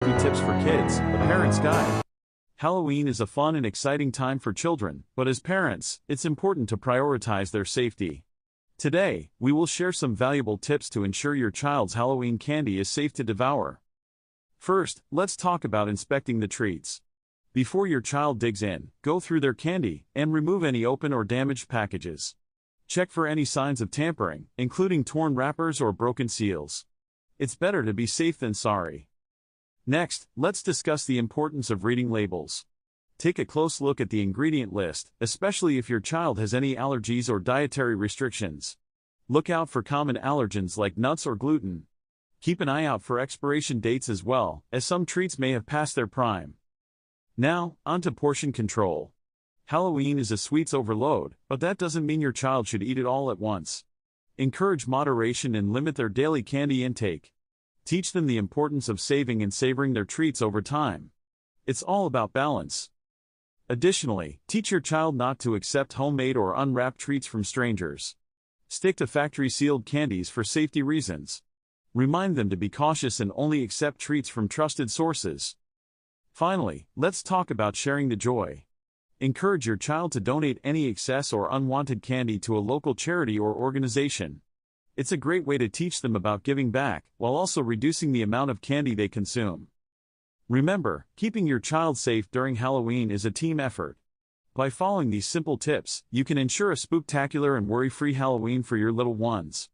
Spooky Tips for Kids, a Parent's Guide. Halloween is a fun and exciting time for children, but as parents, it's important to prioritize their safety. Today, we will share some valuable tips to ensure your child's Halloween candy is safe to devour. First, let's talk about inspecting the treats. Before your child digs in, go through their candy and remove any open or damaged packages. Check for any signs of tampering, including torn wrappers or broken seals. It's better to be safe than sorry. Next, let's discuss the importance of reading labels. Take a close look at the ingredient list, especially if your child has any allergies or dietary restrictions. Look out for common allergens like nuts or gluten. Keep an eye out for expiration dates as well, as some treats may have passed their prime. Now, onto portion control. Halloween is a sweets overload, but that doesn't mean your child should eat it all at once. Encourage moderation and limit their daily candy intake. Teach them the importance of saving and savoring their treats over time. It's all about balance. Additionally, teach your child not to accept homemade or unwrapped treats from strangers. Stick to factory-sealed candies for safety reasons. Remind them to be cautious and only accept treats from trusted sources. Finally, let's talk about sharing the joy. Encourage your child to donate any excess or unwanted candy to a local charity or organization. It's a great way to teach them about giving back, while also reducing the amount of candy they consume. Remember, keeping your child safe during Halloween is a team effort. By following these simple tips, you can ensure a spooktacular and worry-free Halloween for your little ones.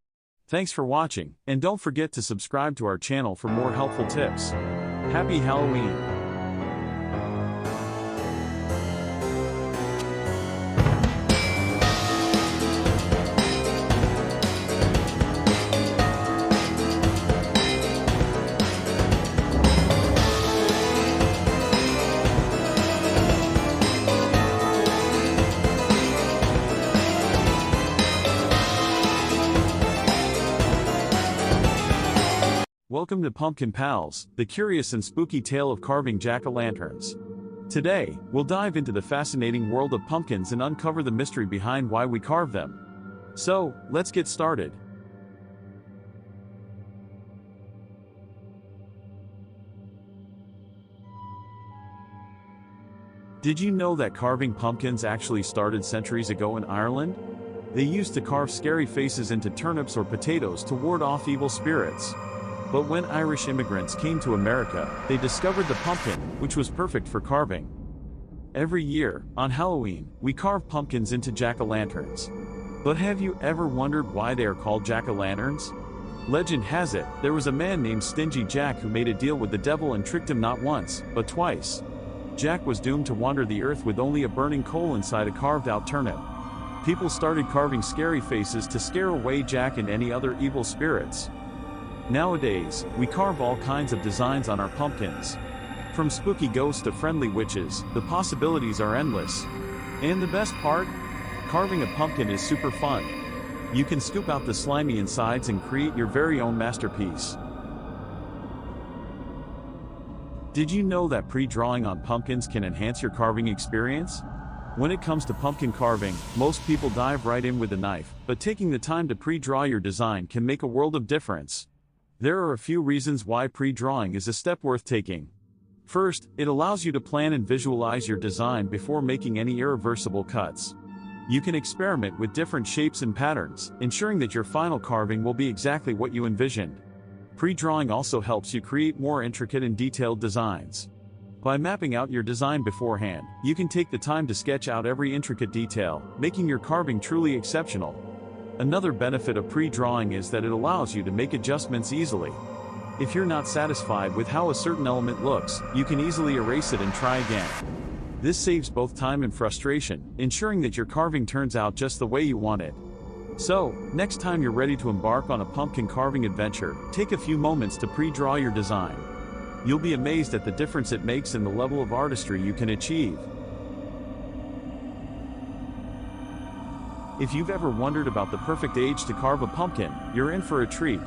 Thanks for watching, and don't forget to subscribe to our channel for more helpful tips. Happy Halloween! Welcome to Pumpkin Pals, the curious and spooky tale of carving jack-o'-lanterns. Today, we'll dive into the fascinating world of pumpkins and uncover the mystery behind why we carve them. So, let's get started. Did you know that carving pumpkins actually started centuries ago in Ireland? They used to carve scary faces into turnips or potatoes to ward off evil spirits. But when Irish immigrants came to America, they discovered the pumpkin, which was perfect for carving. Every year, on Halloween, we carve pumpkins into jack-o'-lanterns. But have you ever wondered why they are called jack-o'-lanterns? Legend has it, there was a man named Stingy Jack who made a deal with the devil and tricked him not once, but twice. Jack was doomed to wander the earth with only a burning coal inside a carved-out turnip. People started carving scary faces to scare away Jack and any other evil spirits. Nowadays, we carve all kinds of designs on our pumpkins. From spooky ghosts to friendly witches, the possibilities are endless. And the best part? Carving a pumpkin is super fun. You can scoop out the slimy insides and create your very own masterpiece. Did you know that pre-drawing on pumpkins can enhance your carving experience? When it comes to pumpkin carving, most people dive right in with a knife, but taking the time to pre-draw your design can make a world of difference. There are a few reasons why pre-drawing is a step worth taking. First, it allows you to plan and visualize your design before making any irreversible cuts. You can experiment with different shapes and patterns, ensuring that your final carving will be exactly what you envisioned. Pre-drawing also helps you create more intricate and detailed designs. By mapping out your design beforehand, you can take the time to sketch out every intricate detail, making your carving truly exceptional. Another benefit of pre-drawing is that it allows you to make adjustments easily. If you're not satisfied with how a certain element looks, you can easily erase it and try again. This saves both time and frustration, ensuring that your carving turns out just the way you want it. So, next time you're ready to embark on a pumpkin carving adventure, take a few moments to pre-draw your design. You'll be amazed at the difference it makes in the level of artistry you can achieve. If you've ever wondered about the perfect age to carve a pumpkin, you're in for a treat.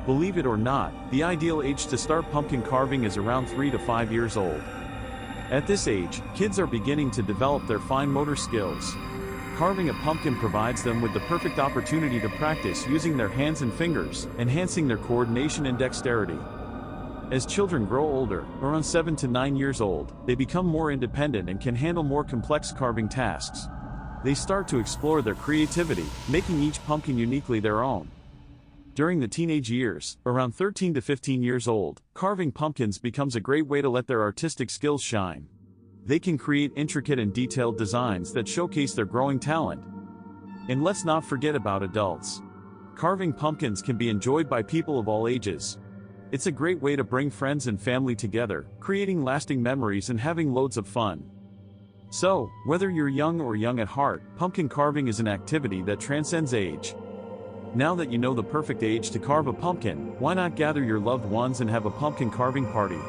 Believe it or not, the ideal age to start pumpkin carving is around 3 to 5 years old. At this age, kids are beginning to develop their fine motor skills. Carving a pumpkin provides them with the perfect opportunity to practice using their hands and fingers, enhancing their coordination and dexterity. As children grow older, around 7 to 9 years old, they become more independent and can handle more complex carving tasks. They start to explore their creativity, making each pumpkin uniquely their own. During the teenage years, around 13 to 15 years old, carving pumpkins becomes a great way to let their artistic skills shine. They can create intricate and detailed designs that showcase their growing talent. And let's not forget about adults. Carving pumpkins can be enjoyed by people of all ages. It's a great way to bring friends and family together, creating lasting memories and having loads of fun. So, whether you're young or young at heart, pumpkin carving is an activity that transcends age. Now that you know the perfect age to carve a pumpkin, why not gather your loved ones and have a pumpkin carving party?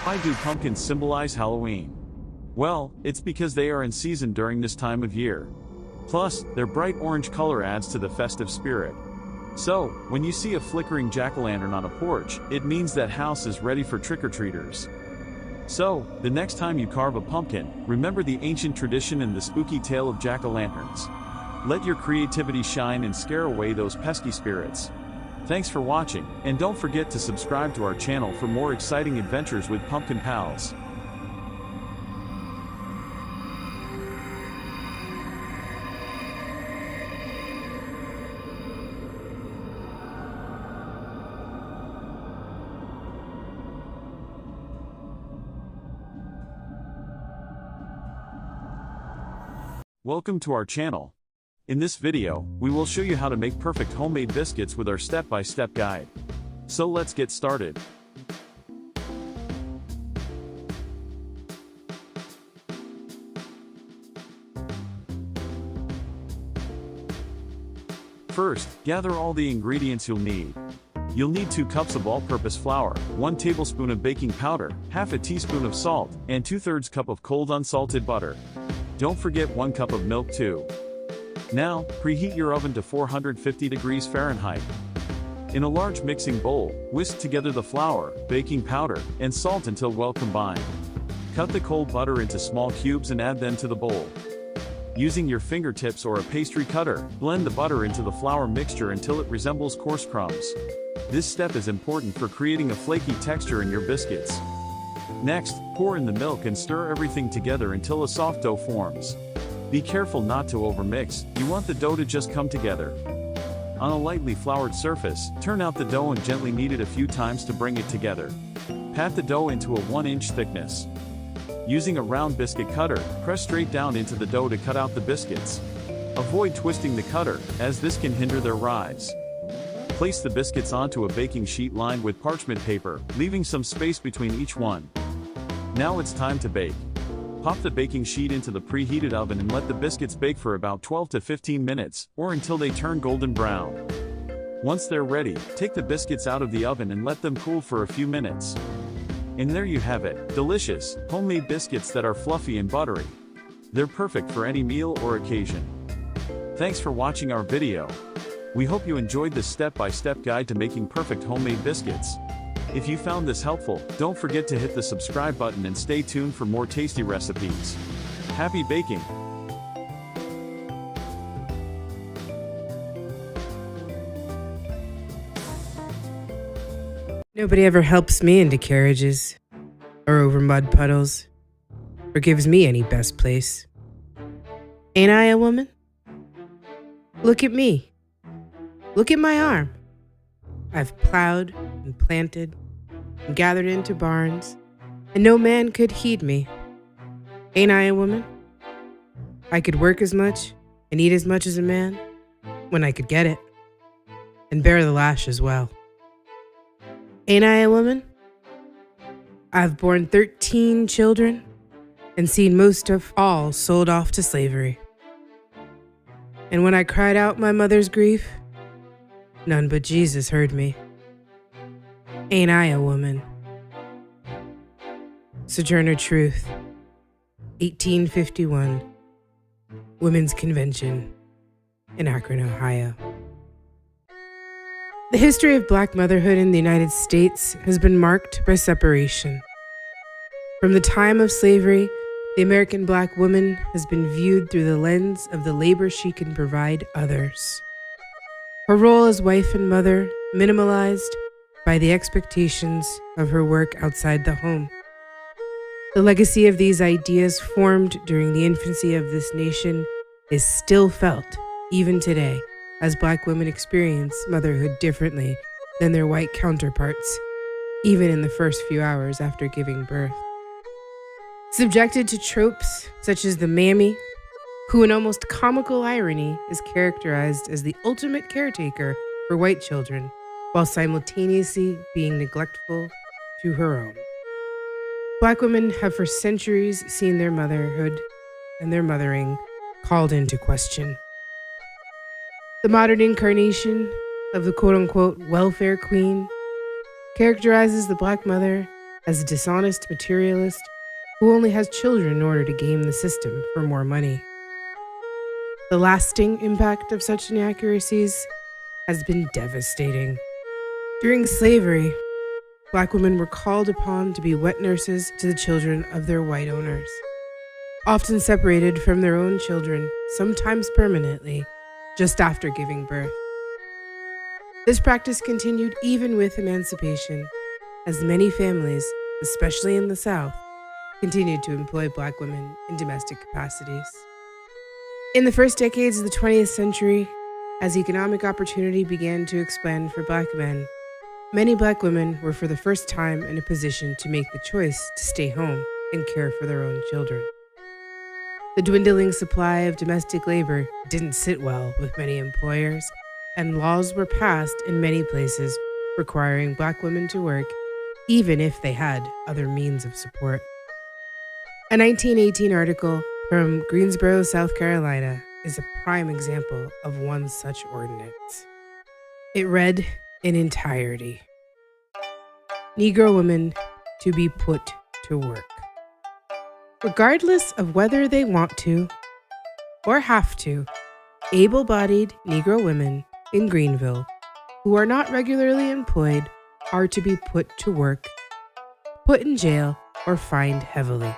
Why do pumpkins symbolize Halloween? Well, it's because they are in season during this time of year. Plus, their bright orange color adds to the festive spirit. So, when you see a flickering jack-o'-lantern on a porch, it means that house is ready for trick-or-treaters. So, the next time you carve a pumpkin, remember the ancient tradition and the spooky tale of jack-o'-lanterns. Let your creativity shine and scare away those pesky spirits. Thanks for watching, and don't forget to subscribe to our channel for more exciting adventures with Pumpkin Pals. Welcome to our channel. In this video, we will show you how to make perfect homemade biscuits with our step-by-step guide. So let's get started. First, gather all the ingredients you'll need. You'll need 2 cups of all-purpose flour, 1 tablespoon of baking powder, half a teaspoon of salt, and 2/3 cup of cold unsalted butter. Don't forget 1 cup of milk too. Now, preheat your oven to 450 degrees Fahrenheit. In a large mixing bowl, whisk together the flour, baking powder, and salt until well combined. Cut the cold butter into small cubes and add them to the bowl. Using your fingertips or a pastry cutter, blend the butter into the flour mixture until it resembles coarse crumbs. This step is important for creating a flaky texture in your biscuits. Next, pour in the milk and stir everything together until a soft dough forms. Be careful not to overmix, you want the dough to just come together. On a lightly floured surface, turn out the dough and gently knead it a few times to bring it together. Pat the dough into a 1-inch thickness. Using a round biscuit cutter, press straight down into the dough to cut out the biscuits. Avoid twisting the cutter, as this can hinder their rise. Place the biscuits onto a baking sheet lined with parchment paper, leaving some space between each one. Now it's time to bake. Pop the baking sheet into the preheated oven and let the biscuits bake for about 12 to 15 minutes, or until they turn golden brown. Once they're ready, take the biscuits out of the oven and let them cool for a few minutes. And there you have it, delicious, homemade biscuits that are fluffy and buttery. They're perfect for any meal or occasion. Thanks for watching our video. We hope you enjoyed this step-by-step guide to making perfect homemade biscuits. If you found this helpful, don't forget to hit the subscribe button and stay tuned for more tasty recipes. Happy baking! Nobody ever helps me into carriages, or over mud puddles, or gives me any best place. Ain't I a woman? Look at me. Look at my arm. I've plowed and planted and gathered into barns, and no man could heed me. Ain't I a woman? I could work as much and eat as much as a man when I could get it, and bear the lash as well. Ain't I a woman? I've borne 13 children and seen most of all sold off to slavery. And when I cried out my mother's grief, none but Jesus heard me. Ain't I a woman? Sojourner Truth, 1851, Women's Convention in Akron, Ohio. The history of black motherhood in the United States has been marked by separation. From the time of slavery, the American black woman has been viewed through the lens of the labor she can provide others. Her role as wife and mother minimalized by the expectations of her work outside the home. The legacy of these ideas formed during the infancy of this nation is still felt, even today, as Black women experience motherhood differently than their white counterparts, even in the first few hours after giving birth. Subjected to tropes such as the mammy, who in almost comical irony is characterized as the ultimate caretaker for white children, while simultaneously being neglectful to her own. Black women have for centuries seen their motherhood and their mothering called into question. The modern incarnation of the quote-unquote welfare queen characterizes the Black mother as a dishonest materialist who only has children in order to game the system for more money. The lasting impact of such inaccuracies has been devastating. During slavery, Black women were called upon to be wet nurses to the children of their white owners, often separated from their own children, sometimes permanently, just after giving birth. This practice continued even with emancipation, as many families, especially in the South, continued to employ Black women in domestic capacities. In the first decades of the 20th century, as economic opportunity began to expand for Black men, many Black women were for the first time in a position to make the choice to stay home and care for their own children. The dwindling supply of domestic labor didn't sit well with many employers, and laws were passed in many places requiring Black women to work, even if they had other means of support. A 1918 article from Greensboro, South Carolina, is a prime example of one such ordinance. It read in entirety: Negro women to be put to work. Regardless of whether they want to or have to, able-bodied Negro women in Greenville who are not regularly employed are to be put to work, put in jail, or fined heavily.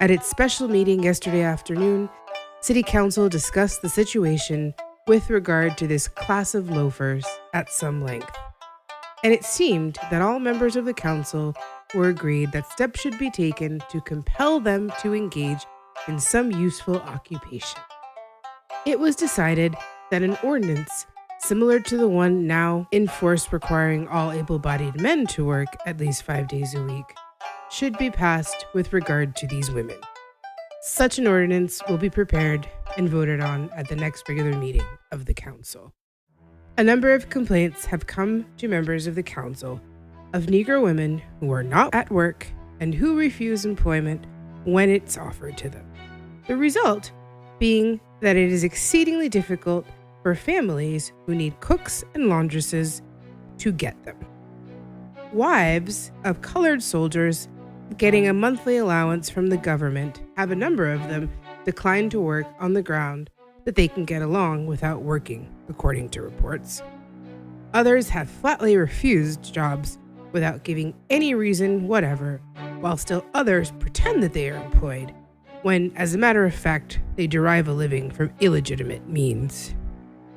At its special meeting yesterday afternoon, City Council discussed the situation with regard to this class of loafers at some length. And it seemed that all members of the council were agreed that steps should be taken to compel them to engage in some useful occupation. It was decided that an ordinance similar to the one now in force requiring all able-bodied men to work at least 5 days a week should be passed with regard to these women. Such an ordinance will be prepared and voted on at the next regular meeting of the council. A number of complaints have come to members of the council of Negro women who are not at work and who refuse employment when it's offered to them. The result being that it is exceedingly difficult for families who need cooks and laundresses to get them. Wives of colored soldiers getting a monthly allowance from the government have a number of them declined to work on the ground that they can get along without working, according to reports. Others have flatly refused jobs without giving any reason whatever, while still others pretend that they are employed, when, as a matter of fact, they derive a living from illegitimate means.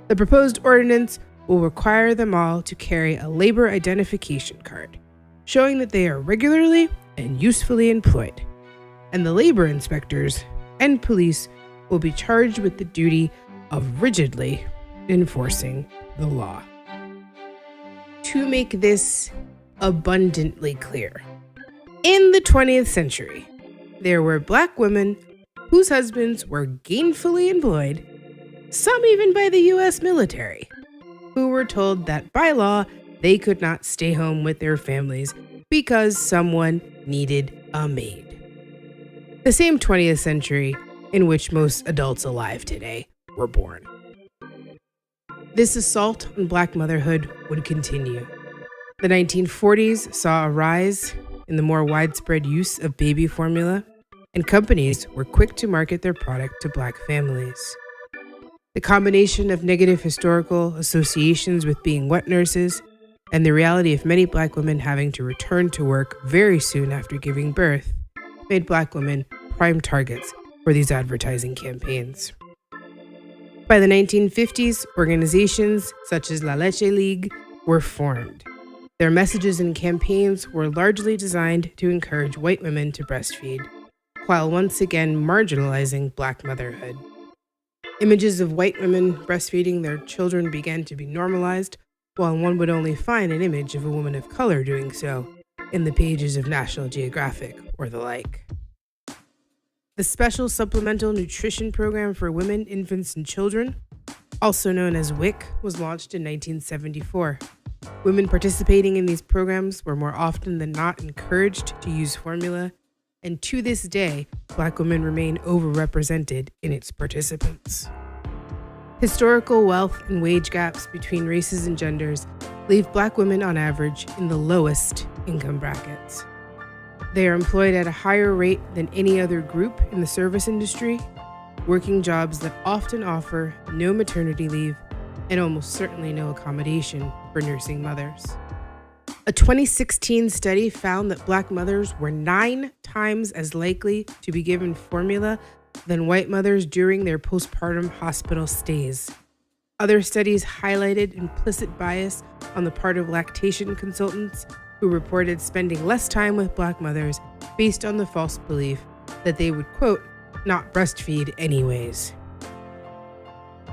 The proposed ordinance will require them all to carry a labor identification card, showing that they are regularly and usefully employed, and the labor inspectors and police will be charged with the duty of rigidly enforcing the law. To make this abundantly clear, in the 20th century, there were Black women whose husbands were gainfully employed, some even by the U.S. military, who were told that by law they could not stay home with their families because someone needed a maid. The same 20th century in which most adults alive today were born. This assault on Black motherhood would continue. The 1940s saw a rise in the more widespread use of baby formula, and companies were quick to market their product to Black families. The combination of negative historical associations with being wet nurses and the reality of many Black women having to return to work very soon after giving birth made Black women prime targets for these advertising campaigns. By the 1950s, organizations such as La Leche League were formed. Their messages and campaigns were largely designed to encourage white women to breastfeed, while once again marginalizing Black motherhood. Images of white women breastfeeding their children began to be normalized, while one would only find an image of a woman of color doing so in the pages of National Geographic or the like. The Special Supplemental Nutrition Program for Women, Infants, and Children, also known as WIC, was launched in 1974. Women participating in these programs were more often than not encouraged to use formula, and to this day, Black women remain overrepresented in its participants. Historical wealth and wage gaps between races and genders leave Black women on average in the lowest income brackets. They are employed at a higher rate than any other group in the service industry, working jobs that often offer no maternity leave and almost certainly no accommodation for nursing mothers. A 2016 study found that Black mothers were 9 times as likely to be given formula than white mothers during their postpartum hospital stays. Other studies highlighted implicit bias on the part of lactation consultants who reported spending less time with Black mothers based on the false belief that they would, quote, not breastfeed anyways.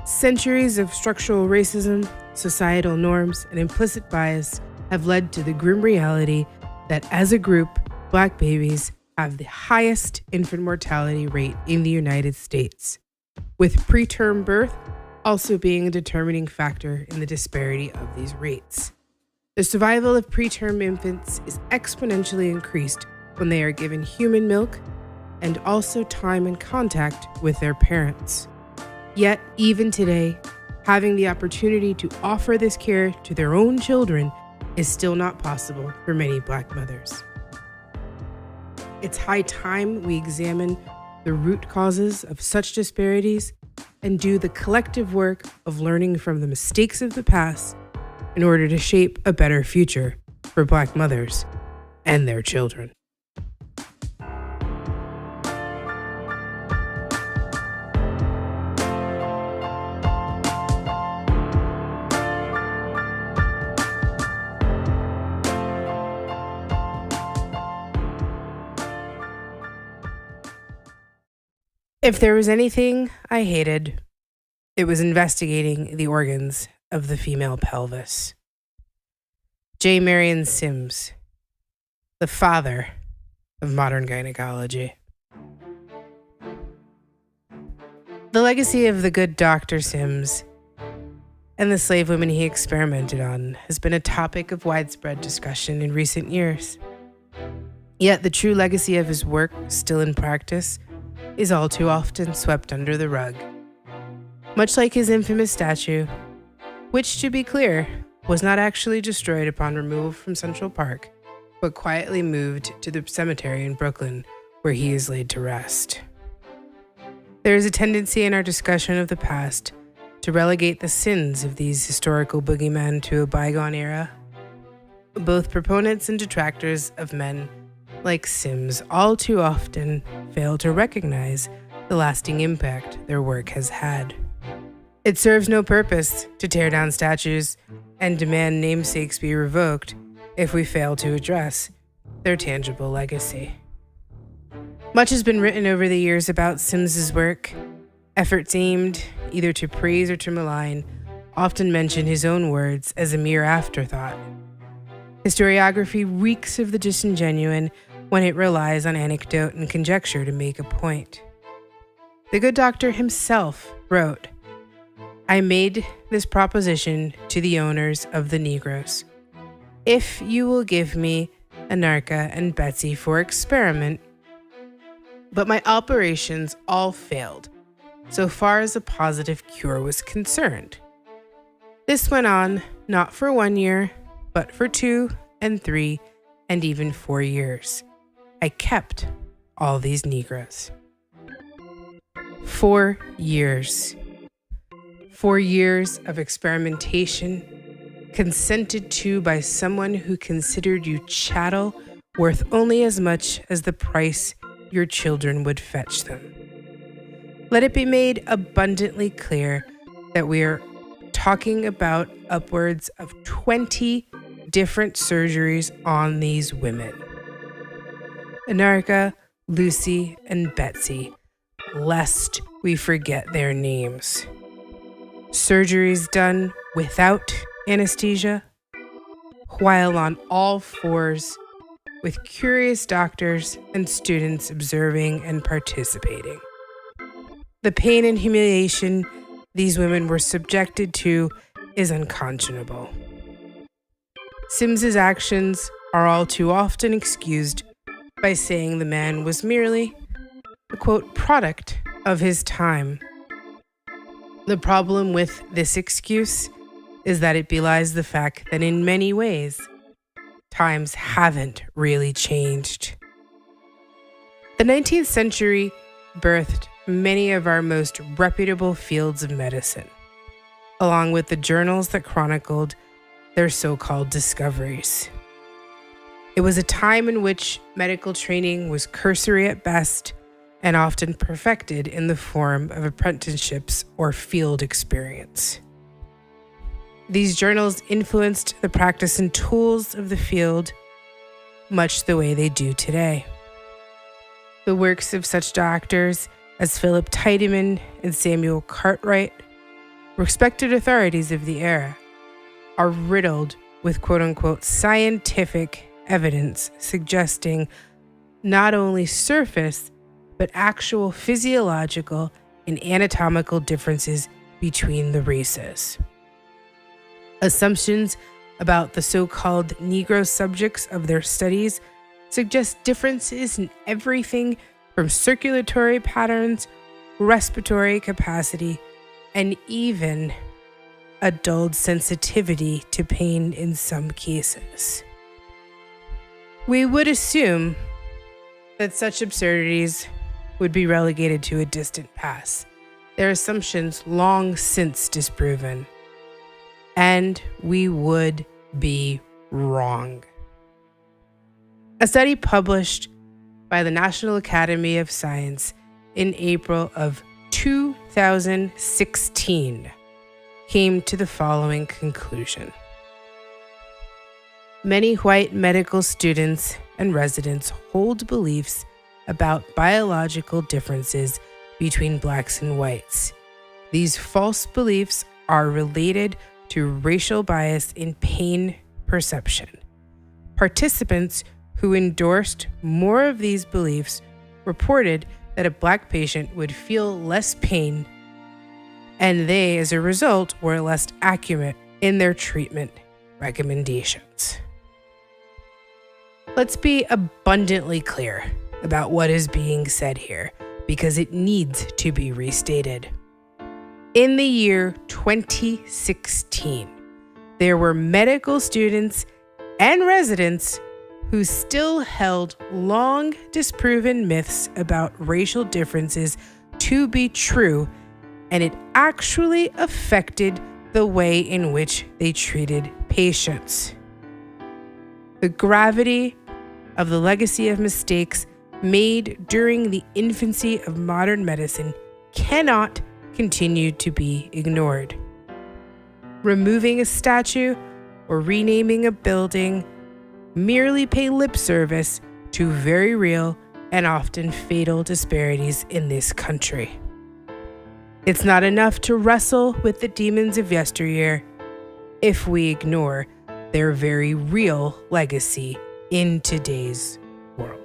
Centuries of structural racism, societal norms, and implicit bias have led to the grim reality that as a group, Black babies have the highest infant mortality rate in the United States, with preterm birth also being a determining factor in the disparity of these rates. The survival of preterm infants is exponentially increased when they are given human milk and also time and contact with their parents. Yet, even today, having the opportunity to offer this care to their own children is still not possible for many Black mothers. It's high time we examine the root causes of such disparities and do the collective work of learning from the mistakes of the past in order to shape a better future for Black mothers and their children. If there was anything I hated, it was investigating the organs of the female pelvis. J. Marion Sims, the father of modern gynecology. The legacy of the good Dr. Sims and the slave women he experimented on has been a topic of widespread discussion in recent years. Yet the true legacy of his work, still in practice, is all too often swept under the rug. Much like his infamous statue, which, to be clear, was not actually destroyed upon removal from Central Park, but quietly moved to the cemetery in Brooklyn, where he is laid to rest. There is a tendency in our discussion of the past to relegate the sins of these historical boogeymen to a bygone era. Both proponents and detractors of men like Sims all too often fail to recognize the lasting impact their work has had. It serves no purpose to tear down statues and demand namesakes be revoked if we fail to address their tangible legacy. Much has been written over the years about Sims's work. Efforts aimed either to praise or to malign often mention his own words as a mere afterthought. Historiography reeks of the disingenuine when it relies on anecdote and conjecture to make a point. The good doctor himself wrote, "I made this proposition to the owners of the Negroes. If you will give me Anarcha and Betsy for experiment, but my operations all failed, so far as a positive cure was concerned. This went on not for 1 year, but for 2 and 3 and even 4 years. I kept all these Negroes." 4 years. 4 years of experimentation, consented to by someone who considered you chattel worth only as much as the price your children would fetch them. Let it be made abundantly clear that we're talking about upwards of 20 different surgeries on these women. Anarcha, Lucy, and Betsy, lest we forget their names. Surgeries done without anesthesia, while on all fours, with curious doctors and students observing and participating. The pain and humiliation these women were subjected to is unconscionable. Sims's actions are all too often excused by saying the man was merely a, quote, product of his time. The problem with this excuse is that it belies the fact that in many ways, times haven't really changed. The 19th century birthed many of our most reputable fields of medicine, along with the journals that chronicled their so-called discoveries. It was a time in which medical training was cursory at best and often perfected in the form of apprenticeships or field experience. These journals influenced the practice and tools of the field much the way they do today. The works of such doctors as Philip Tiedemann and Samuel Cartwright, respected authorities of the era, are riddled with quote-unquote scientific evidence suggesting not only surface but actual physiological and anatomical differences between the races. Assumptions about the so-called Negro subjects of their studies suggest differences in everything from circulatory patterns, respiratory capacity, and even a dulled sensitivity to pain in some cases. We would assume that such absurdities would be relegated to a distant past, their assumptions long since disproven, and we would be wrong. A study published by the National Academy of Science in April of 2016 came to the following conclusion. Many white medical students and residents hold beliefs about biological differences between blacks and whites. These false beliefs are related to racial bias in pain perception. Participants who endorsed more of these beliefs reported that a black patient would feel less pain, and they, as a result, were less accurate in their treatment recommendations. Let's be abundantly clear about what is being said here, because it needs to be restated. In the year 2016, there were medical students and residents who still held long disproven myths about racial differences to be true, and it actually affected the way in which they treated patients. The gravity of the legacy of mistakes made during the infancy of modern medicine cannot continue to be ignored. Removing a statue or renaming a building merely pay lip service to very real and often fatal disparities in this country. It's not enough to wrestle with the demons of yesteryear if we ignore their very real legacy in today's world.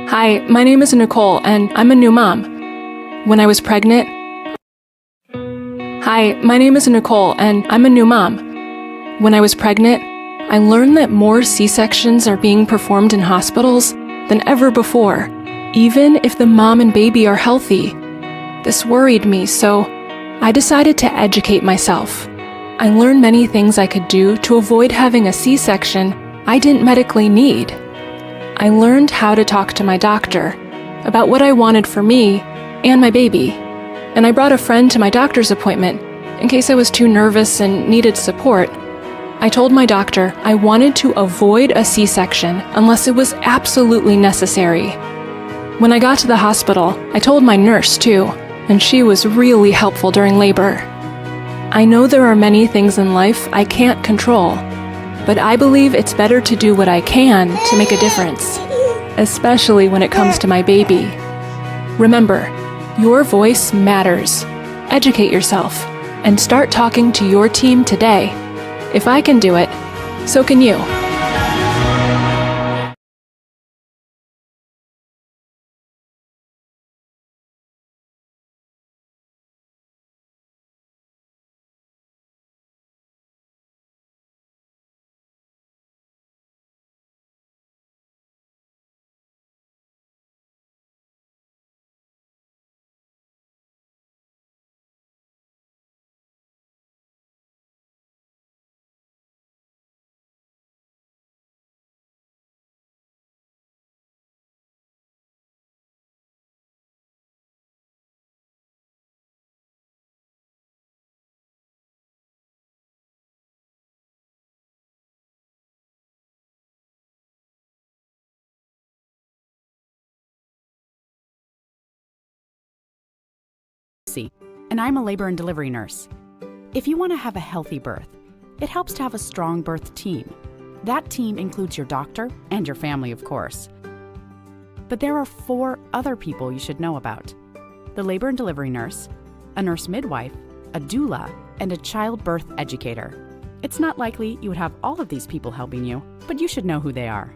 Hi, my name is Nicole, and I'm a new mom. When I was pregnant... Hi, my name is Nicole, and I'm a new mom. When I was pregnant, I learned that more C-sections are being performed in hospitals than ever before, even if the mom and baby are healthy. This worried me, so I decided to educate myself. I learned many things I could do to avoid having a C-section I didn't medically need. I learned how to talk to my doctor about what I wanted for me and my baby, and I brought a friend to my doctor's appointment in case I was too nervous and needed support. I told my doctor I wanted to avoid a C-section unless it was absolutely necessary. When I got to the hospital, I told my nurse too, and she was really helpful during labor. I know there are many things in life I can't control, but I believe it's better to do what I can to make a difference, especially when it comes to my baby. Remember, your voice matters. Educate yourself and start talking to your team today. If I can do it, so can you. And I'm a labor and delivery nurse. If you want to have a healthy birth, it helps to have a strong birth team. That team includes your doctor and your family, of course. But there are 4 other people you should know about: the labor and delivery nurse, a nurse midwife, a doula, and a childbirth educator. It's not likely you would have all of these people helping you, but you should know who they are.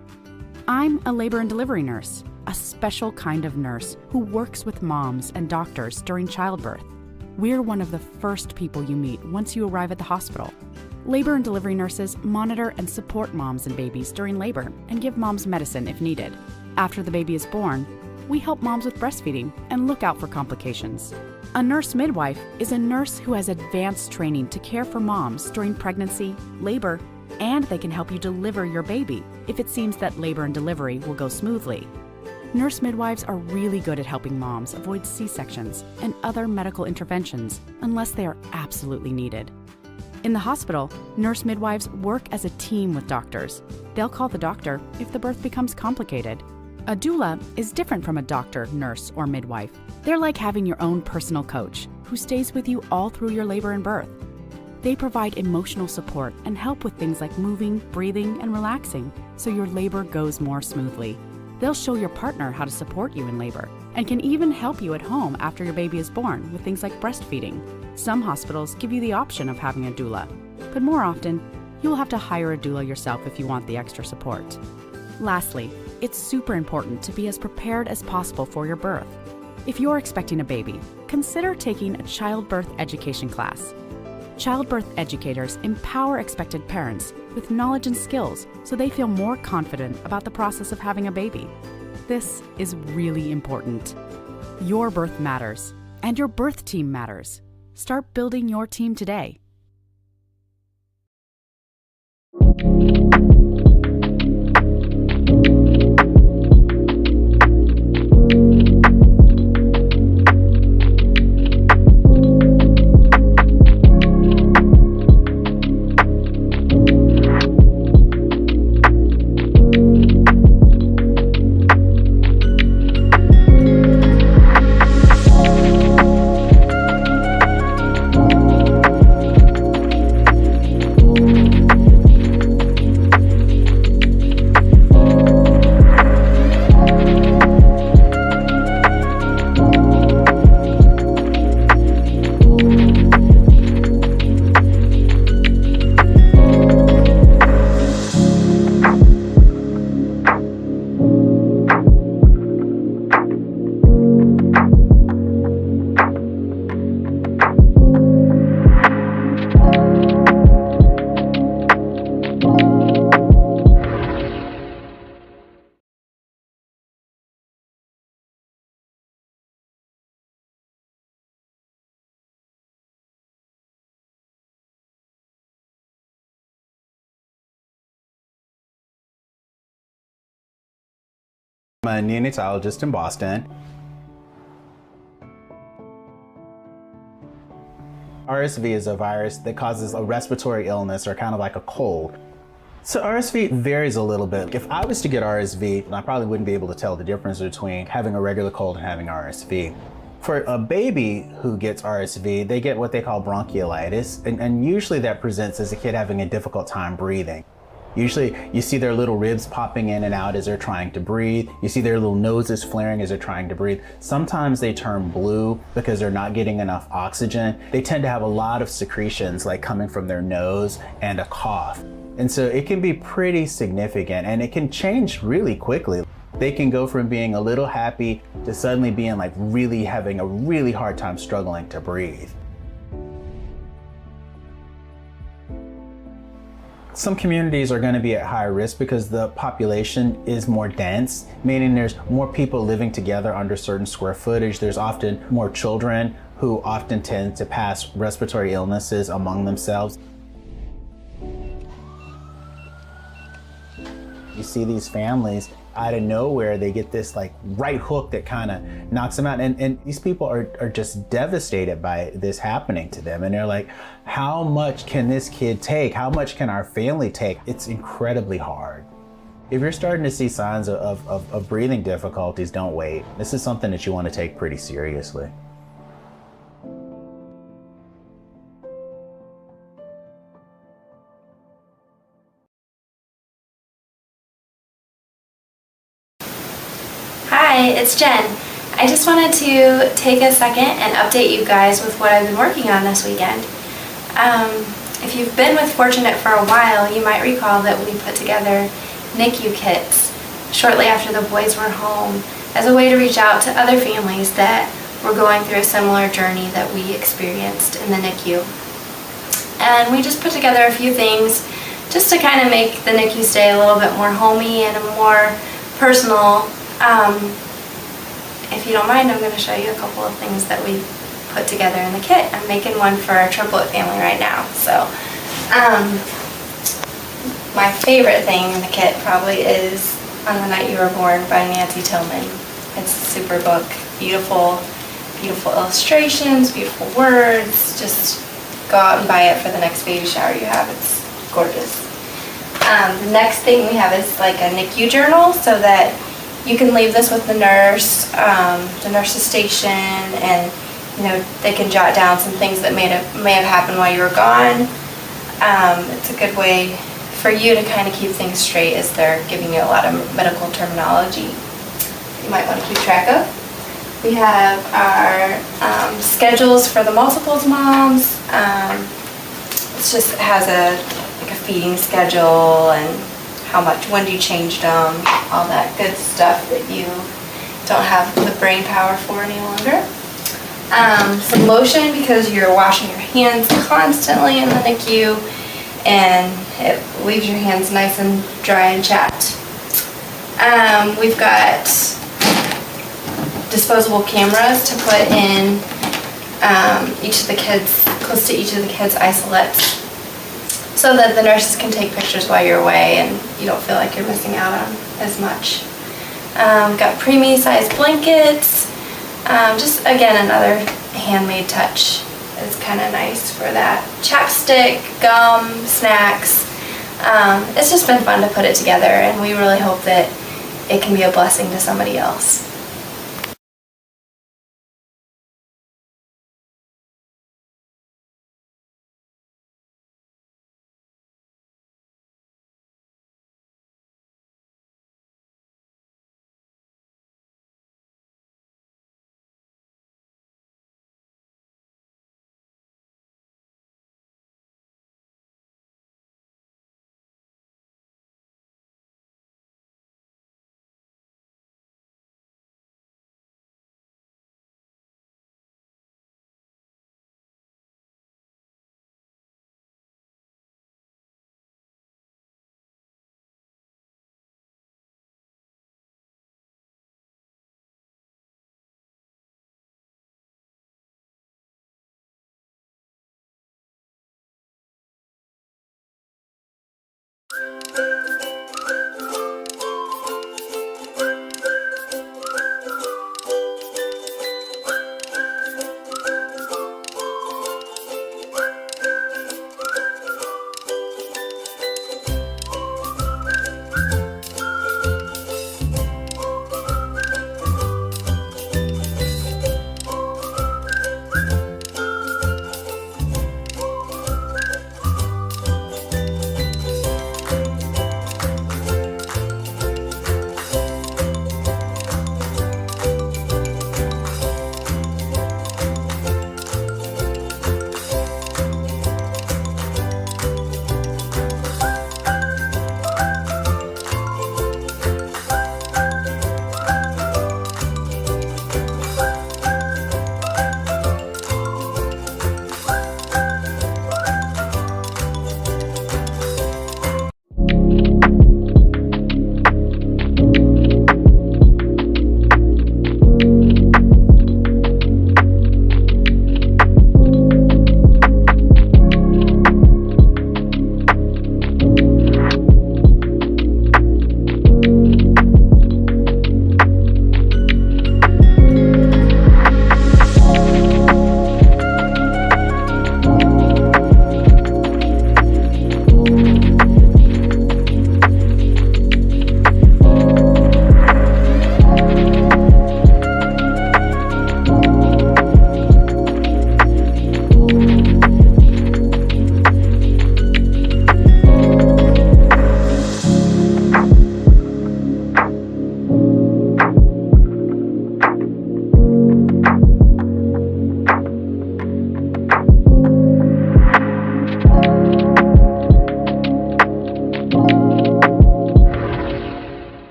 I'm a labor and delivery nurse, a special kind of nurse who works with moms and doctors during childbirth. We're one of the first people you meet once you arrive at the hospital. Labor and delivery nurses monitor and support moms and babies during labor and give moms medicine if needed. After the baby is born, we help moms with breastfeeding and look out for complications. A nurse midwife is a nurse who has advanced training to care for moms during pregnancy, labor, and they can help you deliver your baby if it seems that labor and delivery will go smoothly. Nurse midwives are really good at helping moms avoid C-sections and other medical interventions unless they are absolutely needed. In the hospital, nurse midwives work as a team with doctors. They'll call the doctor if the birth becomes complicated. A doula is different from a doctor, nurse, or midwife. They're like having your own personal coach who stays with you all through your labor and birth. They provide emotional support and help with things like moving, breathing, and relaxing so your labor goes more smoothly. They'll show your partner how to support you in labor and can even help you at home after your baby is born with things like breastfeeding. Some hospitals give you the option of having a doula, but more often, you'll have to hire a doula yourself if you want the extra support. Lastly, it's super important to be as prepared as possible for your birth. If you're expecting a baby, consider taking a childbirth education class. Childbirth educators empower expected parents with knowledge and skills so they feel more confident about the process of having a baby. This is really important. Your birth matters, and your birth team matters. Start building your team today. a neonatologist in Boston. RSV is a virus that causes a respiratory illness or kind of like a cold. So RSV varies a little bit. If I was to get RSV, I probably wouldn't be able to tell the difference between having a regular cold and having RSV. For a baby who gets RSV, they get what they call bronchiolitis, and usually that presents as a kid having a difficult time breathing. Usually you see their little ribs popping in and out as they're trying to breathe. You see their little noses flaring as they're trying to breathe. Sometimes they turn blue because they're not getting enough oxygen. They tend to have a lot of secretions like coming from their nose and a cough. And so it can be pretty significant, and it can change really quickly. They can go from being a little happy to suddenly being like really having a really hard time struggling to breathe. Some communities are going to be at higher risk because the population is more dense, meaning there's more people living together under certain square footage. There's often more children who often tend to pass respiratory illnesses among themselves. You see these families out of nowhere, they get this like right hook that kind of knocks them out, and these people are just devastated by this happening to them, and they're like, how much can this kid take? How much can our family take? It's incredibly hard. If you're starting to see signs of breathing difficulties, don't wait. This is something that you want to take pretty seriously. Hi, it's Jen. I just wanted to take a second and update you guys with what I've been working on this weekend. If you've been with Fortunate for a while, you might recall that we put together NICU kits shortly after the boys were home as a way to reach out to other families that were going through a similar journey that we experienced in the NICU. And we just put together a few things just to kind of make the NICU stay a little bit more homey and a more personal. If you don't mind, I'm going to show you a couple of things that we put together in the kit. I'm making one for our triplet family right now. So, my favorite thing in the kit probably is On the Night You Were Born by Nancy Tillman. It's a super book. Beautiful, beautiful illustrations, beautiful words. Just go out and buy it for the next baby shower you have. It's gorgeous. The next thing we have is like a NICU journal, so that you can leave this with the nurse's station, and they can jot down some things that may have happened while you were gone. It's a good way for you to kind of keep things straight as they're giving you a lot of medical terminology you might want to keep track of. We have our schedules for the multiples moms. It has a feeding schedule and how much, when do you change them, all that good stuff that you don't have the brain power for any longer. Some lotion, because you're washing your hands constantly in the NICU, and it leaves your hands nice and dry and chapped. We've got disposable cameras to put in close to each of the kids' isolates, so that the nurses can take pictures while you're away and you don't feel like you're missing out on as much. Got preemie sized blankets. Just again, another handmade touch. It's kind of nice for that. Chapstick, gum, snacks. It's just been fun to put it together, and we really hope that it can be a blessing to somebody else.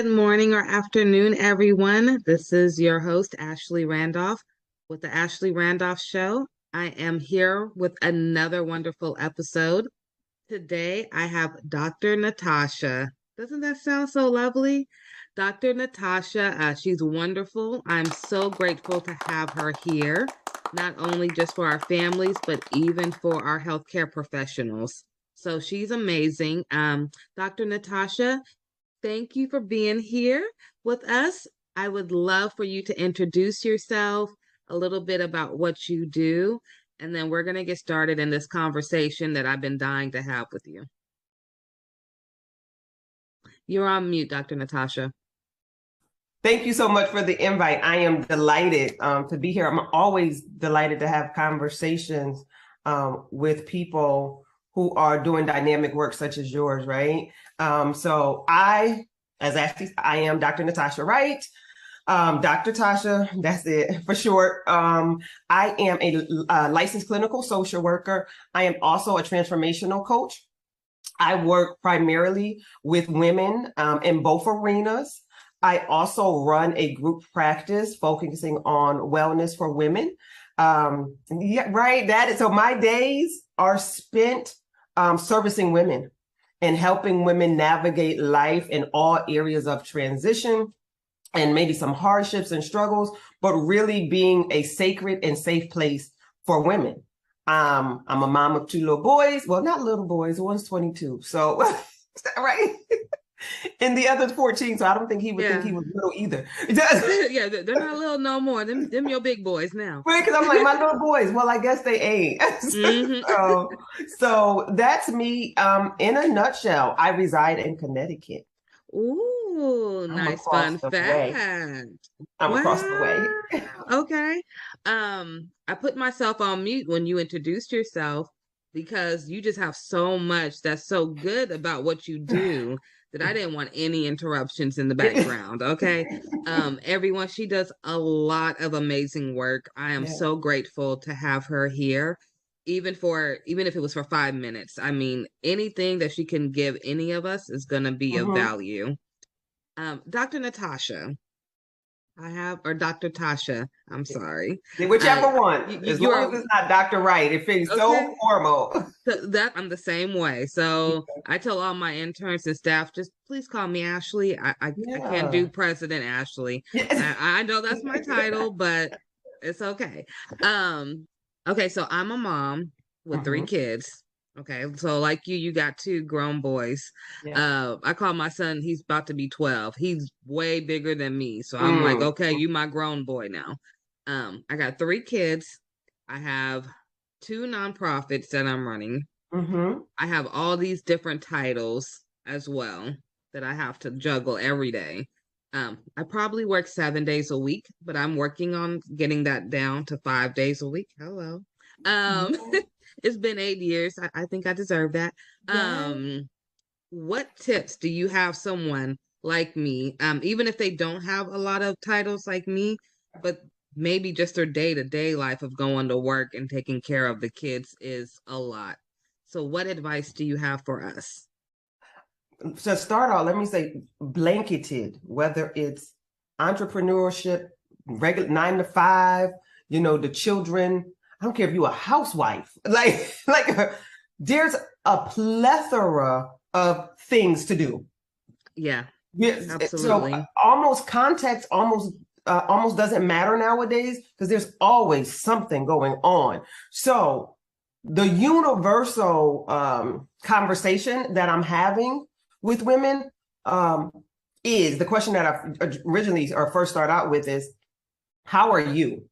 Good morning or afternoon, everyone. This is your host, Ashley Randolph, with the Ashley Randolph Show. I am here with another wonderful episode. Today, I have Dr. Natasha. Doesn't that sound so lovely? Dr. Natasha, she's wonderful. I'm so grateful to have her here, not only just for our families, but even for our healthcare professionals. So she's amazing. Dr. Natasha, thank you for being here with us. I would love for you to introduce yourself, a little bit about what you do, and then we're going to get started in this conversation that I've been dying to have with you. You're on mute, Dr. Natasha. Thank you so much for the invite. I am delighted to be here. I'm always delighted to have conversations with people who are doing dynamic work such as yours, right? So I, as Ashley, I am Dr. Natasha Wright. Dr. Tasha, that's it for short. I am a licensed clinical social worker. I am also a transformational coach. I work primarily with women in both arenas. I also run a group practice focusing on wellness for women. Yeah, right. So my days are spent servicing women and helping women navigate life in all areas of transition and maybe some hardships and struggles, but really being a sacred and safe place for women. I'm a mom of 2 little boys. Well, not little boys. One's 22. So, right. And the other's 14. So I don't think he would think he was little either. Yeah, they're not little no more. Them your big boys now. Right, because I'm like, my little boys. Well, I guess they ain't. So that's me in a nutshell. I reside in Connecticut. Ooh, nice fun fact. I'm across the way. Okay. I put myself on mute when you introduced yourself because you just have so much that's so good about what you do that I didn't want any interruptions in the background. Okay. Everyone, she does a lot of amazing work. I am so grateful to have her here. Even if it was for 5 minutes. I mean, anything that she can give any of us is going to be of value. Dr. Natasha, or Dr. Tasha, I'm sorry. Whichever one. As long as it's not Dr. Wright, it feels so formal. That I'm the same way. So I tell all my interns and staff, just please call me Ashley. I can't do President Ashley. I know that's my title, but it's okay. Okay, so I'm a mom with 3 kids. Okay, so like you got 2 grown boys. I call my son, he's about to be 12. He's way bigger than me. So I'm like, okay, you my grown boy now. I got 3 kids. I have 2 nonprofits that I'm running. I have all these different titles as well that I have to juggle every day. I probably work 7 days a week, but I'm working on getting that down to 5 days a week. Hello. It's been 8 years. I think I deserve that. What tips do you have someone like me, even if they don't have a lot of titles like me, but maybe just their day-to-day life of going to work and taking care of the kids is a lot. So what advice do you have for us? To start off, let me say blanketed, whether it's entrepreneurship, regular 9 to 5, the children. I don't care if you're a housewife, like there's a plethora of things to do. Yeah, absolutely. So almost context almost doesn't matter nowadays because there's always something going on. So the universal conversation that I'm having with women is the question that I originally or first start out with is, how are you?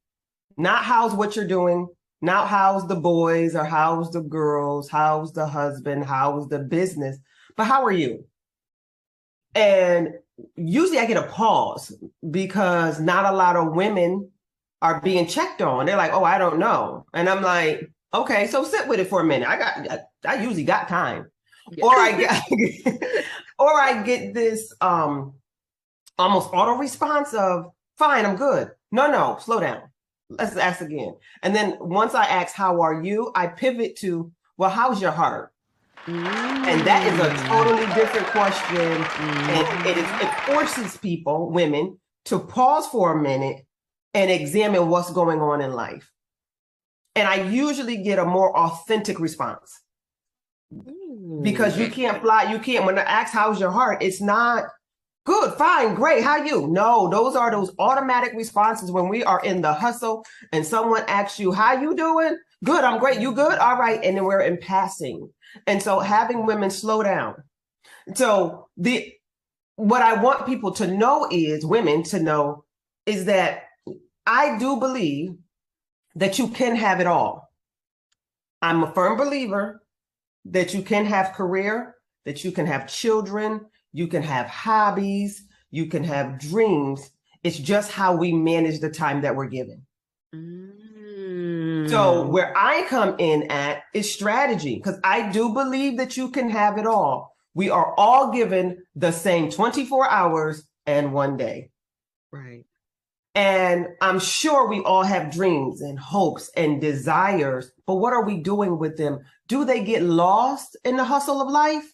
Not how's what you're doing, not how's the boys or how's the girls, how's the husband, how's the business, but how are you? And usually I get a pause because not a lot of women are being checked on. They're like, oh, I don't know. And I'm like, okay, so sit with it for a minute. I usually got time. Yeah. Or I get this almost auto response of, fine, I'm good. No, slow down. Let's ask again. And then once I ask, how are you? I pivot to, well, how's your heart? And that is a totally different question. And it forces people, women, to pause for a minute and examine what's going on in life. And I usually get a more authentic response. Because you can't fly, when I ask how's your heart, it's not good, fine, great, how you? No, those are those automatic responses when we are in the hustle and someone asks you, how you doing? Good, I'm great, you good? All right, and then we're in passing. And so having women slow down. So what I want people to know is, women to know, is that I do believe that you can have it all. I'm a firm believer that you can have career, that you can have children, you can have hobbies, you can have dreams. It's just how we manage the time that we're given. So where I come in at is strategy, because I do believe that you can have it all. We are all given the same 24 hours and 1 day. Right. And I'm sure we all have dreams and hopes and desires, but what are we doing with them? Do they get lost in the hustle of life?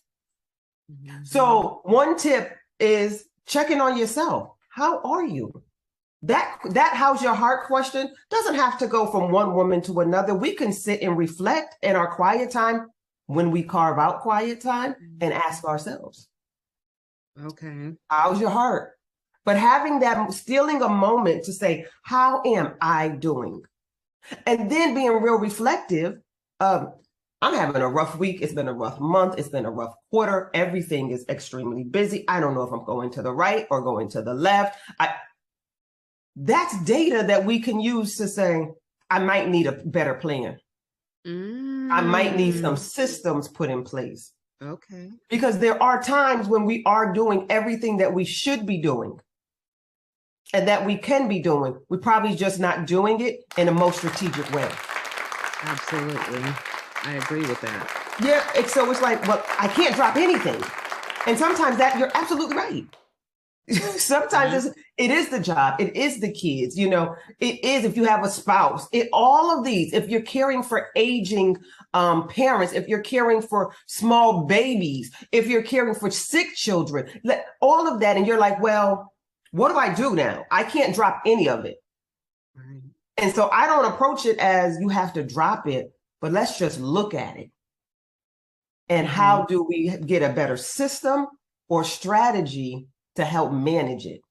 So one tip is checking on yourself. How are you? That how's your heart question doesn't have to go from one woman to another. We can sit and reflect in our quiet time when we carve out quiet time and ask ourselves, Okay. how's your heart? But having that, stealing a moment to say, how am I doing? And then being real reflective of, I'm having a rough week. It's been a rough month. It's been a rough quarter. Everything is extremely busy. I don't know if I'm going to the right or going to the left. That's data that we can use to say, I might need a better plan. I might need some systems put in place. Okay. Because there are times when we are doing everything that we should be doing and that we can be doing. We're probably just not doing it in a most strategic way. Absolutely. I agree with that. Yeah. So it's like, well, I can't drop anything. And sometimes you're absolutely right. Sometimes it is the job. It is the kids. It is if you have a spouse. All of these, if you're caring for aging parents, if you're caring for small babies, if you're caring for sick children, all of that. And you're like, well, what do I do now? I can't drop any of it. Right. And so I don't approach it as you have to drop it, but let's just look at it. And how do we get a better system or strategy to help manage it?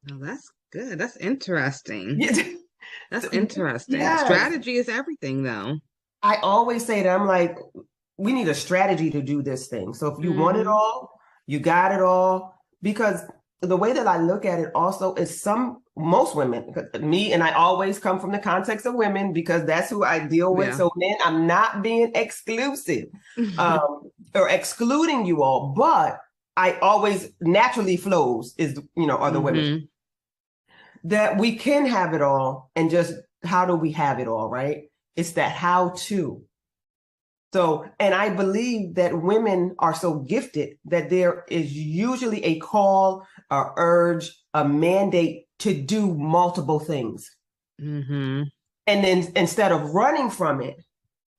Oh, that's good. That's interesting. Yeah. That's interesting. Yes. Strategy is everything, though. I always say that, I'm like, we need a strategy to do this thing. So if you want it all, you got it all. Because the way that I look at it also is most women, me, and I always come from the context of women because that's who I deal with. Yeah. So men, I'm not being exclusive or excluding you all, but I always naturally flows are the women. That we can have it all, and just how do we have it all, right? It's that how to. So, and I believe that women are so gifted that there is usually a call, a urge, a mandate to do multiple things. And then instead of running from it,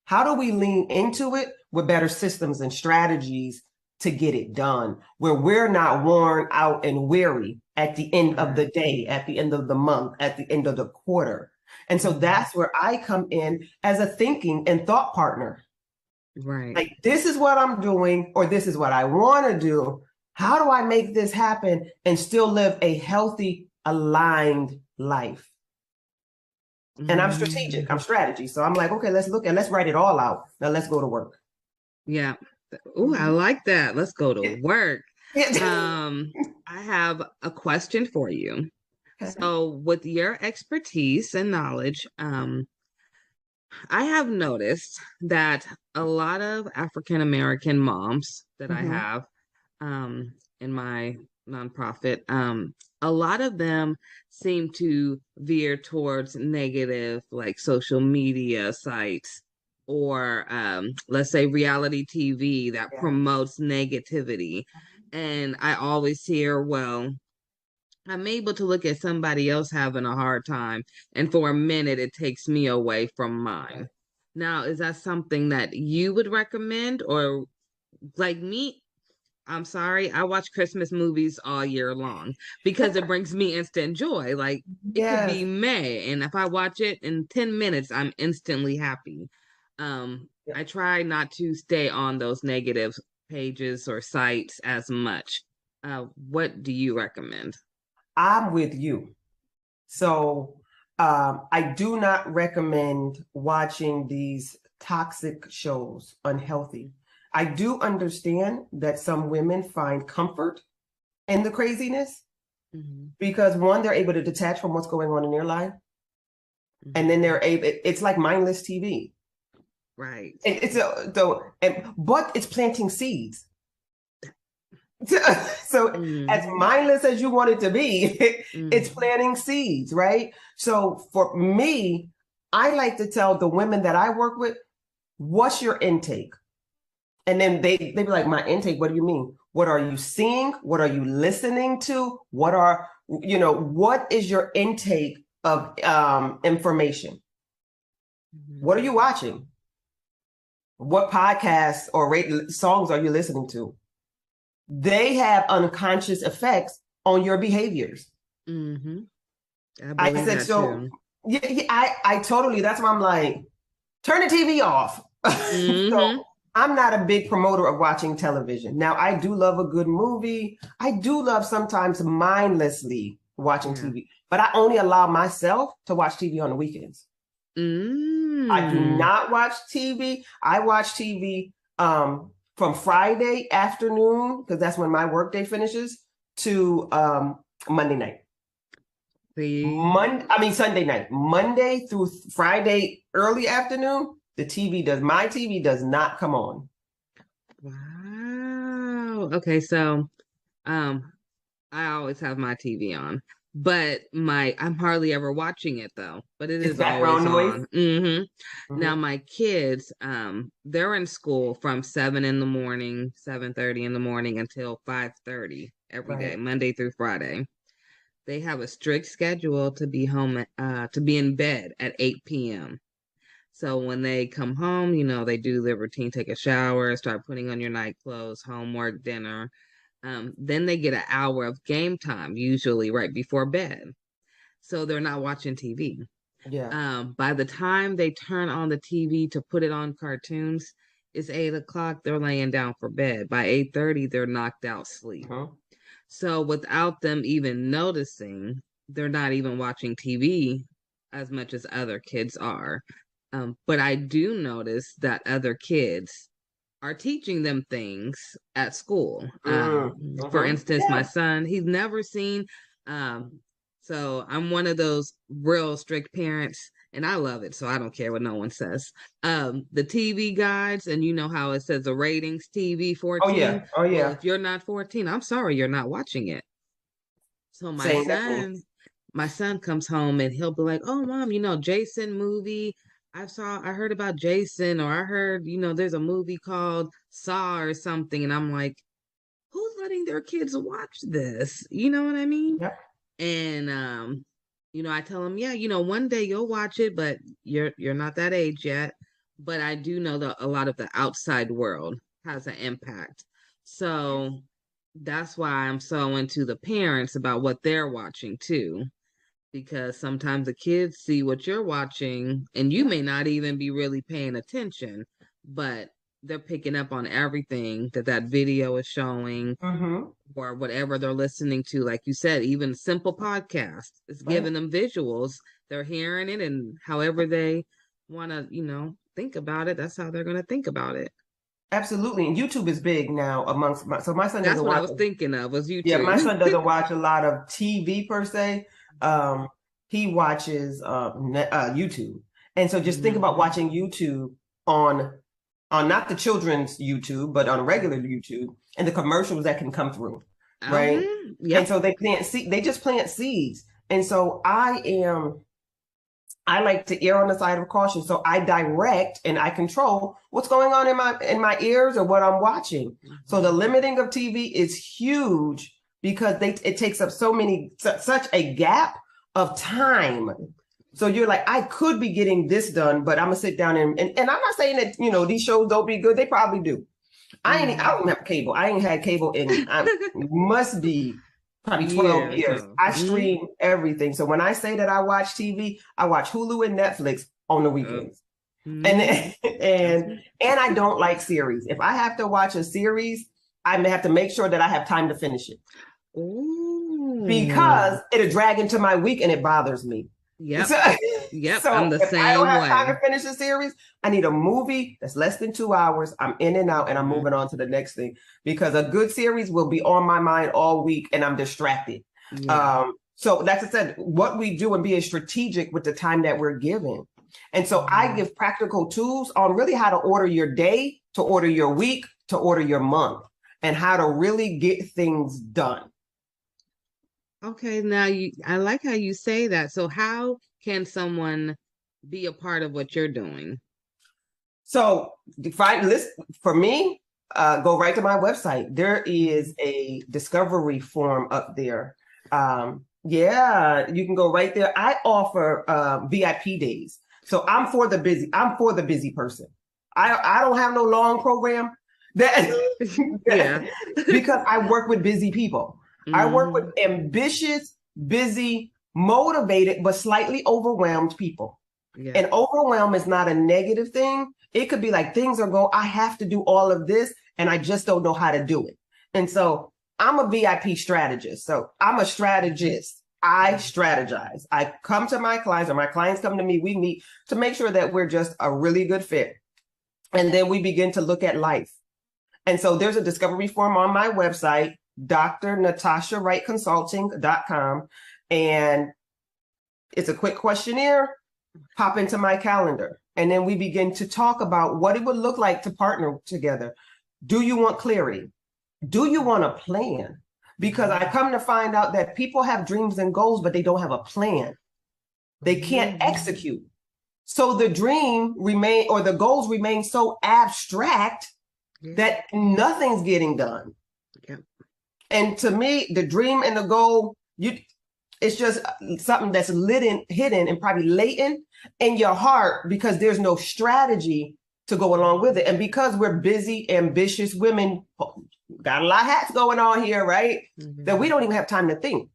how do we lean into it with better systems and strategies to get it done, where we're not worn out and weary at the end of the day, at the end of the month, at the end of the quarter. And so that's where I come in as a thinking and thought partner. Right. Like, this is what I'm doing, or this is what I want to do. How do I make this happen and still live a healthy, aligned life? And I'm strategic, I'm strategy. So I'm like, okay, let's write it all out. Now let's go to work. Yeah. Oh, I like that. Let's go to work. I have a question for you. Okay. So with your expertise and knowledge, I have noticed that a lot of African American moms that I have in my nonprofit, a lot of them seem to veer towards negative, like social media sites or let's say reality TV that promotes negativity. And I always hear, well, I'm able to look at somebody else having a hard time, and for a minute, it takes me away from mine. Now, is that something that you would recommend, or like me? I'm sorry, I watch Christmas movies all year long because it brings me instant joy. Like it could be Yes. May, and if I watch it in 10 minutes, I'm instantly happy. I try not to stay on those negative pages or sites as much. What do you recommend? I'm with you. So I do not recommend watching these toxic shows, unhealthy. I do understand that some women find comfort in the craziness because one, they're able to detach from what's going on in their life. And then they're able, it's like mindless TV. Right. And but it's planting seeds. So as mindless as you want it to be, it's planting seeds, right? So for me, I like to tell the women that I work with, what's your intake? And then they be like, my intake, what do you mean? What are you seeing? What are you listening to? What is your intake of information? What are you watching? What podcasts or songs are you listening to? They have unconscious effects on your behaviors. I said so. Yeah, I totally. That's why I'm like, turn the TV off. So I'm not a big promoter of watching television. Now, I do love a good movie. I do love sometimes mindlessly watching TV, but I only allow myself to watch TV on the weekends. I do not watch TV. I watch TV from Friday afternoon, because that's when my workday finishes, to Monday night. Sunday night. Monday through Friday early afternoon, my TV does not come on. Wow. Okay, so I always have my TV on, but I'm hardly ever watching it though. But it's background always noise. on. Now my kids, they're in school from 7 in the morning, 7:30 in the morning until 5:30 every day, Monday through Friday. They have a strict schedule to be home, to be in bed at 8 p.m. So when they come home, they do their routine, take a shower, start putting on your night clothes, homework, dinner. Then they get an hour of game time, usually right before bed. So they're not watching TV. Yeah. By the time they turn on the TV to put it on cartoons, it's 8 o'clock. They're laying down for bed. By 8:30, they're knocked out sleep. So without them even noticing, they're not even watching TV as much as other kids are. But I do notice that other kids are teaching them things at school. For instance, my son, he's never seen. So I'm one of those real strict parents, and I love it. So I don't care what no one says. The TV guides, and you know how it says the ratings TV 14. Oh yeah. Well, if you're not 14, I'm sorry, you're not watching it. So my son comes home and he'll be like, "Oh, mom, Jason movie. I heard about Jason, or I heard, there's a movie called Saw or something." And I'm like, who's letting their kids watch this? You know what I mean? Yep. And, I tell them, one day you'll watch it, but you're not that age yet. But I do know that a lot of the outside world has an impact. So that's why I'm so into the parents about what they're watching too. Because sometimes the kids see what you're watching and you may not even be really paying attention, but they're picking up on everything that video is showing or whatever they're listening to. Like you said, even simple podcasts, it's giving them visuals. They're hearing it, and however they want to, think about it, that's how they're going to think about it. Absolutely. And YouTube is big now amongst my son doesn't That's what watch I was thinking of, was YouTube. Yeah, my son doesn't watch a lot of TV per se. He watches YouTube. And so just think about watching YouTube on not the children's YouTube, but on regular YouTube, and the commercials that can come through. Right. And so they just plant seeds. And so I like to err on the side of caution. So I direct and I control what's going on in my ears or what I'm watching. So the limiting of TV is huge because it takes up such a gap of time So you're like, I could be getting this done, but I'm gonna sit down and I'm not saying that, you know, these shows don't be good. They probably do. I don't have cable. I ain't had cable in must be probably 12 years. I stream everything. So when I say that I watch TV, I watch Hulu and Netflix on the weekends. And I don't like series. If I have to watch a series, I may have to make sure that I have time to finish it. Ooh. Because it'll drag into my week and it bothers me. Yep. So I'm the if same I don't have way. time to finish a series, I need a movie that's less than 2 hours. I'm in and out and I'm moving on to the next thing, because a good series will be on my mind all week and I'm distracted. Yeah. So that's I said, what we do and being strategic with the time that we're given. And so I give practical tools on really how to order your day, to order your week, to order your month, and how to really get things done. Okay, now I like how you say that. So how can someone be a part of what you're doing? So for me, go right to my website. There is a discovery form up there. Yeah, you can go right there. I offer VIP days. So I'm for the busy person. I don't have no long program because I work with busy people. I work with ambitious, busy, motivated, but slightly overwhelmed people. Yeah. And overwhelm is not a negative thing. It could be like I have to do all of this and I just don't know how to do it. And so I'm a VIP strategist. So I'm a strategist. I strategize. I come to my clients or my clients come to me. We meet to make sure that we're just a really good fit. And then we begin to look at life. And so there's a discovery form on my website, drnatashawrightconsulting.com. And it's a quick questionnaire. Pop into my calendar. And then we begin to talk about what it would look like to partner together. Do you want clarity? Do you want a plan? Because I come to find out that people have dreams and goals, but they don't have a plan. They can't execute. So the the goals remain so abstract that nothing's getting done. Yeah. And to me, the dream and the goal, it's just something that's hidden and probably latent in your heart because there's no strategy to go along with it. And because we're busy, ambitious women, got a lot of hats going on here, right? That we don't even have time to think.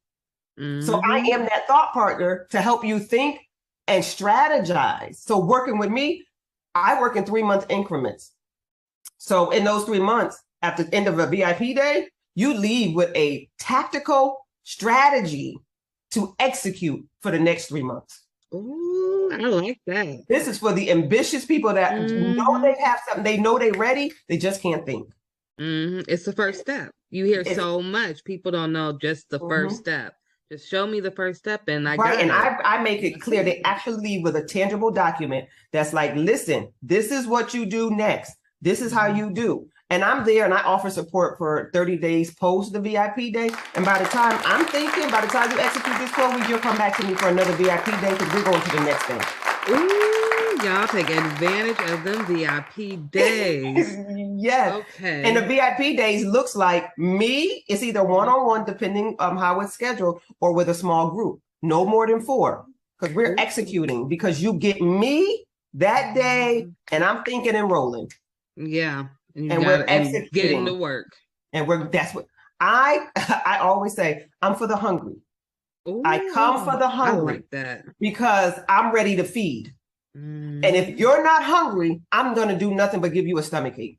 So I am that thought partner to help you think and strategize. So working with me, I work in 3-month increments. So in those 3 months, at the end of a VIP day, you leave with a tactical strategy to execute for the next 3 months. Ooh, I like that. This is for the ambitious people that know they have something, they know they're ready, they just can't think. It's the first step. You hear so much. People don't know just the first step. Just show me the first step and I got it. I make it clear. They actually leave with a tangible document that's like, listen, this is what you do next. This is how you do. And I'm there and I offer support for 30 days post the VIP day. And by the time you execute this quote, you'll come back to me for another VIP day because we're going to the next thing. Ooh, y'all take advantage of them VIP days. Yes. Okay. And the VIP days looks like me. It's either one-on-one, depending on how it's scheduled, or with a small group. No more than 4, because we're executing. Because you get me that day, and I'm thinking and rolling. Yeah. And we're executing. Getting to work. And that's what I always say. I'm for the hungry. Ooh, I come for the hungry. I like that. Because I'm ready to feed. And if you're not hungry, I'm going to do nothing but give you a stomach ache.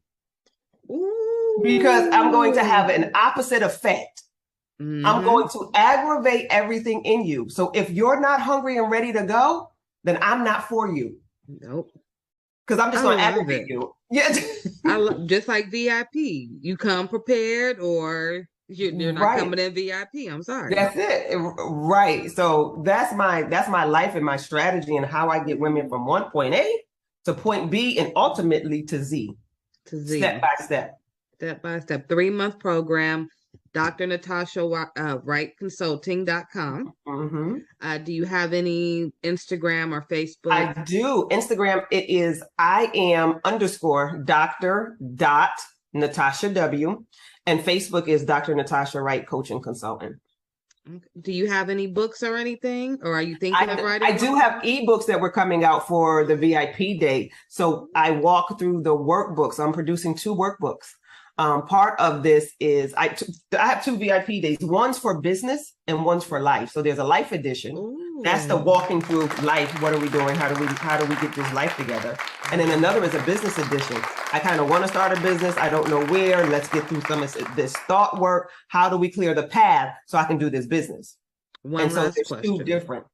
Ooh. Because I'm going to have an opposite effect. I'm going to aggravate everything in you. So if you're not hungry and ready to go, then I'm not for you. Nope. Because I'm just going to aggravate you. Yeah. Just like VIP. You come prepared or you're not coming in VIP. I'm sorry. That's it. Right. So that's my life and my strategy and how I get women from point A to point B and ultimately to Z. Step by step. Step by step. 3-month program. drnatashawrightconsulting.com. Do you have any Instagram or Facebook? I do. Instagram, it is _Dr.Natasha W. And Facebook is Dr. Natasha Wright Coaching Consultant. Do you have any books or anything? Or are you thinking of writing? I do have ebooks that were coming out for the VIP day. So I walk through the workbooks. I'm producing 2 workbooks. Part of this is I have 2 VIP days. One's for business and one's for life. So there's a life edition. Ooh. That's the walking through life. What are we doing? How do we get this life together? And then another is a business edition. I kind of want to start a business. I don't know where. Let's get through some of this thought work. How do we clear the path so I can do this business? One last there's question. 2 different.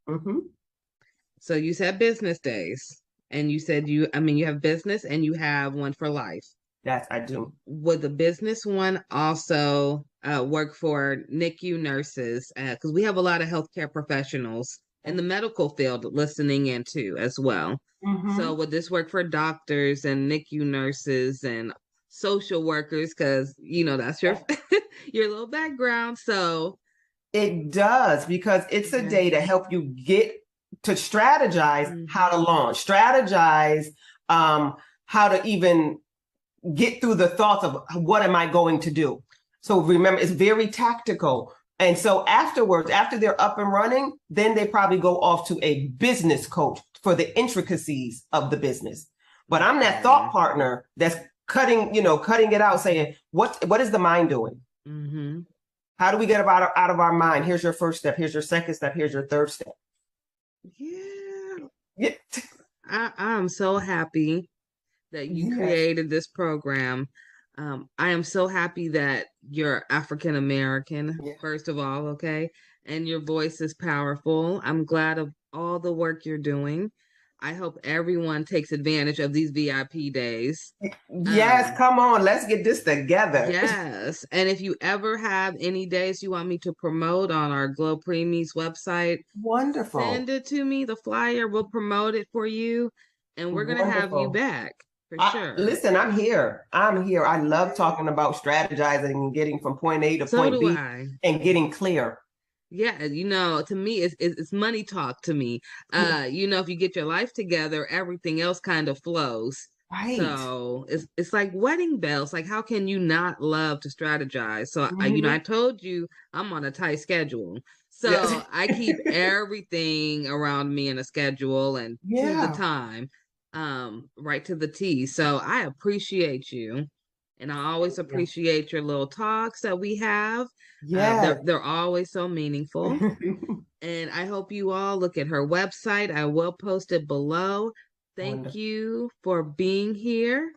So you said business days, and you said you have business and you have one for life. Yes, I do. Would the business one also work for NICU nurses? Because we have a lot of healthcare professionals in the medical field listening in too as well. So would this work for doctors and NICU nurses and social workers? Because that's your your little background. So it does, because it's a day to help you get to strategize how to launch, strategize how to even get through the thoughts of what am I going to do? So remember, it's very tactical. And so afterwards, after they're up and running, then they probably go off to a business coach for the intricacies of the business. But I'm that thought partner that's cutting it out, saying, what is the mind doing? How do we get out of our mind? Here's your first step. Here's your second step. Here's your third step. Yeah. I'm so happy that you created this program. I am so happy that you're African American, first of all, okay? And your voice is powerful. I'm glad of all the work you're doing. I hope everyone takes advantage of these VIP days. Yes, come on, let's get this together. Yes. And if you ever have any days you want me to promote on our GLO Preemies website, wonderful. Send it to me, the flyer, we'll promote it for you, and we're going to have you back. Sure. Listen, I'm here. I love talking about strategizing and getting from point A to point B and getting clear. Yeah, to me, it's money talk to me. If you get your life together, everything else kind of flows. Right. So it's like wedding bells. Like, how can you not love to strategize? So, I told you I'm on a tight schedule. So I keep everything around me in a schedule and to the time. Right to the T. So I appreciate you, and I always appreciate your little talks that we have. They're always so meaningful. And I hope you all look at her website. I will post it below. Thank you for being here,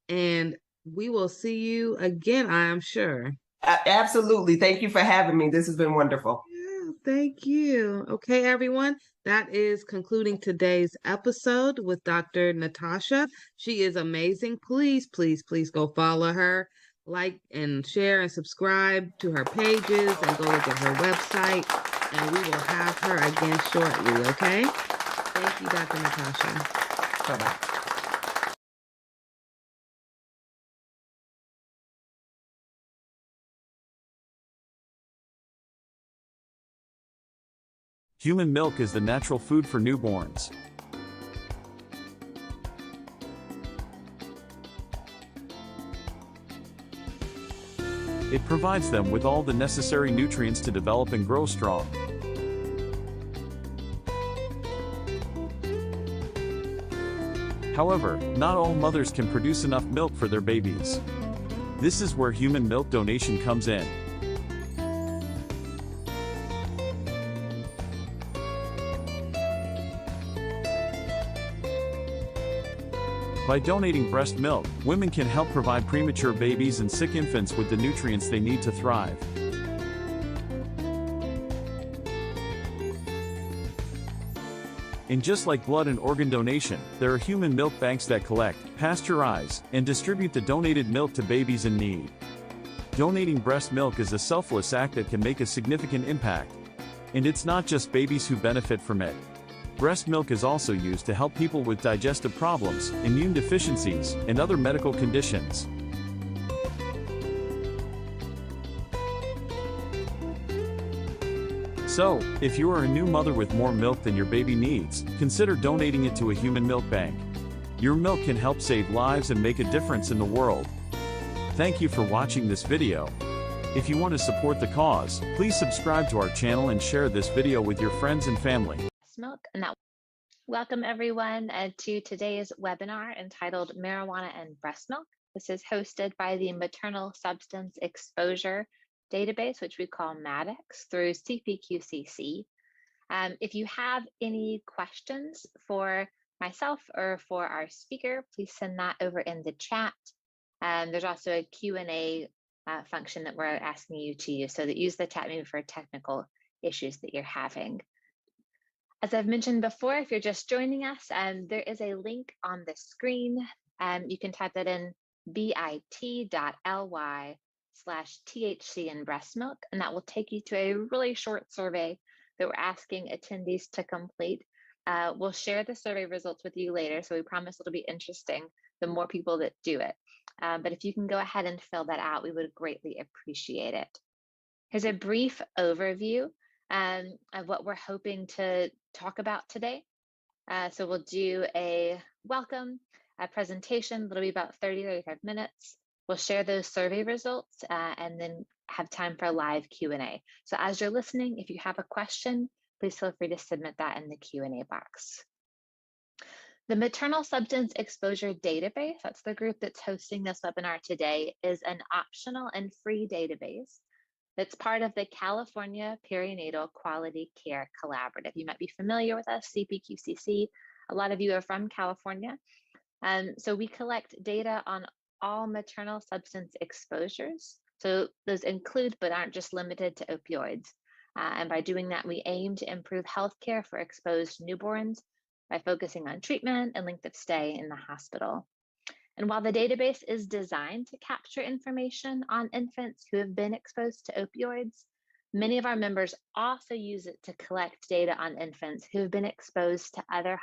and we will see you again, I am sure. Absolutely. Thank you for having me. This has been wonderful. Yeah, thank you. Okay, everyone. That is concluding today's episode with Dr. Natasha. She is amazing. Please, please, please go follow her, like and share and subscribe to her pages, and go look at her website. And we will have her again shortly, okay? Thank you, Dr. Natasha. Bye-bye. Human milk is the natural food for newborns. It provides them with all the necessary nutrients to develop and grow strong. However, not all mothers can produce enough milk for their babies. This is where human milk donation comes in. By donating breast milk, women can help provide premature babies and sick infants with the nutrients they need to thrive. And just like blood and organ donation, there are human milk banks that collect, pasteurize, and distribute the donated milk to babies in need. Donating breast milk is a selfless act that can make a significant impact. And it's not just babies who benefit from it. Breast milk is also used to help people with digestive problems, immune deficiencies, and other medical conditions. So, if you are a new mother with more milk than your baby needs, consider donating it to a human milk bank. Your milk can help save lives and make a difference in the world. Thank you for watching this video. If you want to support the cause, please subscribe to our channel and share this video with your friends and family. Milk. Welcome everyone to today's webinar entitled Marijuana and Breast Milk. This is hosted by the Maternal Substance Exposure Database, which we call MADEX, through CPQCC. If you have any questions for myself or for our speaker, please send that over in the chat. There's also a Q&A function that we're asking you to use, so that use the chat maybe for technical issues that you're having. As I've mentioned before, if you're just joining us, there is a link on the screen. You can type that in bit.ly/THC in breast milk, and that will take you to a really short survey that we're asking attendees to complete. We'll share the survey results with you later, so we promise it'll be interesting the more people that do it. But if you can go ahead and fill that out, we would greatly appreciate it. Here's a brief overview of what we're hoping to talk about today. So we'll do a welcome, a presentation that'll be about 30-35 minutes. We'll share those survey results and then have time for live Q&A. So as you're listening, if you have a question, please feel free to submit that in the Q&A box. The Maternal Substance Exposure Database, that's the group that's hosting this webinar today, is an optional and free database that's part of the California Perinatal Quality Care Collaborative. You might be familiar with us, CPQCC. A lot of you are from California. So we collect data on all maternal substance exposures. So those include, but aren't just limited to, opioids. And by doing that, we aim to improve healthcare for exposed newborns by focusing on treatment and length of stay in the hospital. And while the database is designed to capture information on infants who have been exposed to opioids, many of our members also use it to collect data on infants who have been exposed to other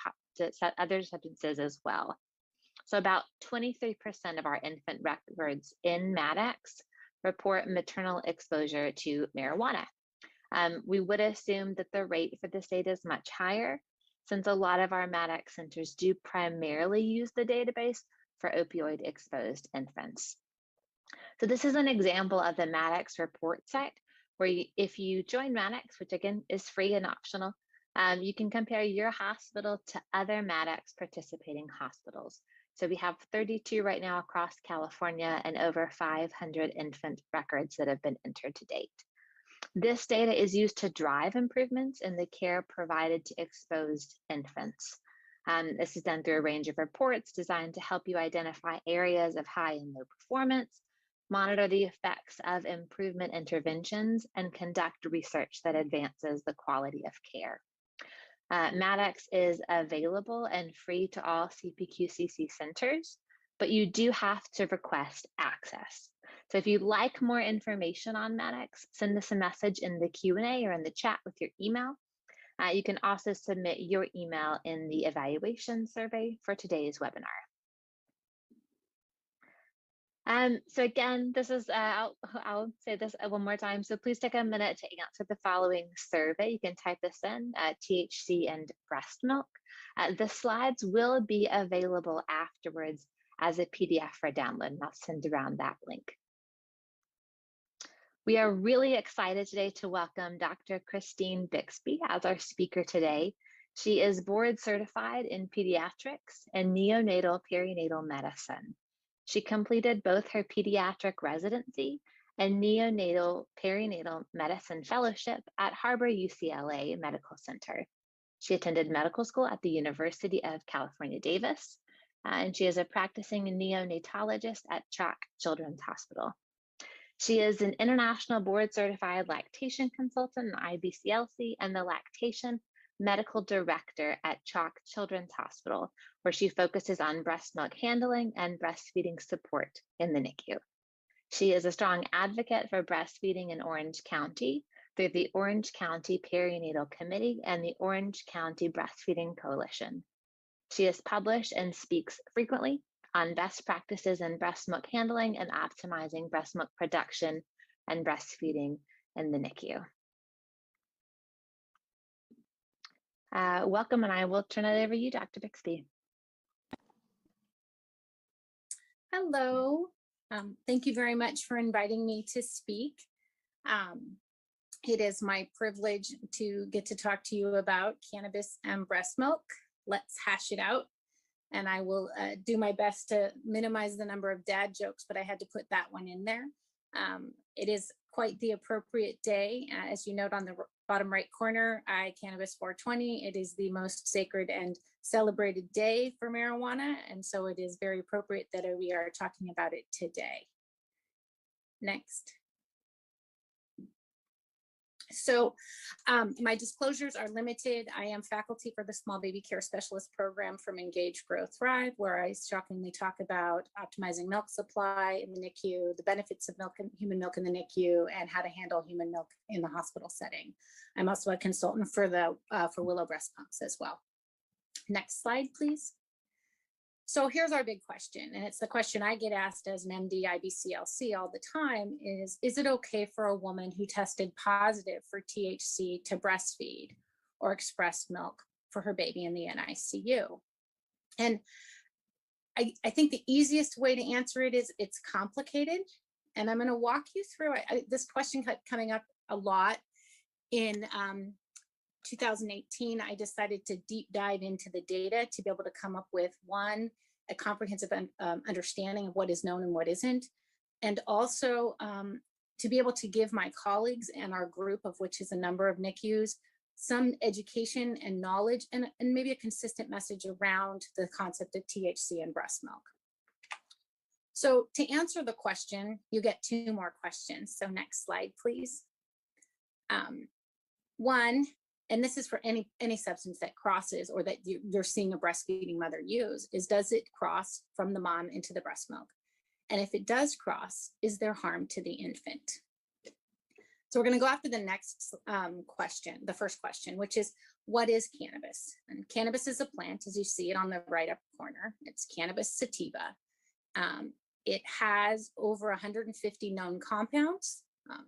substances as well. So about 23% of our infant records in MADEX report maternal exposure to marijuana. We would assume that the rate for this data is much higher, since a lot of our MADEX centers do primarily use the database for opioid exposed infants. So this is an example of the MADEX report site, where if you join MADEX, which again is free and optional, you can compare your hospital to other MADEX participating hospitals. So we have 32 right now across California and over 500 infant records that have been entered to date. This data is used to drive improvements in the care provided to exposed infants. This is done through a range of reports designed to help you identify areas of high and low performance, monitor the effects of improvement interventions, and conduct research that advances the quality of care. MADEX is available and free to all CPQCC centers, but you do have to request access. So if you'd like more information on MADEX, send us a message in the Q&A or in the chat with your email. You can also submit your email in the evaluation survey for today's webinar. So again, this is, I'll say this one more time. So please take a minute to answer the following survey. You can type this in, THC and breast milk. The slides will be available afterwards as a PDF for download, and I'll send around that link. We are really excited today to welcome Dr. Christine Bixby as our speaker today. She is board certified in pediatrics and neonatal perinatal medicine. She completed both her pediatric residency and neonatal perinatal medicine fellowship at Harbor UCLA Medical Center. She attended medical school at the University of California, Davis, and she is a practicing neonatologist at CHOC Children's Hospital. She is an international board certified lactation consultant in IBCLC and the lactation medical director at CHOC Children's Hospital, where she focuses on breast milk handling and breastfeeding support in the NICU. She is a strong advocate for breastfeeding in Orange County through the Orange County Perinatal Committee and the Orange County Breastfeeding Coalition. She has published and speaks frequently on best practices in breast milk handling and optimizing breast milk production and breastfeeding in the NICU. Welcome, and I will turn it over to you, Dr. Bixby. Hello. Thank you very much for inviting me to speak. It is my privilege to get to talk to you about cannabis and breast milk. Let's hash it out. And I will do my best to minimize the number of dad jokes, but I had to put that one in there. It is quite the appropriate day. As you note on the bottom right corner, Cannabis 420. It is the most sacred and celebrated day for marijuana. And so it is very appropriate that we are talking about it today. Next. So my disclosures are limited. I am faculty for the Small Baby Care Specialist Program from Engage, Grow, Thrive, where I shockingly talk about optimizing milk supply in the NICU, the benefits of human milk in the NICU, and how to handle human milk in the hospital setting. I'm also a consultant for Willow breast pumps as well. Next slide, please. So here's our big question, and it's the question I get asked as an MD IBCLC all the time is it okay for a woman who tested positive for THC to breastfeed or express milk for her baby in the NICU? And I think the easiest way to answer it is it's complicated, and I'm going to walk you through it. This question kept coming up a lot. In 2018, I decided to deep dive into the data to be able to come up with a comprehensive understanding of what is known and what isn't, and also to be able to give my colleagues and our group, of which is a number of NICUs, some education and knowledge and maybe a consistent message around the concept of THC and breast milk. So to answer the question, you get two more questions. So next slide, please. One, and this is for any substance that crosses or that you're seeing a breastfeeding mother use, is does it cross from the mom into the breast milk? And if it does cross, is there harm to the infant? So we're going to go after the next question, the first question, which is, what is cannabis? And cannabis is a plant, as you see it on the right up corner. It's cannabis sativa. It has over 150 known compounds.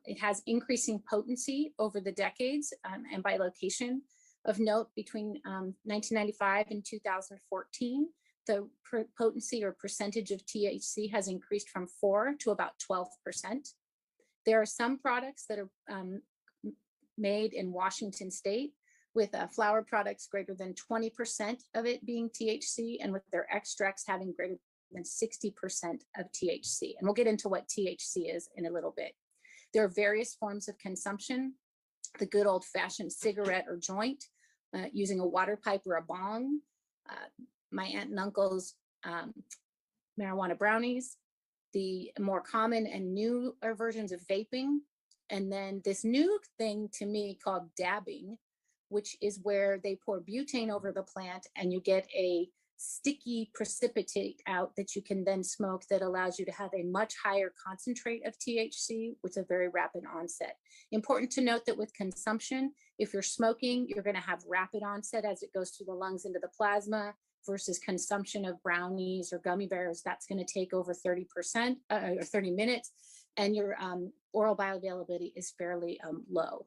It has increasing potency over the decades and by location. Of note, between 1995 and 2014, the potency or percentage of THC has increased from 4 to about 12%. There are some products that are made in Washington State with flower products greater than 20% of it being THC, and with their extracts having greater than 60% of THC. And we'll get into what THC is in a little bit. There are various forms of consumption: the good old-fashioned cigarette or joint, using a water pipe or a bong, my aunt and uncle's marijuana brownies, the more common and newer versions of vaping, and then this new thing to me called dabbing, which is where they pour butane over the plant and you get a sticky precipitate out that you can then smoke that allows you to have a much higher concentrate of THC with a very rapid onset. Important to note that with consumption, if you're smoking, you're going to have rapid onset as it goes through the lungs into the plasma, versus consumption of brownies or gummy bears, that's going to take over 30% or 30 minutes, and your oral bioavailability is fairly low.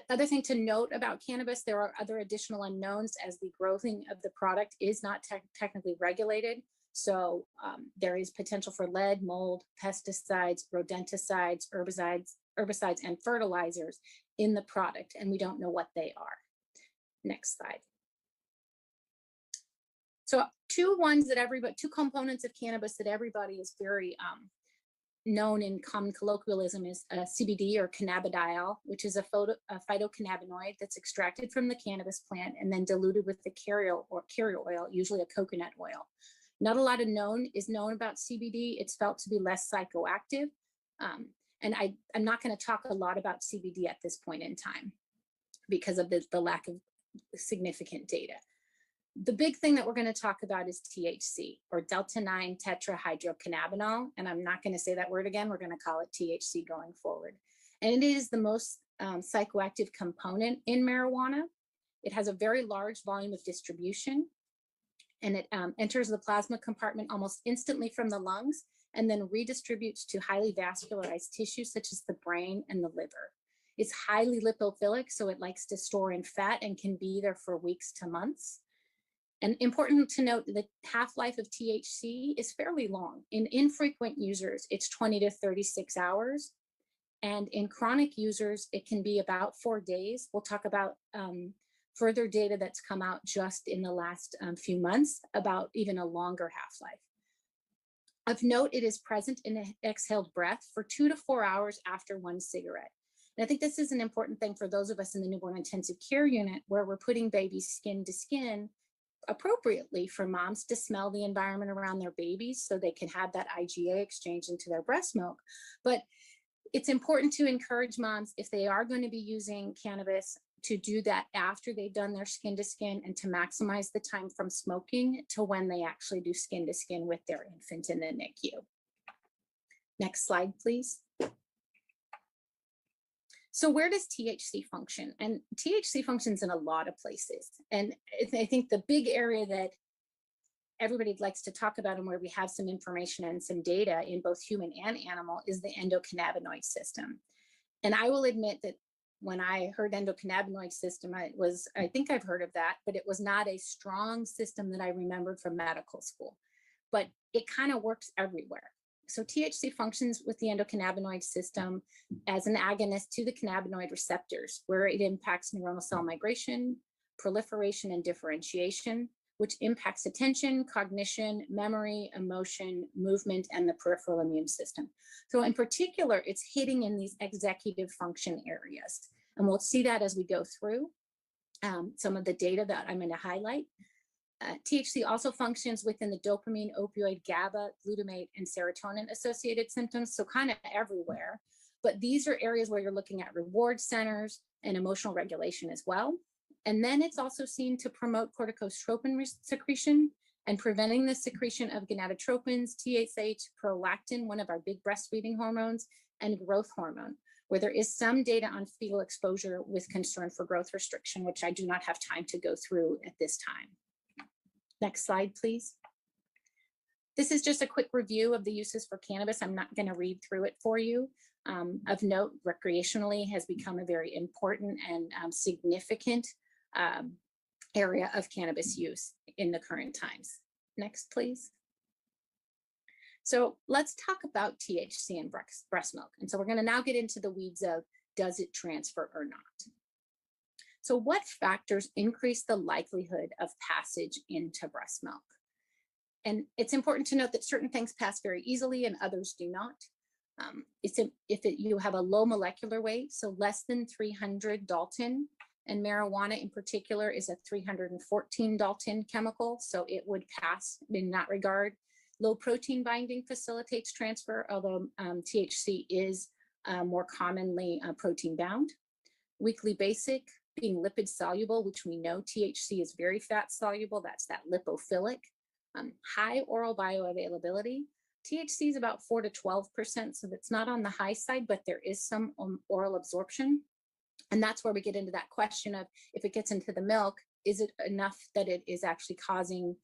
Other thing to note about cannabis, there are other additional unknowns as the growing of the product is not technically regulated. So there is potential for lead, mold, pesticides, rodenticides, herbicides, and fertilizers in the product, and we don't know what they are. Next slide. So two components of cannabis that everybody is very known in common colloquialism is CBD or cannabidiol, which is a phytocannabinoid that's extracted from the cannabis plant and then diluted with the carrier oil, usually a coconut oil. Not a lot is known about CBD. It's felt to be less psychoactive. And I'm not going to talk a lot about CBD at this point in time because of the lack of significant data. The big thing that we're going to talk about is THC, or delta-9 tetrahydrocannabinol, and I'm not going to say that word again. We're going to call it THC going forward. And it is the most psychoactive component in marijuana. It has a very large volume of distribution, and it enters the plasma compartment almost instantly from the lungs and then redistributes to highly vascularized tissues such as the brain and the liver. It's highly lipophilic, so it likes to store in fat and can be there for weeks to months. And important to note, the half-life of THC is fairly long. In infrequent users, it's 20 to 36 hours. And in chronic users, it can be about 4 days. We'll talk about further data that's come out just in the last few months about even a longer half-life. Of note, it is present in an exhaled breath for 2 to 4 hours after one cigarette. And I think this is an important thing for those of us in the newborn intensive care unit where we're putting babies skin to skin appropriately for moms to smell the environment around their babies so they can have that IgA exchange into their breast milk. But it's important to encourage moms, if they are going to be using cannabis, to do that after they've done their skin to skin and to maximize the time from smoking to when they actually do skin to skin with their infant in the NICU. Next slide, please. So where does THC function? And THC functions in a lot of places. And I think the big area that everybody likes to talk about and where we have some information and some data in both human and animal is the endocannabinoid system. And I will admit that when I heard endocannabinoid system, I think I've heard of that, but it was not a strong system that I remembered from medical school, but it kind of works everywhere. So THC functions with the endocannabinoid system as an agonist to the cannabinoid receptors, where it impacts neuronal cell migration, proliferation, and differentiation, which impacts attention, cognition, memory, emotion, movement, and the peripheral immune system. So in particular, it's hitting in these executive function areas. And we'll see that as we go through some of the data that I'm going to highlight. THC also functions within the dopamine, opioid, GABA, glutamate, and serotonin associated symptoms, so kind of everywhere. But these are areas where you're looking at reward centers and emotional regulation as well. And then it's also seen to promote corticotropin secretion and preventing the secretion of gonadotropins, TSH, prolactin, one of our big breastfeeding hormones, and growth hormone, where there is some data on fetal exposure with concern for growth restriction, which I do not have time to go through at this time. Next slide, please. This is just a quick review of the uses for cannabis. I'm not going to read through it for you. Of note, recreationally has become a very important and significant area of cannabis use in the current times. Next, please. So let's talk about THC in breast milk. And so we're going to now get into the weeds of, does it transfer or not? So what factors increase the likelihood of passage into breast milk? And it's important to note that certain things pass very easily and others do not. You have a low molecular weight, so less than 300 Dalton, and marijuana in particular is a 314 Dalton chemical, so it would pass in that regard. Low protein binding facilitates transfer, although THC is more commonly protein bound. Weakly basic, being lipid soluble, which we know THC is very fat soluble, that's that lipophilic. High oral bioavailability. THC is about 4 to 12%, so that's not on the high side, but there is some oral absorption. And that's where we get into that question of, if it gets into the milk, is it enough that it is actually causing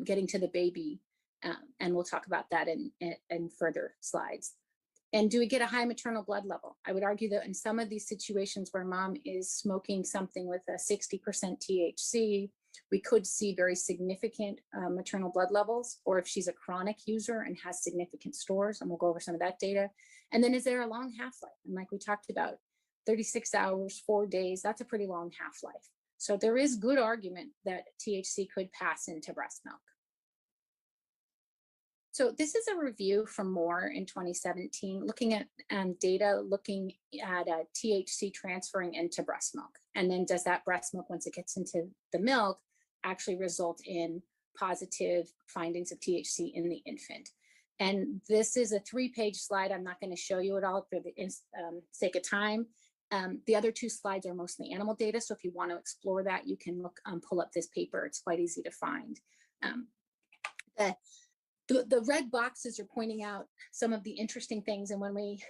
getting to the baby? And we'll talk about that in further slides. And do we get a high maternal blood level? I would argue that in some of these situations where mom is smoking something with a 60% THC, we could see very significant maternal blood levels, or if she's a chronic user and has significant stores, and we'll go over some of that data. And then is there a long half-life? And like we talked about, 36 hours, 4 days, that's a pretty long half-life. So there is good argument that THC could pass into breast milk. So this is a review from Moore in 2017, looking at data, looking at THC transferring into breast milk. And then does that breast milk, once it gets into the milk, actually result in positive findings of THC in the infant? And this is a 3-page slide. I'm not going to show you it all for the sake of time. The other 2 slides are mostly animal data. So if you want to explore that, you can look, pull up this paper. It's quite easy to find. The red boxes are pointing out some of the interesting things. And when we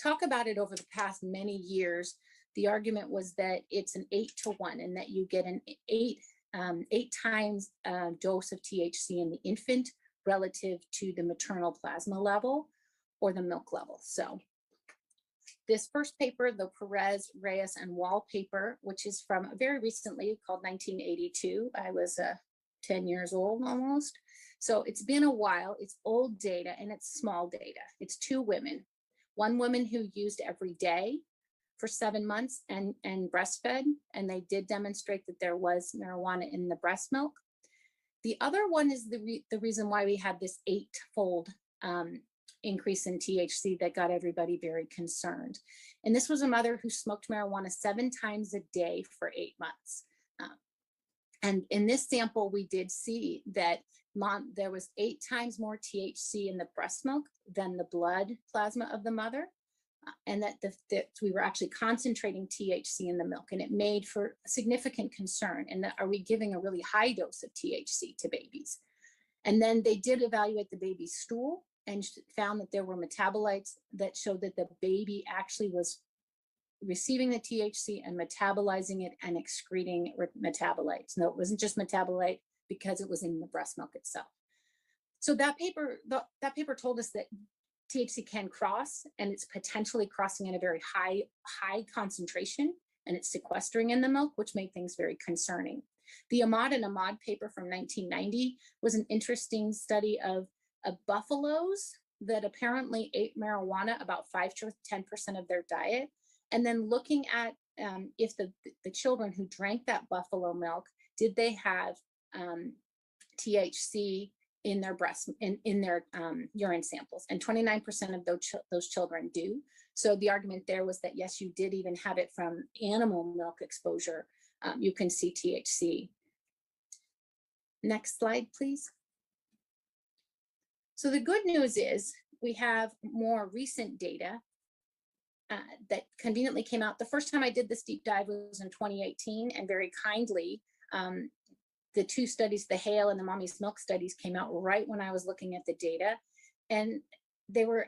talk about it over the past many years, the argument was that it's an 8-to-1 and that you get an 8 times dose of THC in the infant relative to the maternal plasma level or the milk level. So this first paper, the Perez, Reyes, and Wall paper, which is from very recently, called 1982. I was 10 years old almost. So it's been a while, it's old data and it's small data. It's 2 women one woman who used every day for 7 months and breastfed, and they did demonstrate that there was marijuana in the breast milk. The other one is the reason why we had this 8-fold increase in THC that got everybody very concerned. And this was a mother who smoked marijuana 7 times a day for 8 months. And in this sample, we did see that there was 8 times more THC in the breast milk than the blood plasma of the mother. And that we were actually concentrating THC in the milk, and it made for significant concern. And that, are we giving a really high dose of THC to babies? And then they did evaluate the baby's stool and found that there were metabolites that showed that the baby actually was receiving the THC and metabolizing it and excreting metabolites. No, it wasn't just metabolite because it was in the breast milk itself. So that paper told us that THC can cross, and it's potentially crossing in a very high concentration, and it's sequestering in the milk, which made things very concerning. The Ahmad and Ahmad paper from 1990 was an interesting study of buffaloes that apparently ate marijuana about 5 to 10% of their diet, and then looking at if the children who drank that buffalo milk, did they have THC in their in their urine samples, and 29% of those children do. So the argument there was that yes, you did even have it from animal milk exposure. You can see THC. Next slide, please. So the good news is we have more recent data that conveniently came out. The first time I did this deep dive was in 2018, and very kindly, the 2 studies, the Hale and the Mommy's Milk studies, came out right when I was looking at the data. And they were,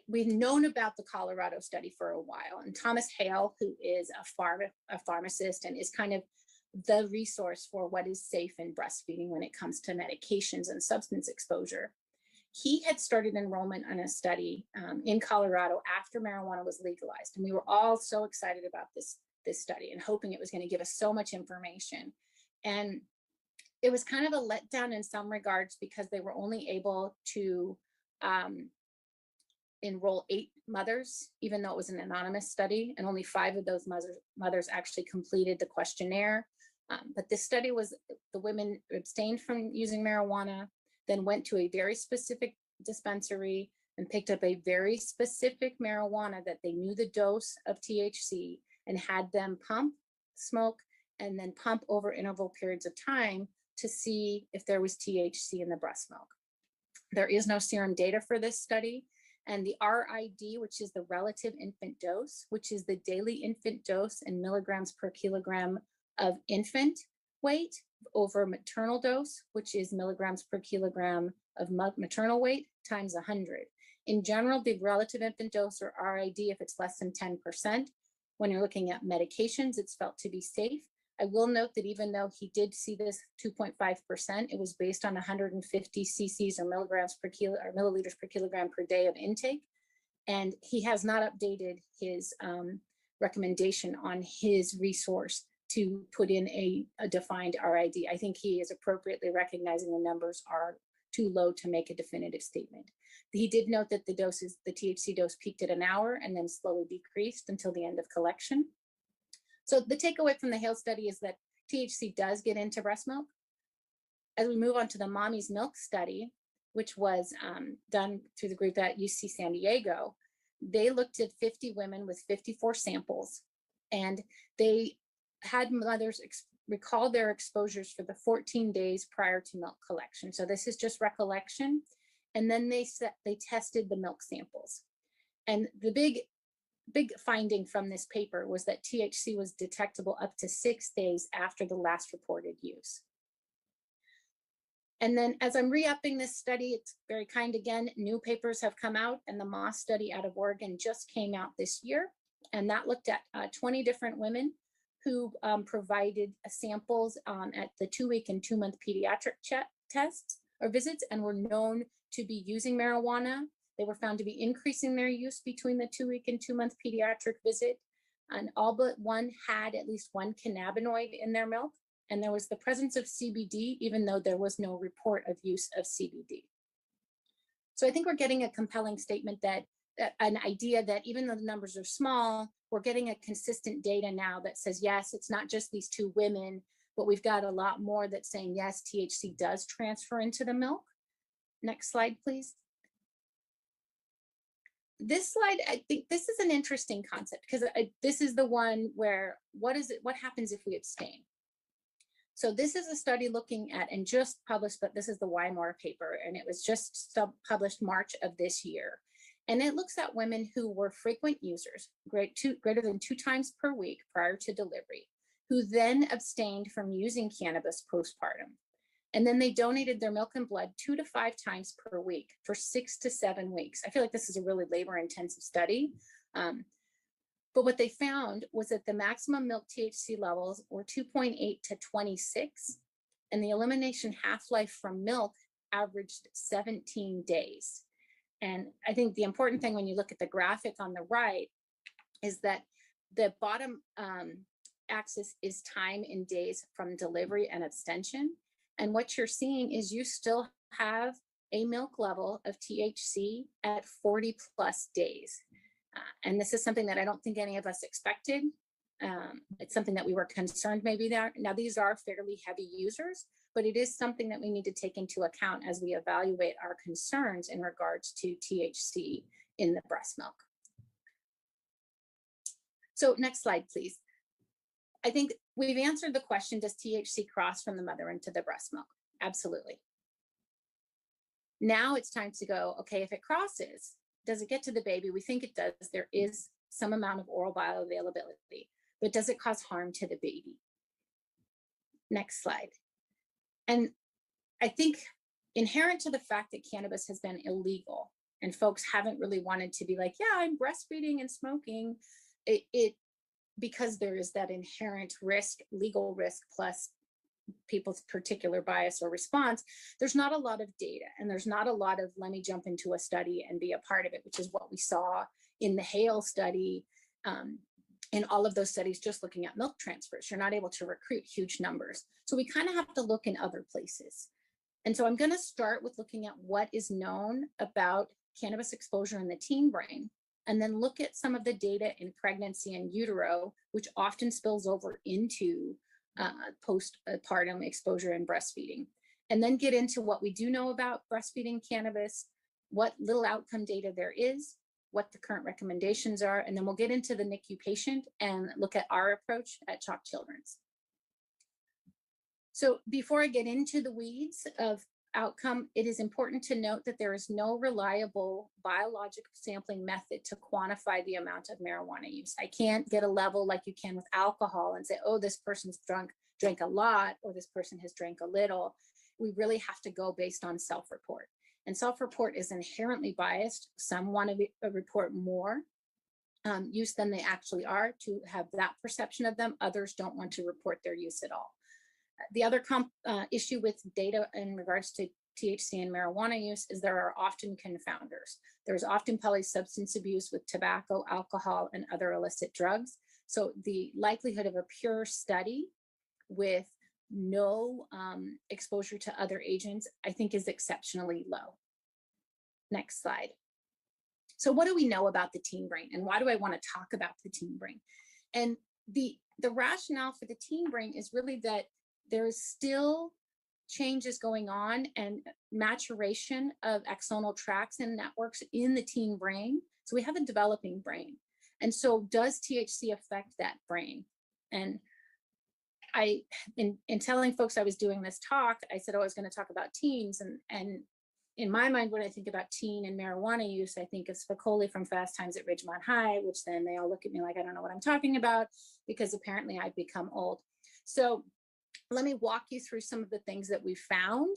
we've known about the Colorado study for a while. And Thomas Hale, who is a pharmacist and is kind of the resource for what is safe in breastfeeding when it comes to medications and substance exposure, he had started enrollment on a study in Colorado after marijuana was legalized. And we were all so excited about this study and hoping it was going to give us so much information. And it was kind of a letdown in some regards because they were only able to enroll 8 mothers, even though it was an anonymous study, and only 5 of those mothers actually completed the questionnaire. But this study was, the women abstained from using marijuana, then went to a very specific dispensary and picked up a very specific marijuana that they knew the dose of THC, and had them pump, smoke, and then pump over interval periods of time to see if there was THC in the breast milk. There is no serum data for this study. And the RID, which is the relative infant dose, which is the daily infant dose in milligrams per kilogram of infant weight over maternal dose, which is milligrams per kilogram of maternal weight times 100. In general, the relative infant dose, or RID, if it's less than 10%, when you're looking at medications, it's felt to be safe. I will note that even though he did see this 2.5%, it was based on 150 cc's or milligrams per kilo or milliliters per kilogram per day of intake. And he has not updated his recommendation on his resource to put in a defined RID. I think he is appropriately recognizing the numbers are too low to make a definitive statement. He did note that the THC dose peaked at an hour and then slowly decreased until the end of collection. So the takeaway from the Hale study is that THC does get into breast milk. As we move on to the Mommy's Milk study, which was done through the group at UC San Diego, they looked at 50 women with 54 samples, and they had mothers recall their exposures for the 14 days prior to milk collection. So this is just recollection. And then they tested the milk samples. And the big finding from this paper was that THC was detectable up to 6 days after the last reported use. And then as I'm re-upping this study, it's very kind again, new papers have come out, and the Moss study out of Oregon just came out this year. And that looked at 20 different women who provided samples at the 2-week and 2-month pediatric tests or visits and were known to be using marijuana. They were found to be increasing their use between the 2-week and 2-month pediatric visit. And all but one had at least one cannabinoid in their milk. And there was the presence of CBD, even though there was no report of use of CBD. So I think we're getting a compelling statement that an idea that even though the numbers are small, we're getting a consistent data now that says, yes, it's not just these 2 women, but we've got a lot more that's saying, yes, THC does transfer into the milk. Next slide, please. This slide, I think this is an interesting concept because this is the one where what happens if we abstain? So this is a study looking at, and just published, but this is the Weimar paper, and it was just published March of this year. And it looks at women who were frequent users, greater than 2 times per week prior to delivery, who then abstained from using cannabis postpartum. And then they donated their milk and blood 2 to 5 times per week for 6 to 7 weeks. I feel like this is a really labor-intensive study. But what they found was that the maximum milk THC levels were 2.8 to 26, and the elimination half-life from milk averaged 17 days. And I think the important thing when you look at the graphic on the right is that the bottom axis is time in days from delivery and abstention. And what you're seeing is you still have a milk level of THC at 40 plus days. And this is something that I don't think any of us expected. It's something that we were concerned maybe there. Now, these are fairly heavy users, but it is something that we need to take into account as we evaluate our concerns in regards to THC in the breast milk. So next slide, please. I think we've answered the question, does THC cross from the mother into the breast milk? Absolutely. Now it's time to go, okay, if it crosses, does it get to the baby? We think it does. There is some amount of oral bioavailability, but does it cause harm to the baby? Next slide. And I think inherent to the fact that cannabis has been illegal and folks haven't really wanted to be like, yeah, I'm breastfeeding and smoking, because there is that inherent risk, legal risk, plus people's particular bias or response, there's not a lot of data, and there's not a lot of let me jump into a study and be a part of it, which is what we saw in the Hale study, in all of those studies just looking at milk transfers. You're not able to recruit huge numbers. So we kind of have to look in other places. And so I'm going to start with looking at what is known about cannabis exposure in the teen brain, and then look at some of the data in pregnancy and utero, which often spills over into postpartum exposure and breastfeeding, and then get into what we do know about breastfeeding cannabis, what little outcome data there is, what the current recommendations are, and then we'll get into the NICU patient and look at our approach at CHOP Children's. So before I get into the weeds of outcome, it is important to note that there is no reliable biologic sampling method to quantify the amount of marijuana use. I can't get a level like you can with alcohol and say, oh, this person's drank a lot, or this person has drank a little. We really have to go based on self-report. And self-report is inherently biased. Some want to report more use than they actually are to have that perception of them. Others don't want to report their use at all. The other issue with data in regards to THC and marijuana use is there are often confounders. There's often polysubstance abuse with tobacco, alcohol, and other illicit drugs. So the likelihood of a pure study with no exposure to other agents, I think, is exceptionally low. Next slide. So what do we know about the teen brain, and why do I want to talk about the teen brain? And the rationale for the teen brain is really that there's still changes going on and maturation of axonal tracts and networks in the teen brain. So we have a developing brain. And so does THC affect that brain? And in telling folks I was doing this talk, I said, oh, I was going to talk about teens. And in my mind, when I think about teen and marijuana use, I think of Spicoli from Fast Times at Ridgemont High, which then they all look at me like I don't know what I'm talking about, because apparently I've become old. So let me walk you through some of the things that we found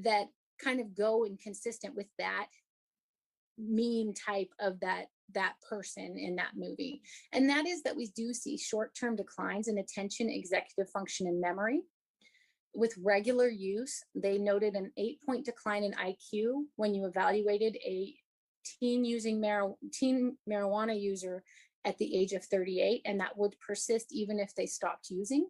that kind of go inconsistent with that meme type of that person in that movie. And that is that we do see short-term declines in attention, executive function, and memory. With regular use, they noted an 8-point decline in IQ when you evaluated a teen marijuana user at the age of 38, and that would persist even if they stopped using.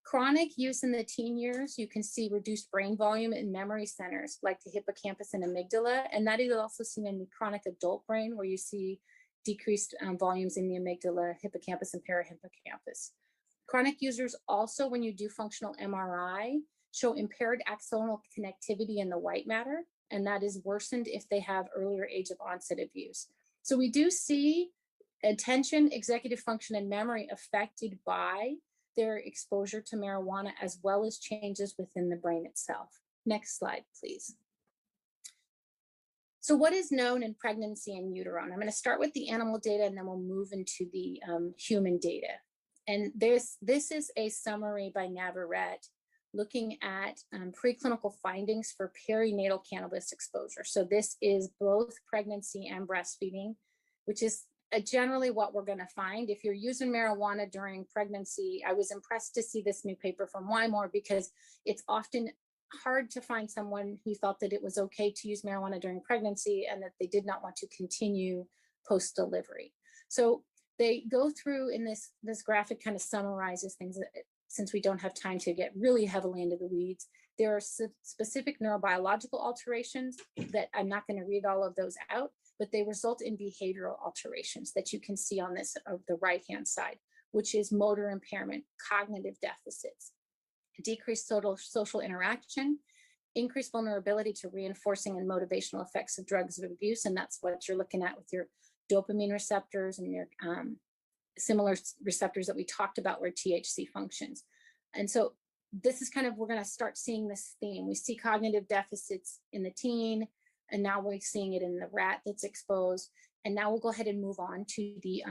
Chronic use in the teen years, you can see reduced brain volume in memory centers like the hippocampus and amygdala. And that is also seen in the chronic adult brain, where you see decreased volumes in the amygdala, hippocampus, and parahippocampus. Chronic users also, when you do functional MRI, show impaired axonal connectivity in the white matter, and that is worsened if they have earlier age of onset of use. So we do see attention, executive function, and memory affected by their exposure to marijuana, as well as changes within the brain itself. Next slide, please. So what is known in pregnancy in utero? And I'm going to start with the animal data, and then we'll move into the human data. And this is a summary by Navarrete looking at preclinical findings for perinatal cannabis exposure. So this is both pregnancy and breastfeeding, which is generally what we're going to find. If you're using marijuana during pregnancy, I was impressed to see this new paper from Wymore, because it's often hard to find someone who thought that it was okay to use marijuana during pregnancy and that they did not want to continue post-delivery. So they go through in this graphic, kind of summarizes things that, since we don't have time to get really heavily into the weeds, there are specific neurobiological alterations that I'm not going to read all of those out, but they result in behavioral alterations that you can see on this of the right-hand side, which is motor impairment, cognitive deficits, decreased social interaction, increased vulnerability to reinforcing and motivational effects of drugs of abuse. And that's what you're looking at with your dopamine receptors and your similar receptors that we talked about where THC functions. And so this is kind of, we're going to start seeing this theme. We see cognitive deficits in the teen, and now we're seeing it in the rat that's exposed. And now we'll go ahead and move on to the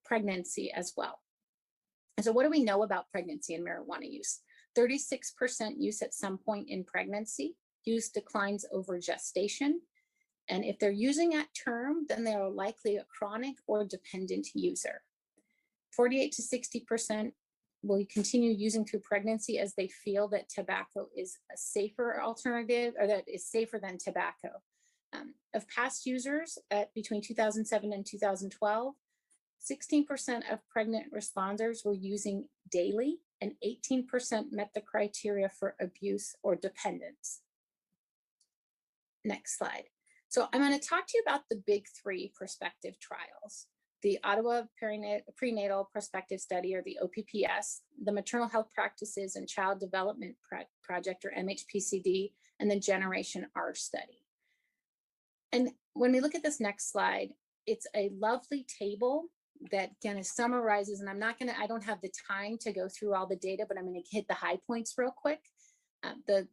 pregnancy as well. And so what do we know about pregnancy and marijuana use? 36% use at some point in pregnancy. Use declines over gestation. And if they're using at term, then they are likely a chronic or dependent user. 48 to 60% will continue using through pregnancy as they feel that tobacco is a safer alternative, or that is safer than tobacco. Of past users at between 2007 and 2012, 16% of pregnant responders were using daily, and 18% met the criteria for abuse or dependence. Next slide. So I'm going to talk to you about the big three prospective trials: the Ottawa Prenatal Prospective Study, or the OPPS, the Maternal Health Practices and Child Development Project, or MHPCD, and the Generation R study. And when we look at this next slide, it's a lovely table that kind of summarizes, and I don't have the time to go through all the data, but I'm going to hit the high points real quick. The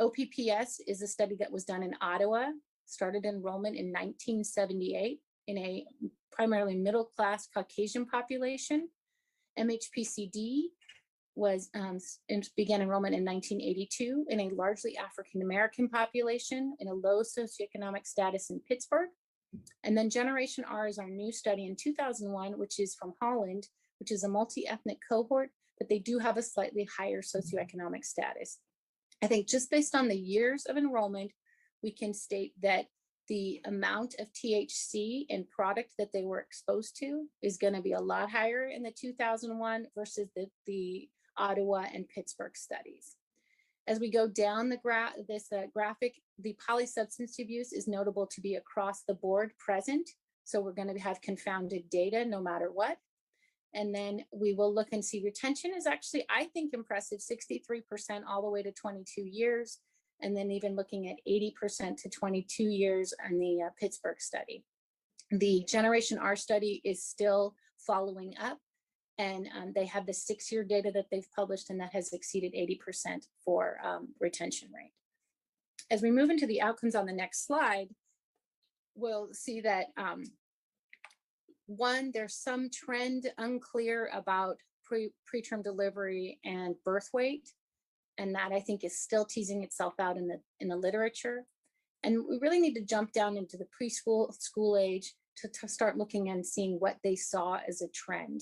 OPPS is a study that was done in Ottawa, started enrollment in 1978 in a primarily middle-class Caucasian population. MHPCD began enrollment in 1982 in a largely African-American population in a low socioeconomic status in Pittsburgh. And then Generation R is our new study in 2001, which is from Holland, which is a multi-ethnic cohort, but they do have a slightly higher socioeconomic status. I think just based on the years of enrollment, we can state that the amount of THC in product that they were exposed to is going to be a lot higher in the 2001 versus the Ottawa and Pittsburgh studies. As we go down the graphic, the polysubstance abuse is notable to be across the board present. So we're going to have confounded data no matter what. And then we will look and see retention is actually, I think, impressive, 63% all the way to 22 years. And then even looking at 80% to 22 years on the Pittsburgh study. The Generation R study is still following up, and they have the 6-year data that they've published, and that has exceeded 80% for retention rate. As we move into the outcomes on the next slide, we'll see that one, there's some trend unclear about preterm delivery and birth weight. And that, I think, is still teasing itself out in the literature. And we really need to jump down into the preschool, school age to start looking and seeing what they saw as a trend.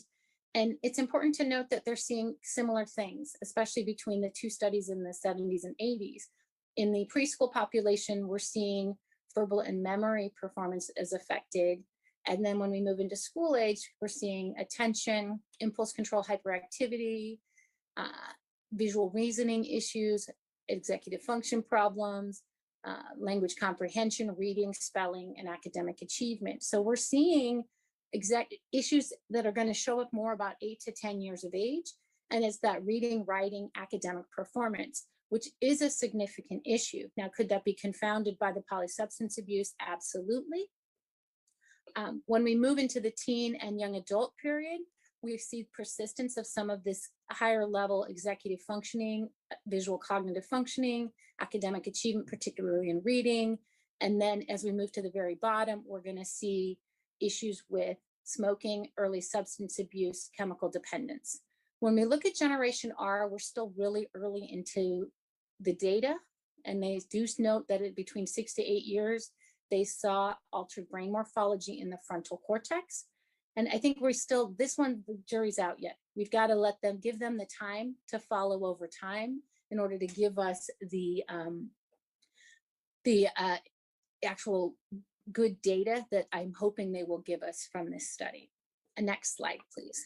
And it's important to note that they're seeing similar things, especially between the two studies in the 70s and 80s. In the preschool population, we're seeing verbal and memory performance is affected. And then when we move into school age, we're seeing attention, impulse control, hyperactivity, visual reasoning issues, executive function problems, language comprehension, reading, spelling, and academic achievement. So we're seeing issues that are going to show up more about 8 to 10 years of age. And it's that reading, writing, academic performance, which is a significant issue. Now, could that be confounded by the polysubstance abuse? Absolutely. When we move into the teen and young adult period, we see persistence of some of this higher level executive functioning, visual cognitive functioning, academic achievement, particularly in reading. And then as we move to the very bottom, we're going to see issues with smoking, early substance abuse, chemical dependence. When we look at Generation R, we're still really early into the data. And they do note that between 6 to 8 years, they saw altered brain morphology in the frontal cortex. And I think this one, the jury's out yet. We've got to give them the time to follow over time in order to give us the actual good data that I'm hoping they will give us from this study. Next slide, please.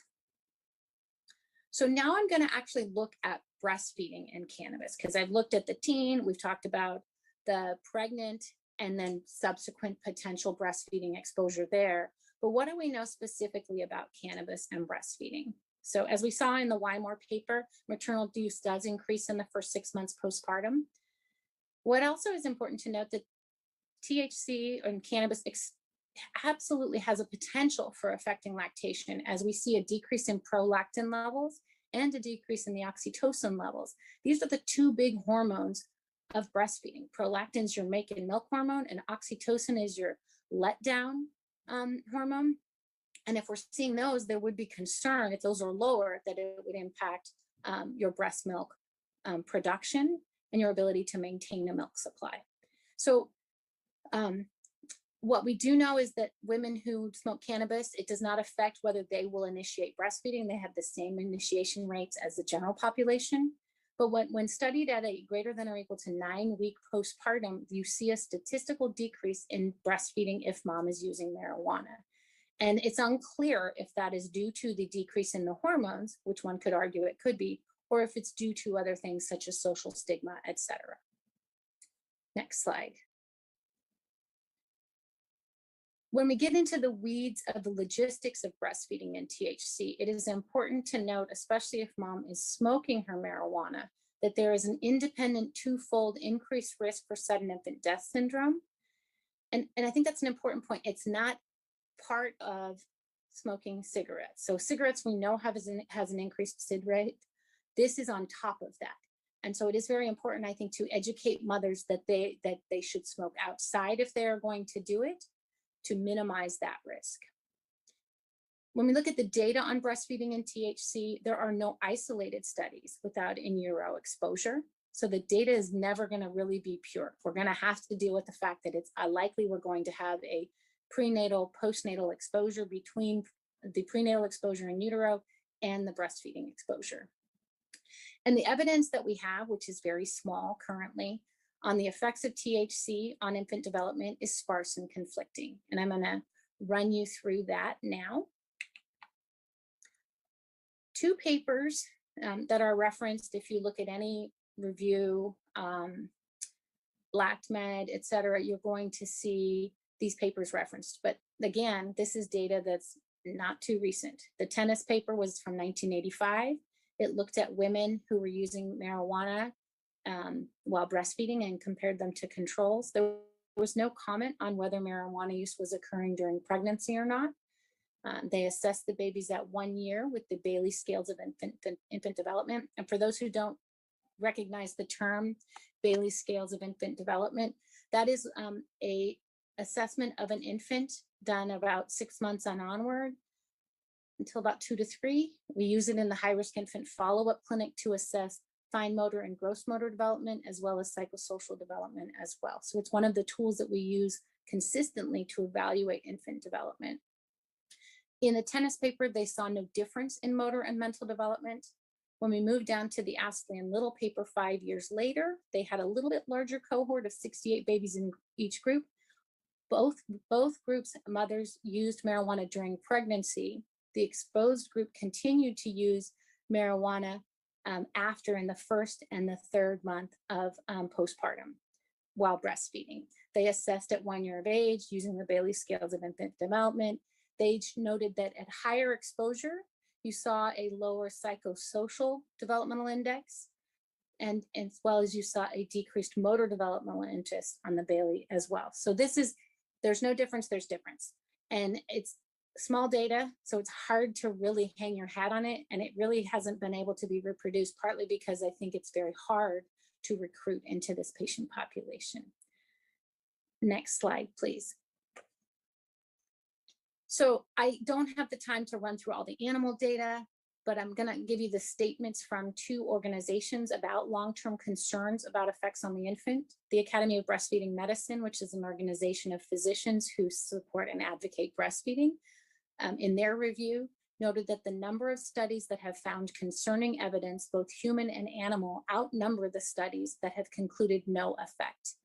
So now I'm going to actually look at breastfeeding and cannabis, because I've looked at the teen, we've talked about the pregnant, and then subsequent potential breastfeeding exposure there. But what do we know specifically about cannabis and breastfeeding? So as we saw in the Wymore paper, maternal use does increase in the first 6 months postpartum. What also is important to note that THC and cannabis absolutely has a potential for affecting lactation, as we see a decrease in prolactin levels and a decrease in the oxytocin levels. These are the two big hormones of breastfeeding. Prolactin is your make and milk hormone, and oxytocin is your letdown hormone. And if we're seeing those, there would be concern if those are lower that it would impact your breast milk production and your ability to maintain a milk supply. So what we do know is that women who smoke cannabis, it does not affect whether they will initiate breastfeeding. They have the same initiation rates as the general population. But when studied at a greater than or equal to 9-week postpartum, you see a statistical decrease in breastfeeding if mom is using marijuana. And it's unclear if that is due to the decrease in the hormones, which one could argue it could be, or if it's due to other things such as social stigma, etc. Next slide. When we get into the weeds of the logistics of breastfeeding and THC, it is important to note, especially if mom is smoking her marijuana, that there is an independent twofold increased risk for sudden infant death syndrome. And I think that's an important point. It's not part of smoking cigarettes. So cigarettes we know has an increased SID rate. This is on top of that. And so it is very important, I think, to educate mothers that they should smoke outside if they are going to do it, to minimize that risk. When we look at the data on breastfeeding and THC, there are no isolated studies without in utero exposure. So the data is never going to really be pure. We're going to have to deal with the fact that it's likely we're going to have a prenatal, postnatal exposure between the prenatal exposure in utero and the breastfeeding exposure. And the evidence that we have, which is very small currently, on the effects of THC on infant development is sparse and conflicting. And I'm going to run you through that now. 2 papers that are referenced, if you look at any review, LactMed, et cetera, you're going to see these papers referenced. But again, this is data that's not too recent. The tennis paper was from 1985. It looked at women who were using marijuana while breastfeeding and compared them to controls. There was no comment on whether marijuana use was occurring during pregnancy or not. They assessed the babies at 1 year with the Bailey scales of infant development. And for those who don't recognize the term Bailey scales of infant development, that is a assessment of an infant done about 6 months on onward until about 2 to 3. We use it in the high-risk infant follow-up clinic to assess fine motor and gross motor development, as well as psychosocial development as well. So it's one of the tools that we use consistently to evaluate infant development. In the tennis paper, they saw no difference in motor and mental development. When we moved down to the Astley and Little paper 5 years later, they had a little bit larger cohort of 68 babies in each group. Both groups, mothers used marijuana during pregnancy. The exposed group continued to use marijuana after in the first and the third month of postpartum while breastfeeding. They assessed at 1 year of age using the Bailey scales of infant development. They noted that at higher exposure, you saw a lower psychosocial developmental index, and as well as you saw a decreased motor developmental interest on the Bailey as well. So there's no difference, there's difference. And it's small data, so it's hard to really hang your hat on it. And it really hasn't been able to be reproduced, partly because I think it's very hard to recruit into this patient population. Next slide, please. So I don't have the time to run through all the animal data, but I'm going to give you the statements from 2 organizations about long-term concerns about effects on the infant. The Academy of Breastfeeding Medicine, which is an organization of physicians who support and advocate breastfeeding, in their review, noted that the number of studies that have found concerning evidence, both human and animal, outnumber the studies that have concluded no effect.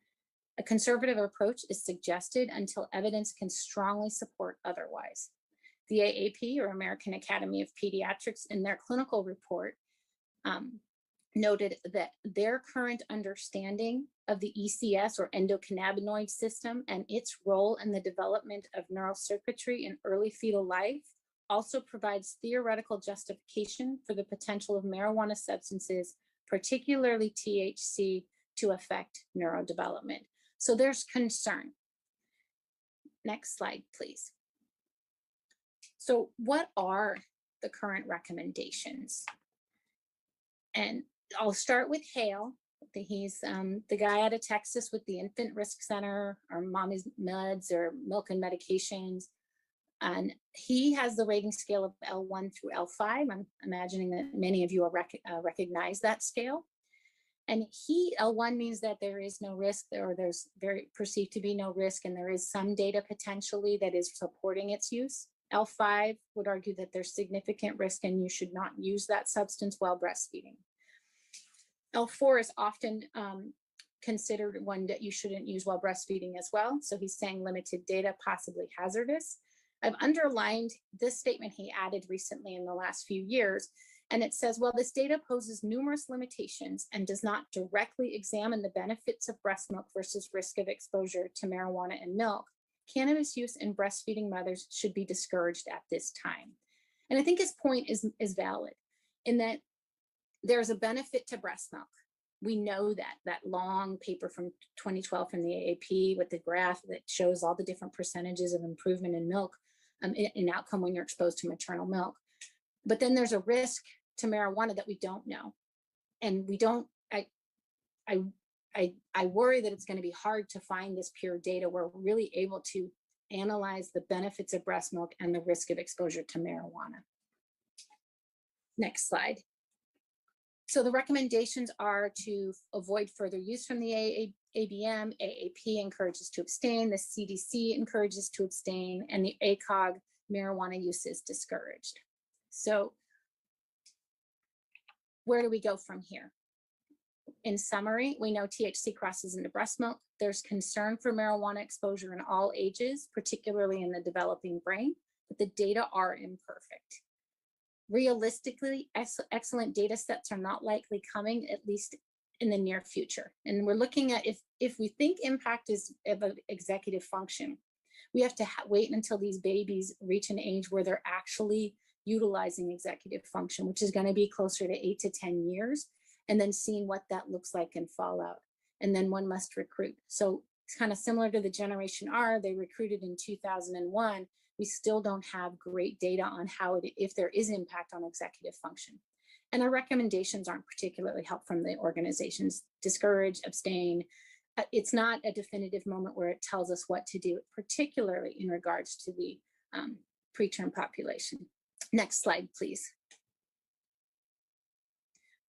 A conservative approach is suggested until evidence can strongly support otherwise. The AAP, or American Academy of Pediatrics, in their clinical report, noted that their current understanding of the ECS, or endocannabinoid system, and its role in the development of neural circuitry in early fetal life also provides theoretical justification for the potential of marijuana substances, particularly THC, to affect neurodevelopment. So there's concern. Next slide, please. So what are the current recommendations? And I'll start with Hale. He's the guy out of Texas with the Infant Risk Center, or Mommy's Meds, or Milk and Medications. And he has the rating scale of L1 through L5. I'm imagining that many of you recognize that scale. And L1 means that there is no risk, or there's perceived to be no risk, and there is some data potentially that is supporting its use. L5 would argue that there's significant risk and you should not use that substance while breastfeeding. L4 is often considered one that you shouldn't use while breastfeeding as well. So he's saying limited data, possibly hazardous. I've underlined this statement he added recently in the last few years. And it says, well, this data poses numerous limitations and does not directly examine the benefits of breast milk versus risk of exposure to marijuana and milk. Cannabis use in breastfeeding mothers should be discouraged at this time. And I think his point is valid in that there's a benefit to breast milk. We know that long paper from 2012 from the AAP with the graph that shows all the different percentages of improvement in milk in outcome when you're exposed to maternal milk. But then there's a risk to marijuana that we don't know. And we don't, I worry that it's going to be hard to find this pure data where we're really able to analyze the benefits of breast milk and the risk of exposure to marijuana. Next slide. So the recommendations are to avoid further use from the ABM, AAP encourages to abstain, the CDC encourages to abstain, and the ACOG, marijuana use is discouraged. So where do we go from here? In summary, we know THC crosses into breast milk. There's concern for marijuana exposure in all ages, particularly in the developing brain, but the data are imperfect. Realistically, excellent data sets are not likely coming, at least in the near future. And we're looking at if we think impact is of an executive function, we have to wait until these babies reach an age where they're actually utilizing executive function, which is going to be closer to 8 to 10 years, and then seeing what that looks like in fallout. And then one must recruit. So it's kind of similar to the Generation R. They recruited in 2001. We still don't have great data on how if there is impact on executive function. And our recommendations aren't particularly helpful from the organizations. Discourage, abstain. It's not a definitive moment where it tells us what to do, particularly in regards to the preterm population. Next slide, please.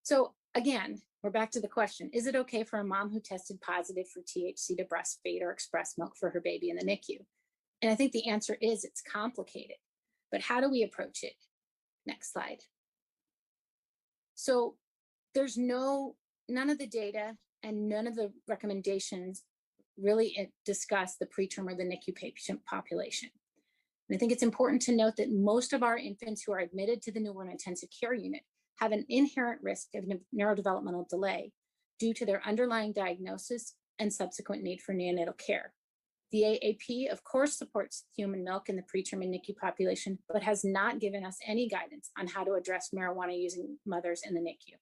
So again, we're back to the question, is it okay for a mom who tested positive for THC to breastfeed or express milk for her baby in the NICU? And I think the answer is it's complicated, but how do we approach it? Next slide. So there's none of the data and none of the recommendations really discuss the preterm or the NICU patient population. And I think it's important to note that most of our infants who are admitted to the newborn intensive care unit have an inherent risk of neurodevelopmental delay due to their underlying diagnosis and subsequent need for neonatal care. The AAP, of course, supports human milk in the preterm and NICU population, but has not given us any guidance on how to address marijuana-using mothers in the NICU.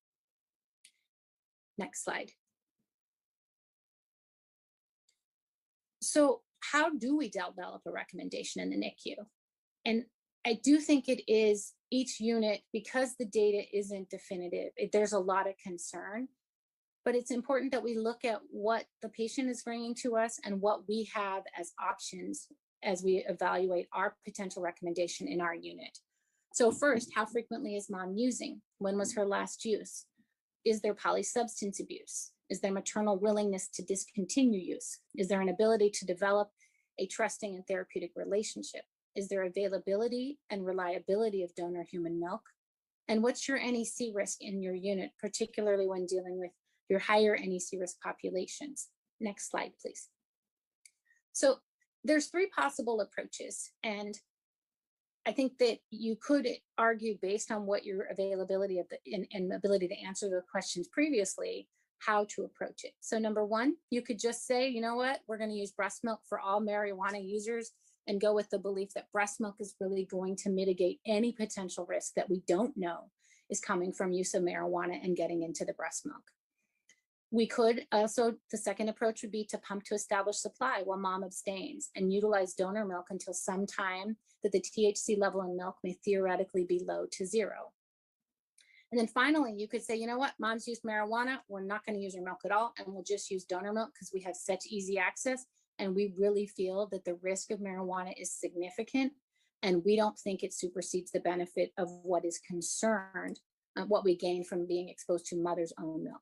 Next slide. So how do we develop a recommendation in the NICU? And I do think it is each unit, because the data isn't definitive, there's a lot of concern, but it's important that we look at what the patient is bringing to us and what we have as options as we evaluate our potential recommendation in our unit. So first, how frequently is mom using? When was her last use? Is there polysubstance abuse? Is there maternal willingness to discontinue use? Is there an ability to develop a trusting and therapeutic relationship? Is there availability and reliability of donor human milk? And what's your NEC risk in your unit, particularly when dealing with your higher NEC risk populations? Next slide, please. So there's 3 possible approaches, and I think that you could argue, based on what your availability of and ability to answer the questions previously, how to approach it. So number 1, you could just say, you know what, we're going to use breast milk for all marijuana users and go with the belief that breast milk is really going to mitigate any potential risk that we don't know is coming from use of marijuana and getting into the breast milk. We could also, the second approach would be to pump to establish supply while mom abstains and utilize donor milk until some time that the THC level in milk may theoretically be low to 0. And then finally, you could say, you know what, mom's used marijuana, we're not going to use her milk at all, and we'll just use donor milk because we have such easy access, and we really feel that the risk of marijuana is significant, and we don't think it supersedes the benefit of what is concerned, what we gain from being exposed to mother's own milk.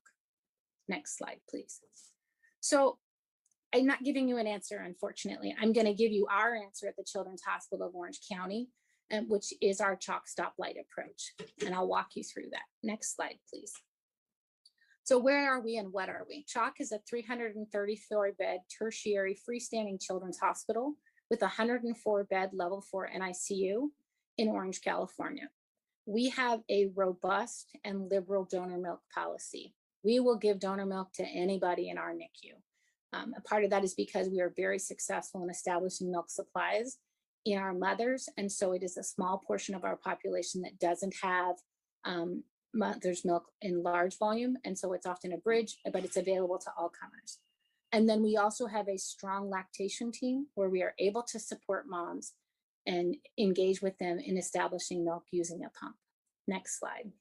Next slide, please. So I'm not giving you an answer, unfortunately. I'm going to give you our answer at the Children's Hospital of Orange County, which is our chalk stoplight approach. And I'll walk you through that. Next slide, please. So where are we and what are we? Chalk is a 334-bed tertiary freestanding children's hospital with a 104-bed level 4 NICU in Orange, California. We have a robust and liberal donor milk policy. We will give donor milk to anybody in our NICU. A part of that is because we are very successful in establishing milk supplies in our mothers, and so it is a small portion of our population that doesn't have mother's milk in large volume, and so it's often a bridge, but it's available to all comers. And then we also have a strong lactation team where we are able to support moms and engage with them in establishing milk using a pump. Next slide.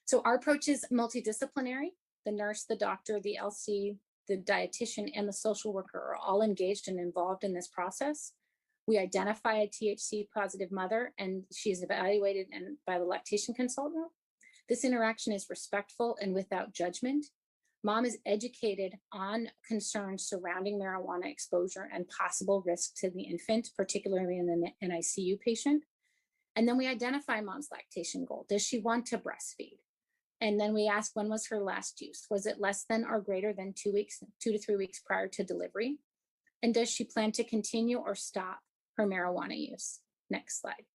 So our approach is multidisciplinary. The nurse, the doctor, the LC, the dietitian, and the social worker are all engaged and involved in this process. We identify a THC positive mother, and she is evaluated by the lactation consultant. This interaction is respectful and without judgment. Mom is educated on concerns surrounding marijuana exposure and possible risk to the infant, particularly in the NICU patient. And then we identify mom's lactation goal. Does she want to breastfeed? And then we ask, when was her last use? Was it less than or greater than 2 to 3 weeks prior to delivery? And does she plan to continue or stop her marijuana use? Next slide.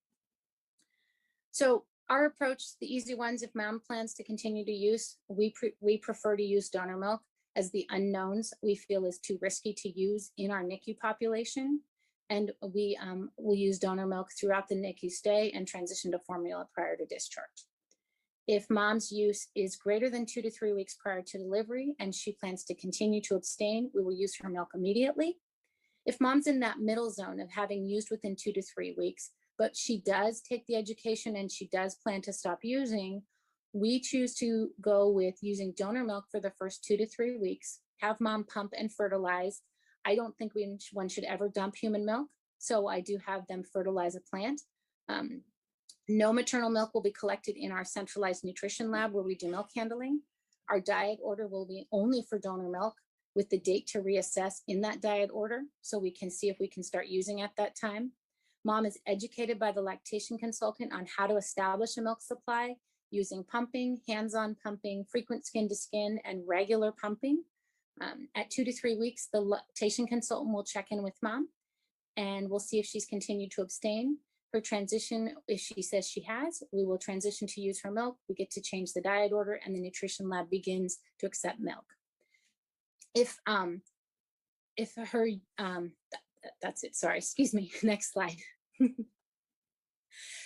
So our approach, the easy ones, if mom plans to continue to use, we prefer to use donor milk, as the unknowns we feel is too risky to use in our NICU population. And we will use donor milk throughout the NICU stay and transition to formula prior to discharge. If mom's use is greater than 2 to 3 weeks prior to delivery and she plans to continue to abstain, we will use her milk immediately. If mom's in that middle zone of having used within 2 to 3 weeks, but she does take the education and she does plan to stop using, we choose to go with using donor milk for the first 2 to 3 weeks, have mom pump and fertilize. I don't think one should ever dump human milk, so I do have them fertilize a plant. No maternal milk will be collected in our centralized nutrition lab where we do milk handling. Our diet order will be only for donor milk, with the date to reassess in that diet order, so we can see if we can start using at that time. Mom is educated by the lactation consultant on how to establish a milk supply using pumping, hands-on pumping, frequent skin-to-skin, and regular pumping. At 2 to 3 weeks, the lactation consultant will check in with mom, and we'll see if she's continued to abstain. her transition, if she says she has, we will transition to use her milk. We get to change the diet order and the nutrition lab begins to accept milk. If her, that's it, sorry, excuse me, next slide.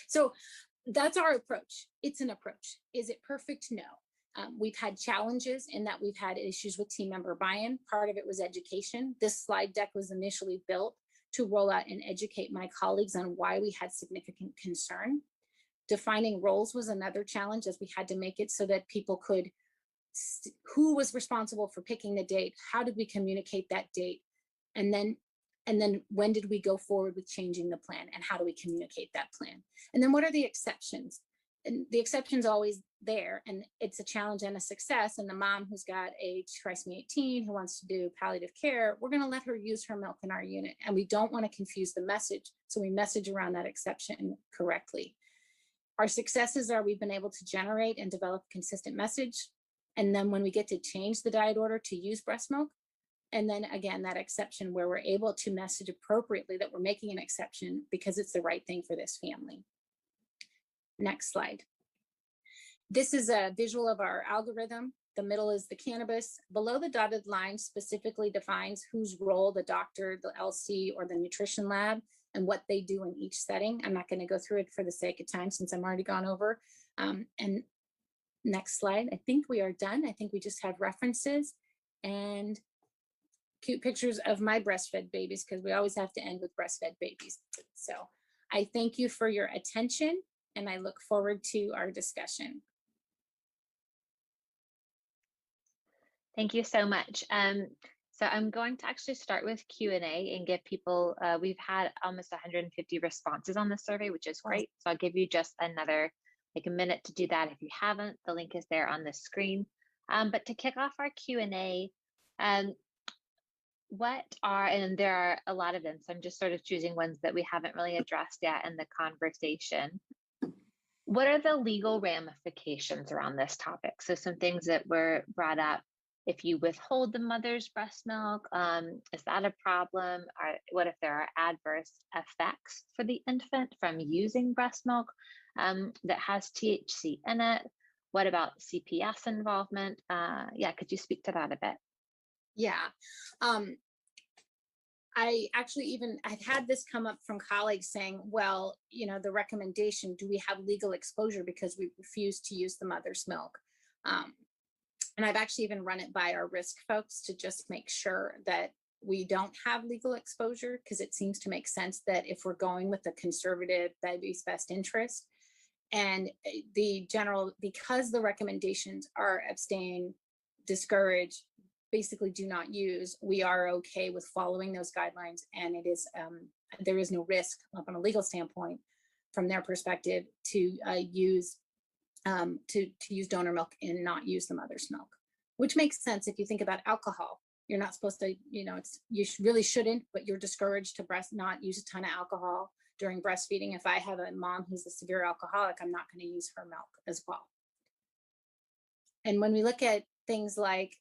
So that's our approach. It's an approach. Is it perfect? No. We've had challenges in that we've had issues with team member buy-in. Part of it was education. This slide deck was initially built to roll out and educate my colleagues on why we had significant concern. Defining roles was another challenge, as we had to make it so that people could, who was responsible for picking the date? How did we communicate that date? And then when did we go forward with changing the plan, and how do we communicate that plan? And then what are the exceptions? And the exception's always there, and it's a challenge and a success. And the mom who's got a trisomy 18 who wants to do palliative care, we're going to let her use her milk in our unit, and we don't want to confuse the message, so we message around that exception correctly. Our successes are we've been able to generate and develop a consistent message, and then when we get to change the diet order to use breast milk, and then again, that exception where we're able to message appropriately that we're making an exception because it's the right thing for this family. Next slide. This is a visual of our algorithm. The middle is the cannabis. Below the dotted line specifically defines whose role the doctor, the LC, or the nutrition lab, and what they do in each setting. I'm not going to go through it for the sake of time since I'm already gone over. And next slide. I think we are done. I think we just have references and cute pictures of my breastfed babies, because we always have to end with breastfed babies. So I thank you for your attention, and I look forward to our discussion. Thank you so much. So I'm going to actually start with Q&A and give people, we've had almost 150 responses on the survey, which is great. So I'll give you just another, like a minute to do that. If you haven't, the link is there on the screen. But to kick off our Q&A, and there are a lot of them, so I'm just sort of choosing ones that we haven't really addressed yet in the conversation. What are the legal ramifications around this topic? So some things that were brought up. If you withhold the mother's breast milk, is that a problem? What if there are adverse effects for the infant from using breast milk that has THC in it? What about CPS involvement? Yeah, could you speak to that a bit? Yeah. I've had this come up from colleagues saying, well, you know, the recommendation, do we have legal exposure because we refuse to use the mother's milk? And I've actually even run it by our risk folks to just make sure that we don't have legal exposure, because it seems to make sense that if we're going with the conservative baby's best interest, and the general, because the recommendations are abstain, discourage, basically do not use, we are okay with following those guidelines, and it is there is no risk from a legal standpoint from their perspective to use donor milk and not use the mother's milk, which makes sense if you think about alcohol. You're not supposed to, you know, really shouldn't, but you're discouraged to not use a ton of alcohol during breastfeeding. If I have a mom who's a severe alcoholic, I'm not going to use her milk as well. And when we look at things like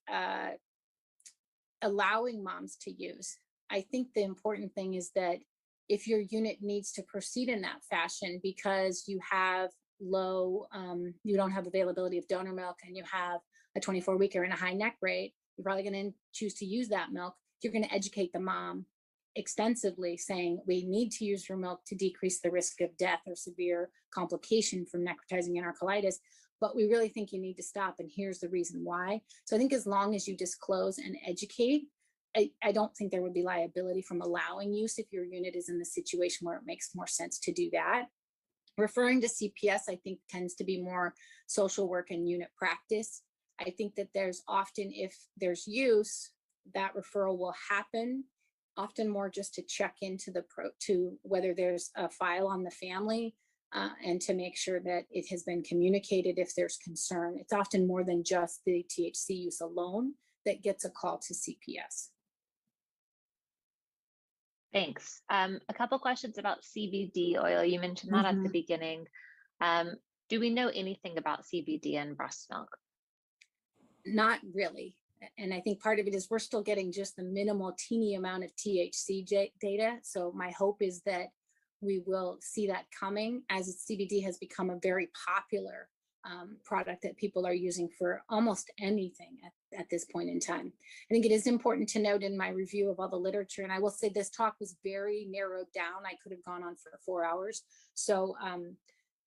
allowing moms to use, I think the important thing is that if your unit needs to proceed in that fashion because you have low, you don't have availability of donor milk and you have a 24-weeker and a high neck rate, you're probably going to choose to use that milk. You're going to educate the mom extensively saying we need to use your milk to decrease the risk of death or severe complication from necrotizing enterocolitis, but we really think you need to stop, and here's the reason why. So I think as long as you disclose and educate, I don't think there would be liability from allowing use if your unit is in the situation where it makes more sense to do that. Referring to CPS, I think tends to be more social work and unit practice. I think that there's often, if there's use, that referral will happen, often more just to check into to whether there's a file on the family and to make sure that it has been communicated if there's concern. It's often more than just the THC use alone that gets a call to CPS. Thanks. A couple questions about CBD oil. You mentioned that at the beginning. Do we know anything about CBD in breast milk? Not really. And I think part of it is we're still getting just the minimal teeny amount of THC data. So my hope is that we will see that coming as CBD has become a very popular product that people are using for almost anything at this point in time. I think it is important to note in my review of all the literature, and I will say this talk was very narrowed down. I could have gone on for 4 hours. So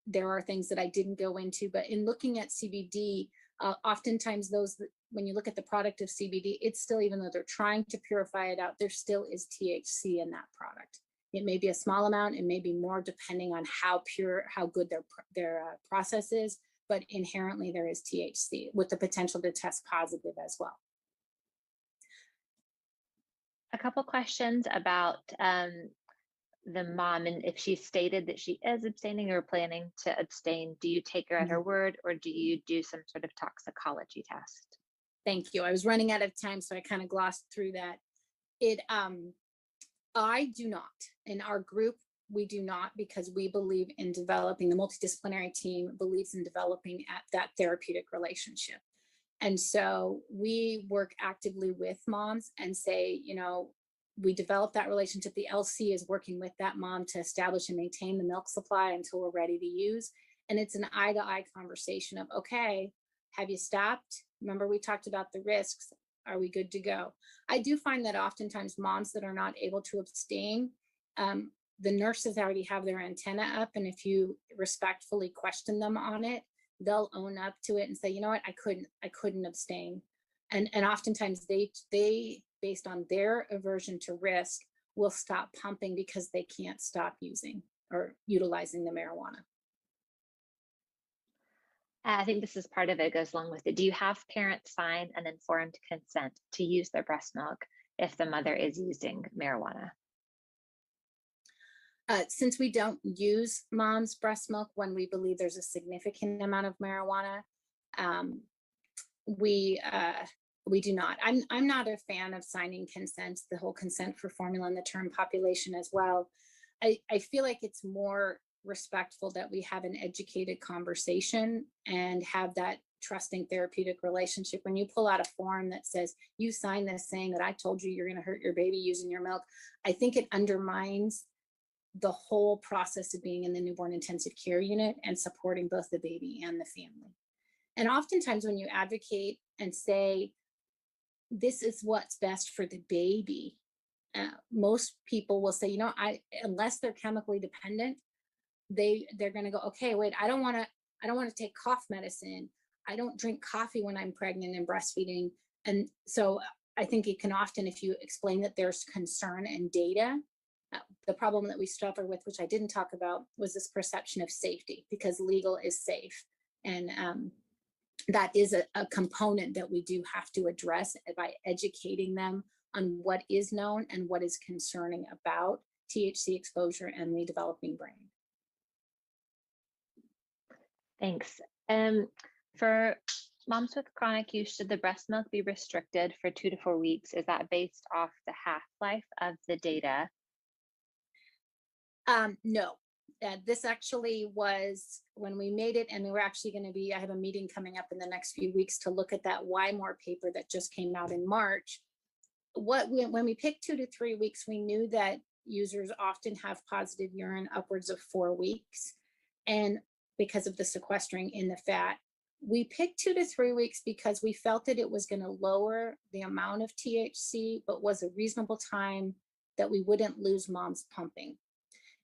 there are things that I didn't go into, but in looking at CBD, oftentimes when you look at the product of CBD, it's still, even though they're trying to purify it out, there still is THC in that product. It may be a small amount, it may be more depending on how pure, how good their process is, but inherently there is THC with the potential to test positive as well. A couple questions about the mom, and if she stated that she is abstaining or planning to abstain, do you take her at her word, or do you do some sort of toxicology test? Thank you. I was running out of time, so I kind of glossed through that. I do not. In our group, we do not, because we believe in developing, the multidisciplinary team believes in developing at that therapeutic relationship. And so we work actively with moms and say, you know, we develop that relationship. The LC is working with that mom to establish and maintain the milk supply until we're ready to use. And it's an eye-to-eye conversation of, okay, have you stopped? Remember, we talked about the risks. Are we good to go? I do find that oftentimes moms that are not able to abstain, the nurses already have their antenna up. And if you respectfully question them on it, they'll own up to it and say, you know what, I couldn't abstain. And oftentimes they, based on their aversion to risk, will stop pumping because they can't stop using or utilizing the marijuana. I think this is part of it, goes along with it. Do you have parents sign an informed consent to use their breast milk if the mother is using marijuana? Since we don't use mom's breast milk when we believe there's a significant amount of marijuana, we do not. I'm not a fan of signing consents, the whole consent for formula and the term population as well. I feel like it's more respectful that we have an educated conversation and have that trusting therapeutic relationship. When you pull out a form that says you sign this saying that I told you you're going to hurt your baby using your milk, I think it undermines the whole process of being in the newborn intensive care unit and supporting both the baby and the family. And oftentimes when you advocate and say, this is what's best for the baby, most people will say, you know, unless they're chemically dependent, they're going to go, okay, wait, I don't want to take cough medicine. I don't drink coffee when I'm pregnant and breastfeeding. And so I think it can often, if you explain that there's concern and data, the problem that we suffer with, which I didn't talk about, was this perception of safety, because legal is safe. And that is a component that we do have to address by educating them on what is known and what is concerning about THC exposure and the developing brain. Thanks. For moms with chronic use, should the breast milk be restricted for 2 to 4 weeks? Is that based off the half-life of the data? No, this actually was when we made it, and we're actually going to be, I have a meeting coming up in the next few weeks to look at that Why More paper that just came out in March. When we picked 2 to 3 weeks, we knew that users often have positive urine upwards of 4 weeks. And because of the sequestering in the fat, we picked 2 to 3 weeks because we felt that it was going to lower the amount of THC, but was a reasonable time that we wouldn't lose mom's pumping.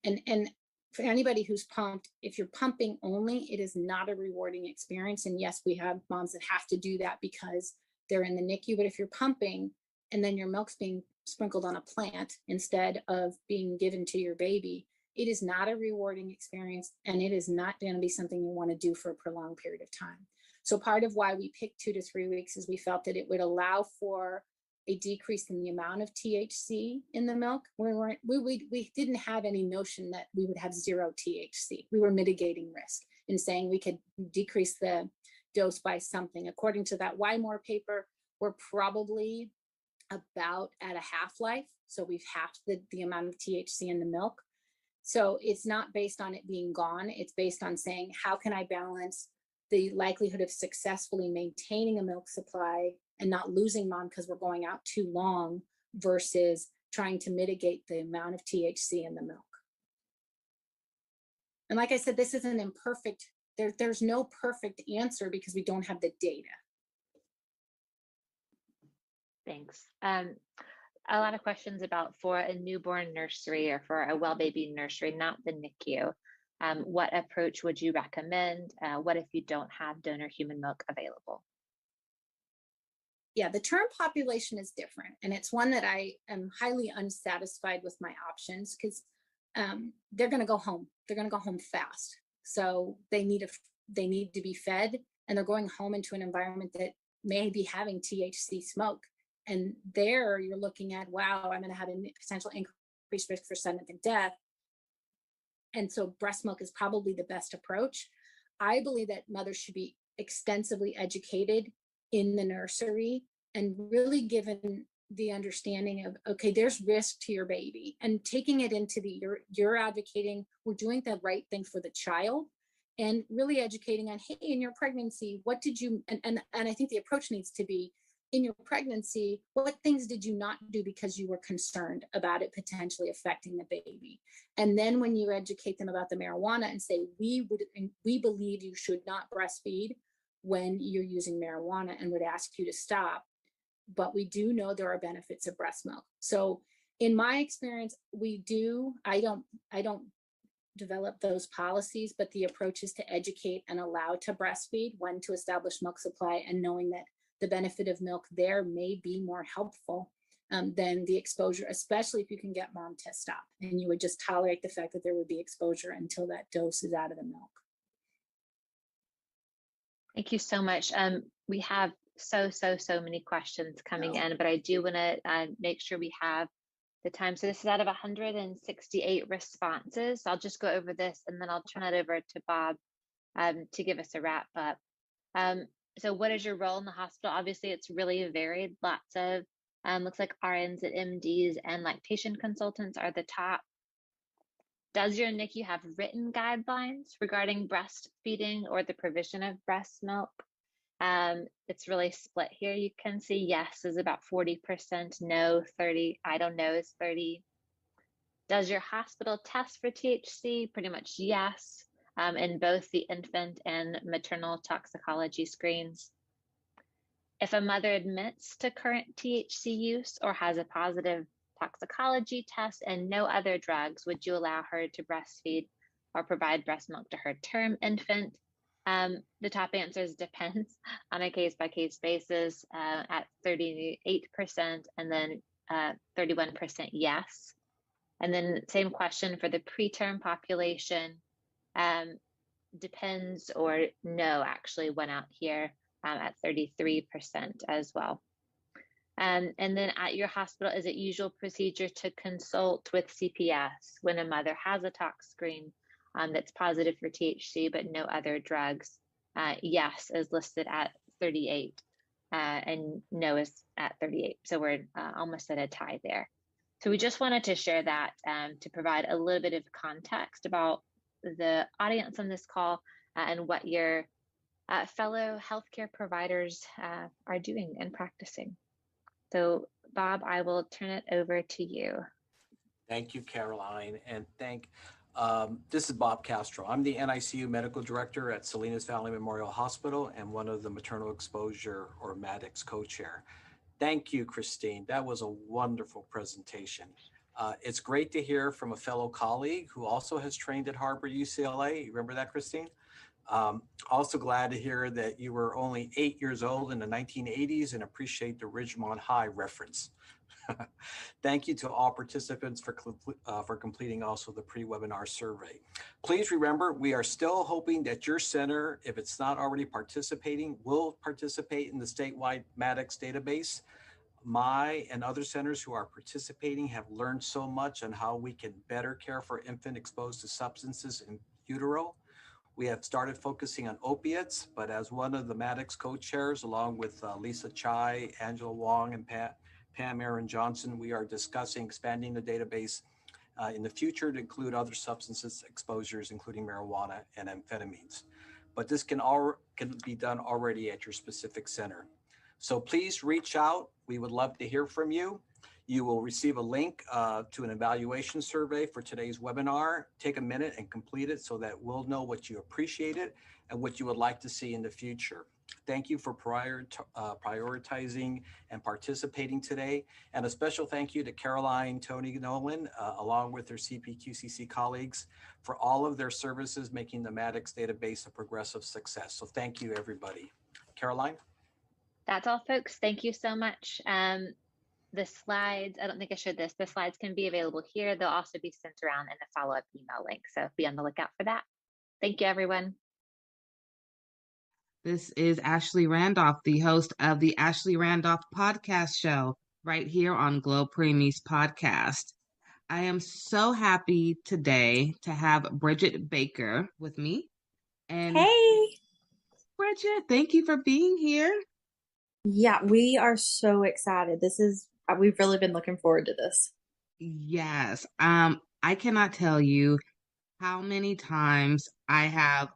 And for anybody who's pumped, if you're pumping only, it is not a rewarding experience. And yes, we have moms that have to do that because they're in the NICU, but if you're pumping and then your milk's being sprinkled on a plant instead of being given to your baby, it is not a rewarding experience, and it is not going to be something you want to do for a prolonged period of time. So part of why we picked 2 to 3 weeks is we felt that it would allow for a decrease in the amount of THC in the milk. We didn't have any notion that we would have 0 THC. We were mitigating risk in saying we could decrease the dose by something. According to that Why More paper, we're probably about at a half-life. So we've halved the amount of THC in the milk. So it's not based on it being gone. It's based on saying, how can I balance the likelihood of successfully maintaining a milk supply and not losing mom because we're going out too long versus trying to mitigate the amount of THC in the milk. And like I said, this is an imperfect, there's no perfect answer because we don't have the data. Thanks. A lot of questions about for a newborn nursery or for a well baby nursery, not the NICU. What approach would you recommend? What if you don't have donor human milk available? Yeah, the term population is different. And it's one that I am highly unsatisfied with my options because they're going to go home. They're going to go home fast. So they need to be fed, and they're going home into an environment that may be having THC smoke. And there you're looking at, wow, I'm going to have a potential increased risk for sudden death. And so breast milk is probably the best approach. I believe that mothers should be extensively educated in the nursery and really given the understanding of, okay, there's risk to your baby, and taking it into you're advocating, we're doing the right thing for the child, and really educating on, hey, in your pregnancy, what did you, and I think the approach needs to be, in your pregnancy, what things did you not do because you were concerned about it potentially affecting the baby? And then when you educate them about the marijuana and say, we believe you should not breastfeed when you're using marijuana and would ask you to stop, but we do know there are benefits of breast milk. So in my experience, I don't develop those policies, but the approach is to educate and allow to breastfeed, when to establish milk supply, and knowing that the benefit of milk there may be more helpful than the exposure, especially if you can get mom to stop, and you would just tolerate the fact that there would be exposure until that dose is out of the milk. Thank you so much. We have so many questions coming in, but I do want to make sure we have the time. So this is out of 168 responses. So I'll just go over this and then I'll turn it over to Bob to give us a wrap up. So what is your role in the hospital? Obviously, it's really varied. Lots of, looks like RNs and MDs and lactation consultants are the top. Does your NICU have written guidelines regarding breastfeeding or the provision of breast milk? It's really split here. You can see yes is about 40%, no 30, I don't know is 30. Does your hospital test for THC? Pretty much yes, in both the infant and maternal toxicology screens. If a mother admits to current THC use or has a positive toxicology test and no other drugs, would you allow her to breastfeed or provide breast milk to her term infant? The top answer is depends on a case-by-case basis at 38%, and then 31% yes. And then same question for the preterm population. Depends or no actually went out here at 33% as well. And then at your hospital, is it usual procedure to consult with CPS when a mother has a tox screen that's positive for THC but no other drugs? Yes is listed at 38 and no is at 38. So we're almost at a tie there. So we just wanted to share that to provide a little bit of context about the audience on this call and what your fellow healthcare providers are doing and practicing. So Bob, I will turn it over to you. Thank you, Caroline, and this is Bob Castro. I'm the NICU Medical Director at Salinas Valley Memorial Hospital and one of the maternal exposure or MADEX co-chair. Thank you, Christine. That was a wonderful presentation. It's great to hear from a fellow colleague who also has trained at Harvard UCLA. You remember that, Christine? Also glad to hear that you were only 8 years old in the 1980s and appreciate the Ridgemont High reference. Thank you to all participants for completing also the pre-webinar survey. Please remember, we are still hoping that your center, if it's not already participating, will participate in the statewide MADEX database. My and other centers who are participating have learned so much on how we can better care for infant exposed to substances in utero. We have started focusing on opiates, but as one of the MADEX co-chairs, along with Lisa Chai, Angela Wong, and Pam Aaron Johnson, we are discussing expanding the database in the future to include other substances exposures, including marijuana and amphetamines. But this can be done already at your specific center. So please reach out. We would love to hear from you. You will receive a link to an evaluation survey for today's webinar. Take a minute and complete it so that we'll know what you appreciated and what you would like to see in the future. Thank you for prioritizing and participating today. And a special thank you to Caroline, Tony Nolan, along with their CPQCC colleagues for all of their services, making the Maddox database a progressive success. So thank you, everybody. Caroline? That's all, folks. Thank you so much. The slides, I don't think I showed this. The slides can be available here. They'll also be sent around in a follow-up email link. So be on the lookout for that. Thank you, everyone. This is Ashley Randolph, the host of the Ashley Randolph Podcast Show, right here on Glo Preemies Podcast. I am so happy today to have Bridget Baker with me. And hey, Bridget, thank you for being here. Yeah, we are so excited. We've really been looking forward to this. Yes. I cannot tell you how many times I have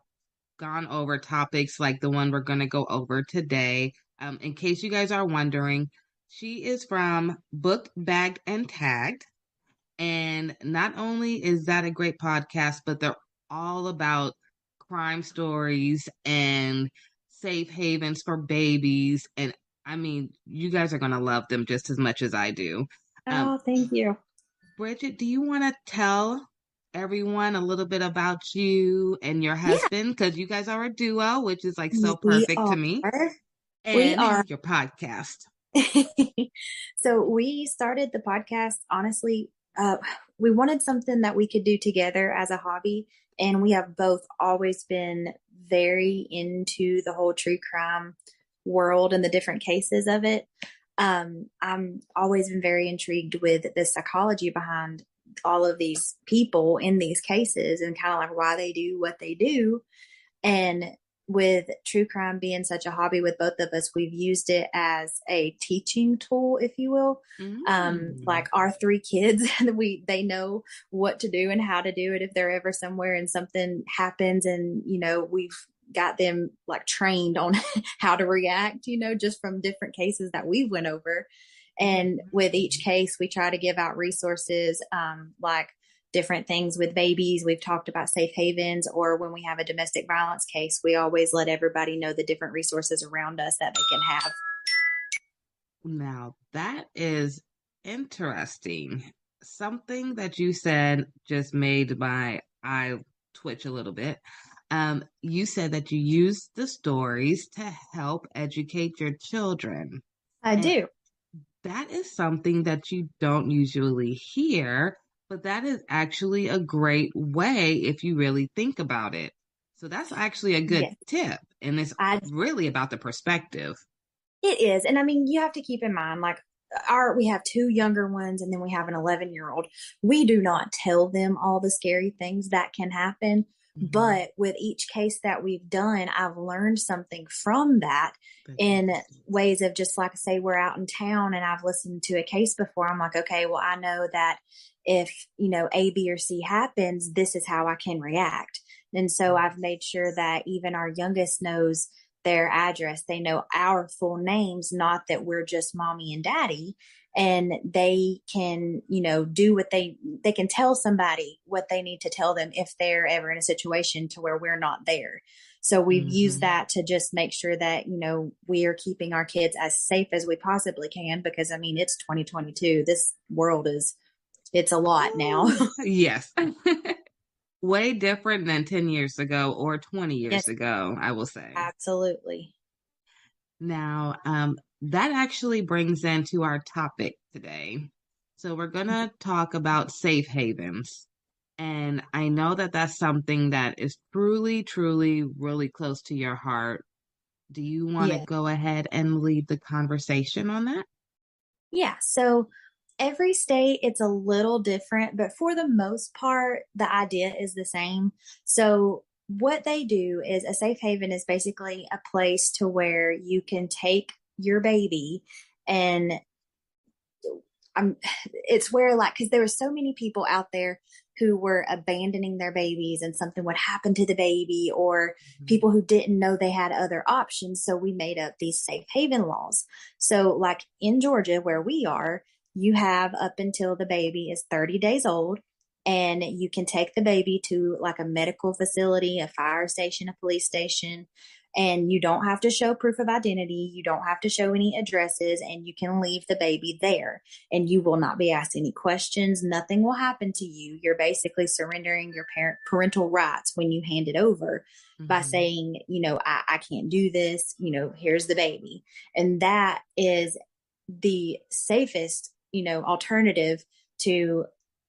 gone over topics like the one we're going to go over today. In case you guys are wondering, she is from Booked, Bagged, and Tagged. And not only is that a great podcast, but they're all about crime stories and safe havens for babies. And I mean, you guys are going to love them just as much as I do. Oh, thank you. Bridget, do you want to tell everyone a little bit about you and your husband? Because you guys are a duo, which is like so perfect to me. We are. Your podcast. So we started the podcast, honestly, we wanted something that we could do together as a hobby. And we have both always been very into the whole true crime world and the different cases of it. I'm always been very intrigued with the psychology behind all of these people in these cases and kind of like why they do what they do. And with true crime being such a hobby with both of us, we've used it as a teaching tool, if you will. Like our three kids, they know what to do and how to do it if they're ever somewhere and something happens, and we've got them like trained on how to react, just from different cases that we went over. And with each case, we try to give out resources, like different things with babies. We've talked about safe havens, or when we have a domestic violence case, we always let everybody know the different resources around us that they can have. Now, that is interesting. Something that you said just made my eye twitch a little bit. You said that you use the stories to help educate your children. I do. That is something that you don't usually hear, but that is actually a great way if you really think about it. So that's actually a good tip. And it's really about the perspective. It is. And I mean, you have to keep in mind, like we have two younger ones and then we have an 11-year-old. We do not tell them all the scary things that can happen. But with each case that we've done, I've learned something from that in ways of just like, say, we're out in town and I've listened to a case before. I'm like, okay, well, I know that if, A, B, or C happens, this is how I can react. And so I've made sure that even our youngest knows their address. They know our full names, not that we're just mommy and daddy. And they can, do what they can tell somebody what they need to tell them if they're ever in a situation to where we're not there. So we've used that to just make sure that, we are keeping our kids as safe as we possibly can, because I mean, it's 2022. This world it's a lot now. Yes. Way different than 10 years ago or 20 years ago, I will say. Absolutely. Now, that actually brings into our topic today. So we're going to talk about safe havens. And I know that that's something that is truly, truly, really close to your heart. Do you want to go ahead and lead the conversation on that? Yeah. So every state, it's a little different, but for the most part, the idea is the same. So what they do is a safe haven is basically a place to where you can take your baby, and it's where, like, because there were so many people out there who were abandoning their babies and something would happen to the baby, or people who didn't know they had other options. So we made up these safe haven laws. So like in Georgia, where we are, you have up until the baby is 30 days old, and you can take the baby to like a medical facility, a fire station, a police station, and you don't have to show proof of identity. You don't have to show any addresses, and you can leave the baby there, and you will not be asked any questions. Nothing will happen to you. You're basically surrendering your parental rights when you hand it over by saying, I can't do this, here's the baby. And that is the safest, alternative to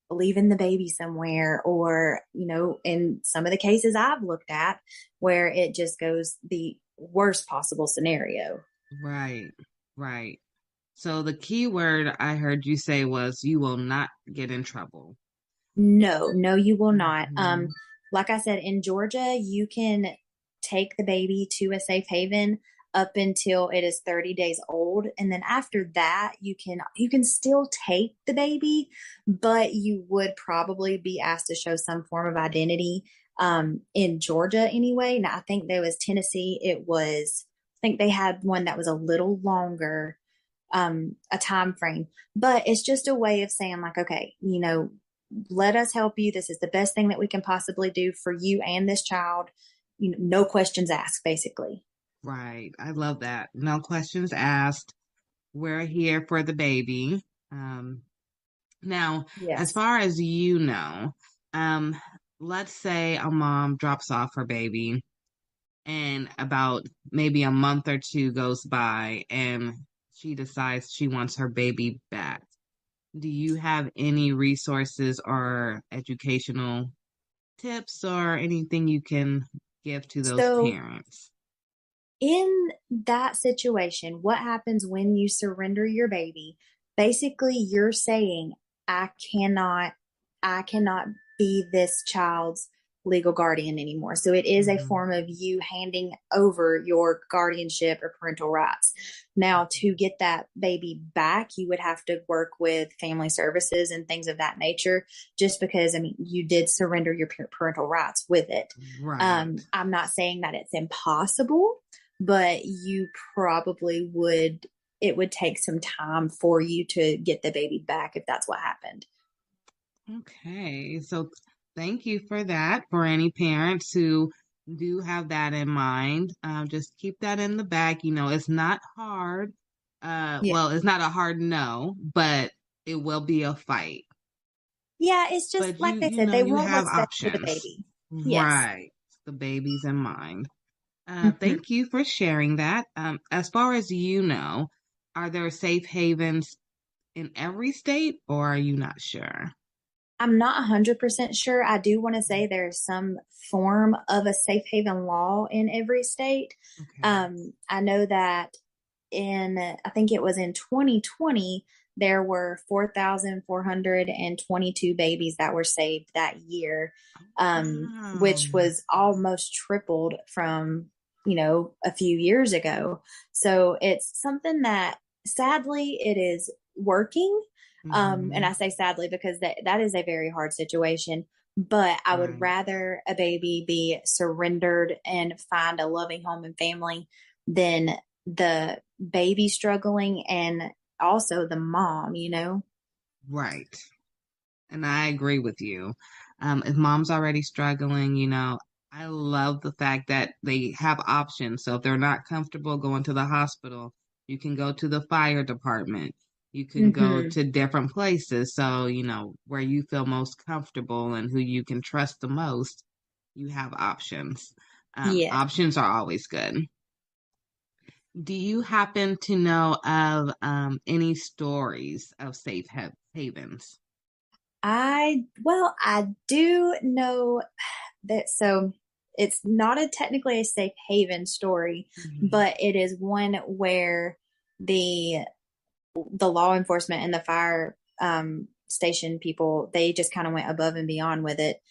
leaving the baby somewhere, or, in some of the cases I've looked at where it just goes the worst possible scenario. Right, right. So the key word I heard you say was you will not get in trouble. No, you will not. Like I said, in Georgia, you can take the baby to a safe haven up until it is 30 days old. And then after that, you can still take the baby, but you would probably be asked to show some form of identity. In Georgia anyway. Now I think there was Tennessee. I think they had one that was a little longer, a time frame, but it's just a way of saying like, okay, let us help you. This is the best thing that we can possibly do for you and this child. No questions asked, basically. Right. I love that. No questions asked. We're here for the baby. Now, Yes. as far as let's say a mom drops off her baby and about maybe a month or two goes by and she decides she wants her baby back. Do you have any resources or educational tips or anything you can give to those parents? In that situation, what happens when you surrender your baby? Basically, you're saying, I cannot be this child's legal guardian anymore. So it is a form of you handing over your guardianship or parental rights. Now, to get that baby back, you would have to work with family services and things of that nature, just because, you did surrender your parental rights with it. Right. I'm not saying that it's impossible, but you probably it would take some time for you to get the baby back if that's what happened. Okay, so thank you for that. For any parents who do have that in mind, just keep that in the back. It's not hard. Well, it's not a hard no, but it will be a fight. Yeah, it's just but like they said, they you want have what's best for the options. baby. Yes. Right. The baby's in mind. Thank you for sharing that. As far as are there safe havens in every state, or are you not sure? I'm not 100% sure. I do want to say there's some form of a safe haven law in every state. Okay. I know that I think it was in 2020, there were 4,422 babies that were saved that year, which was almost tripled from, a few years ago. So it's something that sadly it is working. And I say sadly because that is a very hard situation, but I would rather a baby be surrendered and find a loving home and family than the baby struggling and also the mom, Right. And I agree with you. If mom's already struggling, I love the fact that they have options. So if they're not comfortable going to the hospital, you can go to the fire department. You can go to different places. So, where you feel most comfortable and who you can trust the most, you have options. Options are always good. Do you happen to know of any stories of safe havens? I do know that. So it's not technically a safe haven story, but it is one where the law enforcement and the fire station people, they just kind of went above and beyond with it.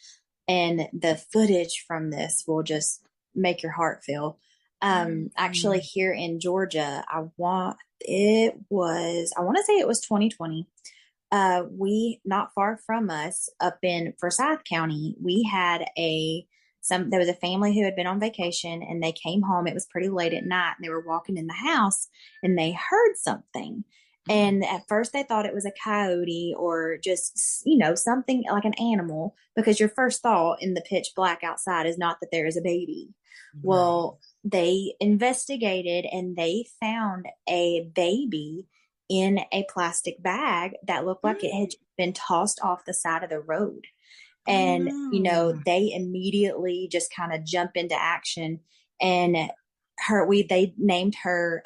And the footage from this will just make your heart feel. Actually here in Georgia, I want to say it was 2020. We, not far from us up in Forsyth County, we had there was a family who had been on vacation and they came home. It was pretty late at night and they were walking in the house and they heard something. And at first they thought it was a coyote or just, you know, something like an animal, because your first thought in the pitch black outside is not that there is a baby. Well, they investigated and they found a baby in a plastic bag that looked like it had been tossed off the side of the road. And, you know, they immediately just kind of jump into action, and they named her,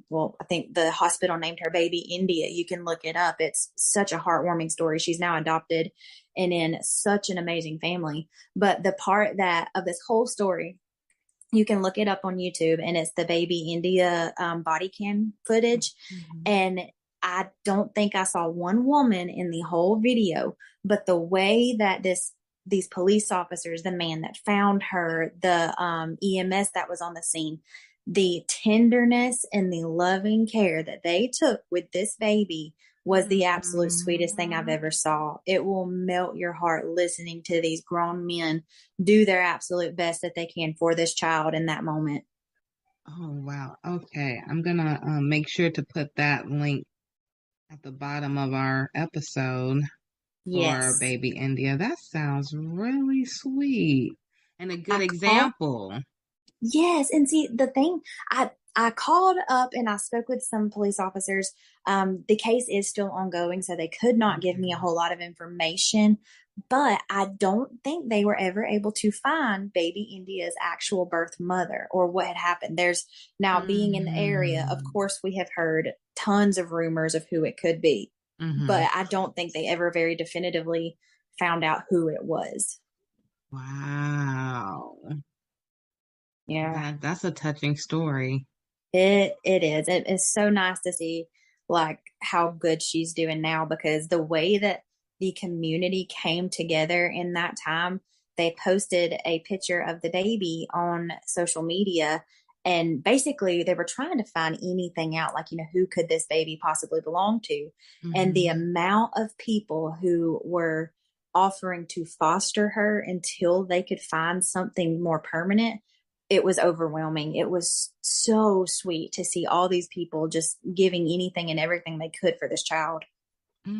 well, I think the hospital named her baby India. You can look it up. It's such a heartwarming story. She's now adopted and in such an amazing family. But the part that of this whole story, you can look it up on YouTube, and it's the baby India body cam footage. And I don't think I saw one woman in the whole video, but the way that these police officers, the man that found her, the EMS that was on the scene, the tenderness and the loving care that they took with this baby was the absolute sweetest thing I've ever saw. It will melt your heart listening to these grown men do their absolute best that they can for this child in that moment. Oh, wow. Okay. I'm going to make sure to put that link at the bottom of our episode for baby India. That sounds really sweet and a good example. Yes. And see, the thing, I called up and I spoke with some police officers. The case is still ongoing, so they could not give me a whole lot of information, but I don't think they were ever able to find baby India's actual birth mother or what had happened. There's now, being in the area, of course, we have heard tons of rumors of who it could be, but I don't think they ever very definitively found out who it was. Wow. Yeah. That's a touching story. It is. It is so nice to see like how good she's doing now, because the way that the community came together in that time, they posted a picture of the baby on social media, and basically they were trying to find anything out, like, you know, who could this baby possibly belong to? And the amount of people who were offering to foster her until they could find something more permanent, it was overwhelming. It was so sweet to see all these people just giving anything and everything they could for this child. We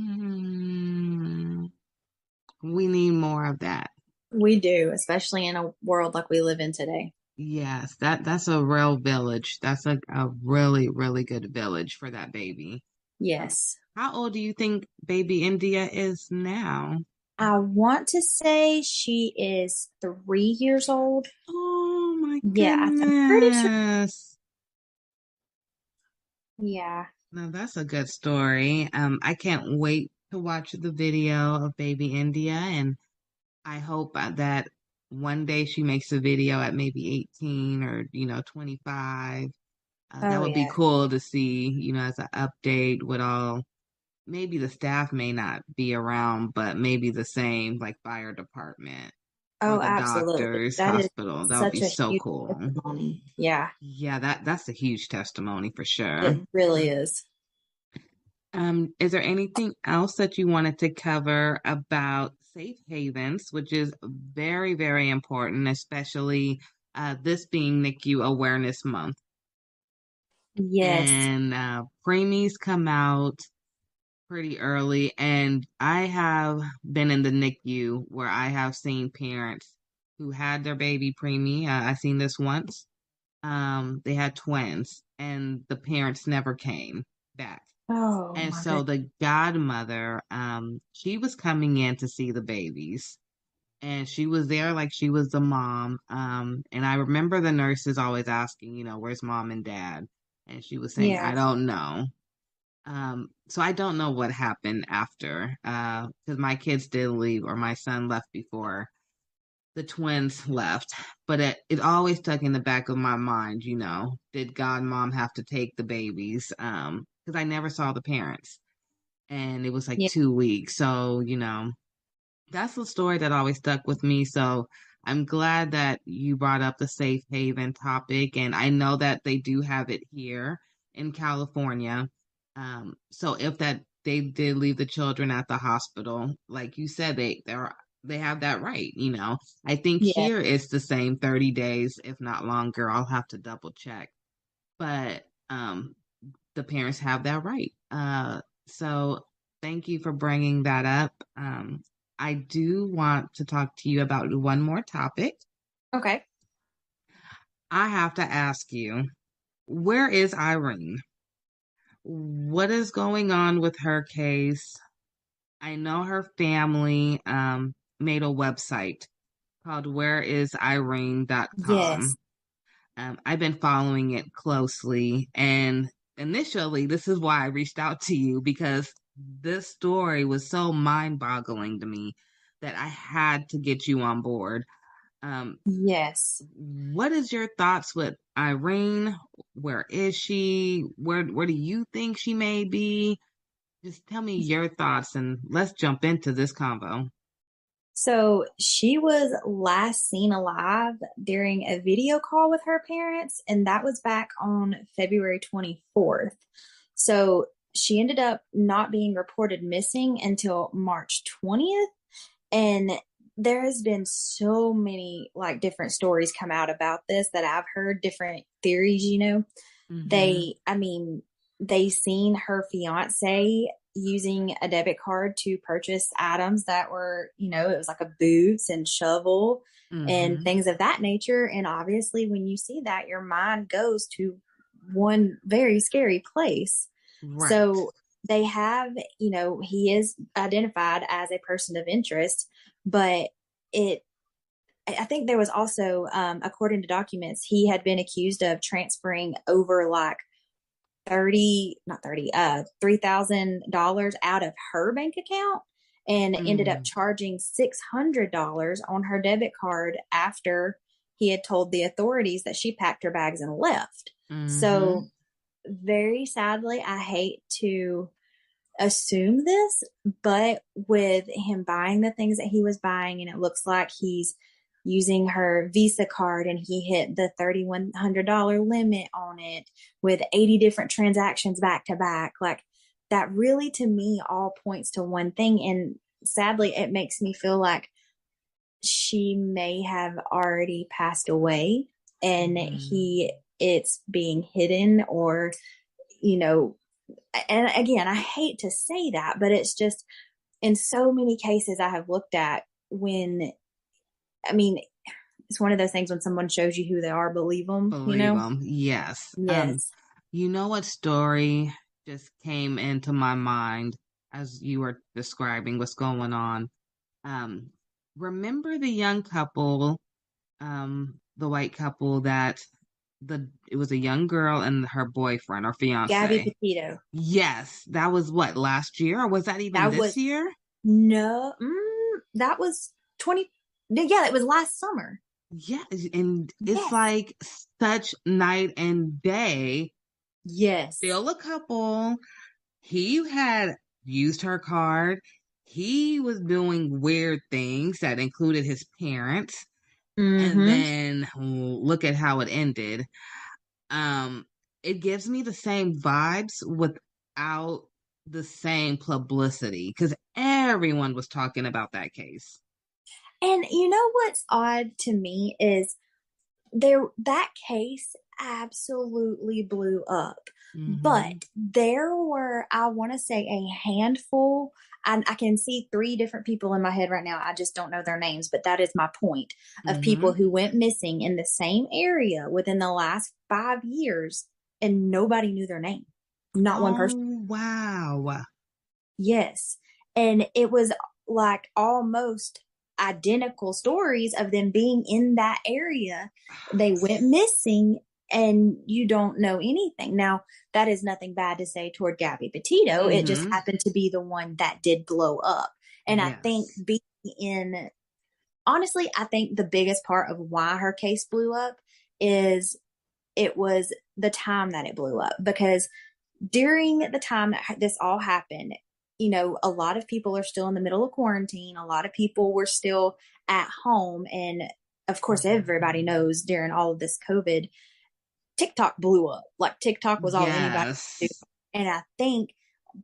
need more of that. We do, especially in a world like we live in today. Yes, that's a real village. That's a really, really good village for that baby. Yes. How old do you think baby India is now? I want to say she is 3 years old. Oh my goodness. Yeah, I'm pretty sure. Yeah. No, that's a good story. I can't wait to watch the video of baby India, and I hope that one day she makes a video at maybe 18 or 25. That would be cool to see, as an update with all. Maybe the staff may not be around, but maybe the same, like fire department. Oh, or the absolutely. doctors, That hospital. That would be so cool. Testimony. Yeah. Yeah, that's a huge testimony for sure. It really is. Is there anything else that you wanted to cover about safe havens, which is very, very important, especially this being NICU Awareness Month? Yes. And preemies come out pretty early, and I have been in the NICU where I have seen parents who had their baby preemie. I seen this once. They had twins, and the parents never came back. Oh, and so the godmother, she was coming in to see the babies, and she was there like she was the mom. And I remember the nurses always asking, where's mom and dad? And she was saying, I don't know. So I don't know what happened after, because my kids did leave, or my son left before the twins left. But it always stuck in the back of my mind, did godmom have to take the babies? Because I never saw the parents, and it was like 2 weeks. So, that's the story that always stuck with me. So I'm glad that you brought up the safe haven topic, and I know that they do have it here in California. So if they did leave the children at the hospital, like you said, they have that right, I think here it's the same 30 days, if not longer. I'll have to double check. But the parents have that right. So thank you for bringing that up. I do want to talk to you about one more topic. Okay. I have to ask you, where is Irene? What is going on with her case? I know her family made a website called whereisirene.com. Yes. I've been following it closely, and initially, this is why I reached out to you, because this story was so mind-boggling to me that I had to get you on board. Yes. What is your thoughts with Irene? Where is she? Where do you think she may be? Just tell me your thoughts and let's jump into this convo. So she was last seen alive during a video call with her parents, and that was back on February 24th. So she ended up not being reported missing until March 20th. And there has been so many like different stories come out about this that I've heard, different theories, Mm-hmm. They seen her fiance using a debit card to purchase items that were, it was like a boots and shovel and Mm-hmm. things of that nature. And obviously, when you see that, your mind goes to one very scary place. Right. So they have, he is identified as a person of interest, but I think there was also, according to documents, he had been accused of transferring over like $3,000 out of her bank account and ended up Mm. charging $600 on her debit card after he had told the authorities that she packed her bags and left. Mm-hmm. So very sadly, I hate to assume this, but with him buying the things that he was buying, and it looks like he's using her Visa card and he hit the $3,100 limit on it with 80 different transactions back to back. Like that really to me all points to one thing. And sadly, it makes me feel like she may have already passed away and it's being hidden or, and again, I hate to say that, but it's just in so many cases I have looked at it's one of those things when someone shows you who they are, believe them, Believe them. Yes. Yes. You know what story just came into my mind as you were describing what's going on? Remember the young couple, the white couple that it was a young girl and her boyfriend or fiance. Gabby Petito. Yes, that was what, last year, or was that even this year? No, that was it was last summer. Yeah, and it's like such night and day. Yes. Still a couple. He had used her card. He was doing weird things that included his parents. Mm-hmm. And then look at how it ended. It gives me the same vibes without the same publicity because everyone was talking about that case. And you know what's odd to me is that case absolutely blew up. Mm-hmm. But there were, I want to say, a handful. I can see 3 different people in my head right now. I just don't know their names, but that is my point of people who went missing in the same area within the last 5 years and nobody knew their name. Not one person. Wow. Yes. And it was like almost identical stories of them being in that area. They went missing and you don't know anything. Now, that is nothing bad to say toward Gabby Petito. It just happened to be the one that did blow up. And I think honestly, I think the biggest part of why her case blew up is it was the time that it blew up. Because during the time that this all happened, a lot of people are still in the middle of quarantine. A lot of people were still at home. And of course, everybody knows during all of this COVID, TikTok blew up. Like TikTok was all anybody could do. And I think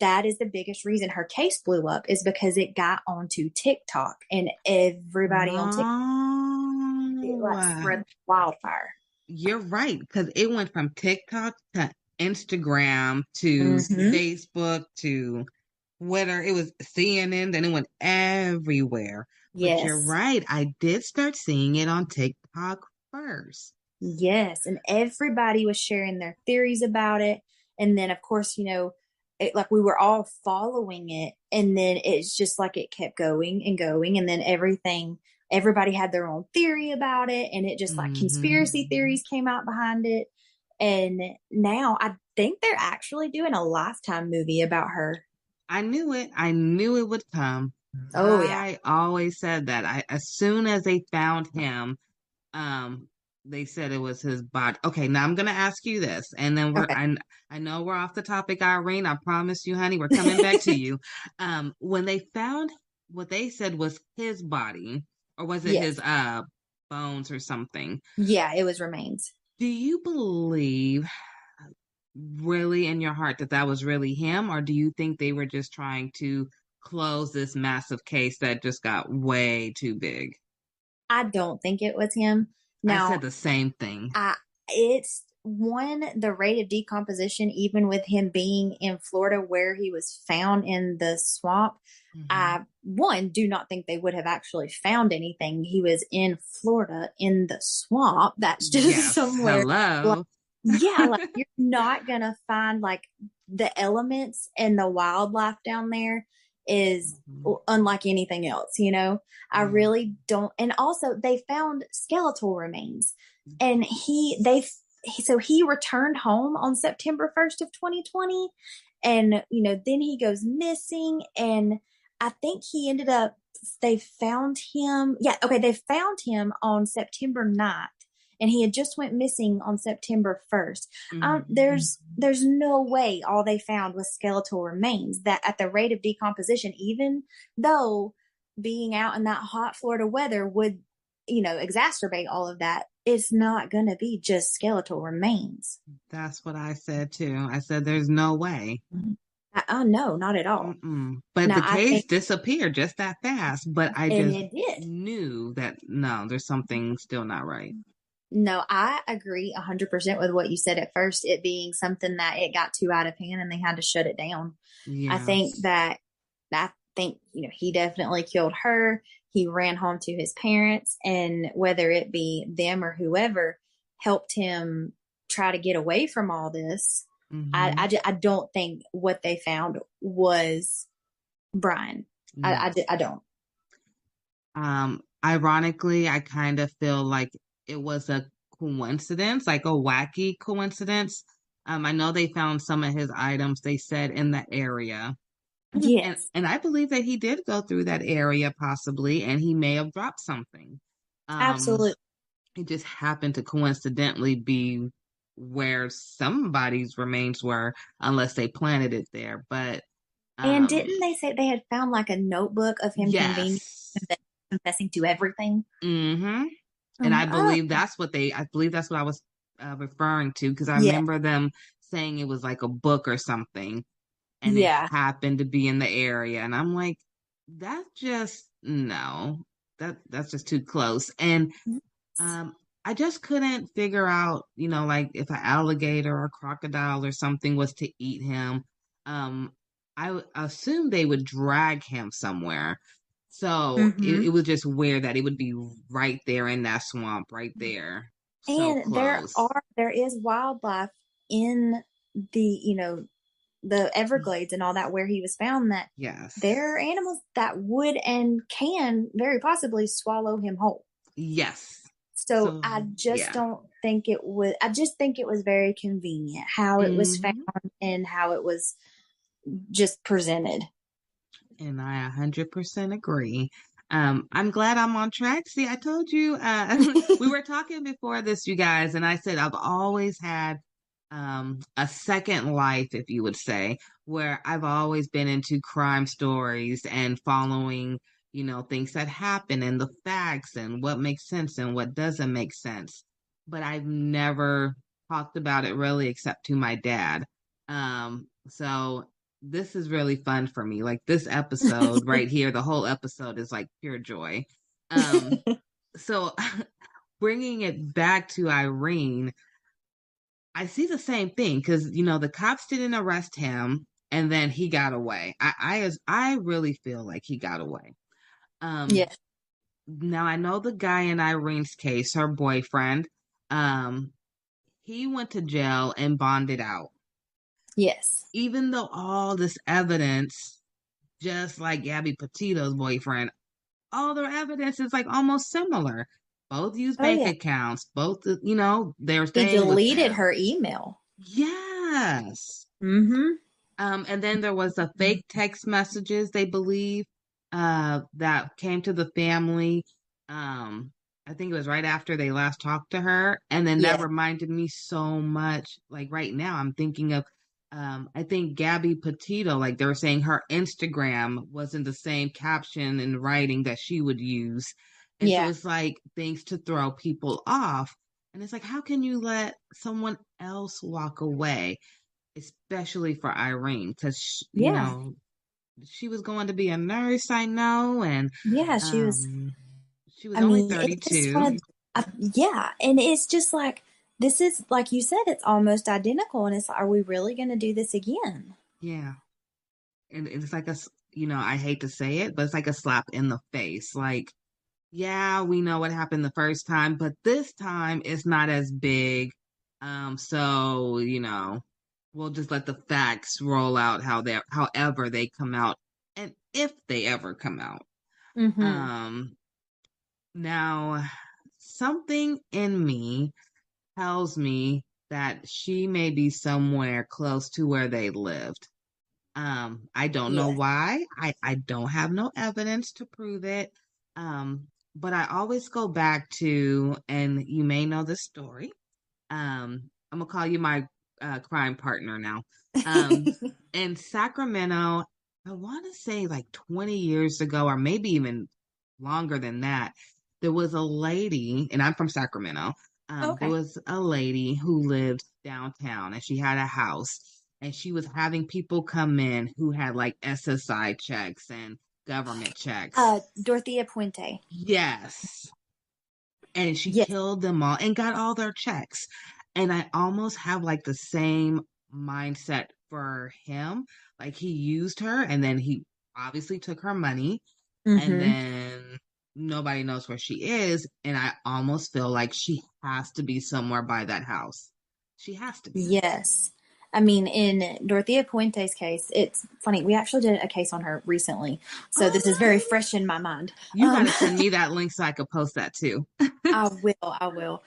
that is the biggest reason her case blew up is because it got onto TikTok and everybody on TikTok, it like spread wildfire. You're right, because it went from TikTok to Instagram to Facebook to Twitter. It was CNN, then it went everywhere. But you're Yes. right. I did start seeing it on TikTok first. Yes. And everybody was sharing their theories about it. And then, of course, like we were all following it. And then it's just like it kept going and going. And then everybody had their own theory about it. And it just like conspiracy theories came out behind it. And now I think they're actually doing a Lifetime movie about her. I knew it. I knew it would come. Oh, yeah. I always said that. As soon as they found him, they said it was his body. Okay, now I'm gonna ask you this, and then I know we're off the topic, Irene. I promise you, honey, we're coming back to you. When they found what they said was his body, or was it his bones or something? Yeah, it was remains. Do you believe really in your heart that was really him, or do you think they were just trying to close this massive case that just got way too big? I don't think it was him. Now, I said the same thing. It's the rate of decomposition, even with him being in Florida where he was found in the swamp. I do not think they would have actually found anything. He was in Florida in the swamp. That's just somewhere. Hello. Like you're not gonna find like the elements and the wildlife down there is unlike anything else, I really don't. And also they found skeletal remains, and he returned home on September 1st of 2020, and then he goes missing, and I think they found him on September 9th. And he had just went missing on September 1st. There's no way all they found was skeletal remains. That at the rate of decomposition, even though being out in that hot Florida weather would, exacerbate all of that, it's not going to be just skeletal remains. That's what I said too. I said there's no way. No, not at all. But the case disappeared just that fast. But I just knew that there's something still not right. No, I agree 100% with what you said at first, it being something that it got too out of hand and they had to shut it down. Yes. I think he definitely killed her. He ran home to his parents, and whether it be them or whoever helped him try to get away from all this. I don't think what they found was Brian. I don't. Ironically, I kind of feel like it was a coincidence, like a wacky coincidence. I know they found some of his items, they said, in the area. Yes. And I believe that he did go through that area possibly, and he may have dropped something. Absolutely. It just happened to coincidentally be where somebody's remains were, unless they planted it there. But and didn't they say they had found like a notebook of him confessing to everything? And I believe that's what I was referring to, because I remember them saying it was like a book or something, and it happened to be in the area. And I'm like, that's just that's just too close. And I just couldn't figure out, like if an alligator or crocodile or something was to eat him. I assumed they would drag him somewhere. So it was just weird that it would be right there in that swamp, right there. And so there is wildlife in the Everglades and all that where he was found, that there are animals that would and can very possibly swallow him whole. Yes. So I just don't think it was. I just think it was very convenient how it was found and how it was just presented. And I 100% agree. I'm glad I'm on track. See, I told you, we were talking before this, you guys, and I said I've always had a second life, if you would say, where I've always been into crime stories and following, things that happen and the facts and what makes sense and what doesn't make sense. But I've never talked about it really except to my dad. So this is really fun for me. Like this episode right here, the whole episode is like pure joy. So bringing it back to Irene, I see the same thing because, you know, the cops didn't arrest him and then he got away. I really feel like he got away. Yes. Now I know the guy in Irene's case, her boyfriend, um, he went to jail and bonded out. Yes. Even though all this evidence, just like Gabby Petito's boyfriend, all their evidence is like almost similar. Both use Oh bank yeah. accounts. Both, you know, they're He staying with deleted them. her email. Yes. Mm-hmm. And then there was a fake text messages, they believe, that came to the family. I think it was right after they last talked to her. And then that Yeah. reminded me so much. Like right now, I'm thinking of, I think Gabby Petito, like they were saying her Instagram wasn't the same caption and writing that she would use. And so Yeah. it's like things to throw people off. And it's like, how can you let someone else walk away? Especially for Irene, because you Yeah. know she was going to be a nurse, I know, and Yeah. um, she was I only mean, it's just 32. one of, yeah. And it's just like, this is, like you said, it's almost identical. And it's like, are we really going to do this again? Yeah, and it's like you know, I hate to say it, but it's like a slap in the face. Like, yeah, we know what happened the first time, but this time it's not as big. So you know, we'll just let the facts roll out however they come out, and if they ever come out. Mm-hmm. Um, Now, something in me tells me that she may be somewhere close to where they lived. I don't know Yeah. why. I don't have no evidence to prove it. But I always go back to, and you may know this story. I'm gonna call you my crime partner now. In Sacramento, I want to say like 20 years ago, or maybe even longer than that, there was a lady, and I'm from Sacramento. There Okay. was a lady who lived downtown, and she had a house, and she was having people come in who had like SSI checks and government checks. Dorothea Puente. Yes, and she Yes. killed them all and got all their checks. And I almost have like the same mindset for him. Like he used her and then he obviously took her money and Mm-hmm. then nobody knows where she is. And I almost feel like she has to be somewhere by that house. She has to be. Yes. I mean, in Dorothea Puente's case, it's funny. We actually did a case on her recently. So this is very fresh in my mind. You got to send me that link so I could post that too. I will. I will.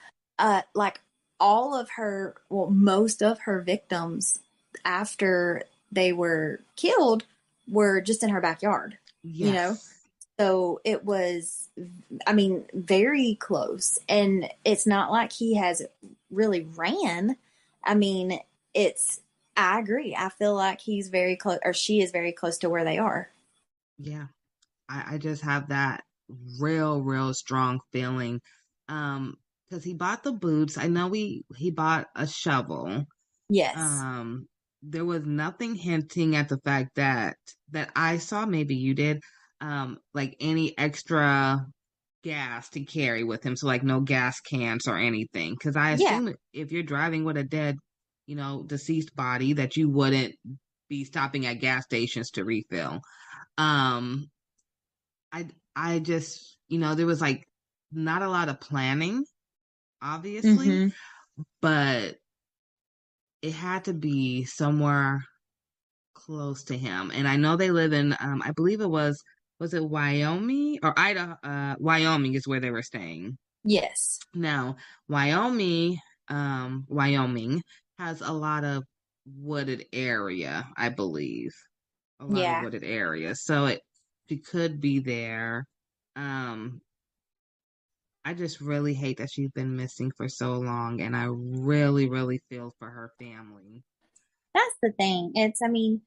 Like all of her, well, most of her victims after they were killed were just in her backyard, you know? Yes. So it was, I mean, very close. And it's not like he has really ran. I mean, I agree. I feel like he's very close, or she is very close to where they are. Yeah. I just have that real strong feeling. Because he bought the boots. I know he bought a shovel. Yes. There was nothing hinting at the fact that I saw, maybe you did, like any extra gas to carry with him. So like no gas cans or anything. Because I Yeah. assume if you're driving with a dead, you know, deceased body, that you wouldn't be stopping at gas stations to refill. Um, I just, you know, there was like not a lot of planning, obviously, Mm-hmm. but it had to be somewhere close to him. And I know they live in, I believe was it Wyoming or Idaho? Wyoming is where they were staying. Yes. Now, Wyoming has a lot of wooded area, I believe. A lot of Yeah. wooded area. So she could be there. I just really hate that she's been missing for so long, and I really feel for her family. That's the thing. I mean,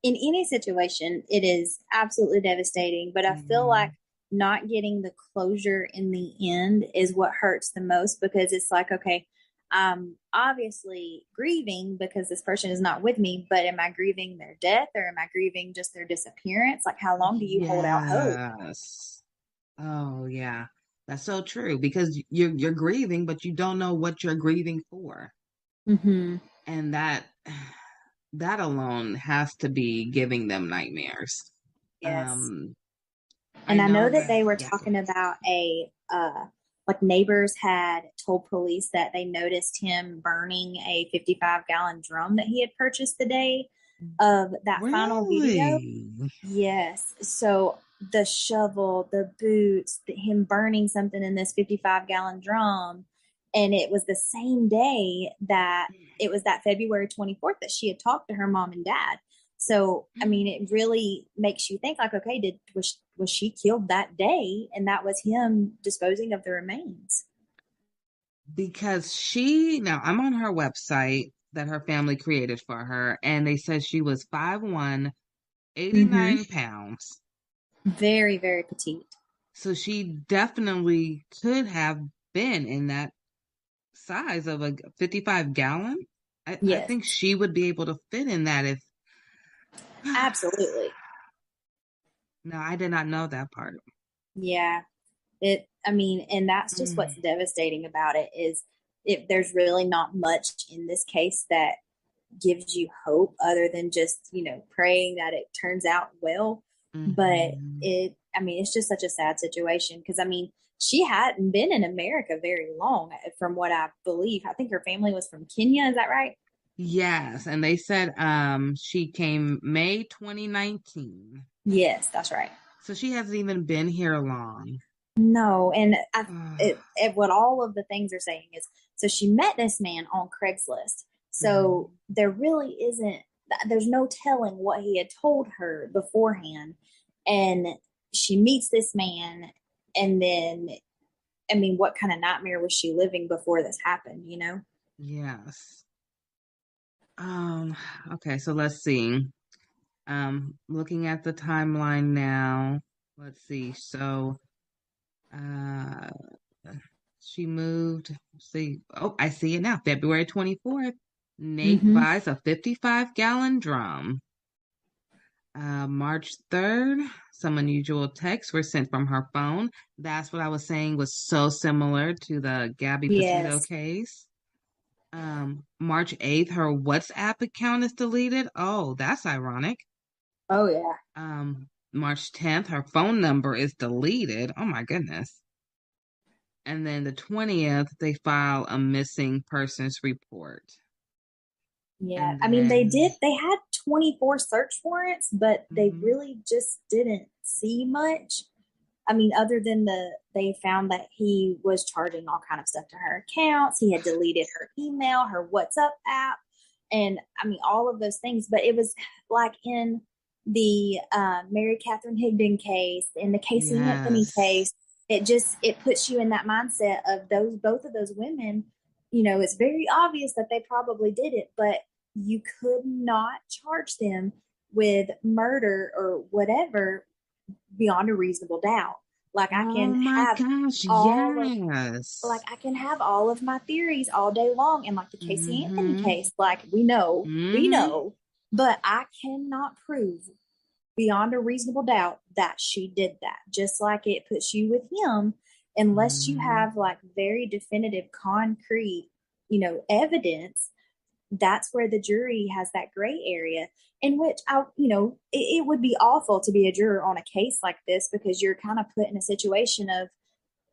in any situation, it is absolutely devastating, but I feel like not getting the closure in the end is what hurts the most because it's like, okay, I'm obviously grieving because this person is not with me, but am I grieving their death or am I grieving just their disappearance? Like, how long do you hold out hope? Yes. Oh, yeah. That's so true because you're grieving, but you don't know what you're grieving for. Mm-hmm. And that alone has to be giving them nightmares. Yes. I And I know know that that, they were yes. talking about like neighbors had told police that they noticed him burning a 55-gallon drum that he had purchased the day of that final video. Really? Yes. So the shovel, the boots, him burning something in this 55-gallon drum. And it was the same day that it was that February 24th that she had talked to her mom and dad. So, I mean, it really makes you think like, okay, was she killed that day? And that was him disposing of the remains. Because now I'm on her website that her family created for her, and they said she was 5'1", 89 Mm-hmm. pounds. Very, very petite. So she definitely could have been in that size of a 55-gallon. I Yes, think she would be able to fit in that if. absolutely. No, I did not know that part. Yeah. I mean, and that's just what's devastating about it is if there's really not much in this case that gives you hope other than just, praying that it turns out well. But I mean, it's just such a sad situation because, I mean, she hadn't been in America very long from what I believe. I think her family was from Kenya. Is that right? Yes, and they said she came May 2019. Yes, that's right. So she hasn't even been here long. No, and what all of the things are saying is, so she met this man on Craigslist. So there really isn't, there's no telling what he had told her beforehand. And she meets this man, and then, I mean, what kind of nightmare was she living before this happened, Yes. Okay, so let's see. Looking at the timeline now. Let's see. So she moved. Let's see. Oh, I see it now. February 24th. Nate buys a 55-gallon drum. March 3rd, some unusual texts were sent from her phone. That's what I was saying was so similar to the Gabby Petito case. March 8th, her WhatsApp account is deleted. Oh, that's ironic. Oh, yeah. March 10th, her phone number is deleted. Oh, my goodness. And then the 20th, they file a missing persons report. Yeah, I mean, they had 24 search warrants, but they really just didn't see much. I mean, other than they found that he was charging all kind of stuff to her accounts. He had deleted her email, her WhatsApp app, and I mean, all of those things. But it was like in the Mary Catherine Higdon case, in the Casey Anthony case, it puts you in that mindset of both of those women. It's very obvious that they probably did it, but you could not charge them with murder or whatever beyond a reasonable doubt. Like I can I can have all of my theories all day long. And like the Casey Anthony case, like we know, but I cannot prove beyond a reasonable doubt that she did that. Just like it puts you with him, unless you have like very definitive, concrete, evidence. That's where the jury has that gray area in which it would be awful to be a juror on a case like this because you're kind of put in a situation of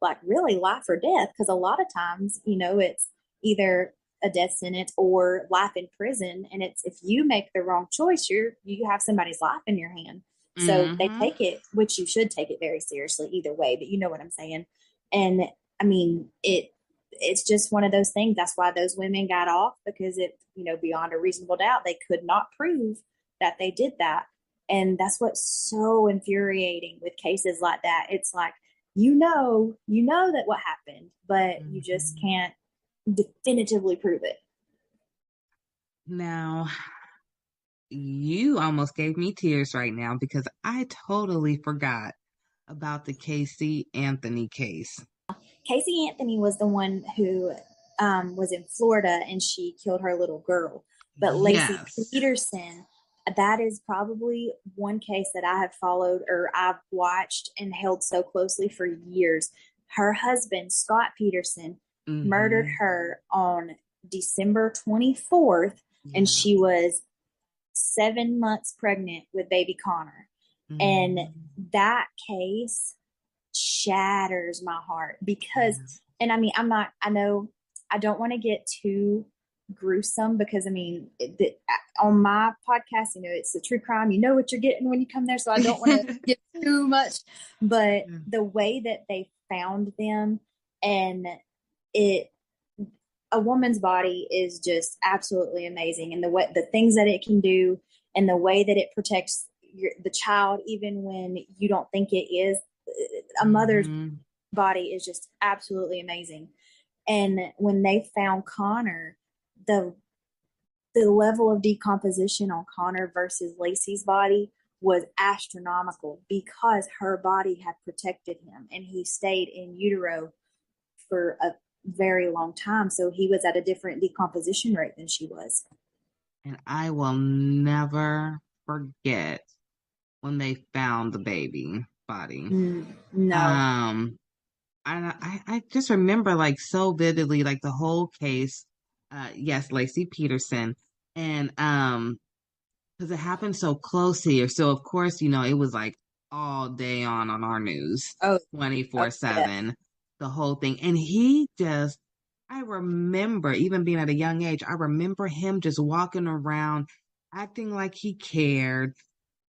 like really life or death. Because a lot of times, it's either a death sentence or life in prison. And it's, if you make the wrong choice, you have somebody's life in your hand. So they take it, which you should take it very seriously either way, but you know what I'm saying? And I mean, it's just one of those things. That's why those women got off, because beyond a reasonable doubt, they could not prove that they did that. And that's what's so infuriating with cases like that. It's like, you know that what happened, but you just can't definitively prove it. Now, you almost gave me tears right now because I totally forgot about the Casey Anthony case. Casey Anthony was the one who was in Florida and she killed her little girl. But Lacey Peterson, that is probably one case that I have followed or I've watched and held so closely for years. Her husband, Scott Peterson, murdered her on December 24th, and she was 7 months pregnant with baby Connor. And that case shatters my heart because, and I mean, I know I don't want to get too gruesome because I mean, on my podcast, it's a true crime. You know what you're getting when you come there. So I don't want to get too much, but the way that they found them and a woman's body is just absolutely amazing. And the things that it can do and the way that it protects the child, even when you don't think it is, a mother's body is just absolutely amazing. And when they found Connor, the level of decomposition on Connor versus Lacey's body was astronomical because her body had protected him and he stayed in utero for a very long time. So he was at a different decomposition rate than she was. And I will never forget when they found the baby body. No. I just remember like so vividly, like the whole case. Yes, Lacey Peterson. And because it happened so close here. So of course, it was like all day on our news. 24/7, the whole thing. And I remember even being at a young age, I remember him just walking around, acting like he cared,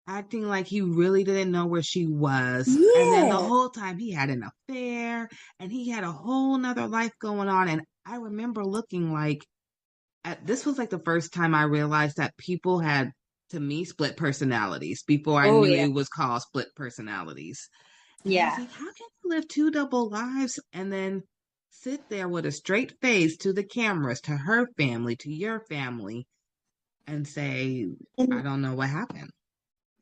acting like he really didn't know where she was. And then the whole time he had an affair and he had a whole nother life going on. And I remember looking like, this was like the first time I realized that people had, to me, split personalities before I knew it was called split personalities. And I was like, how can you live two double lives and then sit there with a straight face to the cameras, to her family, to your family, and say, I don't know what happened?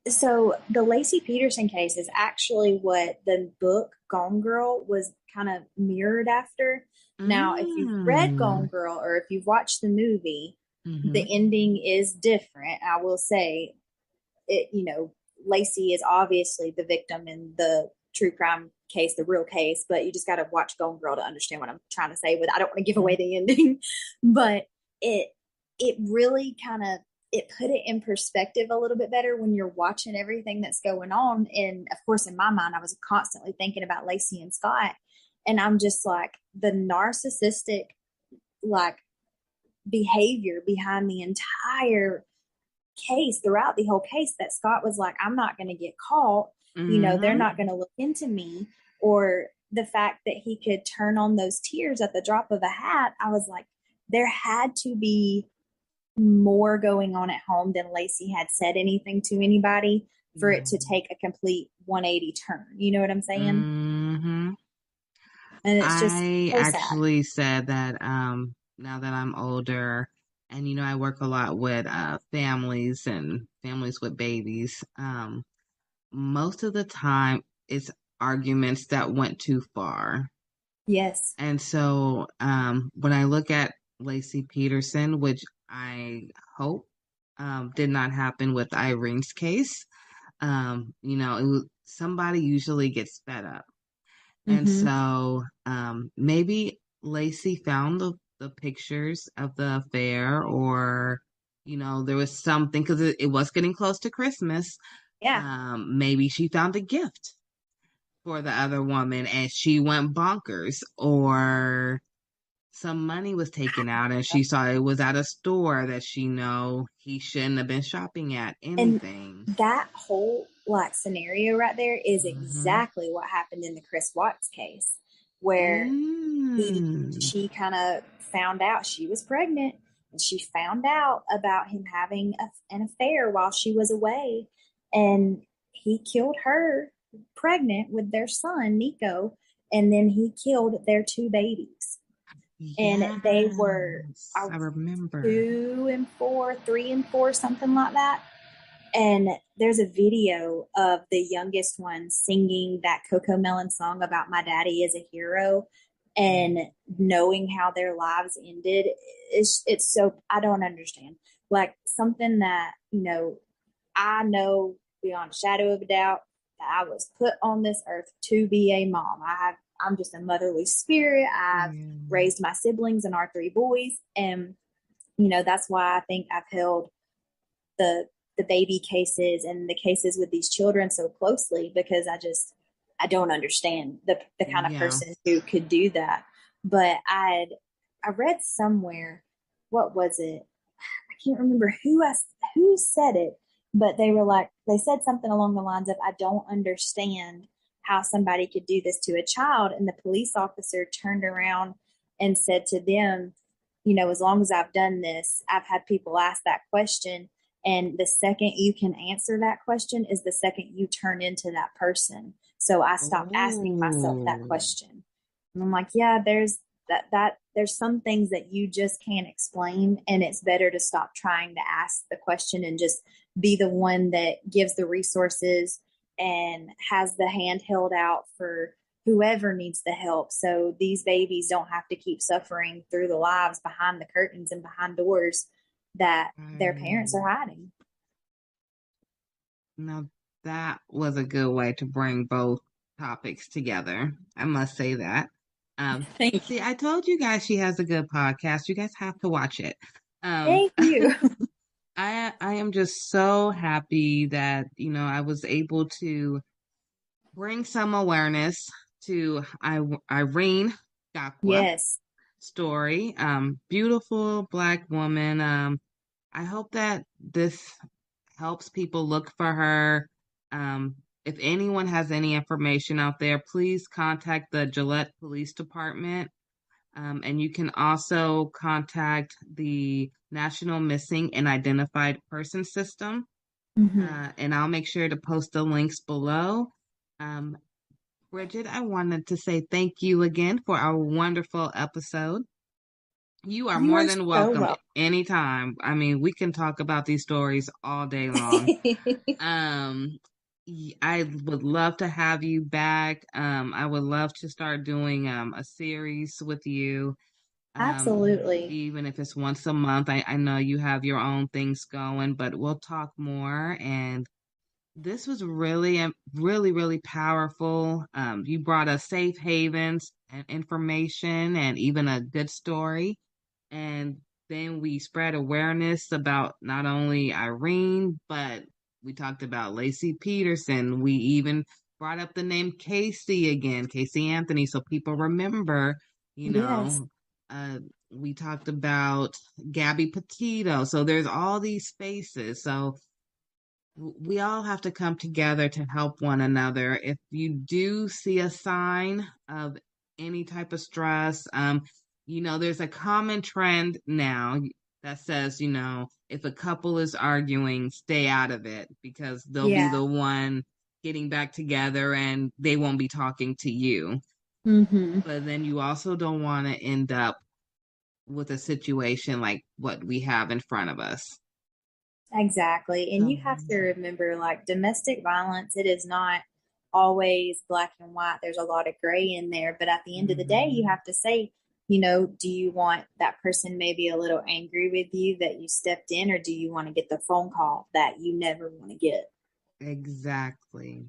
So the Lacey Peterson case is actually what the book Gone Girl was kind of mirrored after. Now, if you've read Gone Girl or if you've watched the movie, the ending is different. I will say Lacey is obviously the victim in the true crime case, the real case, but you just got to watch Gone Girl to understand what I'm trying to say. But I don't want to give away the ending, but it really kind of, it put it in perspective a little bit better when you're watching everything that's going on. And of course, in my mind, I was constantly thinking about Lacey and Scott. And I'm just like, the narcissistic, like, behavior behind the entire case, throughout the whole case, that Scott was like, I'm not going to get caught. They're not going to look into me. Or the fact that he could turn on those tears at the drop of a hat. I was like, there had to be more going on at home than Lacey had said anything to anybody for it to take a complete 180 turn. You know what I'm saying? And it's just I so actually said that now that I'm older and I work a lot with families and families with babies, most of the time it's arguments that went too far. Yes. And so when I look at Lacey Peterson, which I hope did not happen with Irene's case, somebody usually gets fed up. And so maybe Lacey found the pictures of the affair, or, there was something, because it was getting close to Christmas. Yeah. Maybe she found a gift for the other woman and she went bonkers, or some money was taken out and she saw it was at a store that he shouldn't have been shopping at, anything. And that whole scenario right there is exactly what happened in the Chris Watts case, where she kind of found out she was pregnant and she found out about him having an affair while she was away, and he killed her pregnant with their son, Nico, and then he killed their two babies. And they were, I remember, 2 and 4, 3 and 4, something like that. And there's a video of the youngest one singing that Coco Melon song about my daddy is a hero, and knowing how their lives ended. It's so, I don't understand. Like, something that, I know beyond a shadow of a doubt that I was put on this earth to be a mom. I I'm just a motherly spirit. I've raised my siblings and our 3 boys. And, that's why I think I've held the baby cases and the cases with these children so closely, because I don't understand the kind of person who could do that. But I read somewhere, what was it? I can't remember who said it, but they said something along the lines of, I don't understand how somebody could do this to a child. And the police officer turned around and said to them, as long as I've done this, I've had people ask that question. And the second you can answer that question is the second you turn into that person. So I stopped asking myself that question. And I'm like, yeah, there's some things that you just can't explain. And it's better to stop trying to ask the question and just be the one that gives the resources and has the hand held out for whoever needs the help. So these babies don't have to keep suffering through the lives behind the curtains and behind doors that their parents are hiding. Now, that was a good way to bring both topics together. I must say that. See, I told you guys she has a good podcast. You guys have to watch it. Thank you. I am just so happy that, I was able to bring some awareness to Irene Gakwa story. Beautiful Black woman. I hope that this helps people look for her. If anyone has any information out there, please contact the Gillette Police Department. And you can also contact the National Missing and Identified Person System. And I'll make sure to post the links below. Bridget, I wanted to say thank you again for our wonderful episode. You are more than welcome anytime. I mean, we can talk about these stories all day long. I would love to have you back. I would love to start doing a series with you. Absolutely. Even if it's once a month. I know you have your own things going, but we'll talk more. And this was really, really, really powerful. You brought us safe havens and information and even a good story. And then we spread awareness about not only Irene, but we talked about Lacey Peterson. We even brought up the name Casey again, Casey Anthony, so people remember, we talked about Gabby Petito. So there's all these spaces. So we all have to come together to help one another. If you do see a sign of any type of stress, there's a common trend now that says, if a couple is arguing, stay out of it because they'll be the one getting back together and they won't be talking to you. But then you also don't want to end up with a situation like what we have in front of us. Exactly. And you have to remember, like, domestic violence, it is not always black and white. There's a lot of gray in there. But at the end of the day, you have to say, do you want that person maybe a little angry with you that you stepped in, or do you want to get the phone call that you never want to get? Exactly.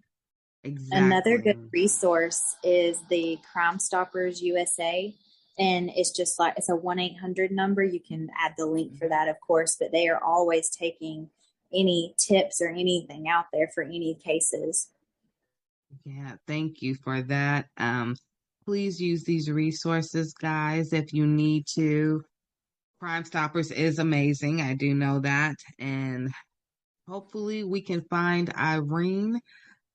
Another good resource is the Crime Stoppers USA. And it's just like, it's a 1-800 number. You can add the link for that, of course, but they are always taking any tips or anything out there for any cases. Yeah, thank you for that. Please use these resources, guys, if you need to. Crime Stoppers is amazing. I do know that. And hopefully we can find Irene.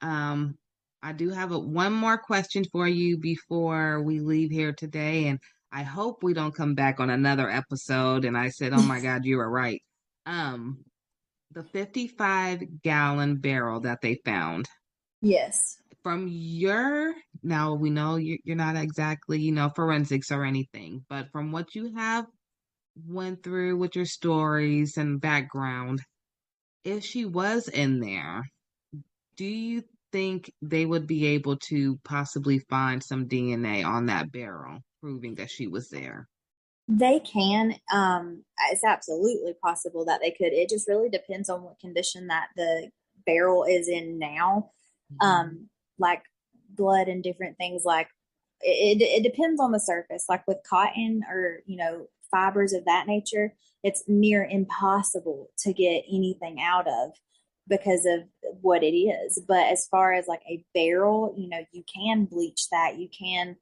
I do have one more question for you before we leave here today. And I hope we don't come back on another episode. And I said, oh my God, you were right. The 55-gallon barrel that they found. Yes. From now we know you're not exactly, forensics or anything, but from what you have went through with your stories and background, if she was in there, do you think they would be able to possibly find some DNA on that barrel proving that she was there? They can. It's absolutely possible that they could. It just really depends on what condition that the barrel is in now. Like blood and different things like it depends on the surface. Like with cotton or, fibers of that nature, it's near impossible to get anything out of because of what it is. But as far as like a barrel, you can bleach that, you can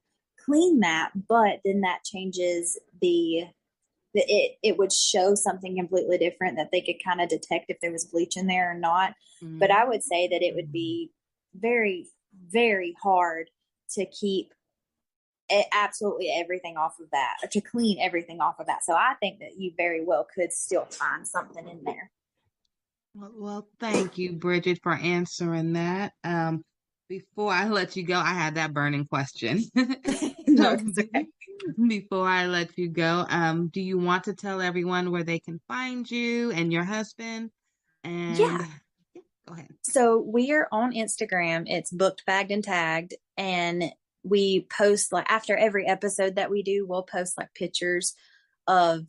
clean that, but then that changes it would show something completely different that they could kind of detect if there was bleach in there or not. But I would say that it would be very, very hard to keep absolutely everything off of that, or to clean everything off of that. So I think that you very well could still find something in there. Well, thank you, Bridget, for answering that. Before I let you go, I had that burning question. No, it's okay. Before I let you go, do you want to tell everyone where they can find you and your husband? And Yeah. Go ahead. So we are on Instagram. It's Booked, Bagged, and Tagged. And we post, like, after every episode that we do, we'll post like pictures of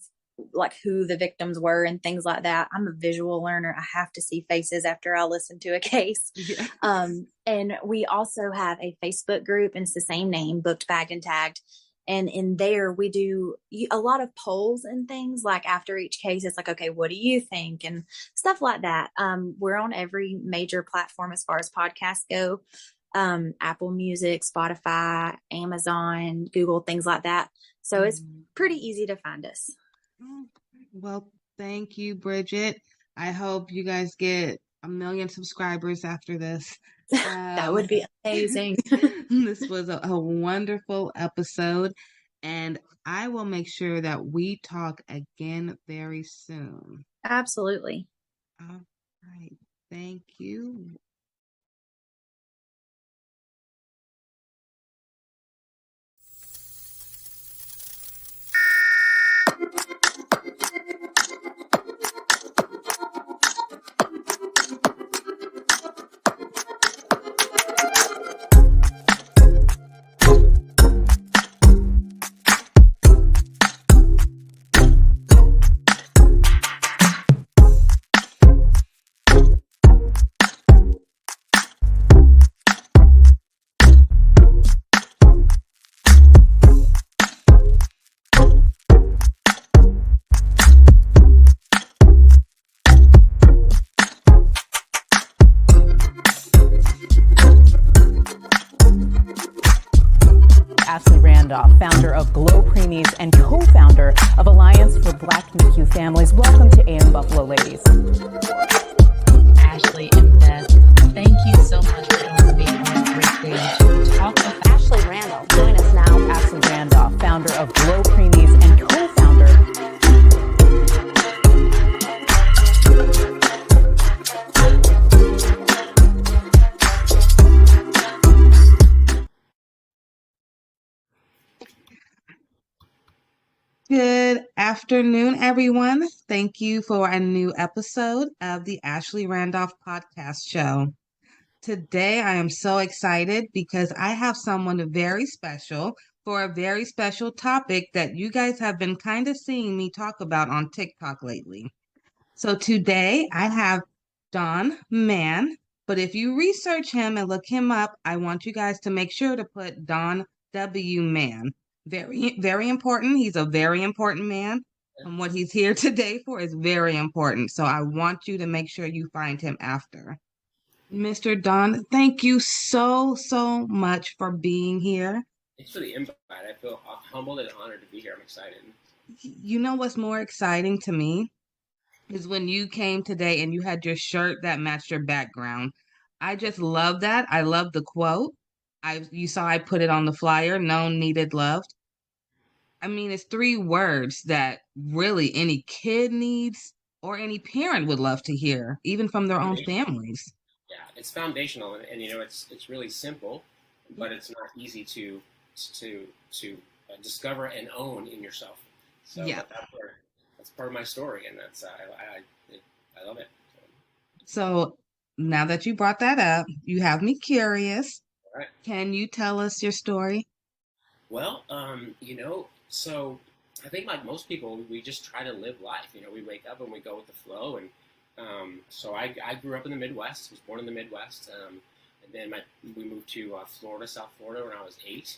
like who the victims were and things like that. I'm a visual learner. I have to see faces after I listen to a case. Yeah. And we also have a Facebook group, and it's the same name, Booked, Bagged, and Tagged. And in there, we do a lot of polls and things. Like after each case, it's like, okay, what do you think? And stuff like that. We're on every major platform as far as podcasts go. Apple Music, Spotify, Amazon, Google, things like that. So it's pretty easy to find us. Well, thank you, Bridget. I hope you guys get 1 million subscribers after this. That would be amazing. This was a wonderful episode, and I will make sure that we talk again very soon. Absolutely. All right. Thank you. Ashley Randolph, founder of GLO Preemies and co-founder of Alliance for Black NICU Families. Welcome to AM Buffalo, ladies. Ashley and Beth, thank you so much for being on this great stage to talk about Ashley Randolph, join us now. Ashley Randolph, founder of GLO Preemies and co-founder. Good afternoon, everyone. Thank you for a new episode of the Ashley Randolph Podcast Show. Today, I am so excited because I have someone very special for a very special topic that you guys have been kind of seeing me talk about on TikTok lately. So today, I have Don Mann, but if you research him and look him up, I want you guys to make sure to put Don W. Mann. Very, very important. He's a very important man. And what he's here today for is very important. So I want you to make sure you find him after. Mr. Don, thank you so much for being here. Thanks for the invite. I feel humbled and honored to be here. I'm excited. You know what's more exciting to me is when you came today and you had your shirt that matched your background. I just love that. I love the quote. You saw I put it on the flyer, known, needed, loved. I mean, it's 3 words that really any kid needs or any parent would love to hear, even from their own families. Yeah, it's foundational, and it's really simple, but it's not easy to discover and own in yourself. So yeah, that's part of my story, and that's I love it. So now that you brought that up, you have me curious. All right. Can you tell us your story? Well, so I think like most people, we just try to live life. We wake up and we go with the flow. And so I grew up in the Midwest. I was born in the Midwest. And then we moved to Florida, South Florida, when I was 8.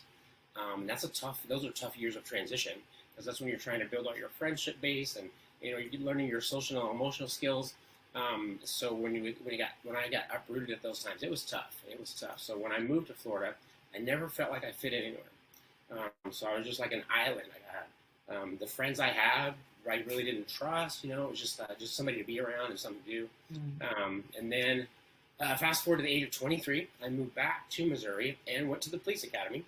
Those are tough years of transition, because that's when you're trying to build out your friendship base, and you're learning your social and emotional skills. So when I got uprooted at those times, it was tough. It was tough. So when I moved to Florida, I never felt like I fit anywhere. So I was just like an island. The friends I had, I really didn't trust. It was just somebody to be around and something to do. And then fast forward to the age of 23, I moved back to Missouri and went to the police academy.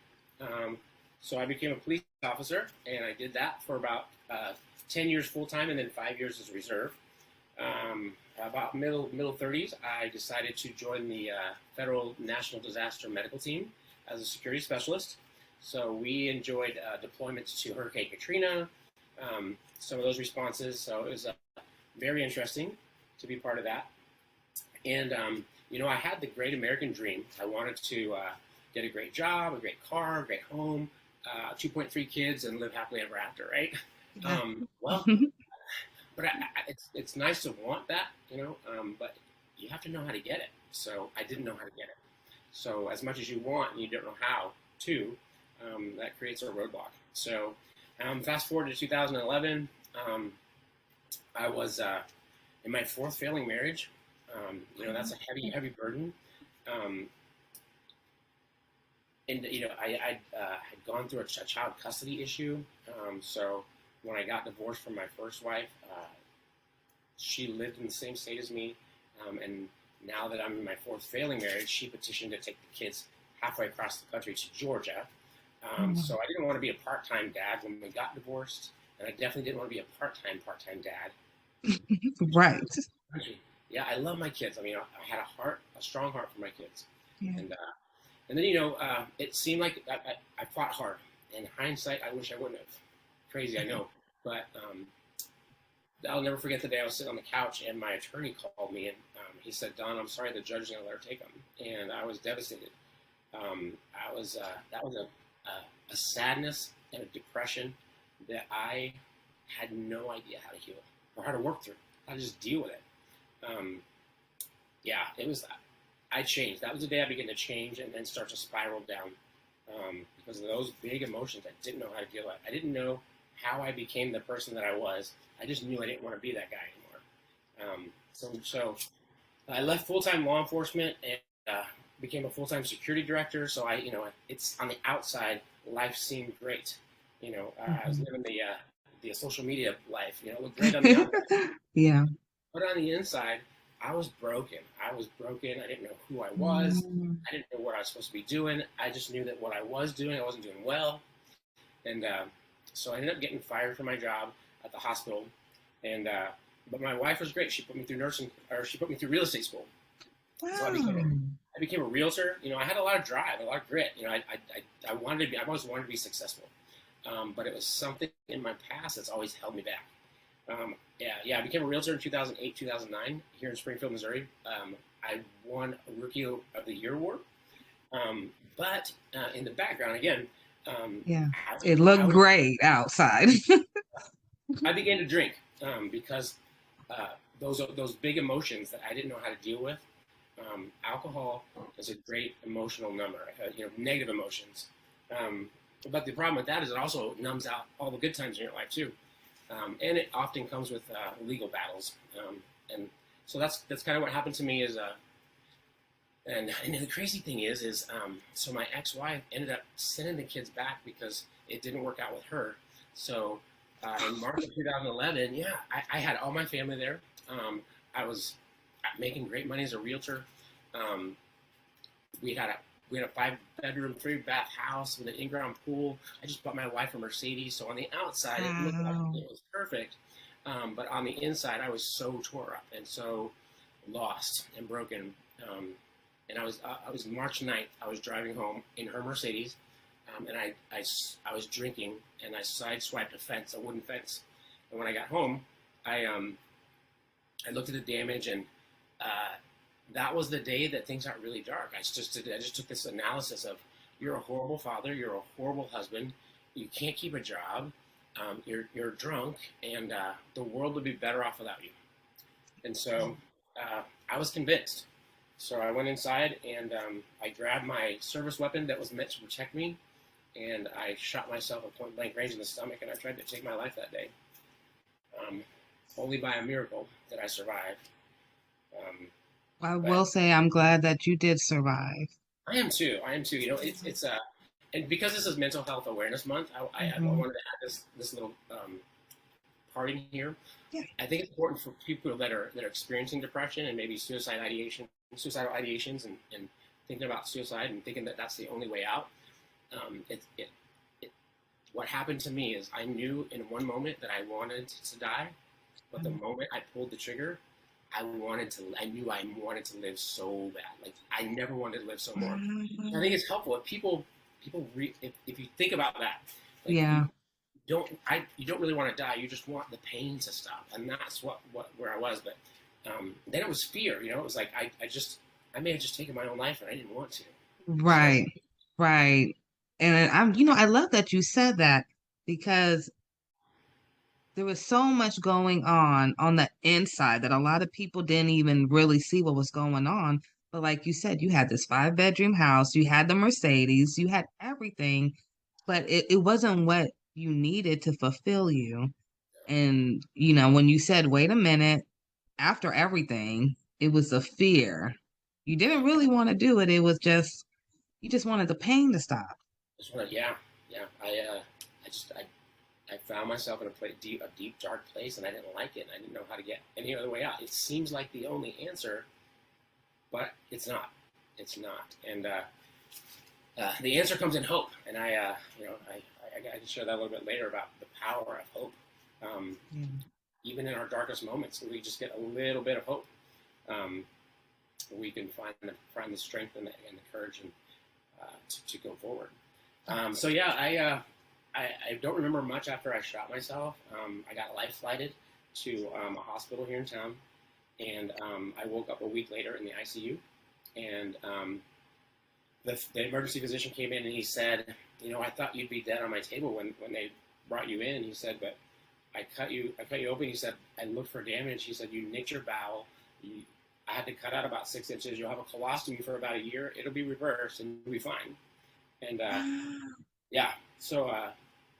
So I became a police officer, and I did that for about 10 years full time, and then 5 years as a reserve. About middle 30s, I decided to join the Federal National Disaster Medical Team as a security specialist. So we enjoyed deployments to Hurricane Katrina, some of those responses. So it was very interesting to be part of that. And, I had the great American dream. I wanted to get a great job, a great car, a great home, 2.3 kids, and live happily ever after, right? But it's nice to want that, but you have to know how to get it. So I didn't know how to get it. So as much as you want and you don't know how to, that creates a roadblock. So fast forward to 2011, I was in my fourth failing marriage. That's a heavy burden. And I had gone through a child custody issue. So when I got divorced from my first wife, she lived in the same state as me. And now that I'm in my fourth failing marriage, she petitioned to take the kids halfway across the country to Georgia. So I didn't want to be a part-time dad when we got divorced, and I definitely didn't want to be a part-time dad. Right. Yeah, I love my kids. I mean, I had a strong heart for my kids. Yeah. And then, it seemed like I fought hard. In hindsight, I wish I wouldn't have. Crazy, I know. But I'll never forget the day I was sitting on the couch and my attorney called me, and he said, "Don, I'm sorry, the judge is going to let her take them." And I was devastated. That was a sadness and a depression that I had no idea how to heal or how to work through, how to just deal with it. It was, I changed. That was the day I began to change and then start to spiral down because of those big emotions I didn't know how to deal with. I didn't know how I became the person that I was. I just knew I didn't want to be that guy anymore. So I left full-time law enforcement and became a full-time security director. So it's on the outside, life seemed great. I was living the social media life. It looked great on the outside. Yeah. But on the inside, I was broken. I didn't know who I was. I didn't know what I was supposed to be doing. I just knew that what I was doing, I wasn't doing well. And so I ended up getting fired from my job at the hospital. And but my wife was great. She put me through she put me through real estate school. Wow. So I became a realtor. I had a lot of drive, a lot of grit. I wanted to be. I always wanted to be successful. But it was something in my past that's always held me back. I became a realtor in 2008, 2009 here in Springfield, Missouri. I won a Rookie of the Year award. But in the background, again, it looked great outside. I began to drink because those big emotions that I didn't know how to deal with. Alcohol is a great emotional number, negative emotions. But the problem with that is it also numbs out all the good times in your life too. And it often comes with legal battles. And so that's kind of what happened to me and the crazy thing is so my ex-wife ended up sending the kids back because it didn't work out with her. So in March of 2011, I had all my family there. I was making great money as a realtor. We had a 5-bedroom, 3-bath house with an in-ground pool. I just bought my wife a Mercedes. So on the outside, it looked like it was perfect. But on the inside, I was so tore up and so lost and broken. And I was March 9th. I was driving home in her Mercedes, and I was drinking, and I sideswiped a wooden fence. And when I got home, I looked at the damage, and that was the day that things got really dark. I just took this analysis of, you're a horrible father, you're a horrible husband, you can't keep a job, you're drunk, and the world would be better off without you. And so I was convinced. So I went inside and I grabbed my service weapon that was meant to protect me, and I shot myself at point blank range in the stomach, and I tried to take my life that day. Only by a miracle did I survive. I will say I'm glad that you did survive. I am too. You know, it's and because this is Mental Health Awareness Month, I wanted to add this little part in here. Yeah. I think it's important for people that are experiencing depression and maybe suicidal ideations, and thinking about suicide and thinking that that's the only way out. What happened to me is I knew in one moment that I wanted to die, but the moment I pulled the trigger, I knew I wanted to live so bad. Like I never wanted to live so more. I think it's helpful if if you think about that. Like, yeah. You don't really want to die. You just want the pain to stop, and that's where I was. But then it was fear. You know, it was like I may have just taken my own life, and I didn't want to. Right, right. And I love that you said that, because there was so much going on the inside that a lot of people didn't even really see what was going on. But like you said, you had this 5-bedroom house, you had the Mercedes, you had everything, but it wasn't what you needed to fulfill you. And, when you said, wait a minute, after everything, it was the fear. You didn't really want to do it. It was just, you just wanted the pain to stop. Yeah. I found myself in a deep, dark place, and I didn't like it. And I didn't know how to get any other way out. It seems like the only answer, but it's not. It's not. And the answer comes in hope. And I can share that a little bit later about the power of hope. Even in our darkest moments, we just get a little bit of hope. We can find the strength and the courage and to go forward. I don't remember much after I shot myself. I got life flighted to a hospital here in town, and I woke up a week later in the ICU. And the emergency physician came in and he said, I thought you'd be dead on my table when they brought you in. He said, but I cut you open. He said, I looked for damage. He said, you nicked your bowel. I had to cut out about 6 inches. You'll have a colostomy for about a year. It'll be reversed and you'll be fine. And so I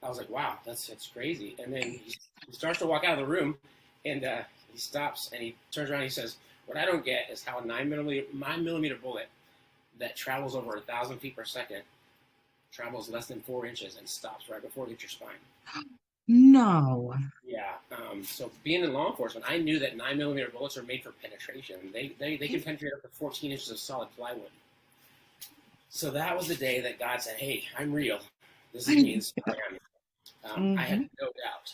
was like, wow, that's crazy. And then he starts to walk out of the room, and he stops and he turns around and he says, what I don't get is how a 9mm bullet that travels over 1,000 feet per second travels less than 4 inches and stops right before it hits your spine. No. Yeah. So being in law enforcement, I knew that 9mm bullets are made for penetration. They can penetrate up to 14 inches of solid plywood. So that was the day that God said, hey, I'm real. This is me. This is who I am. I had no doubt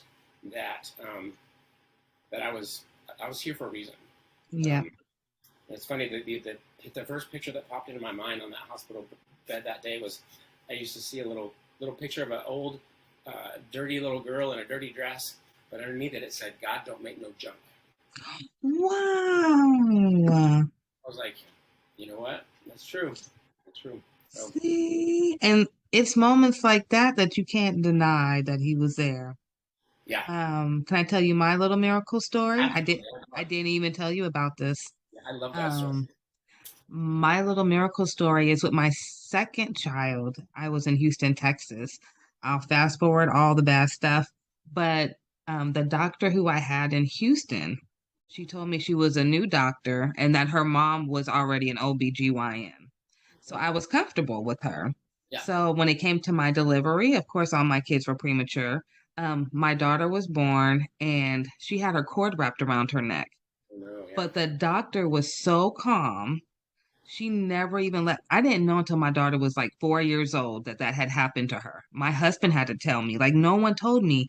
that I was here for a reason. Yeah. It's funny, the first picture that popped into my mind on that hospital bed that day was, I used to see a little picture of an old, dirty little girl in a dirty dress, but underneath it said, God don't make no junk. Wow. I was like, you know what? That's true. That's true. So, see, and it's moments like that you can't deny that he was there. Yeah. Can I tell you my little miracle story? I didn't even tell you about this. Yeah, I love that story. My little miracle story is with my second child. I was in Houston, Texas. I'll fast forward all the bad stuff, but the doctor who I had in Houston, she told me she was a new doctor and that her mom was already an OBGYN. So I was comfortable with her. Yeah. So when it came to my delivery, of course, all my kids were premature. My daughter was born and she had her cord wrapped around her neck. No, yeah. But the doctor was so calm. She never even I didn't know until my daughter was like 4 years old that had happened to her. My husband had to tell me, like no one told me.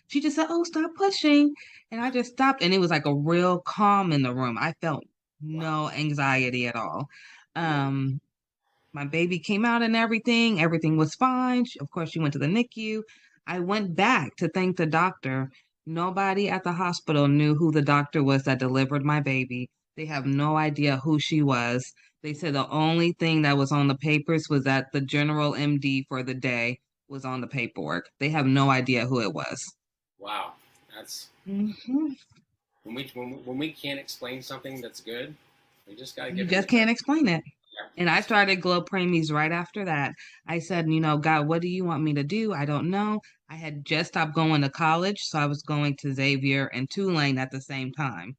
She just said, oh, stop pushing. And I just stopped. And it was like a real calm in the room. I felt no anxiety at all. My baby came out and everything. Everything was fine. Of course, she went to the NICU. I went back to thank the doctor. Nobody at the hospital knew who the doctor was that delivered my baby. They have no idea who she was. They said the only thing that was on the papers was that the general MD for the day was on the paperwork. They have no idea who it was. Wow. That's when we can't explain something that's good, we just gotta give You just can't explain it. And I started Glo Preemies right after that. I said, God, what do you want me to do? I don't know. I had just stopped going to college, so I was going to Xavier and Tulane at the same time.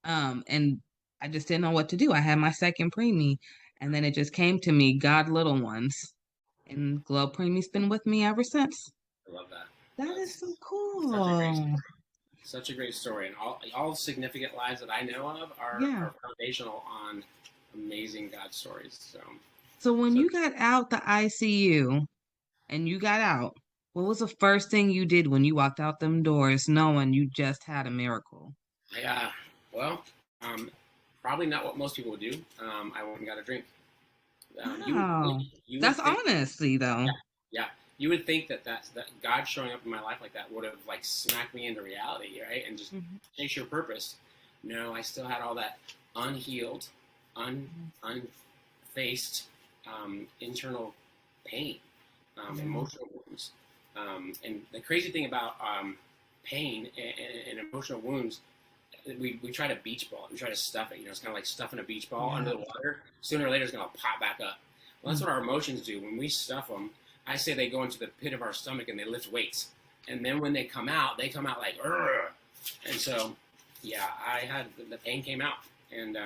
And I just didn't know what to do. I had my second preemie, and then it just came to me, God, little ones. And Glo Preemie's been with me ever since. I love that. That is so Such a great cool. story. Such a great story. And all significant lives that I know of are foundational on amazing God stories. So when you got out the ICU and you got out, what was the first thing you did when you walked out them doors knowing you just had a miracle? Well, probably not what most people would do. I went and got a drink. Wow. You That's would think, honesty, though. yeah. You would think that God showing up in my life like that would have like smacked me into reality, right? And just chase your purpose. No, I still had all that unhealed, unfaced internal pain, emotional wounds. And the crazy thing about pain and emotional wounds, we try to beach ball. We try to stuff it. It's kind of like stuffing a beach ball under the water. Sooner or later, it's going to pop back up. Well, that's what our emotions do. When we stuff them, I say they go into the pit of our stomach and they lift weights. And then when they come out like, Urgh. And so, the pain came out. And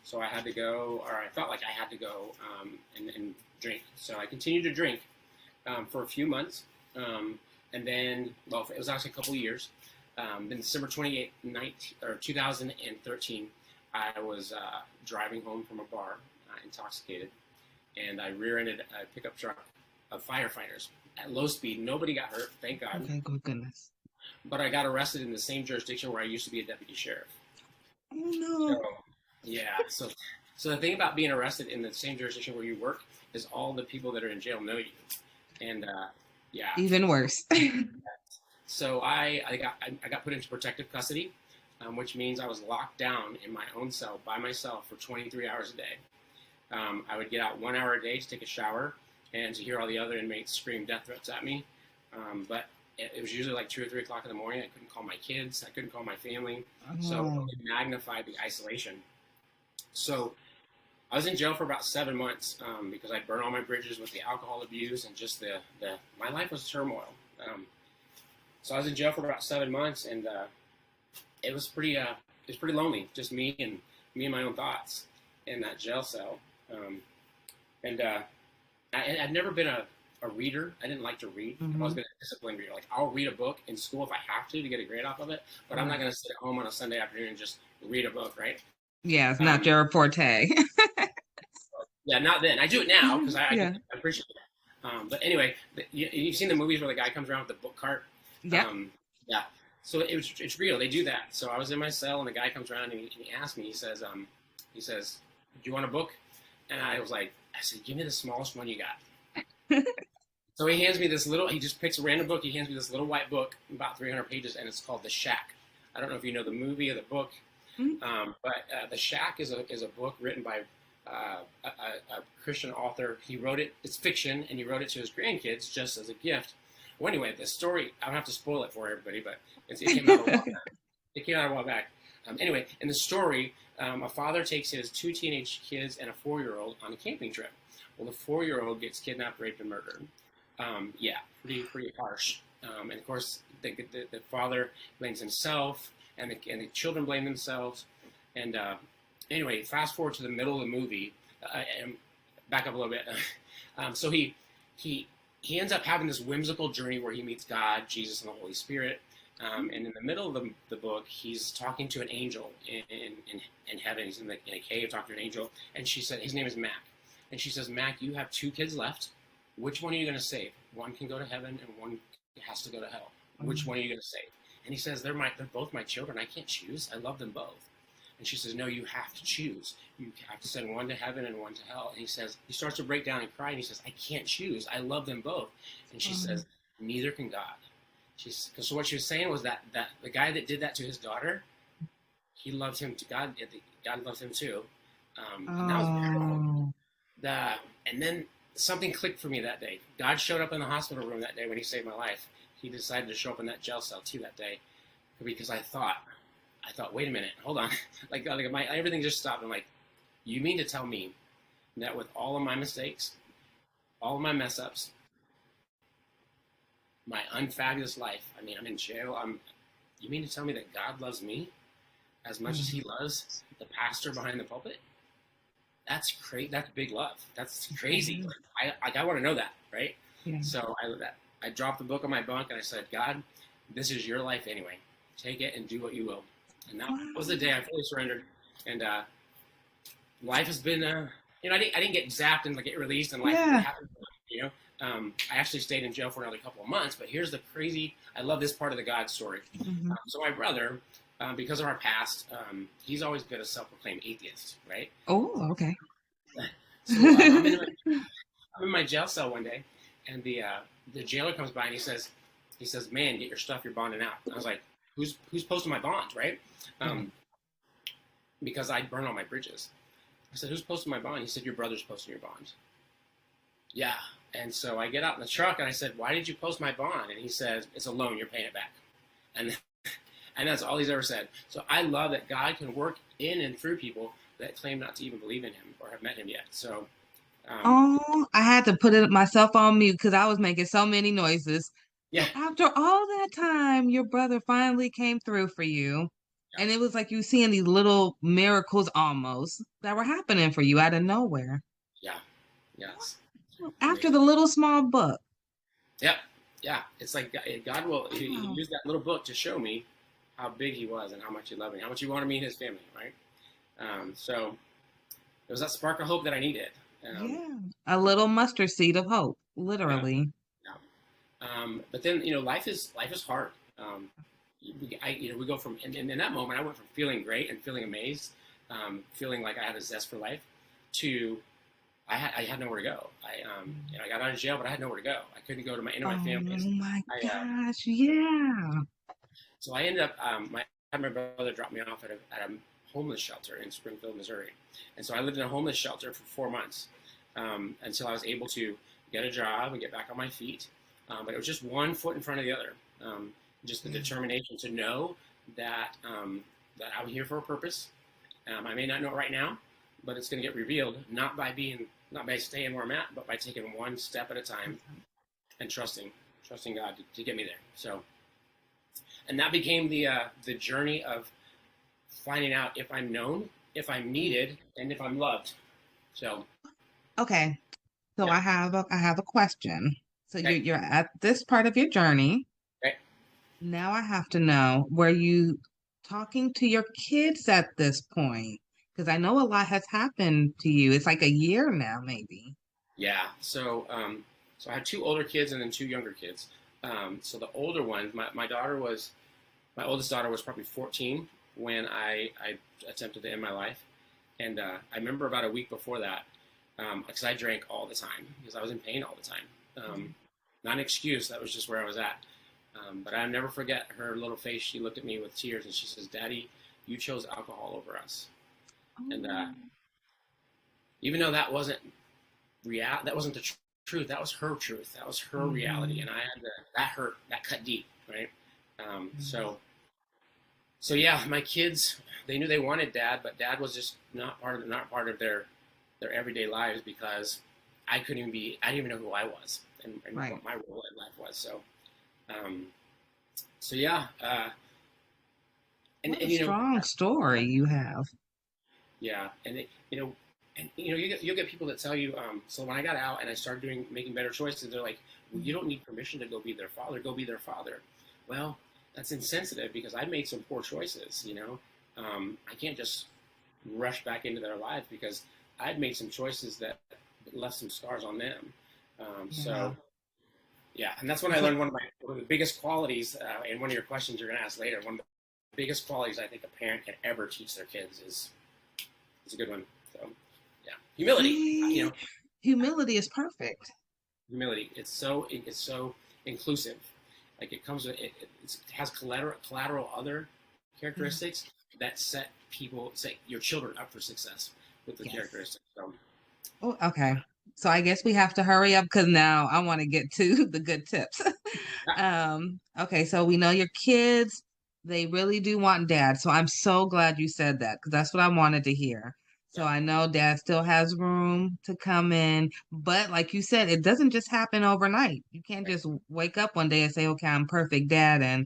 so I had to go, or I felt like I had to go and drink. So I continued to drink for a few months. And then, it was actually a couple of years. Then December 28th, 2013, I was driving home from a bar, intoxicated, and I rear-ended a pickup truck of firefighters at low speed. Nobody got hurt, thank God. Okay, good goodness. But I got arrested in the same jurisdiction where I used to be a deputy sheriff. Oh, no. So the thing about being arrested in the same jurisdiction where you work is all the people that are in jail know you. And, even worse. So I got put into protective custody, which means I was locked down in my own cell by myself for 23 hours a day. I would get out 1 hour a day to take a shower and to hear all the other inmates scream death threats at me. But it was usually like 2 or 3 o'clock in the morning. I couldn't call my kids. I couldn't call my family. So it magnified the isolation. So I was in jail for about 7 months because I burned all my bridges with the alcohol abuse and just my life was turmoil. So I was in jail for about 7 months, and it was pretty lonely, just me and my own thoughts in that jail cell. I'd never been a reader. I didn't like to read. I've always been a disciplined reader. Like, I'll read a book in school if I have to get a grade off of it, but I'm not going to sit at home on a Sunday afternoon and just read a book, right? Yeah, it's not your forte. Yeah, not then. I do it now because I appreciate it. But anyway, you've seen the movies where the guy comes around with the book cart. Yeah. So it's real. They do that. So I was in my cell, and the guy comes around and he asked me. He says, "Do you want a book?" And I said, "Give me the smallest one you got." So he hands me this he just picks a random book. He hands me this little white book, about 300 pages, and it's called The Shack. I don't know if you know the movie or the book, but The Shack is a book written by a Christian author. He wrote it. It's fiction, and he wrote it to his grandkids just as a gift. Well, anyway, the story, I don't have to spoil it for everybody, but it came out a while back. It came out a while back. Anyway, in the story, a father takes his 2 teenage kids and a 4-year-old on a camping trip. Well, the 4-year-old gets kidnapped, raped, and murdered. Pretty harsh. And of course, the father blames himself, and the children blame themselves. And anyway, fast forward to the middle of the movie, and back up a little bit. So he ends up having this whimsical journey where he meets God, Jesus, and the Holy Spirit. And in the middle of the book, he's talking to an angel in heaven. He's in a cave talking to an angel. And she said, his name is Mac. And she says, "Mac, you have 2 kids left. Which one are you going to save? One can go to heaven and one has to go to hell. Which one are you going to save?" And he says, they're both my children. I can't choose. I love them both. And she says, "No, you have to choose. You have to send one to heaven and one to hell." And he starts to break down and cry, and he says, "I can't choose. I love them both." And she says, "Neither can God." So what she was saying was that the guy that did that to his daughter, he loved him. God loved him too. And that was beautiful. And then something clicked for me that day. God showed up in the hospital room that day when he saved my life. He decided to show up in that jail cell too that day, because I thought, wait a minute, hold on. like everything just stopped. I'm like, you mean to tell me that with all of my mistakes, all of my mess ups, my unfabulous life. I mean, I'm in jail. You mean to tell me that God loves me as much as he loves the pastor behind the pulpit? That's crazy. That's big love. That's crazy. I want to know that, right? Yeah. So I dropped the book on my bunk and I said, God, this is your life anyway. Take it and do what you will. And that was the day I fully surrendered. And life has been, I didn't get zapped and get released and life happened. I actually stayed in jail for another couple of months. But here's the crazy. I love this part of the God story. So my brother, because of our past, he's always been a self-proclaimed atheist, right? Oh, okay. So I'm in my jail cell one day, and the jailer comes by and he says, "Man, get your stuff. You're bonding out." And I was like, "Who's posting my bond, right?" Because I burn all my bridges. I said, "Who's posting my bond?" He said, "Your brother's posting your bond." Yeah. And so I get out in the truck and I said, "Why did you post my bond?" And he says, "It's a loan. You're paying it back." And that's all he's ever said. So I love that God can work in and through people that claim not to even believe in him or have met him yet. So. I had to put it myself on mute because I was making so many noises. Yeah. After all that time, your brother finally came through for you. Yeah. And it was like you seeing these little miracles almost that were happening for you out of nowhere. Yeah. Yes. After the little small book. Yep. Yeah. It's like God will he used that little book to show me how big he was and how much he loved me, how much he wanted me and his family, right? So it was that spark of hope that I needed. A little mustard seed of hope, literally. Yeah. But then life is hard. We go from in that moment I went from feeling great and feeling amazed, feeling like I had a zest for life, to I had nowhere to go. I got out of jail, but I had nowhere to go. I couldn't go to my family. Oh my gosh! Yeah. So I ended up. I had my brother drop me off at a homeless shelter in Springfield, Missouri, and so I lived in a homeless shelter for 4 months until I was able to get a job and get back on my feet. But it was just one foot in front of the other. Just the determination to know that that I'm here for a purpose. I may not know it right now, but it's going to get revealed not by staying where I'm at, but by taking one step at a time and trusting God to get me there. So, and that became the journey of finding out if I'm known, if I'm needed, and if I'm loved. So, okay. So I have a question. So you're at this part of your journey. Okay. Now I have to know, were you talking to your kids at this point? Because I know a lot has happened to you. It's like a year now, maybe. Yeah. So I had 2 older kids and then 2 younger kids. So the older ones, my oldest daughter was probably 14 when I attempted to end my life. And I remember about a week before that, because I drank all the time because I was in pain all the time. Not an excuse. That was just where I was at. But I'll never forget her little face. She looked at me with tears and she says, "Daddy, you chose alcohol over us." And even though that wasn't the truth, that was her truth. That was her reality. And I had that hurt, that cut deep, right? So yeah, my kids, they knew they wanted Dad, but Dad was just not part of their everyday lives because I didn't even know who I was and what my role in life was. So yeah. What a strong story you have. Yeah, and you'll get people that tell you. So when I got out and I started making better choices, they're like, "Well, you don't need permission to go be their father. Go be their father." Well, that's insensitive because I made some poor choices. I can't just rush back into their lives because I'd made some choices that left some scars on them. So, yeah, and that's when I learned one of the biggest qualities. And one of your questions you're going to ask later, one of the biggest qualities I think a parent can ever teach their kids is a good one. So, yeah, humility. Humility is perfect. Humility. It's so inclusive. Like it comes with it has collateral other characteristics that set your children up for success with the characteristics. So. Oh, okay. So I guess we have to hurry up because now I want to get to the good tips. Okay, so we know your kids, they really do want Dad. So I'm so glad you said that because that's what I wanted to hear. So I know dad still has room to come in, but like you said, it doesn't just happen overnight. You can't just wake up one day and say, okay, I'm perfect dad, and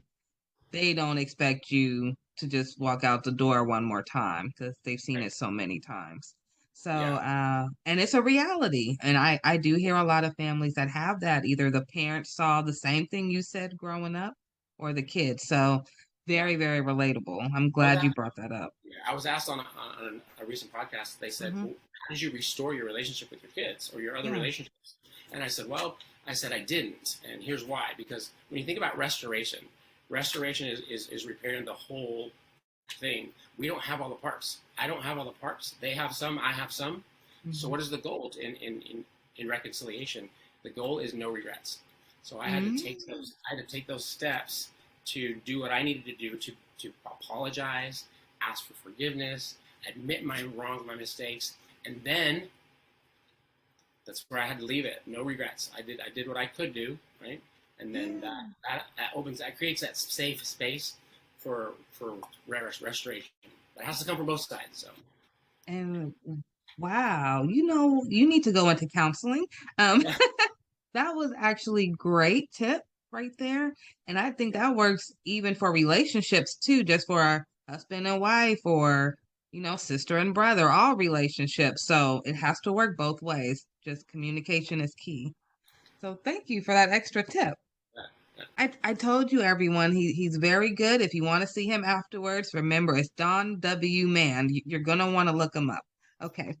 they don't expect you to just walk out the door one more time because they've seen it so many times. So, and it's a reality. And I do hear a lot of families that have that. Either the parents saw the same thing you said growing up or the kids. So, very, very relatable. I'm glad you brought that up. I was asked on a recent podcast, they said, well, how did you restore your relationship with your kids or your other relationships? And I said, well, I didn't. And here's why. Because when you think about restoration is repairing the whole thing. We don't have all the parts. I don't have all the parts. They have some, I have some. So what is the goal in reconciliation? The goal is no regrets. So I had to take those steps to do what I needed to do to apologize, ask for forgiveness, admit my wrong, my mistakes, and then that's where I had to leave it. No regrets. I did what I could do, right? And then that creates that safe space for restoration. It has to come from both sides. So. And wow, you need to go into counseling. That was actually great tip right there. And I think that works even for relationships too, just for our husband and wife or, sister and brother, all relationships. So it has to work both ways. Just communication is key. So thank you for that extra tip. I told you, everyone, he's very good. If you want to see him afterwards, remember it's Don W. Mann. You're gonna want to look him up. Okay.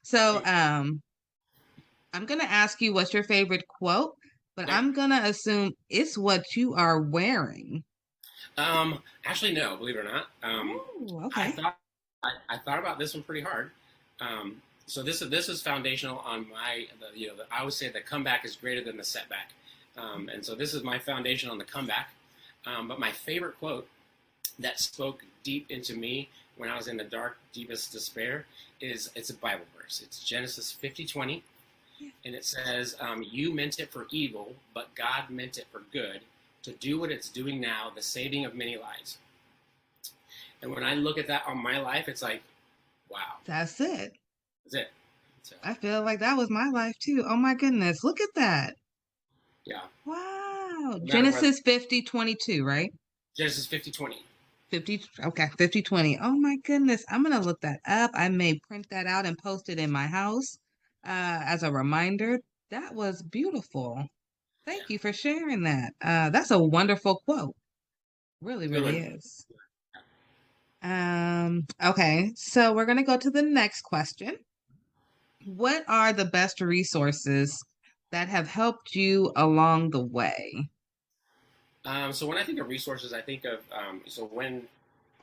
So I'm gonna ask you what's your favorite quote, but I'm gonna assume it's what you are wearing. Actually, no, believe it or not. Okay. I thought about this one pretty hard. So this is foundational on I always say the comeback is greater than the setback. And so this is my foundation on the comeback. But my favorite quote that spoke deep into me when I was in the dark, deepest despair it's a Bible verse. It's Genesis 50:20. And it says, you meant it for evil, but God meant it for good, to do what it's doing now, the saving of many lives. And when I look at that on my life, it's like, wow. That's it. That's it. So, I feel like that was my life too. Oh my goodness. Look at that. Yeah. Wow. Genesis 50:22, right? Genesis 50:20. 50:20. Oh my goodness. I'm going to look that up. I may print that out and post it in my house as a reminder. That was beautiful. Thank you for sharing that. That's a wonderful quote. Really, really is. Okay, so we're going to go to the next question. What are the best resources that have helped you along the way? So when I think of resources, I think of when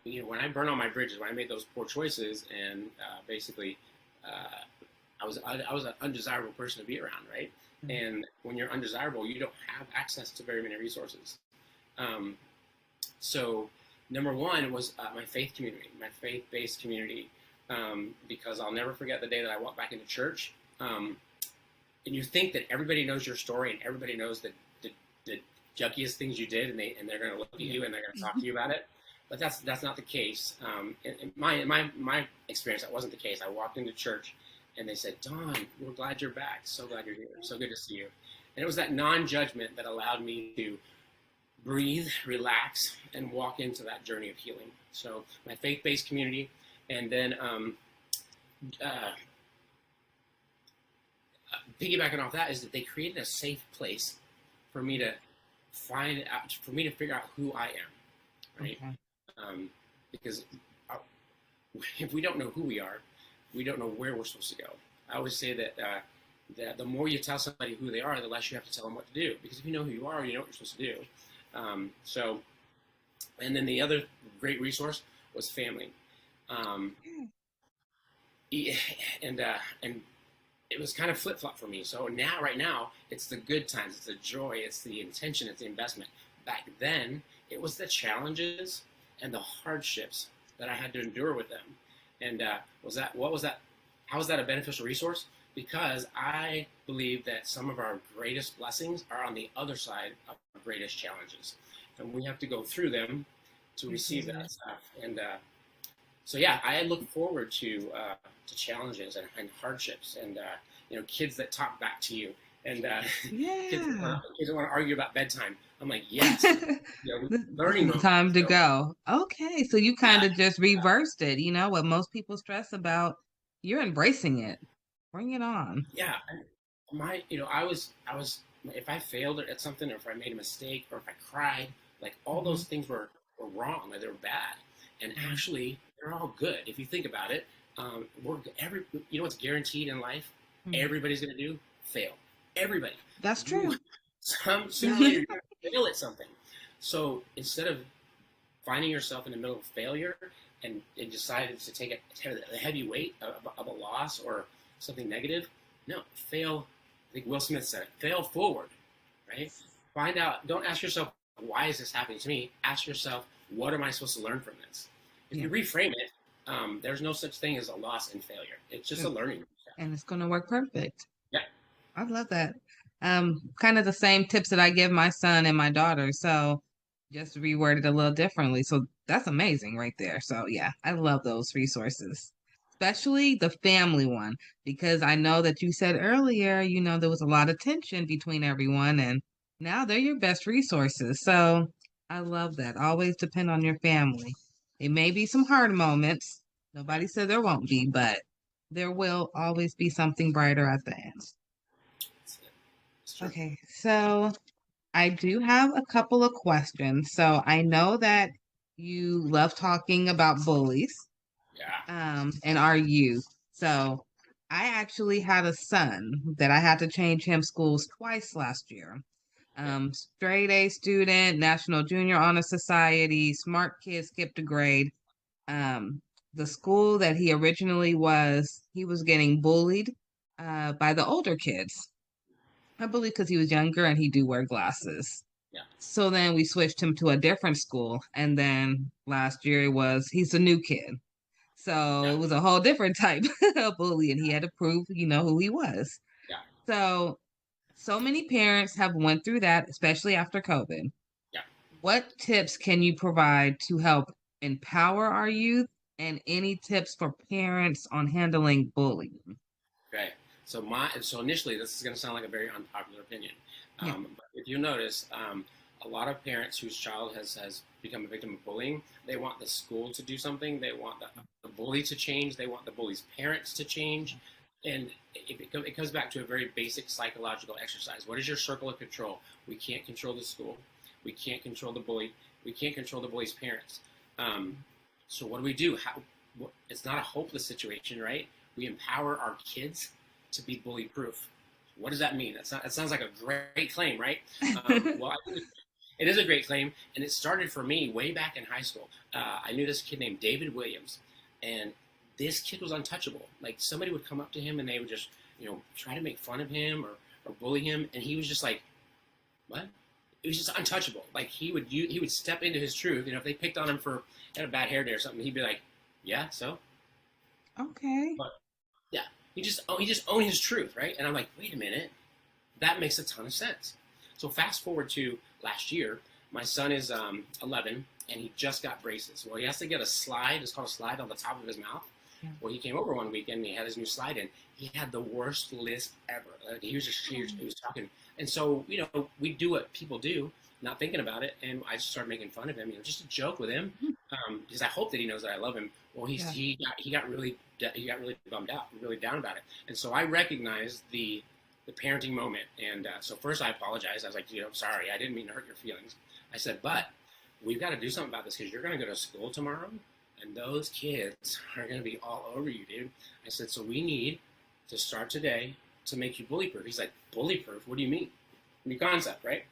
I burn all my bridges, when I made those poor choices, and basically I was an undesirable person to be around, right? Mm-hmm. And when you're undesirable, you don't have access to very many resources. So number one was my faith community, my faith-based community, because I'll never forget the day that I walked back into church. And you think that everybody knows your story and everybody knows the junkiest things you did, and they're going to look at you and they're going to talk to you about it. But that's not the case. In my experience, that wasn't the case. I walked into church and they said, Don, we're glad you're back. So glad you're here. So good to see you. And it was that non-judgment that allowed me to breathe, relax, and walk into that journey of healing. So my faith-based community, and then piggybacking off that is that they created a safe place for me to find out, for me to figure out who I am, right? Okay. Because if we don't know who we are, we don't know where we're supposed to go. I always say that the more you tell somebody who they are, the less you have to tell them what to do. Because if you know who you are, you know what you're supposed to do. And then the other great resource was family. And it was kind of flip-flop for me. So right now, it's the good times, it's the joy, it's the intention, it's the investment. Back then, it was the challenges and the hardships that I had to endure with them. And how was that a beneficial resource? Because I believe that some of our greatest blessings are on the other side of our greatest challenges. And we have to go through them to receive that stuff. And So yeah, I look forward to challenges and hardships and kids that talk back to you and kids that want to argue about bedtime. I'm like, yes, This learning is the moment. time to So, go. Okay, so you kind of just reversed it. You know what most people stress about, you're embracing it. Bring it on. yeah, I was if I failed at something or if I made a mistake or if I cried, like all those things were wrong, like they were bad, and actually they're all good if you think about it. What's guaranteed in life? Everybody's gonna do fail. Everybody. That's true. Sooner or later you're gonna fail at something. So instead of finding yourself in the middle of failure and decided to take a heavy weight of a loss or something negative, no, fail. I think Will Smith said it, fail forward, right? Find out, don't ask yourself, why is this happening to me? Ask yourself, what am I supposed to learn from this? If you reframe it, there's no such thing as a loss and failure. It's just a learning. And it's going to work perfect. Yeah. I love that. Kind of the same tips that I give my son and my daughter. So just reworded a little differently. So that's amazing right there. So yeah, I love those resources, especially the family one, because I know that you said earlier, there was a lot of tension between everyone and now they're your best resources. So I love that. Always depend on your family. It may be some hard moments. Nobody said there won't be, but there will always be something brighter at the end. Okay, so I do have a couple of questions. So I know that you love talking about bullies. Yeah. And our youth. So I actually had a son that I had to change him schools twice last year. Straight A student, National Junior Honor Society, smart kid, skipped a grade. The school that he originally was, he was getting bullied by the older kids. I believe because he was younger and he do wear glasses. Yeah. So then we switched him to a different school. And then last year he's a new kid. So it was a whole different type of bully and he had to prove, who he was. Yeah. So many parents have went through that, especially after COVID. Yeah. What tips can you provide to help empower our youth and any tips for parents on handling bullying? Okay. So initially, this is going to sound like a very unpopular opinion. But if you notice, a lot of parents whose child has become a victim of bullying, they want the school to do something. They want the bully to change. They want the bully's parents to change. And it comes back to a very basic psychological exercise. What is your circle of control? We can't control the school. We can't control the bully. We can't control the bully's parents. So what do? It's not a hopeless situation, right? We empower our kids to be bully proof. What does that mean? That sounds like a great claim, right? Well, it is a great claim, and it started for me way back in high school. I knew this kid named David Williams, and this kid was untouchable. Like somebody would come up to him and they would just, try to make fun of him or bully him, and he was just like, what? It was just untouchable. Like he would step into his truth. If they picked on him for had a bad hair day or something, he'd be like, yeah, so. Okay. But, yeah, he just owned his truth, right? And I'm like, wait a minute, that makes a ton of sense. So fast forward to last year, my son is 11 and he just got braces. Well, he has to get a slide. It's called a slide on the top of his mouth. Yeah. Well, he came over one weekend and he had his new slide in. He had the worst lisp ever. He was talking. And so, we do what people do, not thinking about it. And I just started making fun of him, just a joke with him, because I hope that he knows that I love him. Well, he got really bummed out, really down about it. And so I recognized the parenting moment. And so first I apologized. I was like, I'm sorry. I didn't mean to hurt your feelings. I said, but we've got to do something about this because you're going to go to school tomorrow and those kids are going to be all over you, dude. I said, so we need to start today to make you bully proof. He's like, bully proof? What do you mean? New concept, right?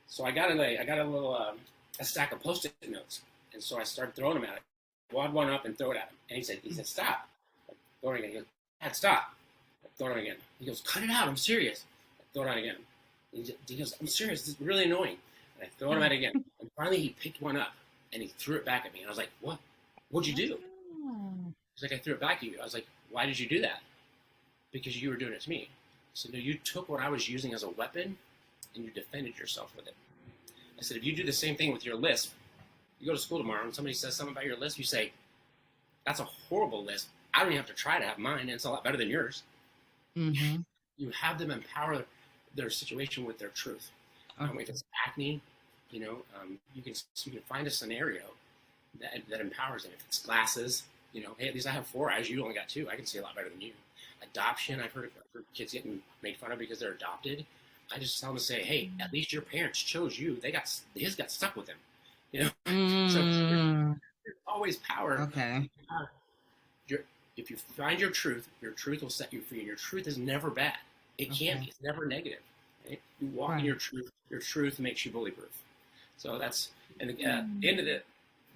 So I got a little a stack of Post-it notes. And so I started throwing them at him. Wad one up and throw it at him. And he said, stop. Throw it again. He goes, Dad, stop. Throw it again. He goes, cut it out. I'm serious. Throw it out again. He goes, I'm serious. This is really annoying. And I throw it at again. And finally he picked one up and he threw it back at me. And I was like, what? What'd you do? He's like, I threw it back at you. I was like, why did you do that? Because you were doing it to me. So no, you took what I was using as a weapon and you defended yourself with it. I said, if you do the same thing with your lisp, you go to school tomorrow and somebody says something about your lisp, you say, that's a horrible list. I don't even have to try to have mine, and it's a lot better than yours. Mm-hmm. You have them empower their situation with their truth. If it's acne, you can find a scenario that empowers them. If it's glasses, hey, at least I have 4 eyes. You only got 2. I can see a lot better than you. Adoption, I've heard kids getting made fun of because they're adopted. I just tell them to say, hey, at least your parents chose you. His got stuck with them. So there's always power. Okay. If you find your truth will set you free, and your truth is never bad. It can't be. It's never negative. Right? You walk in your truth makes you bully-proof. So that's, and at the end of it,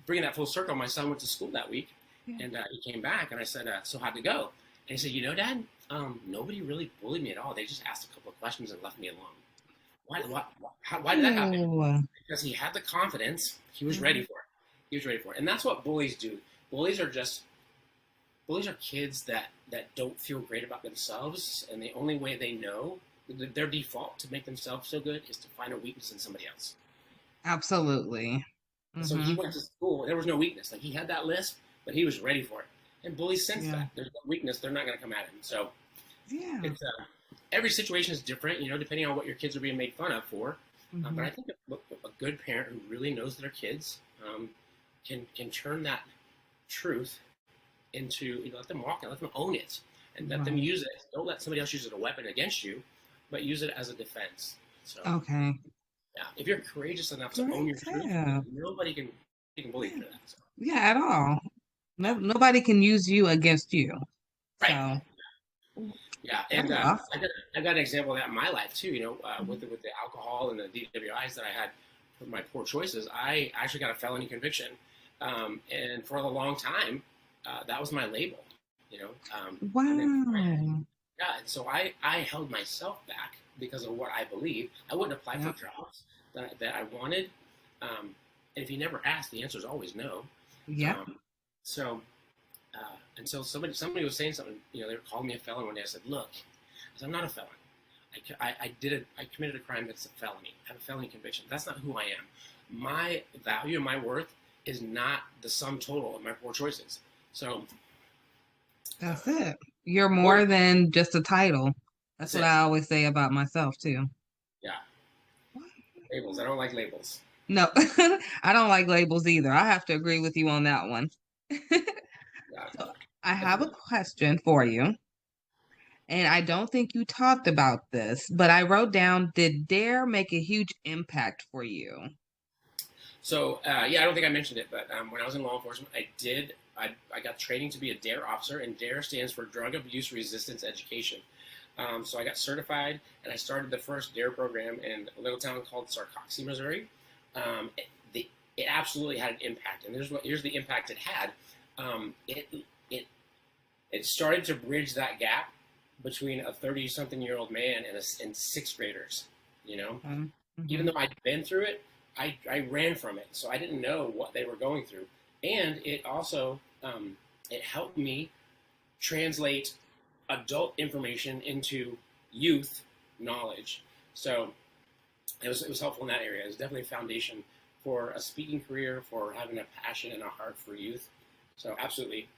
bringing that full circle, my son went to school that week, and he came back, and I said, so how'd it go? And he said, Dad, nobody really bullied me at all. They just asked a couple of questions and left me alone. Why did that happen? Because he had the confidence. He was ready for it. And that's what bullies do. Bullies are kids that don't feel great about themselves, and the only way they know, their default to make themselves feel good, is to find a weakness in somebody else. Absolutely. So he went to school. There was no weakness. Like, he had that list, but he was ready for it. And bullies sense that there's no weakness. They're not going to come at him. So it's every situation is different, depending on what your kids are being made fun of for. But I think a good parent who really knows their kids can turn that truth into, let them walk it, let them own it, and let them use it. Don't let somebody else use it as a weapon against you, but use it as a defense. So if you're courageous enough to own your truth, nobody can bully you for that. So. Yeah, at all. Nobody can use you against you. Right. So. Yeah, and I got an example of that in my life too. With the alcohol and the DWIs that I had for my poor choices, I actually got a felony conviction, and for a long time, that was my label. Wow. And so I held myself back because of what I believed. I wouldn't apply for jobs that I wanted, and if you never ask, the answer is always no. Yeah. Until somebody was saying something, they were calling me a felon one day. I said, look, I'm not a felon. I committed a crime that's a felony. I have a felony conviction. That's not who I am. My value and my worth is not the sum total of my poor choices. So that's it. You're more than just a title. That's what I always say about myself too. Yeah. Labels. I don't like labels. No, I don't like labels either. I have to agree with you on that one. So I have a question for you. And I don't think you talked about this, but I wrote down, did DARE make a huge impact for you? So, I don't think I mentioned it, but when I was in law enforcement, I got training to be a DARE officer, and DARE stands for Drug Abuse Resistance Education. So I got certified, and I started the first DARE program in a little town called Sarcoxie, Missouri. It absolutely had an impact, and here's the impact it had. It started to bridge that gap between a 30-something-year-old man and sixth graders. Even though I'd been through it, I ran from it, so I didn't know what they were going through, and it also it helped me translate adult information into youth knowledge. So it was helpful in that area. It was definitely a foundation for a speaking career, for having a passion and a heart for youth. So absolutely.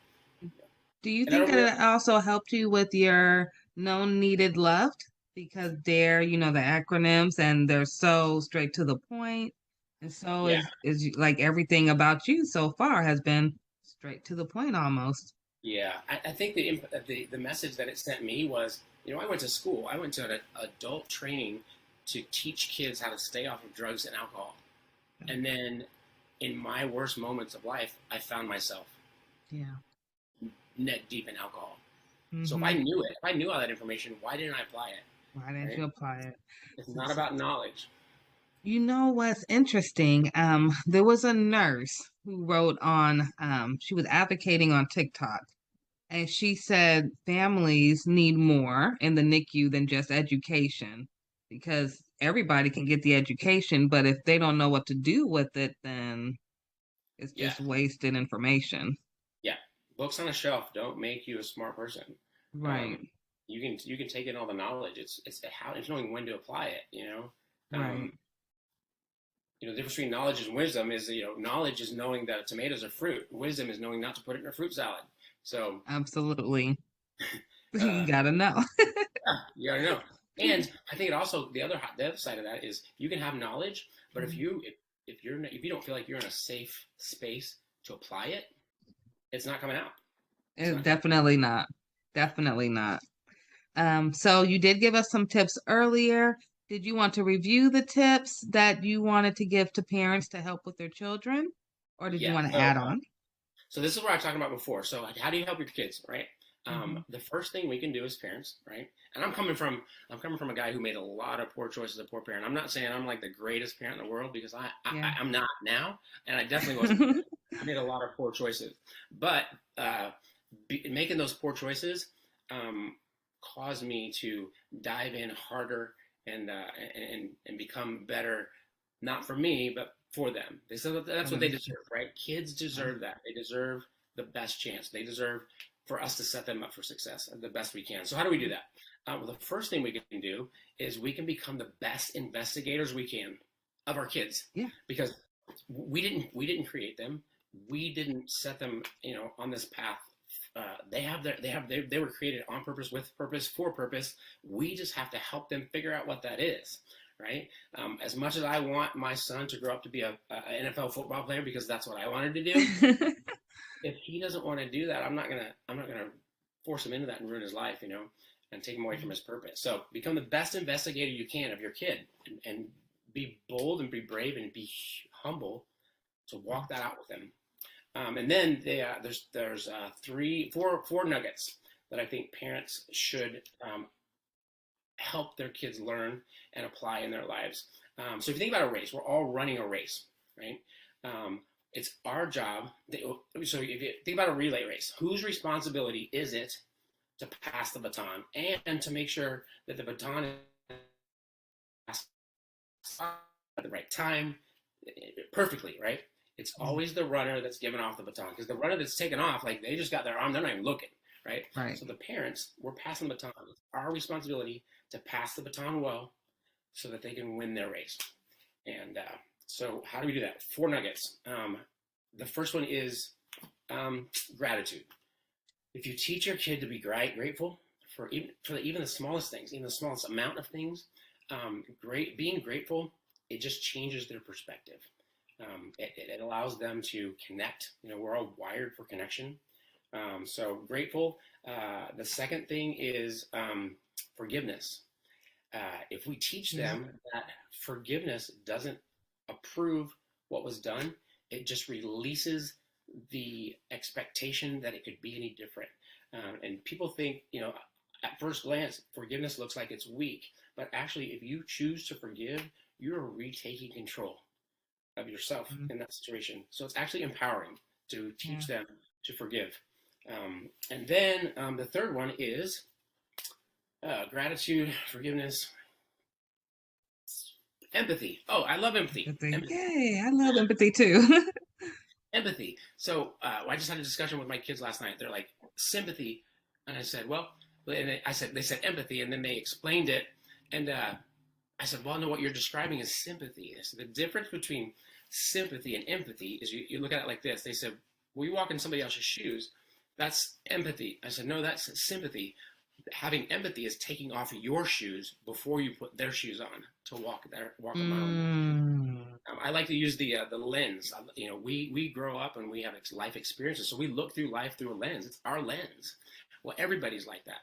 Do you think that it also helped you with your known needed loved? Because DARE, the acronyms, and they're so straight to the point. And so is like everything about you so far has been straight to the point almost. Yeah, I think the message that it sent me was, I went to school. I went to an adult training to teach kids how to stay off of drugs and alcohol. And then in my worst moments of life, I found myself neck deep in alcohol. So if I knew it, if I knew all that information, why didn't I apply it? Why didn't you apply it? It's not about knowledge. You know what's interesting? There was a nurse who wrote on, she was advocating on TikTok, and she said families need more in the NICU than just education, because everybody can get the education, but if they don't know what to do with it, then it's just wasted information. Yeah. Books on a shelf don't make you a smart person. Right. You can take in all the knowledge. It's knowing when to apply it, Right. the difference between knowledge and wisdom is, knowledge is knowing that tomatoes are fruit. Wisdom is knowing not to put it in a fruit salad. So absolutely, you gotta know. yeah, you gotta know. And I think it also the other side of that is you can have knowledge, but if you don't feel like you're in a safe space to apply it, it's not coming out. Definitely not. Definitely not. So you did give us some tips earlier. Did you want to review the tips that you wanted to give to parents to help with their children, or did you want to add on? So this is what I was talking about before. So how do you help your kids, right? The first thing we can do as parents, right? And I'm coming from a guy who made a lot of poor choices as a poor parent. I'm not saying I'm like the greatest parent in the world, because I'm not now, and I definitely wasn't. I made a lot of poor choices, but making those poor choices caused me to dive in harder and become better, not for me, but for them. That's what they deserve, right? Kids deserve that. They deserve the best chance. They deserve for us to set them up for success the best we can. So how do we do that? Well, the first thing we can do is we can become the best investigators we can of our kids. Yeah. Because we didn't create them. We didn't set them, on this path. They were created on purpose, with purpose, for purpose. We just have to help them figure out what that is, right? As much as I want my son to grow up to be a NFL football player, because that's what I wanted to do. If he doesn't want to do that, I'm not gonna force him into that and ruin his life, and take him away from his purpose. So become the best investigator you can of your kid, and be bold and be brave and be humble to walk that out with them. And then there's 4 nuggets that I think parents should help their kids learn and apply in their lives. So if you think about a race, we're all running a race, right? It's our job. So if you think about a relay race, whose responsibility is it to pass the baton and to make sure that the baton is passed at the right time, perfectly, right? It's always the runner that's giving off the baton, because the runner that's taken off, like, they just got their arm, they're not even looking, right? So the parents, we're passing the baton. It's our responsibility to pass the baton well so that they can win their race. And so how do we do that? 4 nuggets. The first one is gratitude. If you teach your kid to be grateful for even the smallest things, even the smallest amount of things, being grateful, it just changes their perspective. It allows them to connect. We're all wired for connection. So grateful. The second thing is forgiveness. If we teach them that forgiveness doesn't approve what was done, it just releases the expectation that it could be any different. And people think, at first glance, forgiveness looks like it's weak, but actually, if you choose to forgive, you're retaking control of yourself in that situation. So it's actually empowering to teach them to forgive. And then the third one is gratitude, forgiveness, empathy. Oh, I love empathy. Yay, I love empathy too. Empathy. So I just had a discussion with my kids last night. They're like, sympathy. And I said, well, and they said empathy, and then they explained it. And I said, well, no, what you're describing is sympathy. So the difference between sympathy and empathy is you look at it like this. They said, well, you walk in somebody else's shoes. That's empathy. I said, no, that's sympathy. Having empathy is taking off your shoes before you put their shoes on to walk a mile. I like to use the lens. We grow up and we have life experiences, so we look through life through a lens. It's our lens. Well, everybody's like that.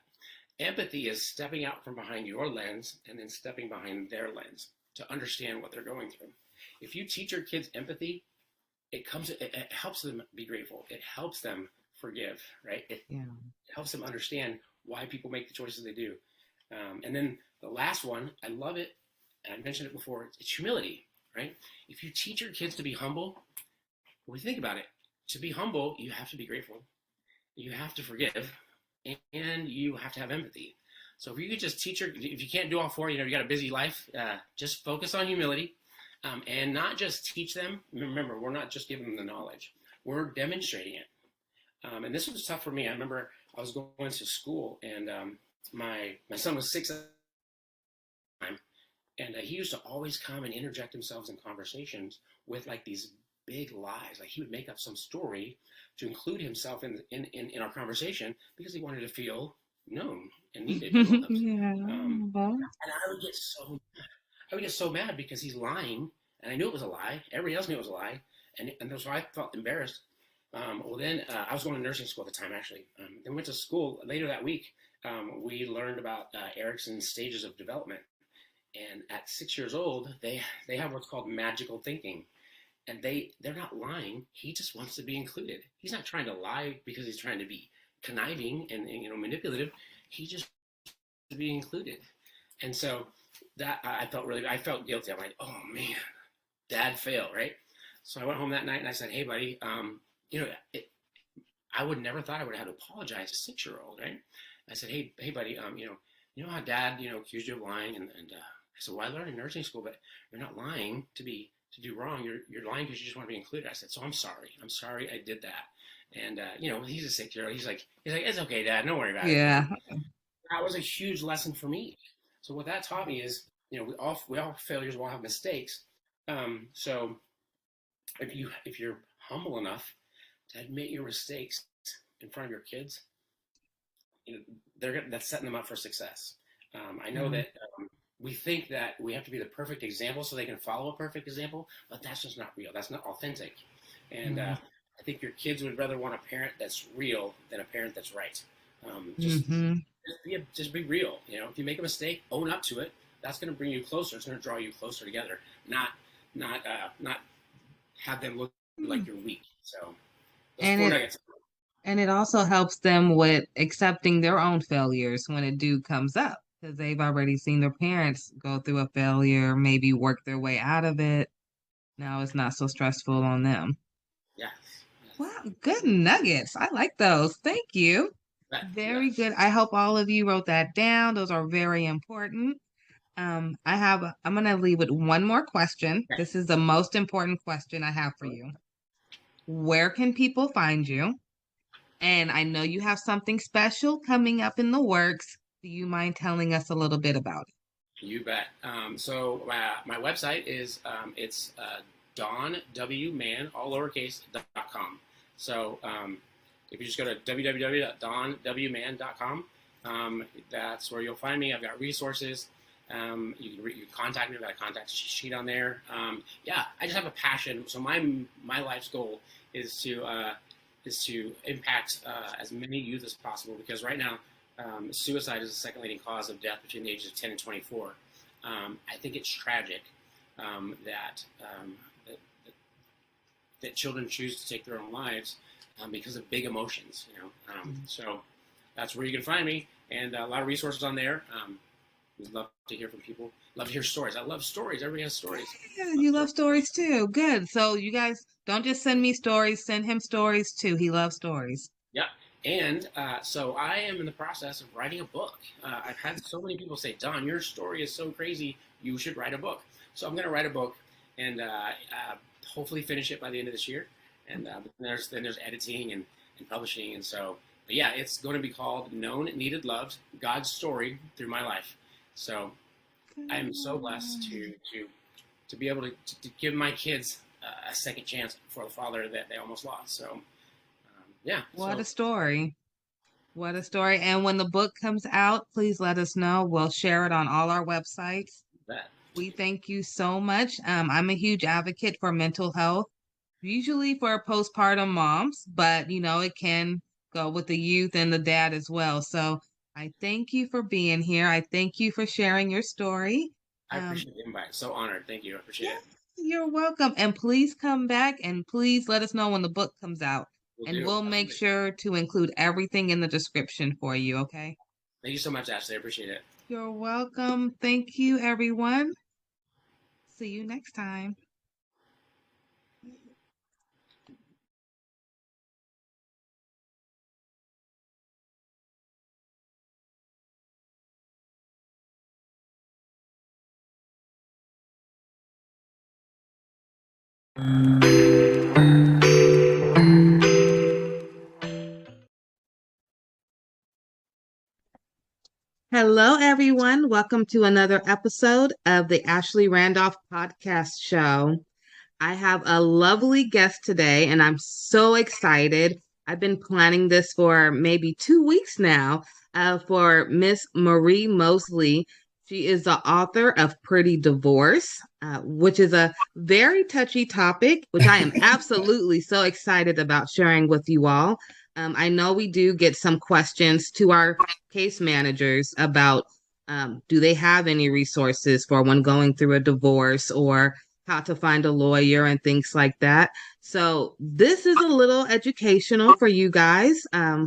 Empathy is stepping out from behind your lens and then stepping behind their lens to understand what they're going through. If you teach your kids empathy, it helps them be grateful. It helps them forgive, right? It helps them understand why people make the choices they do. And then the last one, I love it, and I mentioned it before, it's humility, right? If you teach your kids to be humble, when you think about it, to be humble, you have to be grateful. You have to forgive, and you have to have empathy. So if you could just teach if you can't do all 4, you got a busy life, just focus on humility, and not just teach them. Remember, we're not just giving them the knowledge. We're demonstrating it. And this was tough for me. I remember I was going to school, and my son was 6 at the time, And he used to always come and interject himself in conversations with like these big lies. Like he would make up some story to include himself in our conversation because he wanted to feel known and needed and loved. Yeah. And I would get so mad because he's lying, and I knew it was a lie. Everybody else knew it was a lie, and so I felt embarrassed. Well, then I was going to nursing school at the time, actually. Then went to school later that week. We learned about Erickson's stages of development, and at 6 years old, they have what's called magical thinking, and they're not lying. He just wants to be included. He's not trying to lie because he's trying to be conniving and manipulative. He just wants to be included, and so that I felt guilty. I'm like, oh man, Dad failed, right? So I went home that night and I said, hey, buddy, I would never thought I would have to apologize to a 6-year-old, right? I said, hey, buddy, you know how Dad, accused you of lying, and I said, well, I learned in nursing school, but you're not lying to do wrong. You're lying because you just want to be included. I said, so I'm sorry I did that. And he's a 6-year-old. He's like, it's okay, Dad, don't worry about it. Yeah. That was a huge lesson for me. So what that taught me is, we all failures, we all have mistakes. So if you're humble enough to admit your mistakes in front of your kids, that's setting them up for success. I know that we think that we have to be the perfect example so they can follow a perfect example, but that's just not real. That's not authentic. And I think your kids would rather want a parent that's real than a parent that's right. Just be real. If you make a mistake, own up to it. That's going to bring you closer. It's going to draw you closer together. Not have them look like you're weak. So, and it also helps them with accepting their own failures when it comes up, because they've already seen their parents go through a failure, maybe work their way out of it. Now it's not so stressful on them. Yes. Wow, good nuggets. I like those. Thank you. Very good. I hope all of you wrote that down. Those are very important. I'm going to leave with one more question. This is the most important question I have for you. Where can people find you? And I know you have something special coming up in the works. Do you mind telling us a little bit about it? You bet. So my website is it's DonWman, all lowercase, .com. So if you just go to www.donwman.com, that's where you'll find me. I've got resources. You can contact me. I've got a contact sheet on there. I just have a passion. So my life's goal is to impact as many youth as possible, because right now suicide is the second leading cause of death between the ages of 10 and 24. I think it's tragic that children choose to take their own lives because of big emotions. So that's where you can find me, and a lot of resources on there. We'd love to hear from people. Love to hear stories. I love stories. Everybody has stories. Yeah, you love stories too. Good. So you guys don't just send me stories, send him stories too. He loves stories. Yeah. And so I am in the process of writing a book. I've had so many people say, Don, your story is so crazy, you should write a book. So I'm going to write a book and hopefully finish it by the end of this year. And then there's editing and publishing. And so, but yeah, it's going to be called Known, Needed, Loved, God's Story Through My Life. So I am so blessed to be able to give my kids a second chance for the father that they almost lost. So, What a story. What a story. And when the book comes out, please let us know. We'll share it on all our websites. We thank you so much. I'm a huge advocate for mental health, usually for postpartum moms, but it can go with the youth and the dad as well. So I thank you for being here. I thank you for sharing your story. I appreciate the invite. So honored. Thank you. I appreciate it. You're welcome. And please come back and please let us know when the book comes out. We'll make sure to include everything in the description for you, okay? Thank you so much, Ashley. I appreciate it. You're welcome. Thank you, everyone. See you next time. Hello. Hello, everyone. Welcome to another episode of the Ashley Randolph Podcast Show. I have a lovely guest today, and I'm so excited. I've been planning this for maybe 2 weeks now for Miss Marie Mosley. She is the author of Pretty Divorce, which is a very touchy topic, which I am absolutely so excited about sharing with you all. I know we do get some questions to our case managers about do they have any resources for when going through a divorce or how to find a lawyer and things like that. So this is a little educational for you guys.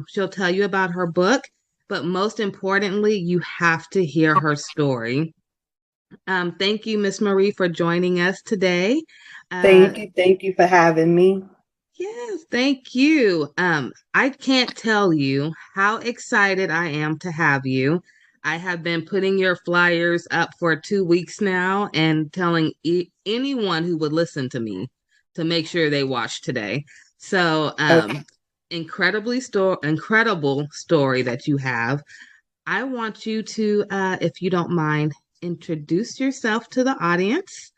She'll tell you about her book, but most importantly, you have to hear her story. Thank you, Miss Marie, for joining us today. Thank you for having me. Yes, thank you. I can't tell you how excited I am to have you. I have been putting your flyers up for 2 weeks now and telling anyone who would listen to me to make sure they watch today. So, Okay. incredible story that you have. I want you to, if you don't mind, introduce yourself to the audience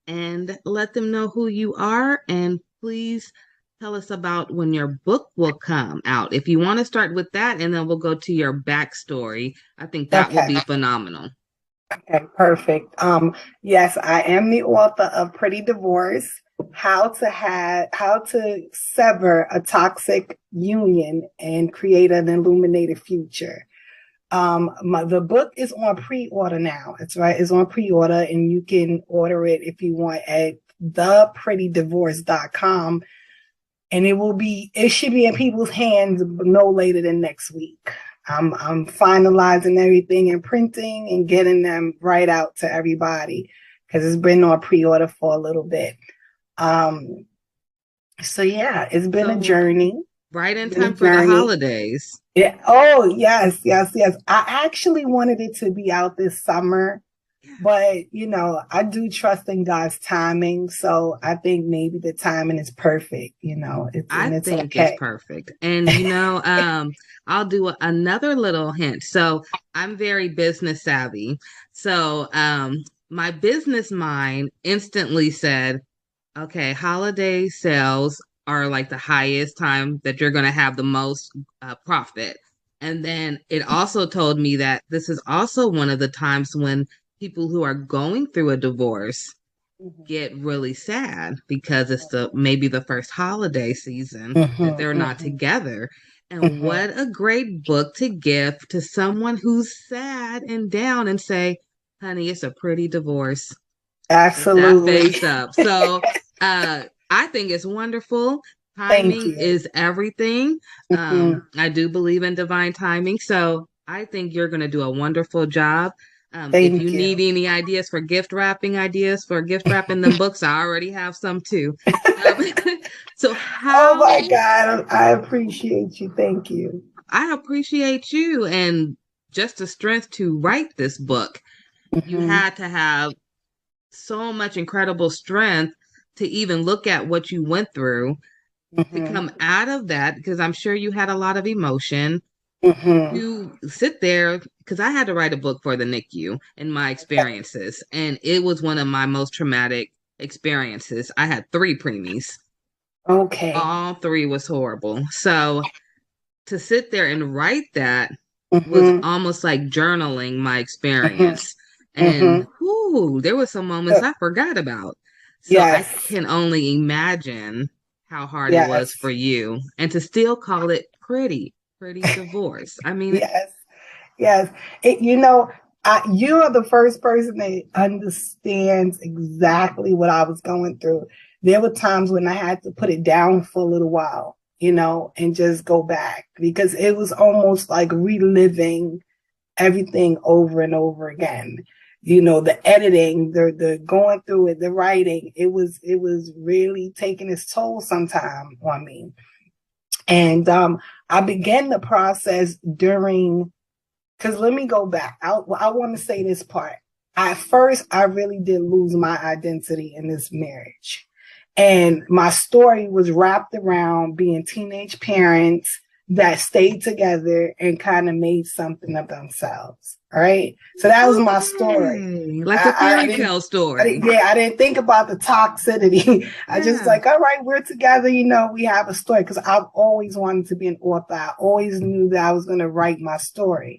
and let them know who you are. And please tell us about when your book will come out. If you want to start with that, and then we'll go to your backstory. I think that will be phenomenal. Okay, perfect. Yes, I am the author of Pretty Divorce, how to sever a toxic union and create an illuminated future. The book is on pre-order now. It's on pre-order, and you can order it if you want at theprettydivorce.com. And it should be in people's hands no later than next week. I'm finalizing everything in printing and getting them right out to everybody because it's been on pre-order for a little bit. So yeah, it's been a journey. Right in time for the holidays. Yeah. Oh, yes. I actually wanted it to be out this summer, but I do trust in God's timing. So I think maybe the timing is perfect. I think okay. It's perfect. And I'll do another little hint. So I'm very business savvy. So my business mind instantly said, okay, holiday sales are like the highest time that you're going to have the most profit. And then it also told me that this is also one of the times when people who are going through a divorce get really sad because it's maybe the first holiday season that they're not together. And what a great book to give to someone who's sad and down and say, honey, it's a pretty divorce. Absolutely. That face up. So I think it's wonderful. Timing is everything. I do believe in divine timing. So I think you're going to do a wonderful job. If you need any ideas for gift wrapping them books, I already have some too. So how? Oh my God, I appreciate you. Thank you. I appreciate you, and just the strength to write this book. You had to have so much incredible strength to even look at what you went through to come out of that, because I'm sure you had a lot of emotion. To sit there, because I had to write a book for the NICU and my experiences, and it was one of my most traumatic experiences. I had 3 preemies. Okay. All 3 was horrible. So to sit there and write that was almost like journaling my experience. And there were some moments I forgot about. So I can only imagine how hard it was for you, and to still call it pretty divorce. I mean, yes. You are the first person that understands exactly what I was going through. There were times when I had to put it down for a little while, and just go back, because it was almost like reliving everything over and over again. The editing, the going through it, the writing, it was really taking its toll sometime on me. And I began the process because let me go back. I want to say this part. At first, I really did lose my identity in this marriage. And my story was wrapped around being teenage parents that stayed together and kind of made something of themselves, right? So that was my story. Like a fairy tale story. I didn't think about the toxicity. I just like, all right, we're together, we have a story. Because I've always wanted to be an author. I always knew that I was going to write my story.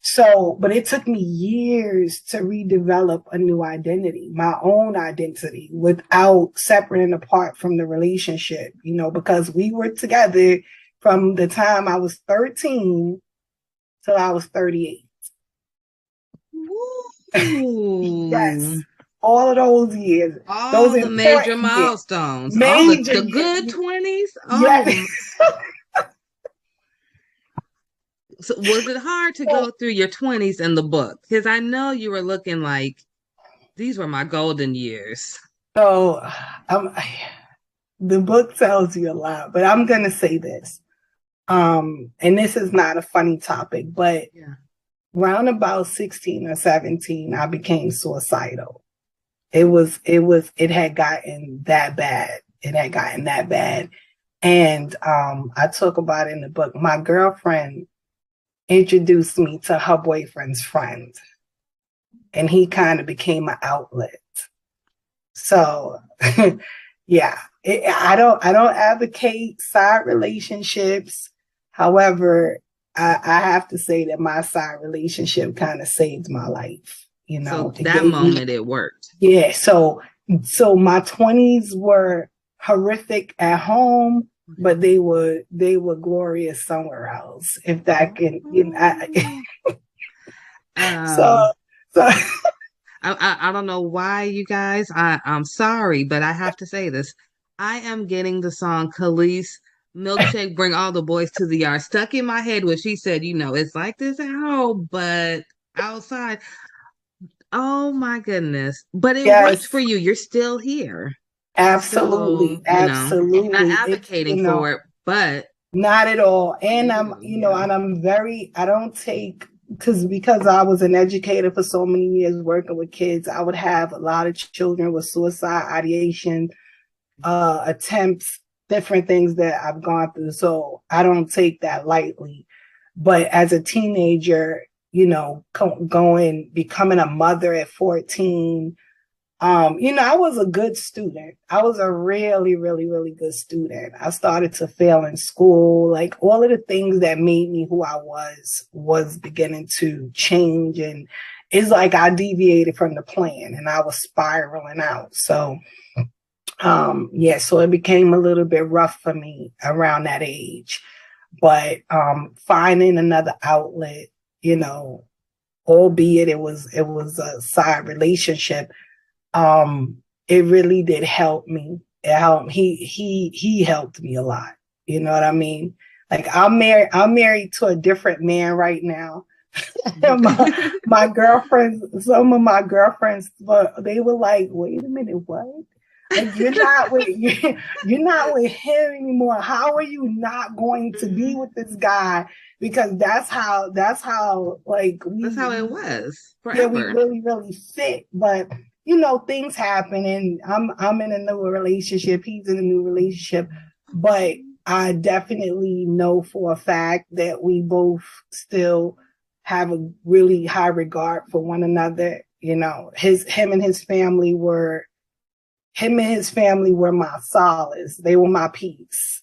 So, but it took me years to redevelop a new identity, my own identity, without separating apart from the relationship, because we were together from the time I was 13 till I was 38. Yes. All of those years. All those the major milestones. Major, the good 20s. Yes. So was it hard to go through your 20s in the book? Because I know you were looking like, these were my golden years. So the book tells you a lot, but I'm going to say this. And this is not a funny topic, but around about 16 or 17, I became suicidal. It had gotten that bad. It had gotten that bad. And I talk about it in the book. My girlfriend introduced me to her boyfriend's friend, and he kind of became an outlet. So yeah, I don't advocate side relationships. However, I have to say that my side relationship kind of saved my life. So that moment it worked. Yeah. So my 20s were horrific at home, but they were glorious somewhere else. If that can, so I don't know why, you guys. I'm sorry, but I have to say this. I am getting the song Khalees Milkshake Bring All the Boys to the Yard stuck in my head when she said, it's like this at home, but outside. Oh my goodness. But it worked for you. You're still here. Absolutely. So, absolutely. Not advocating for it, but not at all. And I'm, and I'm I don't take, because I was an educator for so many years working with kids, I would have a lot of children with suicide ideation, attempts, different things that I've gone through. So I don't take that lightly. But as a teenager, becoming a mother at 14, I was a good student. I was a really, really, really good student. I started to fail in school. Like all of the things that made me who I was beginning to change. And it's like I deviated from the plan and I was spiraling out. So, so it became a little bit rough for me around that age. But finding another outlet, albeit it was a side relationship, it really did help me. It helped. He helped me a lot. You know what I mean? Like I'm married to a different man right now. my girlfriends, some of my girlfriends, they were like, "Wait a minute, what? Like you're not with him anymore. How are you not going to be with this guy?" Because that's how like that's how it was forever. Yeah, we really, really fit. But things happen, and I'm in a new relationship. He's in a new relationship, but I definitely know for a fact that we both still have a really high regard for one another. Him and his family were my solace. They were my peace,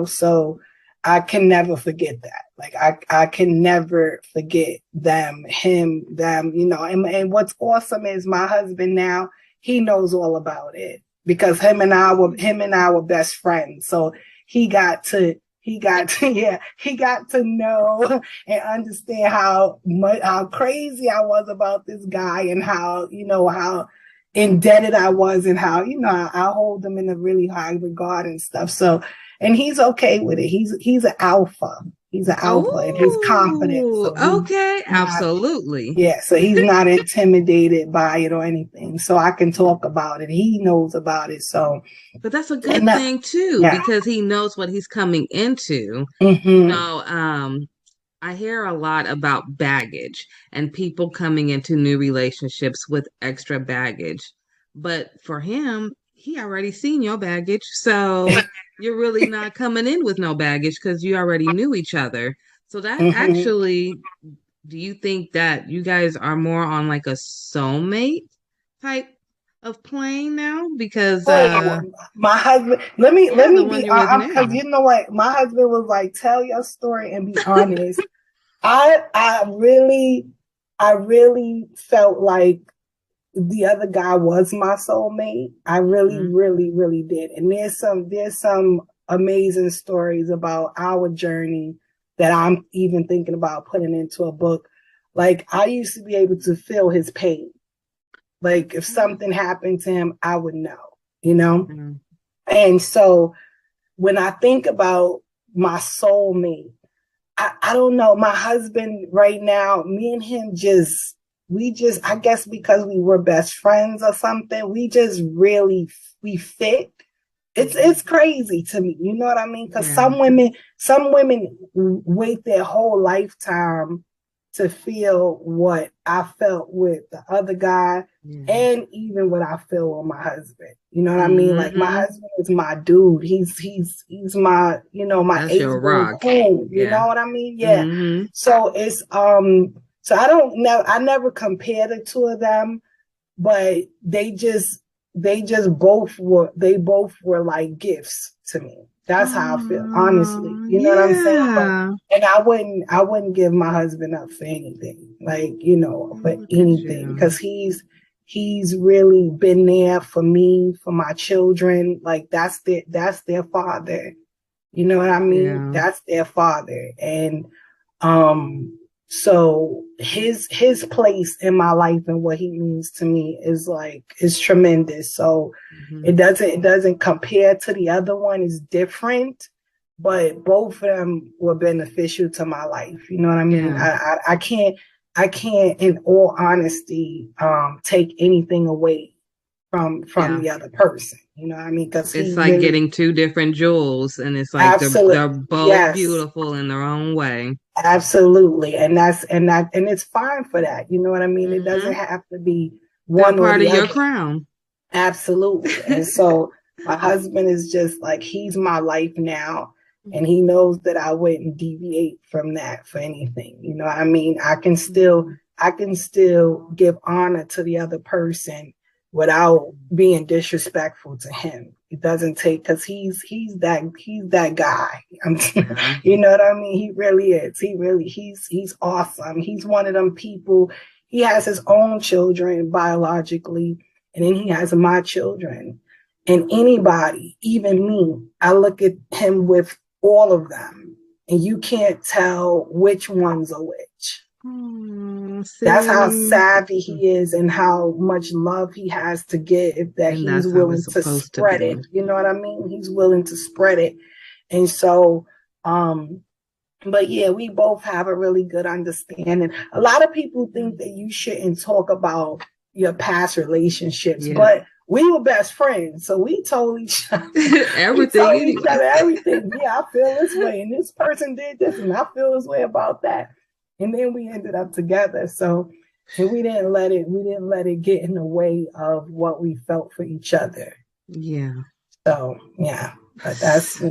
so I can never forget that. Like I can never forget them, and what's awesome is my husband now, he knows all about it because him and I were best friends. So he got to know and understand how crazy I was about this guy and how indebted I was and how, I hold them in a really high regard and stuff. So, and he's okay with it. He's an alpha. He's an alpha and he's confident. So absolutely. Yeah. So he's not intimidated by it or anything. So I can talk about it. He knows about it. So, but that's a good thing too, because he knows what he's coming into. I hear a lot about baggage and people coming into new relationships with extra baggage. But for him, he already seen your baggage. So you're really not coming in with no baggage because you already knew each other. So that actually do you think that you guys are more on like a soulmate type of plane now? Because my husband, let me the one be you're with because now. you know what, my husband was like, tell your story and be honest. I really felt like the other guy was my soulmate. I really did. And there's some amazing stories about our journey that I'm even thinking about putting into a book. Like, I used to be able to feel his pain. Like, if something happened to him, I would know, you know? And so when I think about my soulmate, I don't know. My husband right now, me and him I guess because we were best friends or something, we fit. It's crazy to me. You know what I mean? Because some women wait their whole lifetime to feel what I felt with the other guy and even what I feel with my husband. You know what I mean? Like, my husband is my dude. He's my, my ace rock. You know what I mean? Yeah. So it's so I never compare the two of them, but they both were like gifts to me. That's how I feel, honestly. You know what I'm saying? And I wouldn't give my husband up for anything, like, for anything, because he's really been there for me, for my children. Like, that's their father. You know what I mean? That's their father. And so his place in my life and what he means to me is tremendous. So it doesn't compare to the other one. It's different, but both of them were beneficial to my life. You know what I mean? I can't in all honesty take anything away from the other person. You know what I mean? Because it's like getting two different jewels, and it's like they're both beautiful in their own way. Absolutely. And it's fine for that. You know what I mean? It doesn't have to be one part or the of your other. crown. Absolutely. And so my husband is just like, he's my life now. And he knows that I wouldn't deviate from that for anything. You know what I mean? I can still give honor to the other person without being disrespectful to him. It doesn't take, because he's that guy. You know what I mean? He really is. He's awesome. He's one of them people. He has his own children biologically, and then he has my children. And anybody, even me, I look at him with all of them, and you can't tell which one's a which. That's how savvy he is and how much love he has to give, that he's willing to spread it. You know what I mean? He's willing to spread it. And so, but yeah, we both have a really good understanding. A lot of people think that you shouldn't talk about your past relationships, but we were best friends, so we told each other everything. Everything. Yeah, I feel this way, and this person did this, and I feel this way about that. And then we ended up together. So, and we didn't let it get in the way of what we felt for each other. Yeah. So yeah, but that's,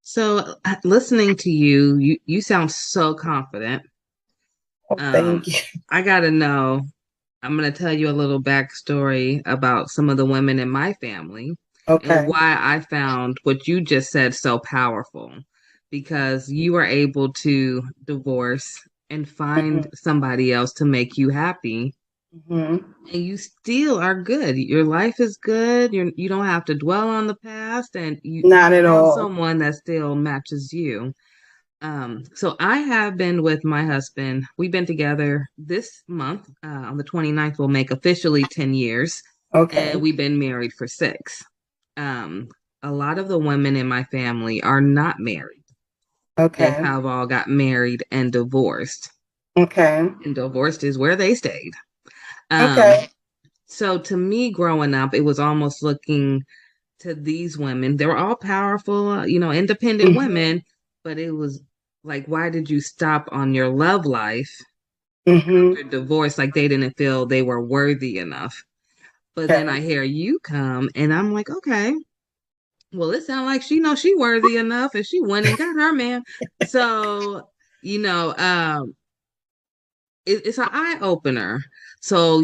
So listening to you sound so confident. Thank you. I gotta know. I'm gonna tell you a little backstory about some of the women in my family, and why I found what you just said so powerful. Because you were able to divorce and find somebody else to make you happy. And you still are good. Your life is good. You don't have to dwell on the past, and you not at all. Someone that still matches you. So I have been with my husband. We've been together this month. On the 29th, we'll make officially 10 years. And we've been married for 6. A lot of the women in my family are not married. They have all got married and divorced. And divorced is where they stayed. So to me, growing up, it was almost looking to these women. They were all powerful, independent women, but it was like, why did you stop on your love life after divorce? Like, they didn't feel they were worthy enough. But then I hear you come, and I'm like, okay. Well, it sounds like she knows she worthy enough, and she went and got her man. So, it's an eye opener. So,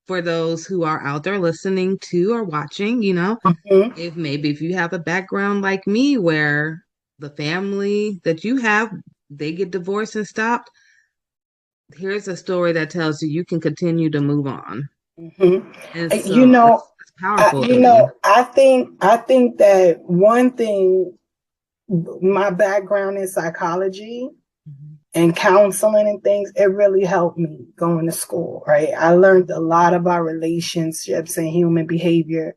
for those who are out there listening to or watching, if you have a background like me where the family that you have, they get divorced and stopped, here's a story that tells you you can continue to move on. And so it's powerful to me. I think that one thing, my background in psychology and counseling and things, it really helped me going to school, right? I learned a lot about relationships and human behavior.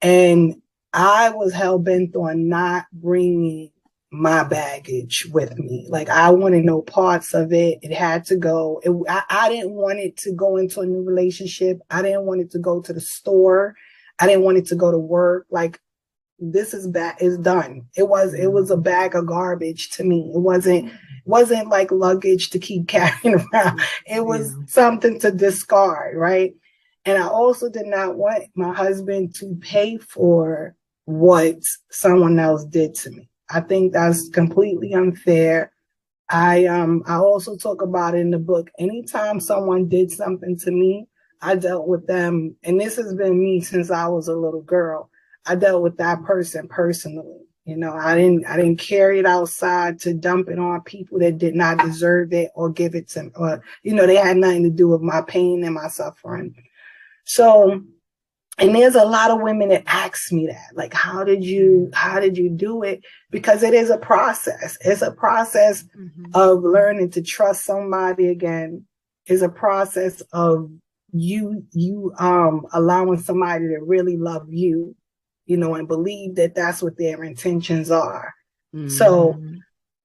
And I was hell-bent on not bringing my baggage with me. Like, I wanted no parts of it. It had to go. I didn't want it to go into a new relationship. I didn't want it to go to the store. I didn't want it to go to work. Like, this is done. It was a bag of garbage to me. It wasn't like luggage to keep carrying around. It was something to discard, right? And I also did not want my husband to pay for what someone else did to me. I think that's completely unfair. I also talk about it in the book. Anytime someone did something to me, I dealt with them, and this has been me since I was a little girl. I dealt with that person personally. I didn't carry it outside to dump it on people that did not deserve it or give it to me, or they had nothing to do with my pain and my suffering. So, and there's a lot of women that ask me that, like, how did you do it? Because it is a process. It's a process of learning to trust somebody again. It's a process of you allowing somebody to really love you, and believe that that's what their intentions are. So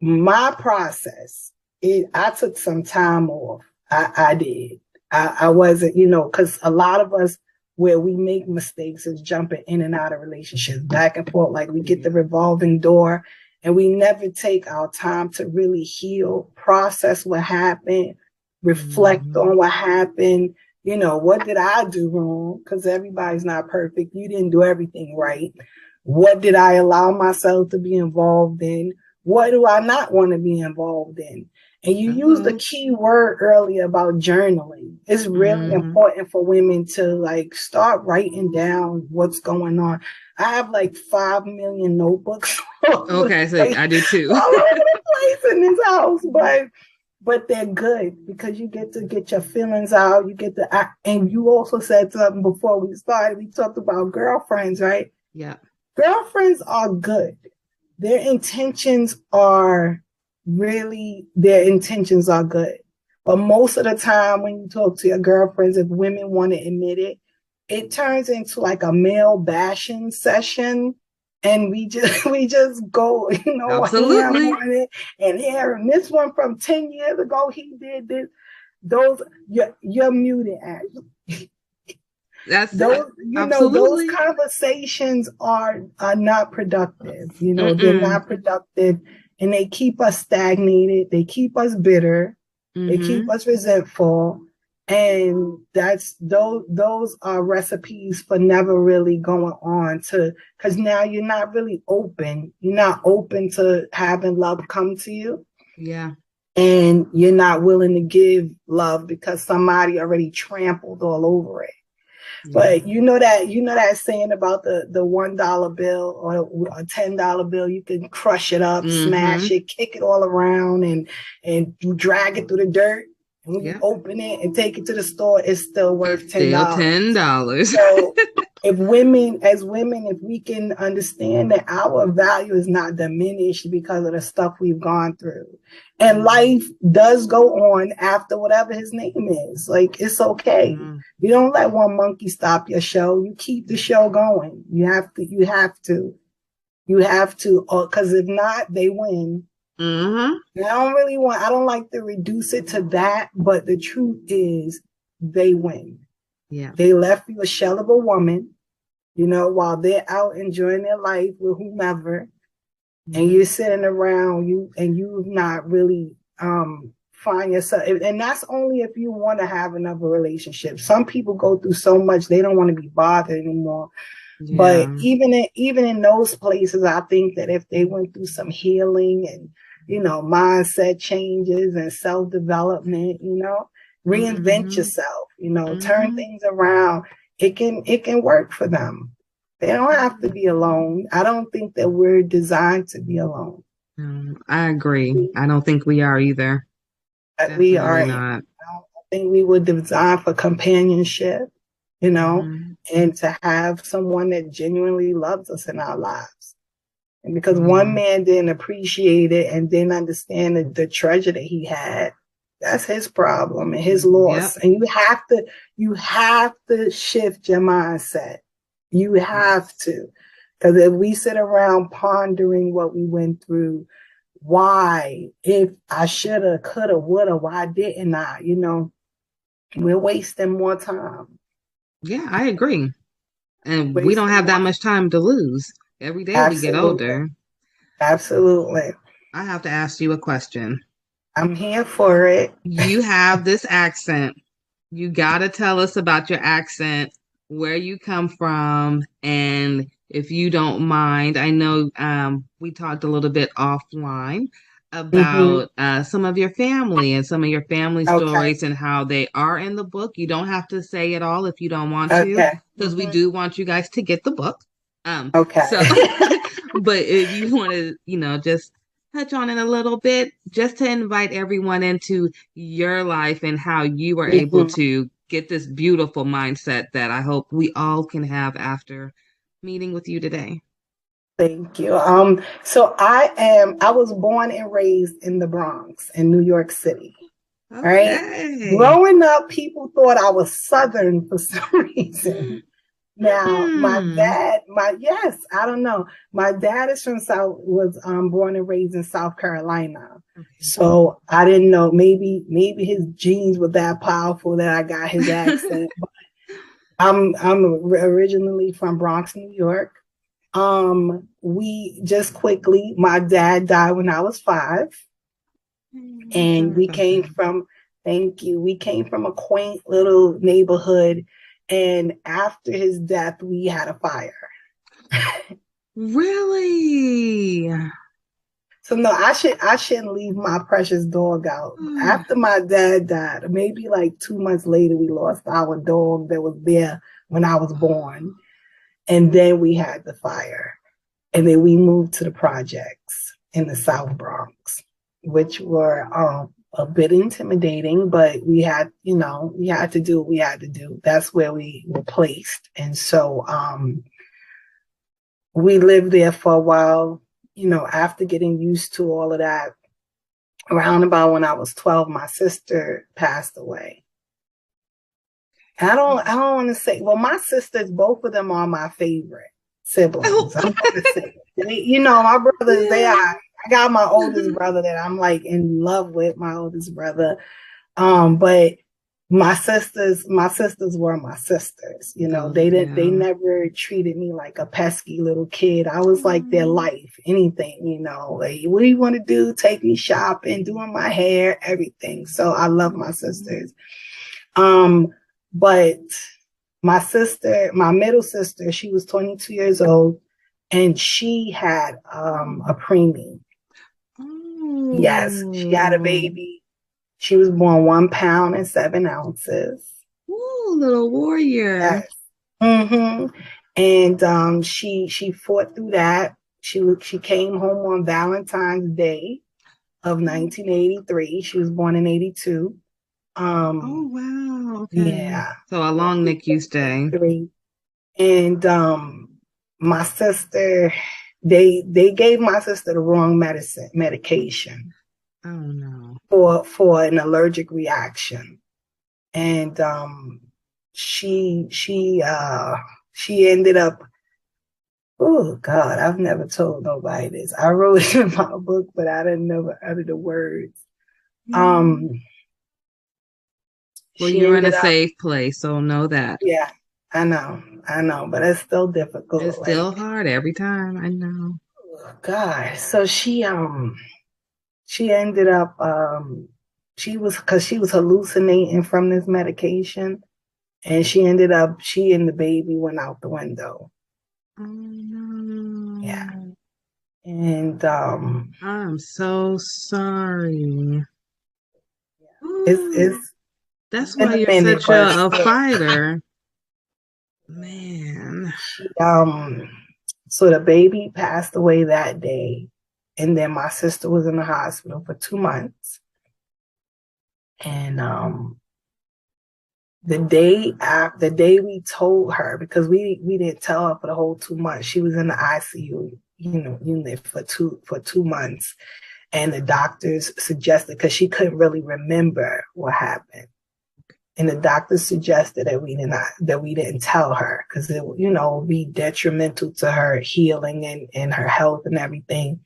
my process, I took some time off. I did. I wasn't, because a lot of us, where we make mistakes is jumping in and out of relationships, back and forth. Like, we get the revolving door and we never take our time to really heal, process what happened, reflect on what happened. What did I do wrong? Because everybody's not perfect. You didn't do everything right. What did I allow myself to be involved in? What do I not want to be involved in? And you used the key word earlier about journaling. It's really important for women to start writing down what's going on. I have 5 million notebooks. Okay, so I do too. All over the place in this house, but they're good because you get to get your feelings out. You get to act. And you also said something before we started. We talked about girlfriends, right? Yeah. Girlfriends are good. Their intentions are good. But most of the time when you talk to your girlfriends, if women want to admit it, it turns into like a male bashing session. And we just go, Absolutely. And here, and this one from 10 years ago, he did this. You're muted, Ashley. That's those, Absolutely. those conversations are not productive. They're not productive. And they keep us stagnated. They keep us bitter. They keep us resentful. And those are recipes for never really going on because now you're not really open. You're not open to having love come to you. Yeah. And you're not willing to give love because somebody already trampled all over it. But that saying about the $1 bill or a $10 bill, you can crush it up, smash it, kick it all around, and you drag it through the dirt. And when you open it and take it to the store, it's still worth $10. Still $10. So if we can understand that our value is not diminished because of the stuff we've gone through. And life does go on after whatever his name is. Like, it's okay. You don't let one monkey stop your show. You keep the show going. You have to, because if not, they win. I don't like to reduce it to that, but the truth is they win. Yeah. They left you a shell of a woman, while they're out enjoying their life with whomever, and you're sitting around you've not really find yourself, and that's only if you want to have another relationship. Some people go through so much they don't want to be bothered anymore. Yeah. But even in those places, I think that if they went through some healing and mindset changes and self-development, reinvent yourself, turn things around. It can work for them. They don't have to be alone. I don't think that we're designed to be alone. I agree. I don't think we are either. We Definitely are not. I think we were designed for companionship, and to have someone that genuinely loves us in our lives. And because one man didn't appreciate it and didn't understand the treasure that he had, that's his problem and his loss. Yep. And you have to shift your mindset. You have to. Because if we sit around pondering what we went through, why, if I shoulda, coulda, woulda, why didn't I, we're wasting more time. Yeah, I agree. And we don't have that much time to lose. Every day we get older. Absolutely. I have to ask you a question. I'm here for it. You have this accent. You got to tell us about your accent, where you come from, and if you don't mind, I know we talked a little bit offline about some of your family and some of your family stories and how they are in the book. You don't have to say it all if you don't want to, because we do want you guys to get the book. So, but if you want to, just touch on it a little bit, just to invite everyone into your life and how you were able to get this beautiful mindset that I hope we all can have after meeting with you today. Thank you. So I was born and raised in the Bronx in New York City. Right? Growing up, people thought I was Southern for some reason. Now, my dad, I don't know. My dad is was born and raised in South Carolina. So I didn't know, maybe his genes were that powerful that I got his accent. But I'm originally from Bronx, New York. We just quickly, my dad died when I was 5. And we came from, we came from a quaint little neighborhood. And after his death, we had a fire. Really? So no, I shouldn't leave my precious dog out. After my dad died, maybe like 2 months later, we lost our dog that was there when I was born. And then we had the fire. And then we moved to the projects in the South Bronx, which were a bit intimidating, but we had to do what we had to do. That's where we were placed. And so we lived there for a while, after getting used to all of that. Around about when I was 12, my sister passed away. And I don't want to say, well, my sisters, both of them are my favorite siblings. I'm going to say, my brothers, I got my oldest brother that I'm like in love with, my oldest brother. But my sisters were my sisters. They never treated me like a pesky little kid. I was like their life, anything, like, what do you want to do? Take me shopping, doing my hair, everything. So I love my sisters. But my middle sister, she was 22 years old and she had a preemie. Yes, she had a baby. She was born 1 pound and 7 ounces. Ooh, little warrior. Yes. And she fought through that. She came home on Valentine's Day of 1983. She was born in 82. Oh wow. Okay. Yeah. So a long NICU stay. And my sister, they gave my sister the wrong medication. Oh no. For an allergic reaction. And she ended up, oh God, I've never told nobody this. I wrote it in my book, but I didn't never utter the words. Well, you're in a safe place, so know that. Yeah, I know, but it's still difficult. It's still hard every time, I know. Oh, God, so she ended up, she was hallucinating from this medication, and she and the baby went out the window. Oh no. Yeah. And I'm so sorry. it's That's been why a you're minute, such but a fighter. Man. so the baby passed away that day, and then my sister was in the hospital for 2 months. And the day we told her, because we didn't tell her for the whole 2 months, she was in the ICU, unit for 2 months, and the doctors suggested, because she couldn't really remember what happened, and the doctors suggested that we didn't tell her, because it would be detrimental to her healing and her health and everything.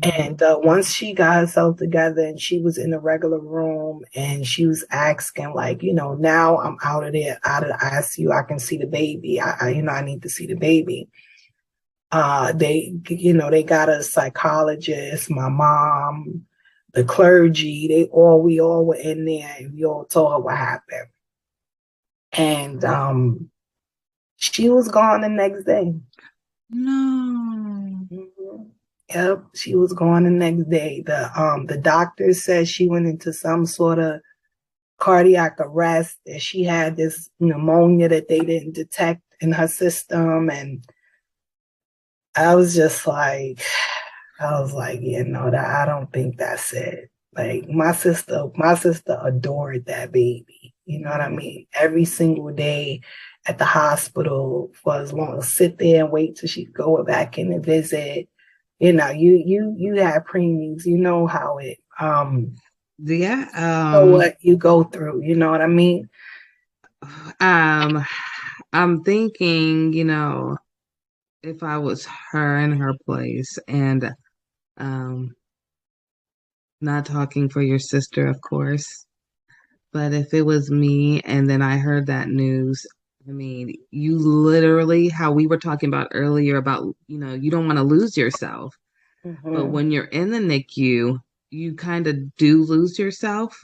And once she got herself together and she was in the regular room and she was asking, like, now I'm out of the ICU, I can see the baby. I need to see the baby. They got a psychologist, my mom, the clergy, we all were in there, and we all told her what happened. And she was gone the next day. No. Yep, she was gone the next day. The doctor said she went into some sort of cardiac arrest, that she had this pneumonia that they didn't detect in her system. And I was like, I don't think that's it. Like, my sister adored that baby. You know what I mean? Every single day at the hospital, for as long as sit there and wait till she go back in and visit. You have preemies, you know how it what you go through, you know what I mean? I'm thinking, if I was her in her place, and not talking for your sister, of course, but if it was me and then I heard that news, I mean, you literally, how we were talking about earlier about, you don't want to lose yourself. But when you're in the NICU, you kind of do lose yourself,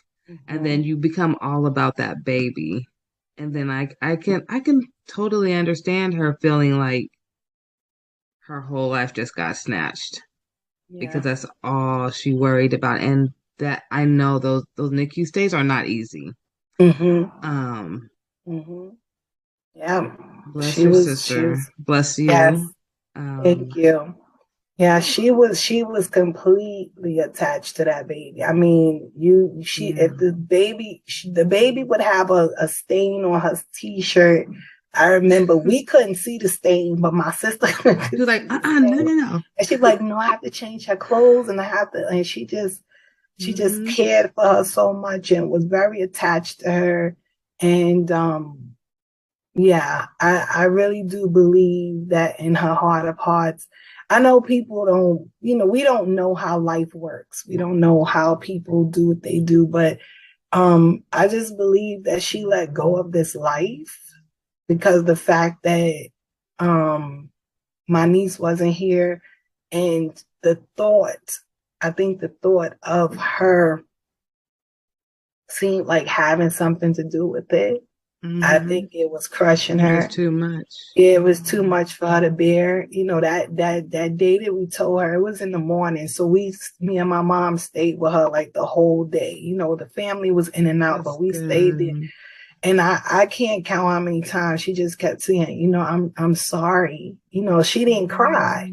and then you become all about that baby. And then I can totally understand her feeling like her whole life just got snatched, because that's all she worried about. And that, I know those NICU stays are not easy. Yeah. Bless your sister. Bless you. Yes. Thank you. Yeah, she was completely attached to that baby. I mean, if the baby would have a stain on her t-shirt. I remember we couldn't see the stain, but my sister she was like, no. And she's like, no, I have to change her clothes, and she just cared for her so much and was very attached to her. And I really do believe that in her heart of hearts. I know people don't, we don't know how life works. We don't know how people do what they do, but I just believe that she let go of this life because the fact that my niece wasn't here, and I think the thought of her seemed like having something to do with it. I think it was crushing her. It was too much. Yeah, it was too much for her to bear. That day that we told her, it was in the morning. So me and my mom stayed with her like the whole day. The family was in and out, but we stayed there. And I can't count how many times she just kept saying, I'm sorry. She didn't cry.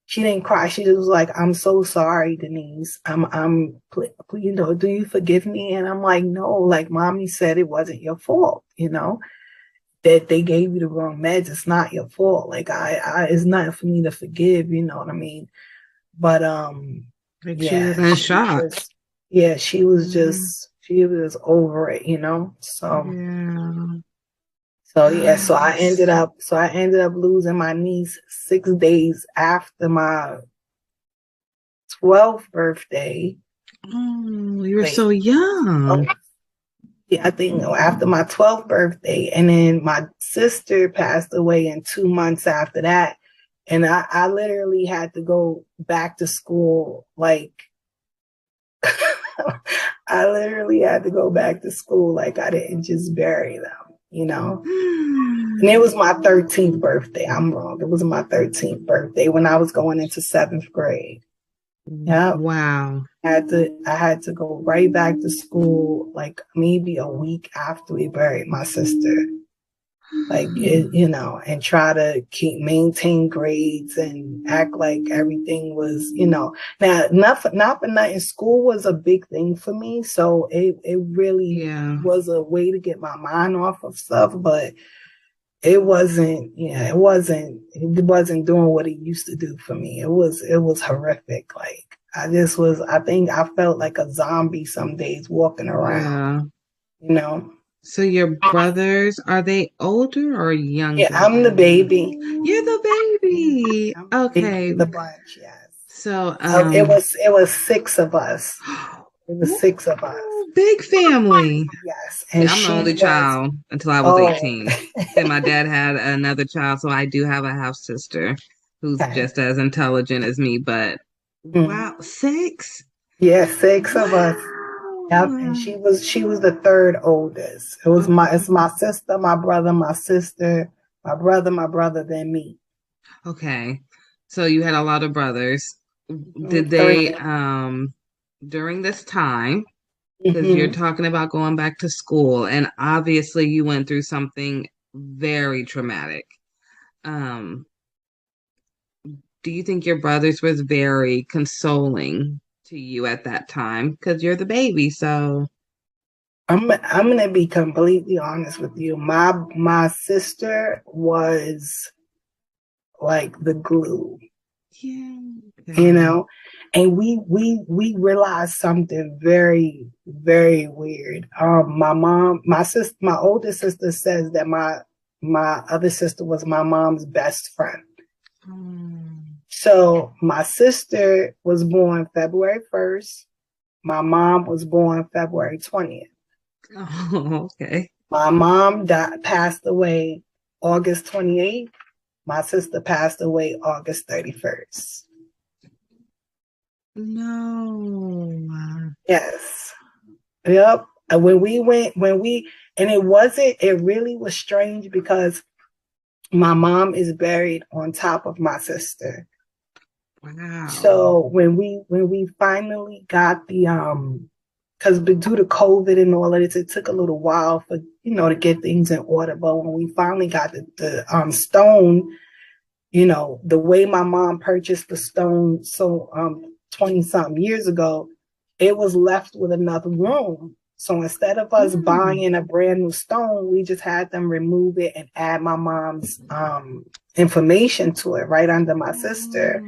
She didn't cry. She just was like, I'm so sorry, Denise. Do you forgive me? And I'm like, no, like mommy said, it wasn't your fault, that they gave you the wrong meds. It's not your fault. Like it's nothing for me to forgive, you know what I mean? But, she was in shock. She was she was over it, So I ended up losing my niece 6 days after my 12th birthday. Oh, you were so young. I think after my 12th birthday, and then my sister passed away in 2 months after that. And I literally had to go back to school. Like, I literally had to go back to school. Like, I didn't just bury them. you know. And it was my 13th birthday. I'm wrong. It was my 13th birthday when I was going into 7th grade. Yeah. Wow. I had to go right back to school, like maybe a week after we buried my sister. Like, you know, and try to maintain grades and act like everything was, you know. Now, not for nothing, school was a big thing for me. So it really was a way to get my mind off of stuff, but it wasn't doing what it used to do for me. It was horrific. Like, I think I felt like a zombie some days walking around, you know. So your brothers, are they older or younger? Yeah, I'm the baby. You're the baby. Okay. The bunch, yes. So it was 6 of us. It was 6 of us. Big family. Yes. And I'm the only child until I was 18. Then my dad had another child, so I do have a half sister who's just as intelligent as me. But wow, 6? Yeah, 6 of us. Yep, and she was the 3rd oldest. It's my sister, my brother, my sister, my brother, then me. Okay. So you had a lot of brothers. Did they during this time, because you're talking about going back to school, and obviously you went through something very traumatic. Do you think your brothers was very consoling to you at that time? Because you're the baby, so I'm gonna be completely honest with you. My sister was like the glue. Yeah. You know, and we realized something very, very weird. My older sister says that my other sister was my mom's best friend. So my sister was born February 1st. My mom was born February 20th. Oh, okay. My mom passed away August 28th. My sister passed away August 31st. No. Yes. Yep. And it really was strange because my mom is buried on top of my sister. Wow. So when we finally got because due to COVID and all of this, it took a little while for, to get things in order. But when we finally got the stone, the way my mom purchased the stone, so 20-something years ago, it was left with enough room. So instead of us buying a brand new stone, we just had them remove it and add my mom's information to it right under my sister.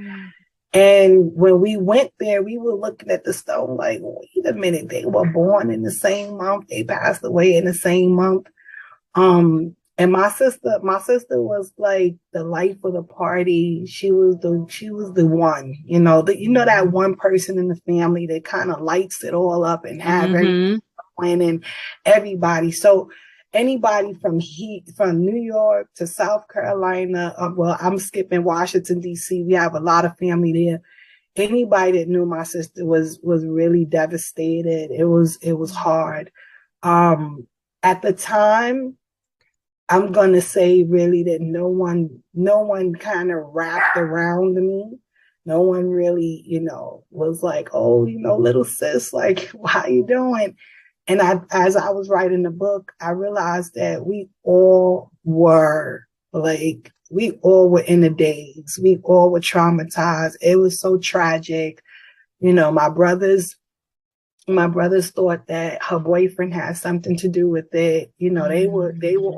And when we went there, we were looking at the stone like, wait a minute, they were born in the same month. They passed away in the same month. And my sister was like the life of the party. She was the one, that one person in the family that kind of lights it all up and have everything and everybody. So anybody from New York to South Carolina, I'm skipping Washington, D.C. We have a lot of family there. Anybody that knew my sister was really devastated. It was hard. At the time, I'm going to say really that no one kind of wrapped around me. No one really, was like, oh, little sis, like, how you doing? And as I was writing the book, I realized that we all were in the daze. We all were traumatized. It was so tragic. My brothers thought that her boyfriend had something to do with it. They were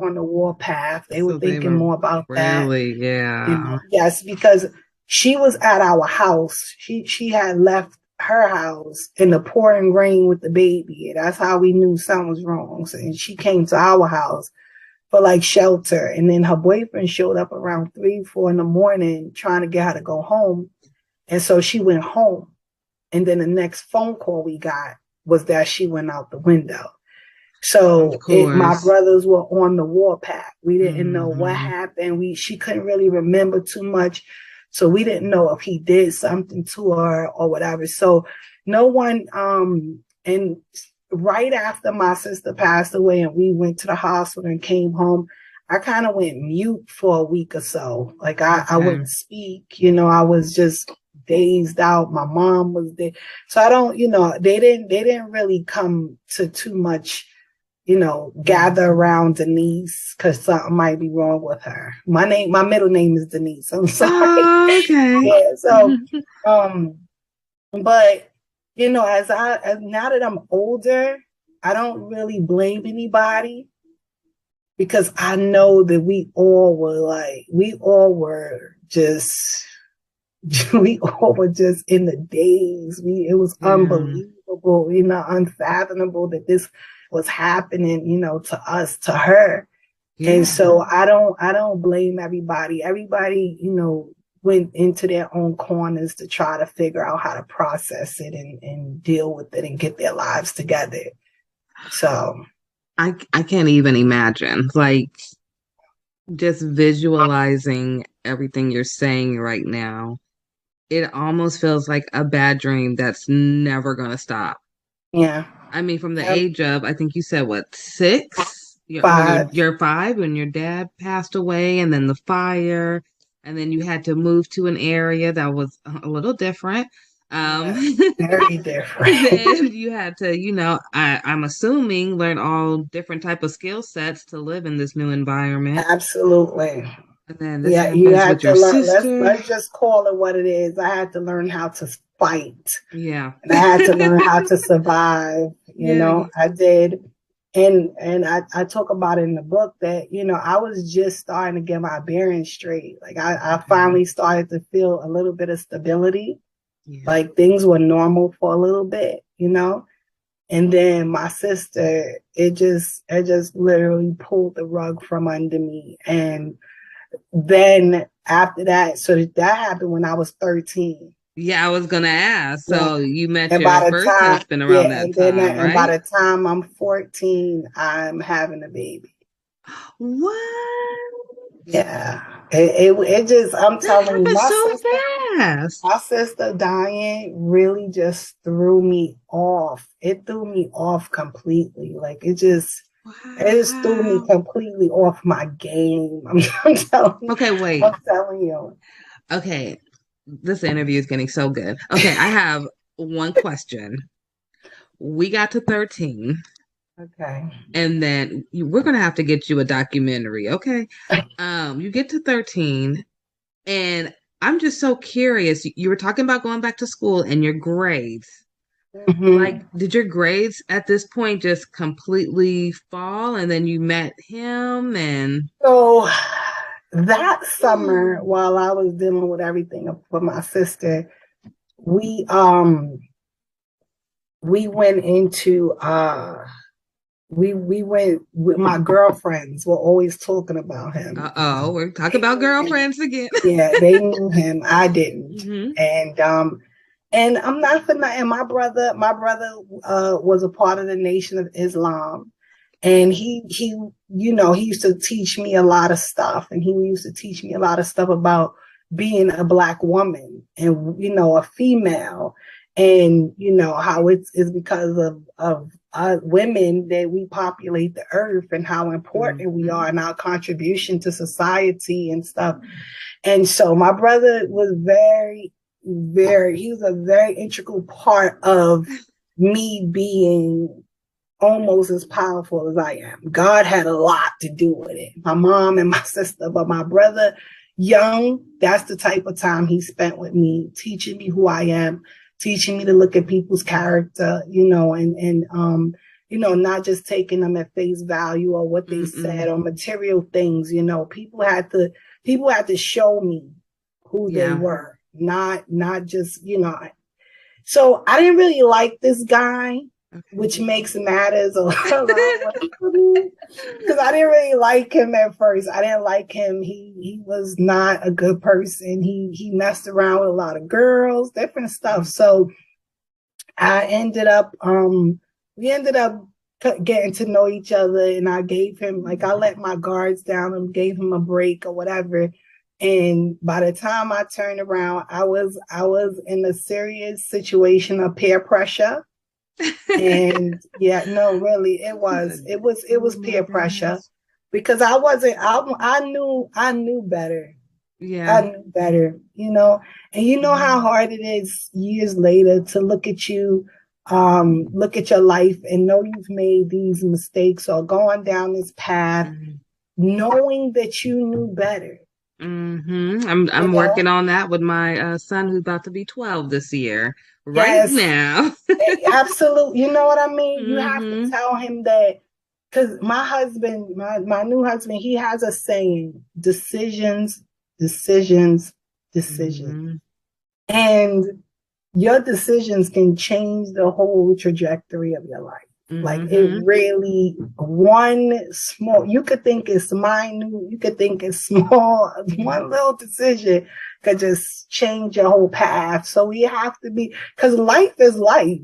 on the warpath. They were thinking more about that. Really, yeah. Yes, because she was at our house. She had left her house in the pouring rain with the baby. That's how we knew something was wrong. So, and she came to our house for like shelter. And then her boyfriend showed up around 3-4 in the morning trying to get her to go home. And so she went home. And then the next phone call we got was that she went out the window. So my brothers were on the warpath. We didn't know what happened. She couldn't really remember too much. So we didn't know if he did something to her or whatever. So no one, and right after my sister passed away and we went to the hospital and came home, I kind of went mute for a week or so. Like I wouldn't speak, I was just dazed out. My mom was there. So I don't, they didn't really come to too much, gather around Denise because something might be wrong with her. My middle name is Denise. I'm sorry. Oh, okay. Yeah. So, but as now that I'm older, I don't really blame anybody because I know that we all were just in the daze. It was unbelievable, unfathomable that this was happening, to us, to her. Yeah. And so I don't blame everybody. Everybody, went into their own corners to try to figure out how to process it and deal with it and get their lives together. So I can't even imagine, like, just visualizing everything you're saying right now. It almost feels like a bad dream that's never going to stop. Yeah. I mean, from the age of, I think you said, what, 6? You're 5 when your dad passed away, and then the fire, and then you had to move to an area that was a little different. Very different. Then you had to, I'm assuming, learn all different type of skill sets to live in this new environment. Absolutely. And then this you have with to your learn. sister. Let's just call it what it is. I had to learn how to fight. Yeah. And I had to learn how to survive. I did. And I talk about it in the book that, I was just starting to get my bearings straight. Like I finally started to feel a little bit of stability. Yeah. Like things were normal for a little bit, and then my sister, it just literally pulled the rug from under me. And then after that, so that happened when I was 13. Yeah, I was gonna ask. So you met your first husband around that time, right? And by the time I'm 14, I'm having a baby. What? Yeah. It just, I'm telling you, my sister dying really just threw me off. It threw me off completely. Like it just threw me completely off my game. I'm telling you. Okay, wait. I'm telling you. Okay. This interview is getting so good. Okay, I have one question. We got to 13. Okay. And then we're going to have to get you a documentary, okay? You get to 13, and I'm just so curious. You were talking about going back to school and your grades. Mm-hmm. Like, did your grades at this point just completely fall, and then you met him? And so that summer, while I was dealing with everything with my sister, we went into we went with my girlfriends were always talking about him. We're talking about girlfriends again. Yeah, they knew him. I didn't. Mm-hmm. And I'm not for nothing. My brother was a part of the Nation of Islam. And he used to teach me a lot of stuff. And he used to teach me a lot of stuff about being a Black woman and, a female. And, how it's because of women that we populate the earth and how important we are and our contribution to society and stuff. And so my brother was he was a very integral part of me being almost as powerful as I am. God had a lot to do with it. My mom and my sister, but my brother, young, that's the type of time he spent with me, teaching me who I am, teaching me to look at people's character, and not just taking them at face value or what they said or material things. People had to show me who they were, not just, So I didn't really like this guy, which makes matters a lot because I didn't really like him at first. I didn't like him. He was not a good person. He messed around with a lot of girls, different stuff. So I ended up, we ended up getting to know each other, and I gave him, I let my guards down and gave him a break or whatever. And by the time I turned around, I was in a serious situation of peer pressure. And yeah, no, really, it was peer pressure because I knew better. Yeah. I knew better, and you know how hard it is years later to look at look at your life and know you've made these mistakes or gone down this path, knowing that you knew better. I'm working on that with my son who's about to be 12 this year. Yes. Right now. Absolutely. You know what I mean? You have to tell him that, because my husband, my new husband, he has a saying: decisions, decisions, decisions. And your decisions can change the whole trajectory of your life. Like it really, you could think it's minute, you could think it's small, one little decision could just change your whole path. So we have to be, because life is life.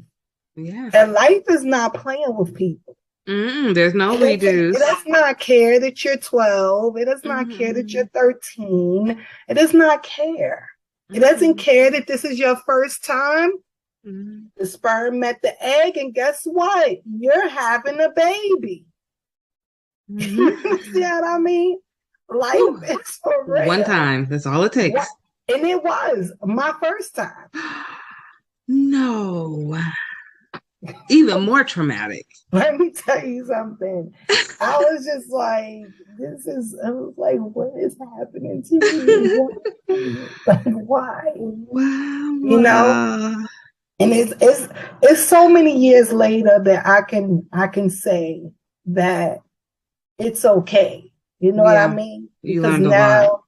Yeah. And life is not playing with people. There's no redos. It does not care that you're 12. It does not care that you're 13. It does not care. It doesn't care that this is your first time. The sperm met the egg, and guess what? You're having a baby. See what I mean? Life is for real. One time. That's all it takes. And it was my first time. No. Even more traumatic. Let me tell you something. I was just like, I was like, what is happening to me? Like, why? Wow. You know? And it's so many years later that I can say that it's okay. You know what I mean? You learned a lot.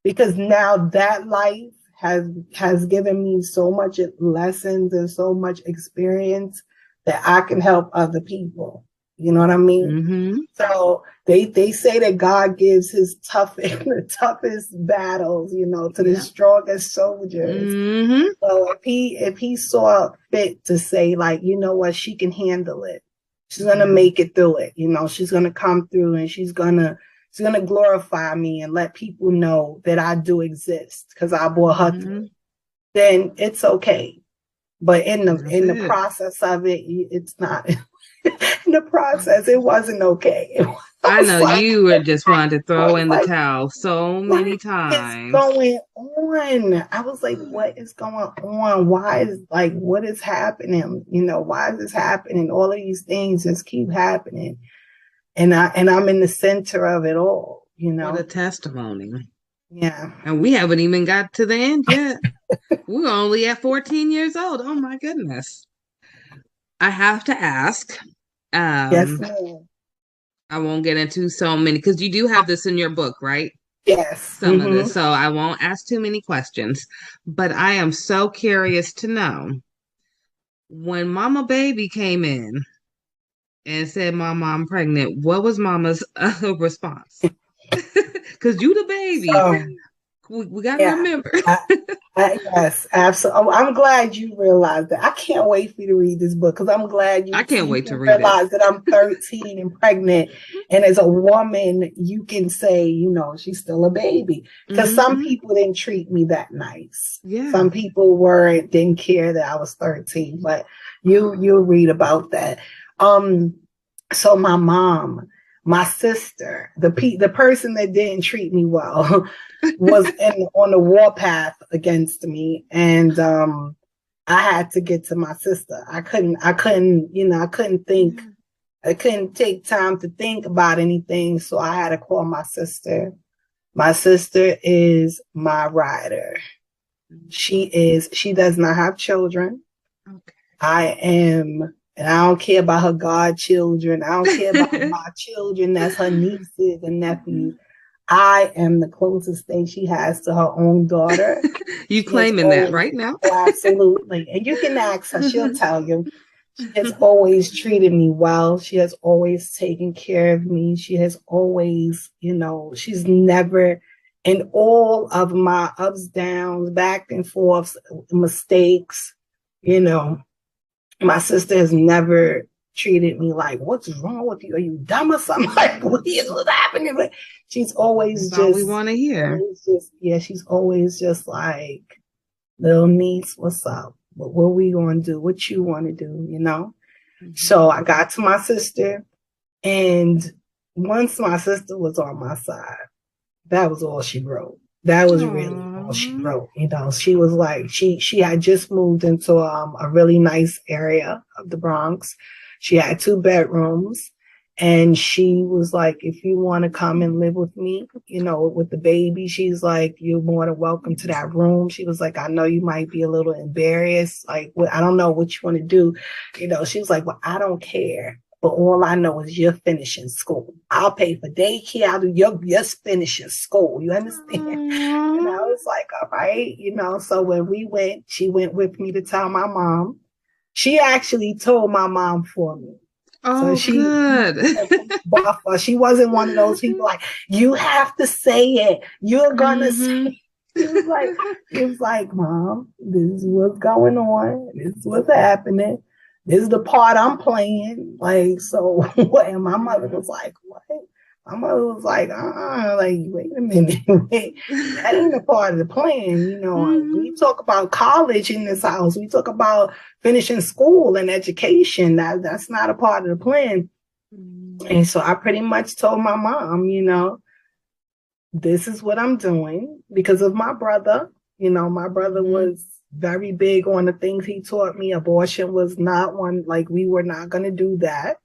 Because now that life has given me so much lessons and so much experience that I can help other people. You know what I mean? So they say that God gives his the toughest battles, to the strongest soldiers. So if he saw fit to say, like, you know what, she can handle it. She's gonna make it through it. She's gonna come through and she's gonna glorify me and let people know that I do exist because I brought her through. Then it's okay. But in the process of it, it's not. In the process, it wasn't okay. I know you were just wanting to throw in the towel so many times. What's going on? I was like, what is going on? What is happening? Why is this happening? All of these things just keep happening. And I'm in the center of it all, What a testimony. Yeah. And we haven't even got to the end yet. We're only at 14 years old. Oh my goodness. I have to ask. Yes, ma'am. I won't get into so many because you do have this in your book, right? Yes. Some of this. So I won't ask too many questions. But I am so curious to know, when Mama Baby came in and said, Mama, I'm pregnant, what was Mama's response? Because you the baby. We got to remember. Yes, absolutely. I'm glad you realized that. I can't wait for you to read this book because I'm glad I can't wait to read realize that I'm 13 and pregnant. And as a woman, you can say, she's still a baby. Because some people didn't treat me that nice. Yeah. Some people didn't care that I was 13. But you'll read about that. So my mom, my sister, the person that didn't treat me well, was on the warpath against me, and I had to get to my sister. I couldn't think. I couldn't take time to think about anything, so I had to call my sister. My sister is my rider. She does not have children. Okay. I am. And I don't care about her godchildren. I don't care about my children. That's her nieces and nephews. I am the closest thing she has to her own daughter. You claiming that right now? Oh, absolutely. And you can ask her. She'll tell you. She has always treated me well. She has always taken care of me. She has always, she's never, in all of my ups, downs, back and forths, mistakes, my sister has never treated me like, what's wrong with you? Are you dumb or something? Like, what's happening? But she's always That's all we want to hear. She's always just like, little niece, what's up? What we going to do? What you want to do, So I got to my sister, and once my sister was on my side, that was all she wrote. That was really all she wrote. You know, she was like, she had just moved into a really nice area of the Bronx. She had 2 bedrooms, and she was like, if you want to come and live with me, you know, with the baby, she's like, you're more than welcome to that room. She was like, I know you might be a little embarrassed. Like, I don't know what you want to do. You know, she was like, well, I don't care. But all I know is you're finishing school. I'll pay for daycare. I'll do you're finishing school. You understand? And I was like, all right, you know. So when we went, she went with me to tell my mom. She actually told my mom for me. Oh, so good. Buffer. She wasn't one of those people like, you have to say it. You're gonna say it. It was like, Mom, this is what's going on. This is what's happening. This is the part I'm playing. Like, so what? And my mother was like, what? My mother was like, like, wait a minute. Wait, that ain't a part of the plan. You know, we talk about college in this house. We talk about finishing school and education. That's not a part of the plan. And so I pretty much told my mom, you know, this is what I'm doing because of my brother. You know, my brother was very big on the things he taught me. Abortion was not one, like, we were not going to do that.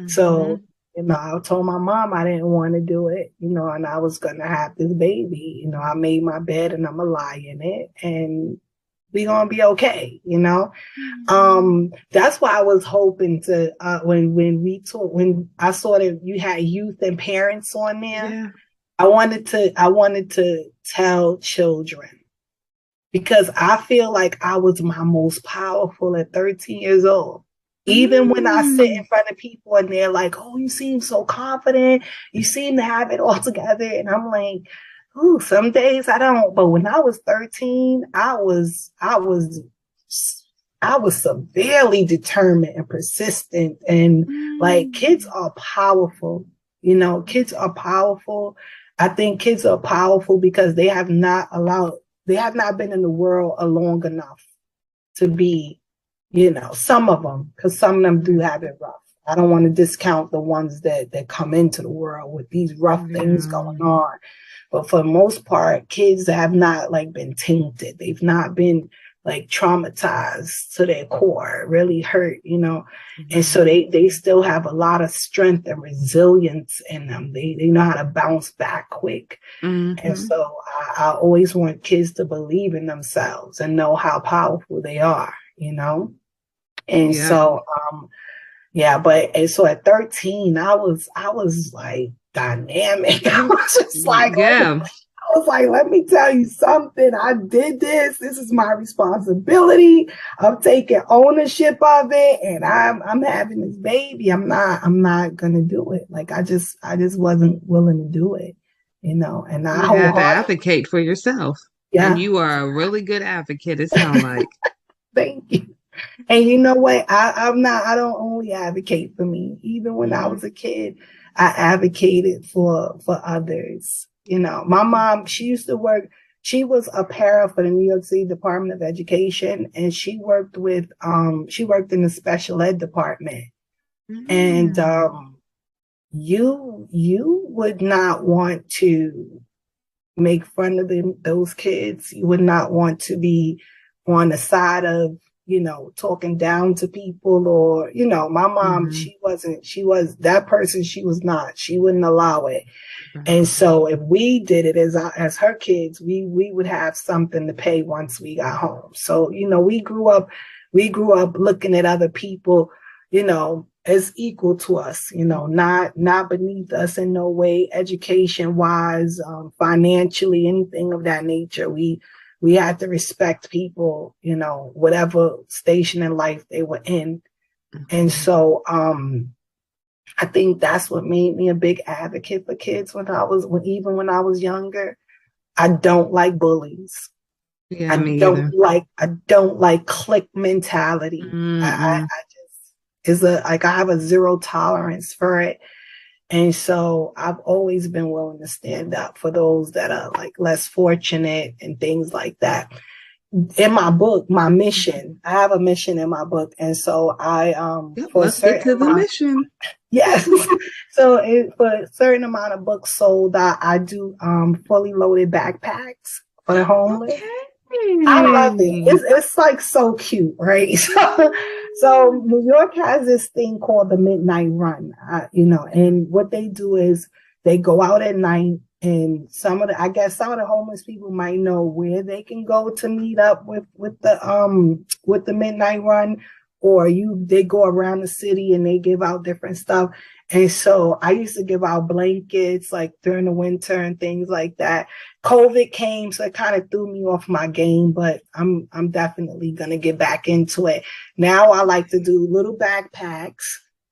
So, you know, I told my mom I didn't want to do it, you know, and I was going to have this baby. You know, I made my bed and I'm going to lie in it and we going to be okay, you know. That's why I was hoping to, when I saw that you had youth and parents on there, I wanted to tell children. Because I feel like I was my most powerful at 13 years old. Even when I sit in front of people and they're like, oh, you seem so confident. You seem to have it all together. And I'm like, ooh, some days I don't. But when I was 13, I was severely determined and persistent. And like, kids are powerful. You know, kids are powerful. I think kids are powerful because they have not been in the world long enough to be, you know, some of them, because some of them do have it rough. I don't want to discount the ones that come into the world with these rough things going on. But for the most part, kids have not like been tainted. They've not been like traumatized to their core, really hurt, you know. And so they still have a lot of strength and resilience in them. They know how to bounce back quick. And so I always want kids to believe in themselves and know how powerful they are, you know. And so and so at 13 I was like dynamic. I was just like, I was like, let me tell you something. I did this. This is my responsibility. I'm taking ownership of it, and I'm having this baby. I'm not gonna do it. Like I just wasn't willing to do it, you know. And I had to advocate for yourself. Yeah, and you are a really good advocate. It sounds like. Thank you. And you know what? I don't only advocate for me. Even when I was a kid, I advocated for others. You know, my mom, she used to work, she was a para for the New York City Department of Education, and she worked in the special ed department. And you would not want to make fun of those kids. You would not want to be on the side of, you know, talking down to people, or, you know, my mom, she was not, she wouldn't allow it. And so if we did it as her kids, we would have something to pay once we got home. So, you know, we grew up looking at other people, you know, as equal to us, you know, not beneath us in no way, education wise, financially, anything of that nature. We had to respect people, you know, whatever station in life they were in. And so I think that's what made me a big advocate for kids when I was younger. I don't like bullies. Yeah, I don't like clique mentality. I have a zero tolerance for it. And so I've always been willing to stand up for those that are like less fortunate and things like that. in my book, my mission, I have a mission in my book. And so for a Let's get to certain the amount, mission. yes. So for a certain amount of books sold, I do fully loaded backpacks for the homeless. I love it. It's like so cute, right? So New York has this thing called the Midnight Run, and what they do is they go out at night, and some of the homeless people might know where they can go to meet up with the Midnight Run, or they go around the city and they give out different stuff. And so I used to give out blankets like during the winter and things like that. COVID came, so it kind of threw me off my game, but I'm definitely gonna get back into it. Now I like to do little backpacks,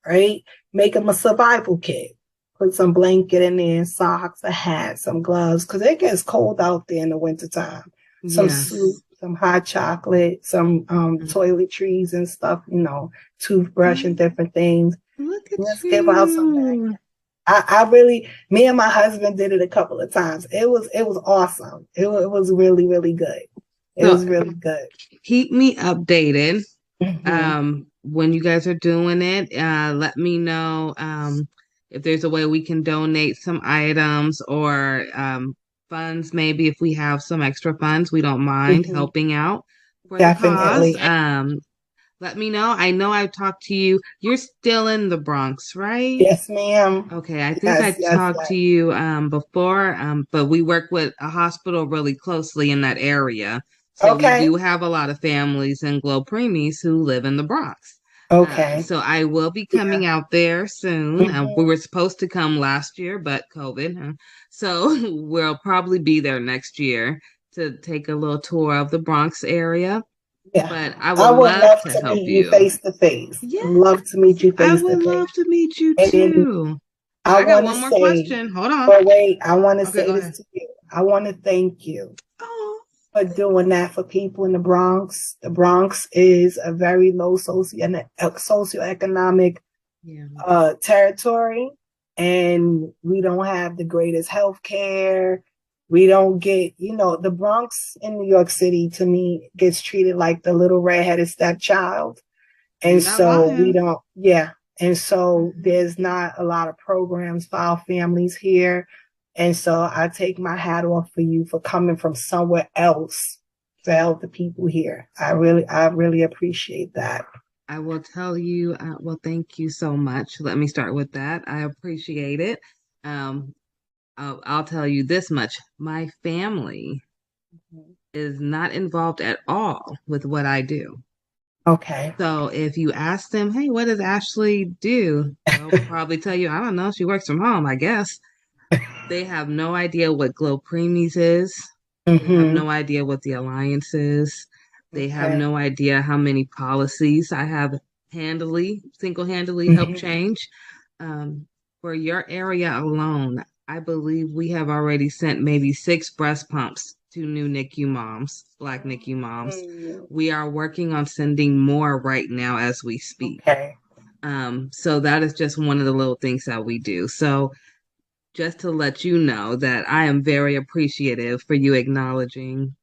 right? Make them a survival kit. Put some blanket in there, socks, a hat, some gloves, because it gets cold out there in the wintertime. Some soup, some hot chocolate, some toiletries and stuff, toothbrush and different things. Let's give out some back. Me and my husband did it a couple of times. It was awesome. It was really, really good. It was really good. Keep me updated. When you guys are doing it, let me know if there's a way we can donate some items or funds. Maybe if we have some extra funds, we don't mind helping out for Definitely. the cause. Let me know. I know I've talked to you. You're still in the Bronx, right? Yes, ma'am. Okay, I think I talked to you before, but we work with a hospital really closely in that area. So we do have a lot of families in Glo Preemies who live in the Bronx. Okay. So I will be coming out there soon. We were supposed to come last year, but COVID. So we'll probably be there next year to take a little tour of the Bronx area. Yeah. But I would love to help meet you face to face. Yeah. Love to meet you face to face. I would love to meet you too. I got one more question. Hold on. But wait, I want to say this to you. I want to thank you for doing that for people in the Bronx. The Bronx is a very low socioeconomic territory, and we don't have the greatest health care. We don't get, the Bronx in New York City, to me, gets treated like the little redheaded stepchild. And so And so there's not a lot of programs for our families here. And so I take my hat off for you for coming from somewhere else to help the people here. I really appreciate that. I will tell you, thank you so much. Let me start with that. I appreciate it. I'll tell you this much. My family is not involved at all with what I do. Okay. So if you ask them, hey, what does Ashley do? They'll probably tell you, I don't know. She works from home, I guess. They have no idea what Glo Preemies is. They have no idea what the Alliance is. They have no idea how many policies I have single-handedly helped change. For your area alone, I believe we have already sent maybe 6 breast pumps to new NICU moms, Black NICU moms. We are working on sending more right now as we speak. Okay. So that is just one of the little things that we do. So just to let you know that I am very appreciative for you acknowledging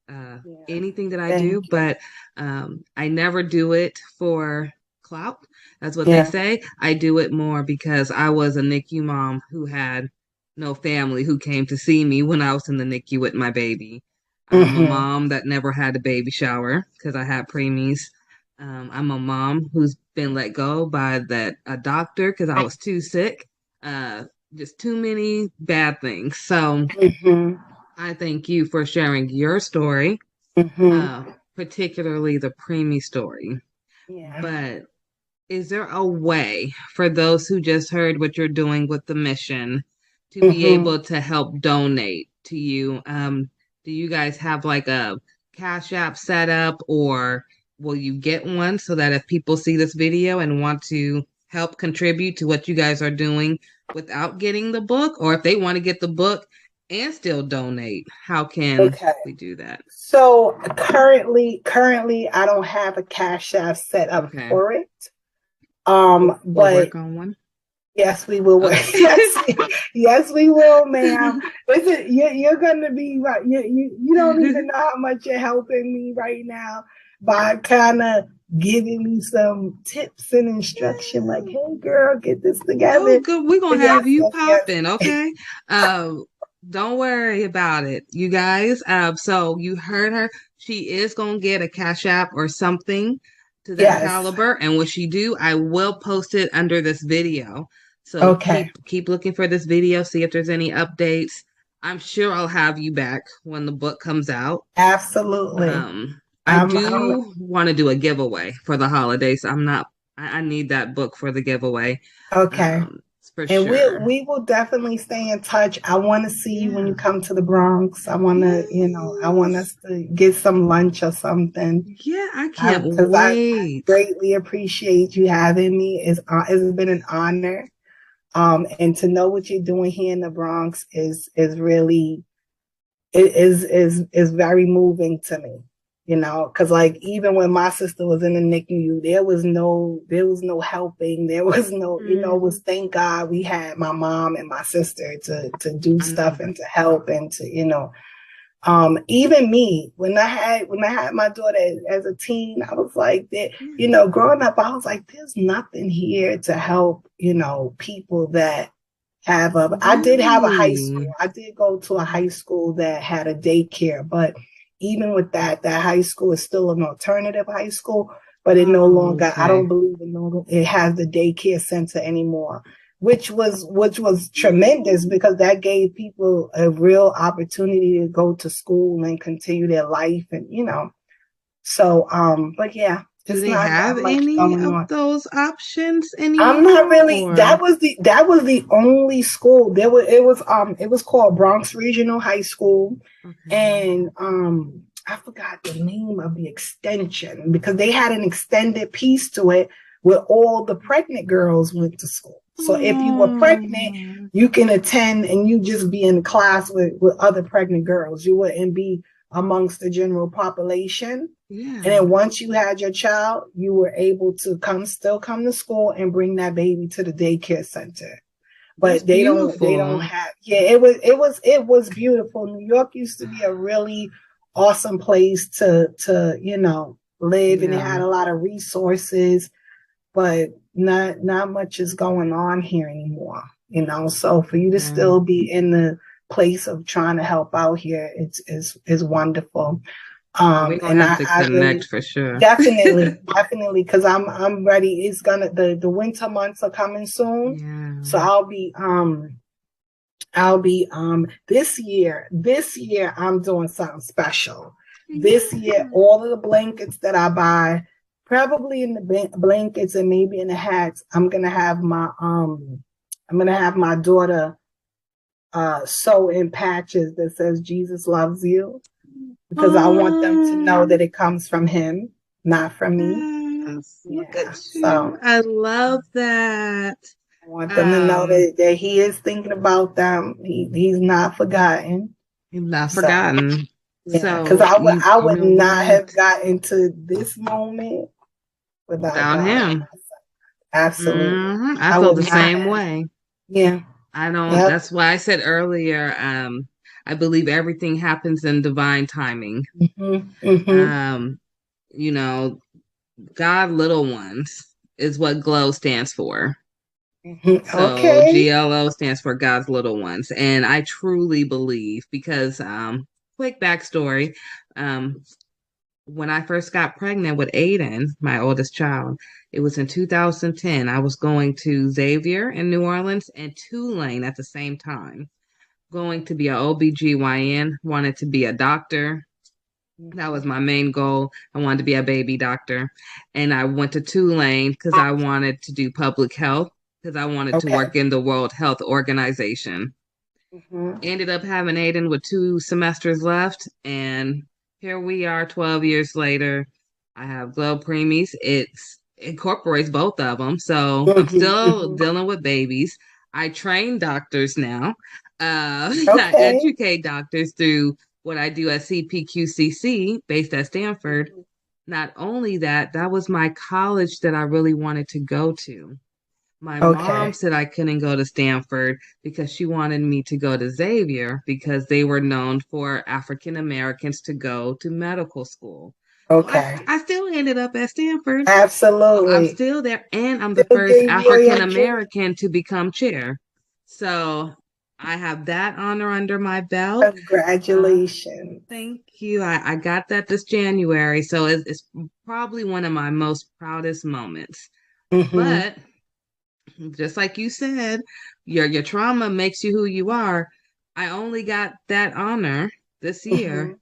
anything that I do, but I never do it for clout. That's what they say. I do it more because I was a NICU mom who had no family who came to see me when I was in the NICU with my baby. I'm a mom that never had a baby shower because I had preemies. I'm a mom who's been let go by a doctor because I was too sick. Just too many bad things. So I thank you for sharing your story, particularly the preemie story. Yeah. But is there a way for those who just heard what you're doing with the mission to be able to help donate to you? Do you guys have like a Cash App set up, or will you get one so that if people see this video and want to help contribute to what you guys are doing without getting the book, or if they want to get the book and still donate, how can we do that? So currently I don't have a Cash App set up for it. We'll but work on one. Yes, we will. Yes, we will, ma'am. Listen, you're gonna be right. You don't even know how much you're helping me right now by kind of giving me some tips and instruction. Like, hey, girl, get this together. Oh, good. We're gonna have you Yes. popping, okay? Don't worry about it, you guys. So you heard her. She is gonna get a Cash App or something to that caliber, and what she do, I will post it under this video. So keep looking for this video, see if there's any updates. I'm sure I'll have you back when the book comes out. Absolutely. I do want to do a giveaway for the holidays. I need that book for the giveaway. Okay. For and sure. we will definitely stay in touch. I want to see you when you come to the Bronx. I want to, I want us to get some lunch or something. Yeah, I can't wait. I greatly appreciate you having me. It's been an honor. And to know what you're doing here in the Bronx is really, is very moving to me. Because like even when my sister was in the NICU, there was no helping. There was no, it was thank God we had my mom and my sister to do stuff and to help and to, even me when I had my daughter as a teen, I was like that, growing up, I was like, there's nothing here to help, people that have I did have a high school. I did go to a high school that had a daycare, but even with that high school is still an alternative high school, but it no longer, I don't believe it has the daycare center anymore, which was tremendous because that gave people a real opportunity to go to school and continue their life and, so, but yeah. Do they have any of those options anymore? I'm not really. That was the only school. It was called Bronx Regional High School, and I forgot the name of the extension because they had an extended piece to it where all the pregnant girls went to school. So if you were pregnant, you can attend and you just be in class with other pregnant girls. You wouldn't be amongst the general population. Yeah. And then once you had your child, you were able to still come to school and bring that baby to the daycare center. But they don't have, it was beautiful. New York used to be a really awesome place to live, and it had a lot of resources, but not much is going on here anymore, so for you to still be in the place of trying to help out here, it's wonderful. We're gonna have to connect really, for sure. Definitely, because I'm ready. It's gonna the winter months are coming soon. Yeah. So I'll be this year I'm doing something special. This year, all of the blankets that I buy, probably in the blankets and maybe in the hats, I'm gonna have my daughter sew in patches that says Jesus loves you. Because I want them to know that it comes from him, not from me. Yes, look at you. So I love that. I want them to know that he is thinking about them. He's not forgotten. He's not forgotten. Yeah, because I would not have gotten to this moment without him. Absolutely. Mm-hmm. I feel the same way. Yeah. I don't. Yep. That's why I said earlier, I believe everything happens in divine timing. Mm-hmm. Mm-hmm. God little ones is what GLO stands for. Mm-hmm. So GLO stands for God's little ones. And I truly believe because, quick backstory, when I first got pregnant with Aiden, my oldest child, it was in 2010. I was going to Xavier in New Orleans and Tulane at the same time. Going to be an OBGYN, wanted to be a doctor. That was my main goal. I wanted to be a baby doctor. And I went to Tulane because I wanted to do public health because I wanted to work in the World Health Organization. Mm-hmm. Ended up having Aiden with 2 semesters left. And here we are 12 years later. I have GLO Preemies. It incorporates both of them. So I'm still dealing with babies. I train doctors now. I educate doctors through what I do at CPQCC based at Stanford. Not only that, that was my college that I really wanted to go to. My Okay. mom said I couldn't go to Stanford because she wanted me to go to Xavier because they were known for African Americans to go to medical school. Well, Okay. I still ended up at Stanford. I'm Absolutely. still there, and I'm the Still first gave you your African dream. American to become chair. So I have that honor under my belt. Congratulations. Thank you. I got that this January, so it's probably one of my most proudest moments. Mhm. But just like you said, your trauma makes you who you are. I only got that honor this year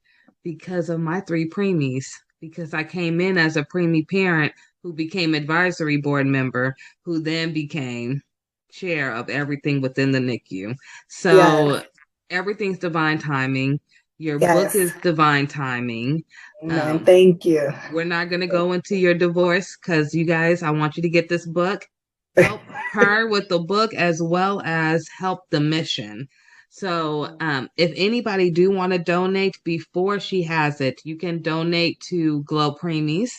because of my 3 preemies, because I came in as a preemie parent who became advisory board member, who then became chair of everything within the NICU. So Yes. everything's divine timing. Your book Yes. is divine timing. Amen. Thank you. We're not going to go into your divorce because you guys, I want you to get this book. Help her with the book as well as help the mission. So if anybody do want to donate before she has it, you can donate to Glo Preemies.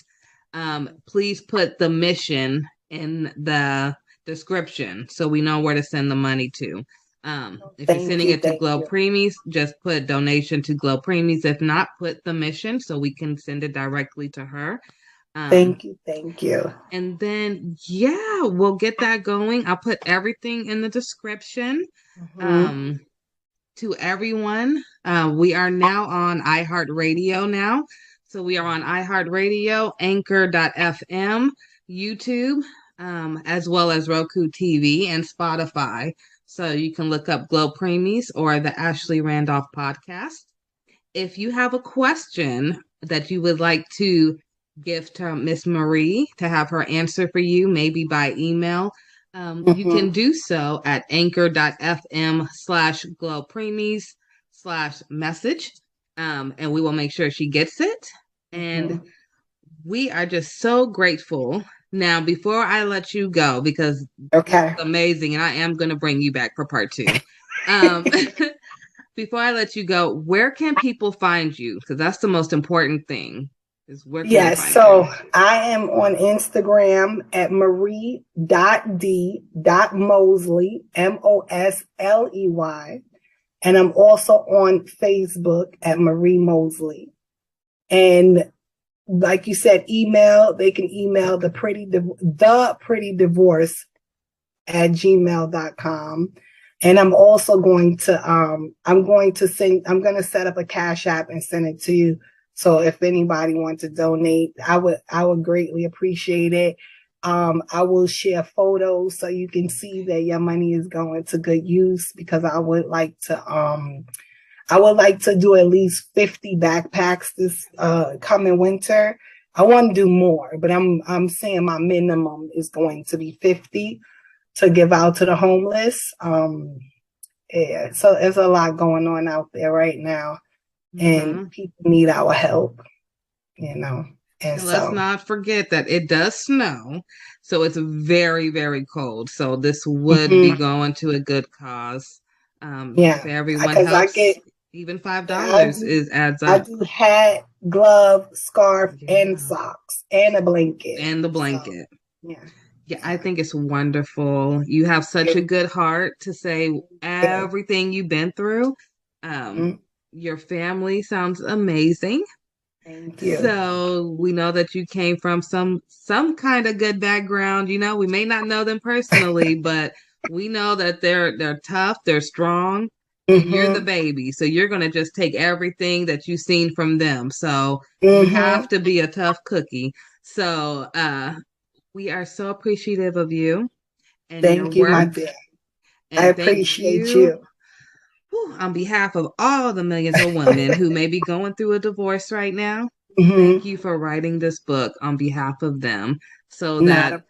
Please put the mission in the description so we know where to send the money to. If you're sending it to Glo Preemies, just put donation to Glo Preemies. If not, put the mission so we can send it directly to her. Thank you. Thank you. And then, yeah, we'll get that going. I'll put everything in the description. To everyone, we are now on iHeartRadio now. So we are on iHeartRadio, Anchor.fm, YouTube, as well as Roku TV and Spotify. So you can look up Glo Preemies or the Ashley Randolph podcast. If you have a question that you would like to give to Miss Marie to have her answer for you, maybe by email, you can do so at anchor.fm/Glo Preemies/message. And we will make sure she gets it. And we are just so grateful. Now, before I let you go, because it's amazing, and I am going to bring you back for part 2. Before I let you go, where can people find you? Because that's the most important thing. Is where can Yes, they find so you? I am on Instagram at marie.d.mosley, Mosley. And I'm also on Facebook at Marie Mosley. And like you said, they can email the pretty divorce at gmail.com. And I'm also going to I'm going to set up a Cash App and send it to you. So if anybody wants to donate, I would greatly appreciate it. I will share photos so you can see that your money is going to good use, because I would like to do at least 50 backpacks this coming winter. I want to do more, but I'm saying my minimum is going to be 50 to give out to the homeless. Yeah, so there's a lot going on out there right now, and people need our help, And let's not forget that it does snow, so it's very, very cold. So this would be going to a good cause. If everyone helps, even $5 adds up. I do hat, glove, scarf, and socks, and a blanket. And the blanket. So, yeah, I think it's wonderful. You have such a good heart to say everything you've been through. Your family sounds amazing. Thank you. So we know that you came from some kind of good background. We may not know them personally, but we know that they're tough, they're strong, and you're the baby. So you're gonna just take everything that you've seen from them. So you have to be a tough cookie. So we are so appreciative of you and thank your you, my work. dear. And I appreciate you. On behalf of all the millions of women who may be going through a divorce right now, thank you for writing this book on behalf of them, so that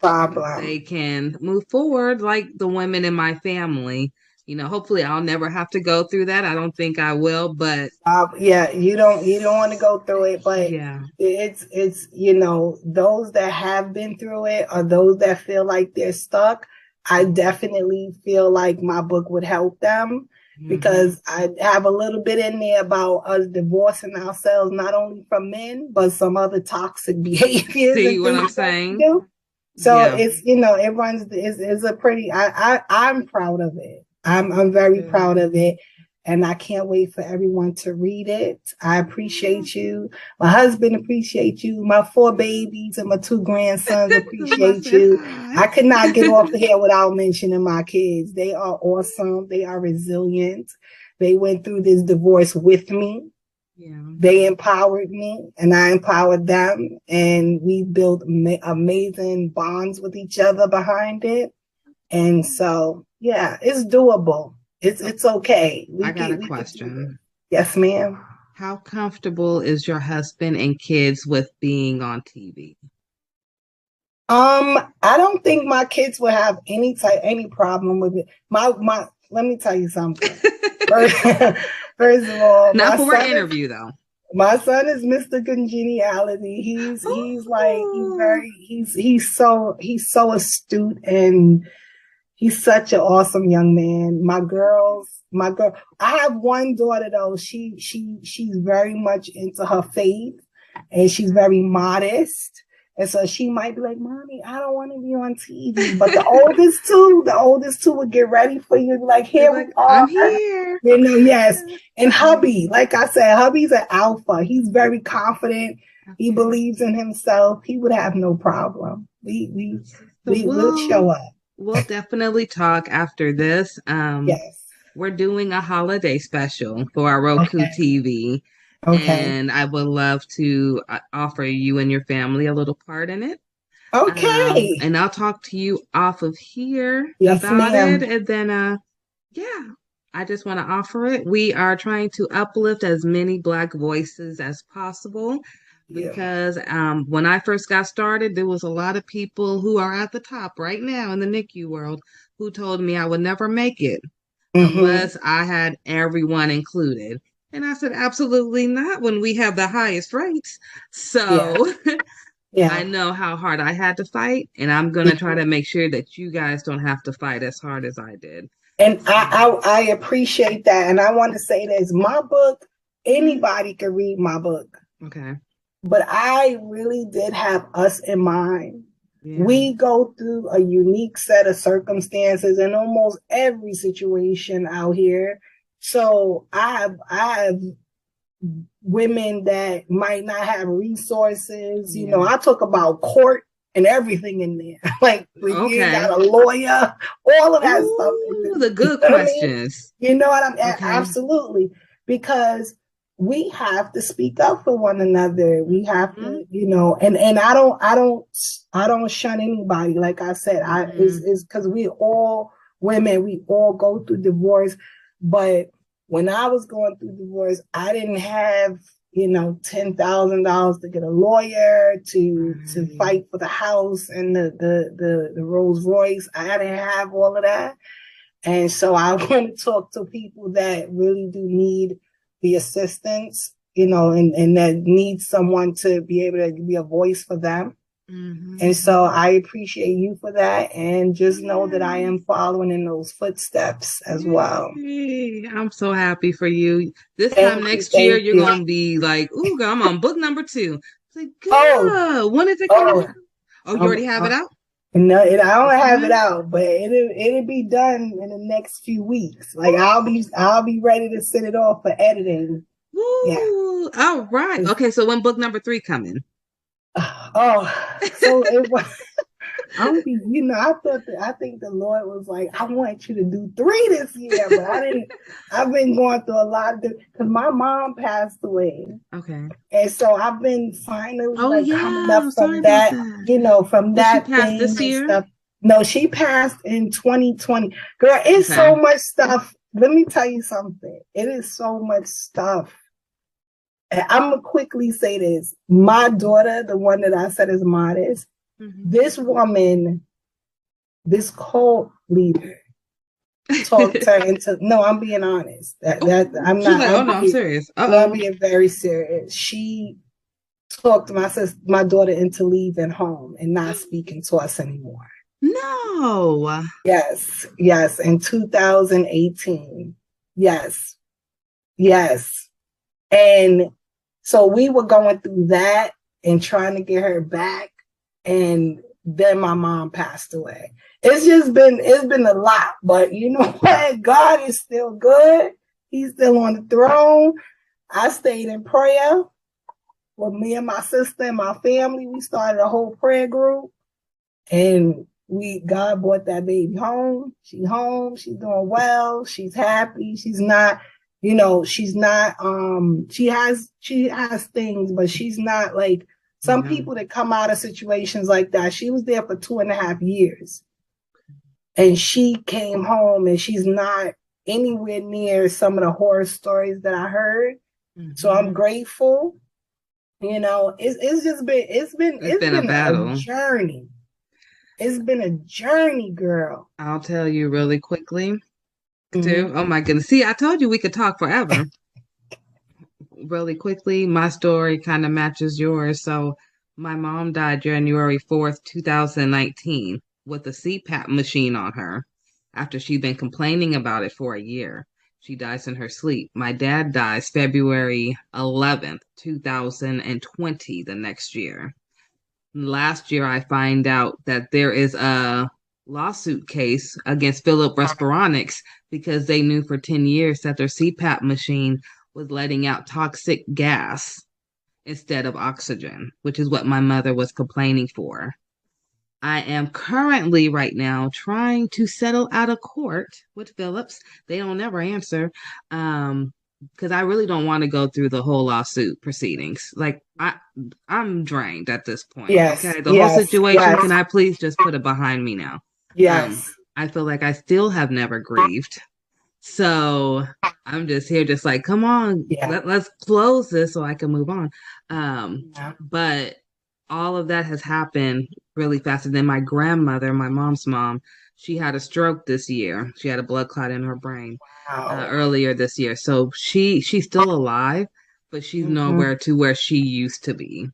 they can move forward like the women in my family. Hopefully I'll never have to go through that. I don't think I will, but you don't want to go through it, but it's those that have been through it, or those that feel like they're stuck, I definitely feel like my book would help them, because I have a little bit in there about us divorcing ourselves, not only from men, but some other toxic behaviors. See what I'm saying? So Yeah. it's, it runs, it's a pretty, I'm proud of it. I'm very proud of it. And I can't wait for everyone to read it. I appreciate you. My husband appreciates you. My 4 babies and my 2 grandsons appreciate you. I could not get off the here without mentioning my kids. They are awesome. They are resilient. They went through this divorce with me. Yeah. They empowered me and I empowered them. And we built amazing bonds with each other behind it. And so, yeah, it's doable. It's okay. I got a question. Yes, ma'am. How comfortable is your husband and kids with being on TV? I don't think my kids would have any problem with it. Let me tell you something. First of all, not for an interview though. My son is Mr. Congeniality. He's so astute, and he's such an awesome young man. My girl, I have one daughter though. She's very much into her faith, and she's very modest. And so she might be like, "Mommy, I don't want to be on TV." But the oldest two would get ready for you. Like, here we are. I'm here. Yes. And hubby, like I said, hubby's an alpha. He's very confident. He believes in himself. He would have no problem. We'll show up. We'll definitely talk after this. Yes. We're doing a holiday special for our Roku TV. Okay. And I would love to offer you and your family a little part in it. Okay. And I'll talk to you off of here Yes, about ma'am. it. And then, I just want to offer it. We are trying to uplift as many Black voices as possible. Because when I first got started, there was a lot of people who are at the top right now in the NICU world who told me I would never make it unless I had everyone included. And I said, absolutely not when we have the highest rates. So I know how hard I had to fight, and I'm going to try to make sure that you guys don't have to fight as hard as I did. And I appreciate that. And I want to say this, my book, anybody can read my book. Okay. But I really did have us in mind. Yeah. We go through a unique set of circumstances in almost every situation out here. So I have women that might not have resources. You know, I talk about court and everything in there. Like when you got a lawyer, all of that stuff. The good questions. You know what I mean? Absolutely. Because we have to speak up for one another. We have to, and I don't shun anybody. Like I said, it's because we all women, we all go through divorce. But when I was going through divorce, I didn't have, $10,000 to get a lawyer to fight for the house and the Rolls Royce. I didn't have all of that. And so I want to talk to people that really do need the assistance, and that needs someone to be able to be a voice for them. And so I appreciate you for that, and just know that I am following in those footsteps as well. I'm so happy for you. This time next year, you're going to be like, ooh, I'm on book number 2. It's like, when is it coming out? Oh, you already have it out? No, I don't have it out, but it'll be done in the next few weeks. Like I'll be ready to send it off for editing. Ooh, all right. Okay, so when book number 3 coming? So it was. I think the Lord was like, I want you to do 3 this year, but I didn't. I've been going through a lot of because my mom passed away. Okay. And so I've been finally coming up from that, from that she passed thing this year? Stuff. No, she passed in 2020. Girl, it's so much stuff. Let me tell you something. It is so much stuff. And I'm gonna quickly say this. My daughter, the one that I said is modest, this woman, this cult leader, talked her into. No, I'm being honest. I'm not. I'm serious. I'm being very serious. She talked my daughter into leaving home and not speaking to us anymore. No. Yes. In 2018. Yes. And so we were going through that and trying to get her back. And Then my mom passed away. It's been a lot, but you know what? God is still good. He's still on the throne. I stayed in prayer with me and my sister and my family. We started a whole prayer group, and God brought that baby home. She's home. She's doing well. She's happy. She's not, she's not, she has things, but she's not like some people that come out of situations like that. She was there for 2.5 years, and she came home, and she's not anywhere near some of the horror stories that I heard. So I'm grateful. It's been a battle. A journey. It's been a journey, girl. I'll tell you really quickly, too. Oh my goodness. See, I told you we could talk forever. Really quickly, my story kind of matches yours. So my mom died January 4th, 2019 with a CPAP machine on her after she'd been complaining about it for a year. She dies in her sleep. My dad dies February 11th, 2020, the next year. Last year, I find out that there is a lawsuit case against Philip Respironics because they knew for 10 years that their CPAP machine was letting out toxic gas instead of oxygen, which is what my mother was complaining for. I am currently right now trying to settle out of court with Phillips. They don't ever answer. Because I really don't want to go through the whole lawsuit proceedings. Like I'm drained at this point. Yes. Okay. The whole situation, can I please just put it behind me now? Yes. I feel like I still have never grieved. So I'm just here just like, come on, let's close this so I can move on. But all of that has happened really fast. And then my grandmother, my mom's mom, she had a stroke this year. She had a blood clot in her brain earlier this year. So she's still alive, but she's nowhere to where she used to be.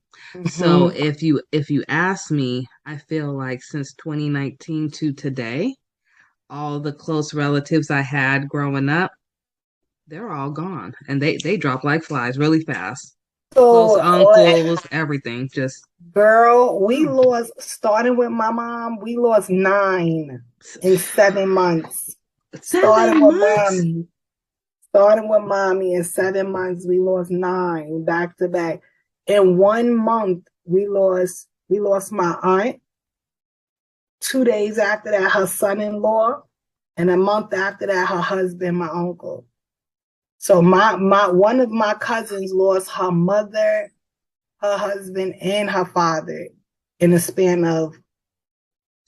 So if you ask me, I feel like since 2019 to today, all the close relatives I had growing up, they're all gone, and they drop like flies really fast. Close uncles, everything. Just girl, we lost, starting with my mom, we lost 9 in 7 months. Starting with mommy in 7 months, we lost 9 back to back. In 1 month, we lost my aunt. 2 days after that, her son-in-law, and a month after that, her husband, my uncle. So one of my cousins lost her mother, her husband, and her father in a span of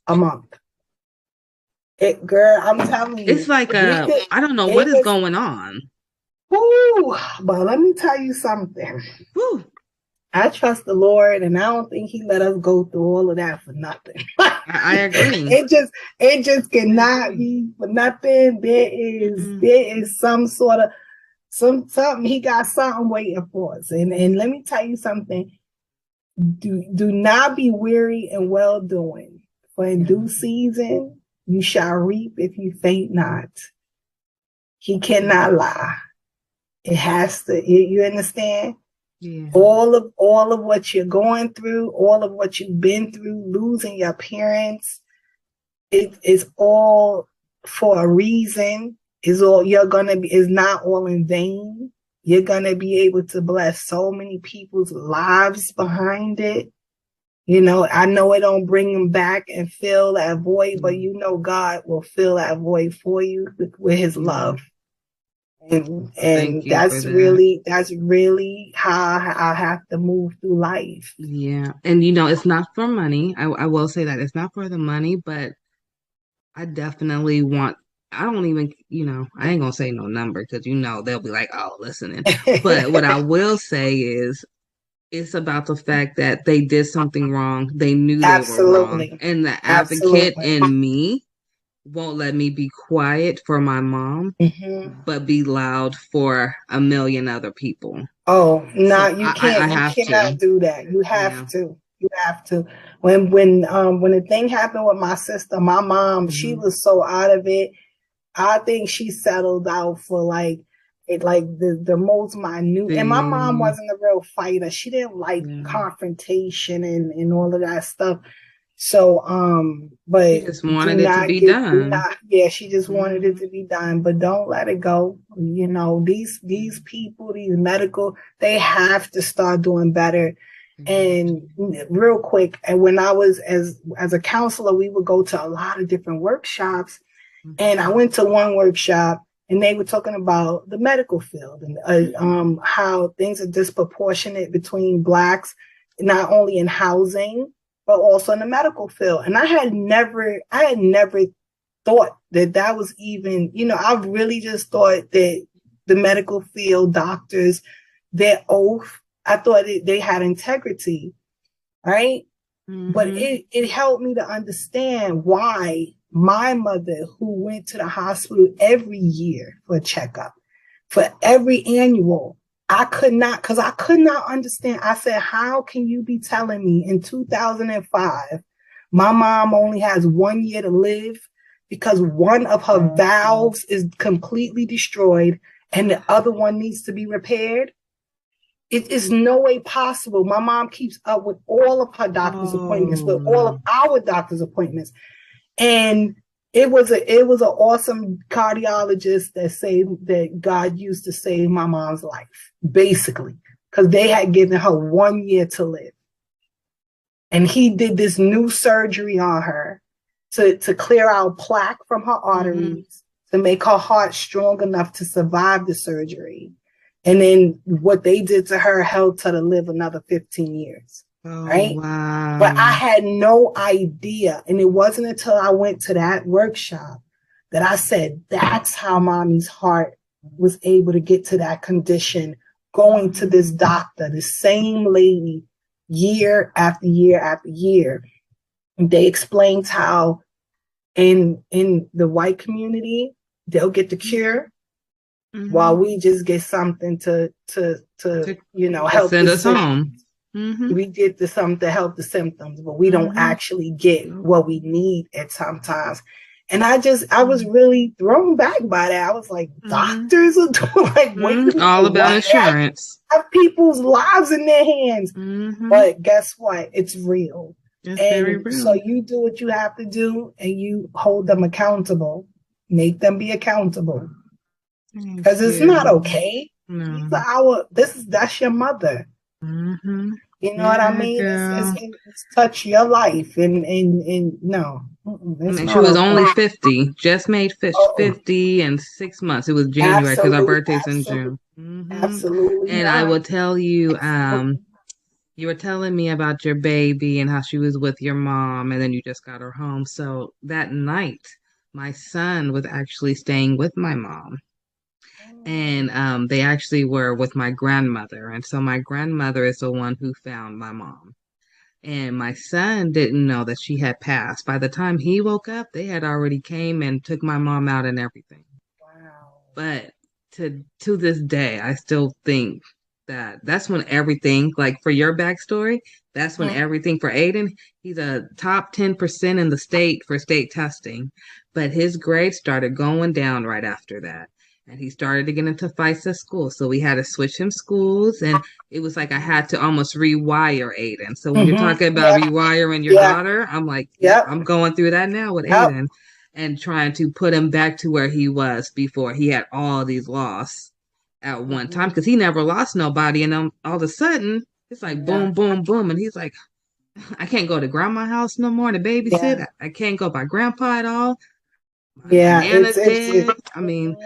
a month. Girl, I'm telling you, it's like I don't know what is going on. Woo, but let me tell you something. Woo. I trust the Lord, and I don't think He let us go through all of that for nothing. I agree. It just cannot be for nothing. There is some sort of something. He got something waiting for us. And let me tell you something. Do not be weary in well doing, for in due season you shall reap if you faint not. He cannot lie. It has to. You understand? Yeah. All of what you're going through, all of what you've been through, losing your parents, it is all for a reason. Is not all in vain. You're gonna be able to bless so many people's lives behind it. I know it don't bring them back and fill that void, but God will fill that void for you with His love. And that's really how I have to move through life. Yeah. And it's not for money. I will say that it's not for the money, but I definitely I don't even, I ain't gonna say no number because they'll be like, oh, listening. But what I will say is it's about the fact that they did something wrong. They knew they were wrong. And the advocate in me won't let me be quiet for my mom, but be loud for a million other people. Oh, no, you can't. You cannot do that. You have to. You have to. When the thing happened with my sister, my mom, she was so out of it. I think she settled out for the most minute. And my mom wasn't a real fighter. She didn't like confrontation and all of that stuff. So, but She just wanted it to be done. She just wanted it to be done, but don't let it go. You know, these people, these medical, they have to start doing better. And real quick, and when I was as a counselor, we would go to a lot of different workshops. And I went to one workshop and they were talking about the medical field and how things are disproportionate between Blacks, not only in housing, but also in the medical field. And I had never thought that was even, you know, I really just thought that the medical field, doctors, their oath, I thought they had integrity, right? But it helped me to understand why my mother, who went to the hospital every year for a checkup, for every annual, I could not understand. I said, how can you be telling me in 2005, my mom only has 1 year to live because one of her valves is completely destroyed and the other one needs to be repaired? It is no way possible. My mom keeps up with all of her doctor's appointments, with all of our doctor's appointments. And it was an awesome cardiologist that God used to save my mom's life, basically, because they had given her 1 year to live. And he did this new surgery on her to clear out plaque from her arteries, to make her heart strong enough to survive the surgery. And then what they did to her helped her to live another 15 years. Right? Wow. But I had no idea. And it wasn't until I went to that workshop that I said, that's how mommy's heart was able to get to that condition, going to this doctor, the same lady, year after year after year. And they explained how in the white community, they'll get the cure, while we just get something to help send us home. We get something to help the symptoms, but we don't actually get what we need at sometimes. And I was really thrown back by that. I was like, doctors are doing like all about insurance. Have people's lives in their hands. But guess what? It's real. It's very real. So you do what you have to do and you hold them accountable. Make them be accountable. Because it's not okay. That's your mother. You know what I mean? It's touch your life, and no. And she was only 50, just made 50 in 6 months. It was January because our birthday's in June. Absolutely. And I will tell you, you were telling me about your baby and how she was with your mom, and then you just got her home. So that night, my son was actually staying with my mom. And they actually were with my grandmother. And so my grandmother is the one who found my mom. And my son didn't know that she had passed. By the time he woke up, they had already came and took my mom out and everything. Wow. But to this day, I still think that's when everything, like for your backstory, that's when everything for Aiden, he's a top 10% in the state for state testing. But his grades started going down right after that. And he started to get into fights at school. So we had to switch him schools. And it was like I had to almost rewire Aiden. So when you're talking about rewiring your daughter, I'm like, I'm going through that now with Aiden and trying to put him back to where he was before he had all these losses at one time. Because he never lost nobody. And then all of a sudden, it's like boom, boom, boom. And he's like, I can't go to grandma's house no more to babysit. I can't go by grandpa at all. I mean,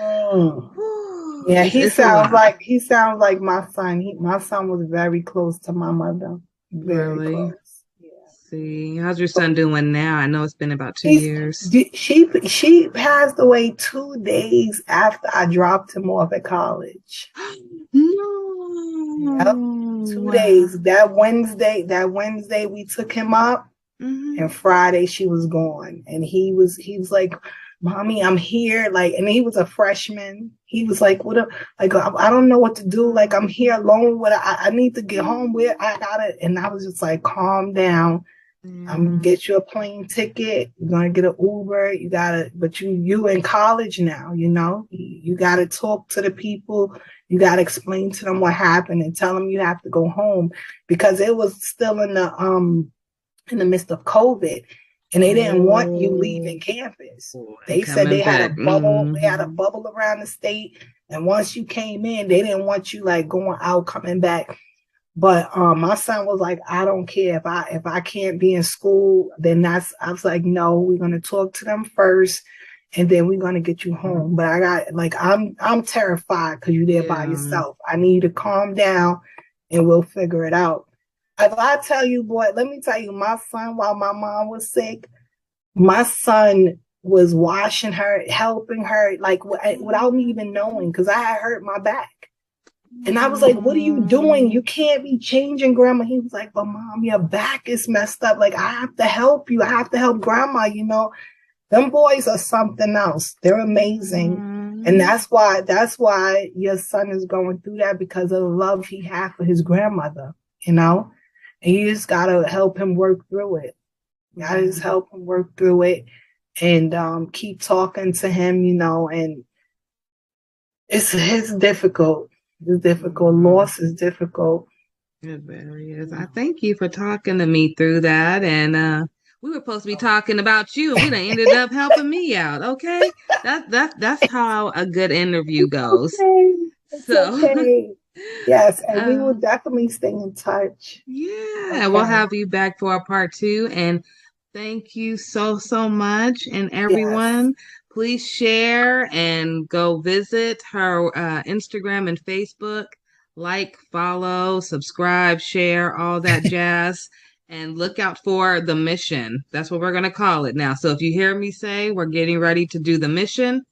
he sounds like my son. My son was very close to my mother. Very close. See, how's your son doing now? I know it's been about 2 years. She passed away 2 days after I dropped him off at college. No. Yep. 2 days. That Wednesday we took him up, and Friday she was gone. And he was like, Mommy, I'm here. Like, and he was a freshman. He was like, I don't know what to do. Like, I'm here alone. I need to get home with. And I was just like, calm down. I'm gonna get you a plane ticket. You're gonna get an Uber. But you in college now, you know, you gotta talk to the people. You gotta explain to them what happened and tell them you have to go home, because it was still in the in the midst of COVID, and they didn't want you leaving campus. They said they had a bubble. They had a bubble around the state, and once you came in, they didn't want you like going out, coming back. But my son was like, I don't care if I can't be in school, then I was like, no, we're gonna talk to them first, and then we're gonna get you home. But I got like I'm terrified because you're there by yourself. I need you to calm down, and we'll figure it out. If I tell you, boy, let me tell you, my son, while my mom was sick, my son was washing her, helping her, like without me even knowing, because I had hurt my back. And I was like, what are you doing? You can't be changing grandma. He was like, but mom, your back is messed up. Like, I have to help you. I have to help grandma, you know. Them boys are something else. They're amazing. And that's why your son is going through that, because of the love he had for his grandmother, you know. And you just gotta help him work through it. You gotta just help him work through it and keep talking to him, you know. And it's difficult. It's difficult. Loss is difficult. It really is. I thank you for talking to me through that. And we were supposed to be talking about you, and we done ended up helping me out. Okay, that's how a good interview goes. It's okay. Yes, and we will definitely stay in touch. Yeah, we'll have you back for a part 2. And thank you so much. And everyone, please share and go visit her Instagram and Facebook. Like, follow, subscribe, share, all that jazz. And look out for the mission. That's what we're going to call it now. So if you hear me say we're getting ready to do the mission,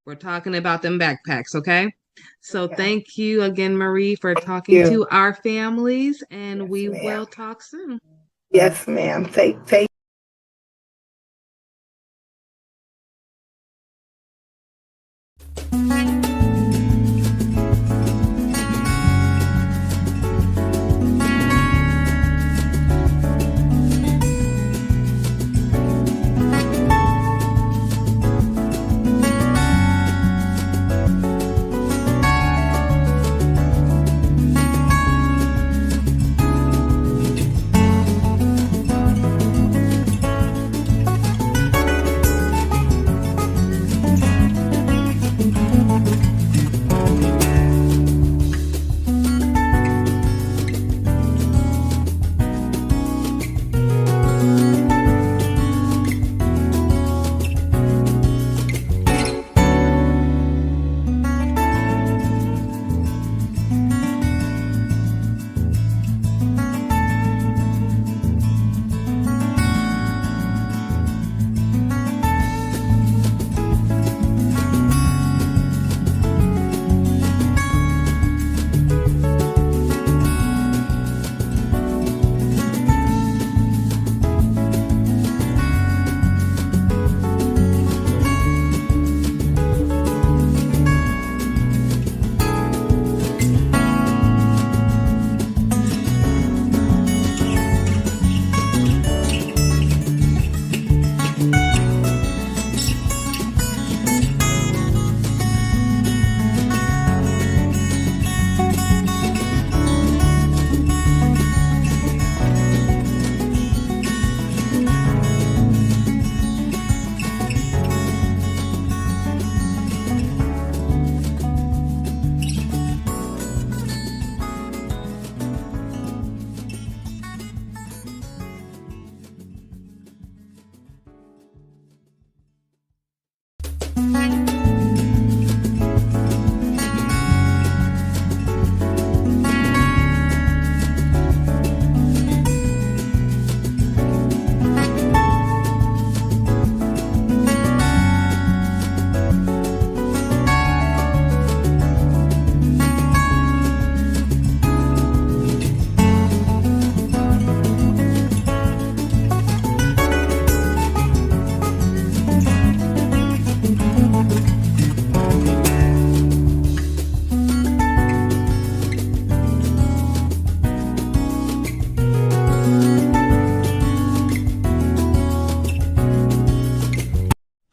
we're talking about them backpacks, okay? So thank you again, Marie, for talking to our families, and we will talk soon. Yes, ma'am. Take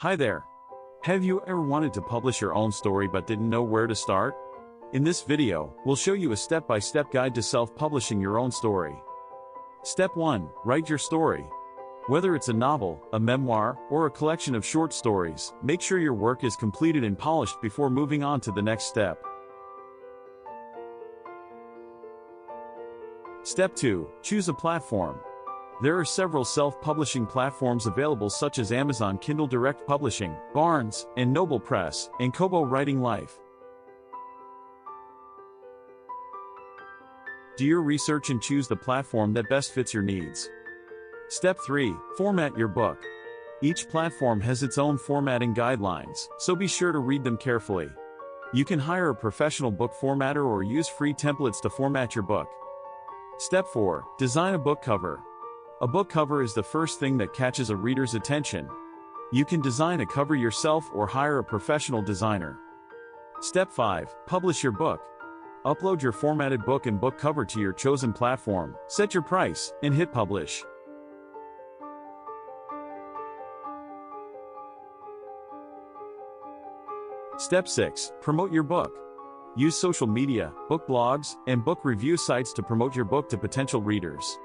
Hi there. Have you ever wanted to publish your own story but didn't know where to start? In this video, we'll show you a step-by-step guide to self-publishing your own story. Step 1. Write your story. Whether it's a novel, a memoir, or a collection of short stories, make sure your work is completed and polished before moving on to the next step. Step 2. Choose a platform. There are several self-publishing platforms available such as Amazon Kindle Direct Publishing, Barnes & Noble Press, and Kobo Writing Life. Do your research and choose the platform that best fits your needs. Step 3. Format your book. Each platform has its own formatting guidelines, so be sure to read them carefully. You can hire a professional book formatter or use free templates to format your book. Step 4. Design a book cover. A book cover is the first thing that catches a reader's attention. You can design a cover yourself or hire a professional designer. Step 5. Publish your book. Upload your formatted book and book cover to your chosen platform, set your price, and hit publish. Step 6. Promote your book. Use social media, book blogs, and book review sites to promote your book to potential readers.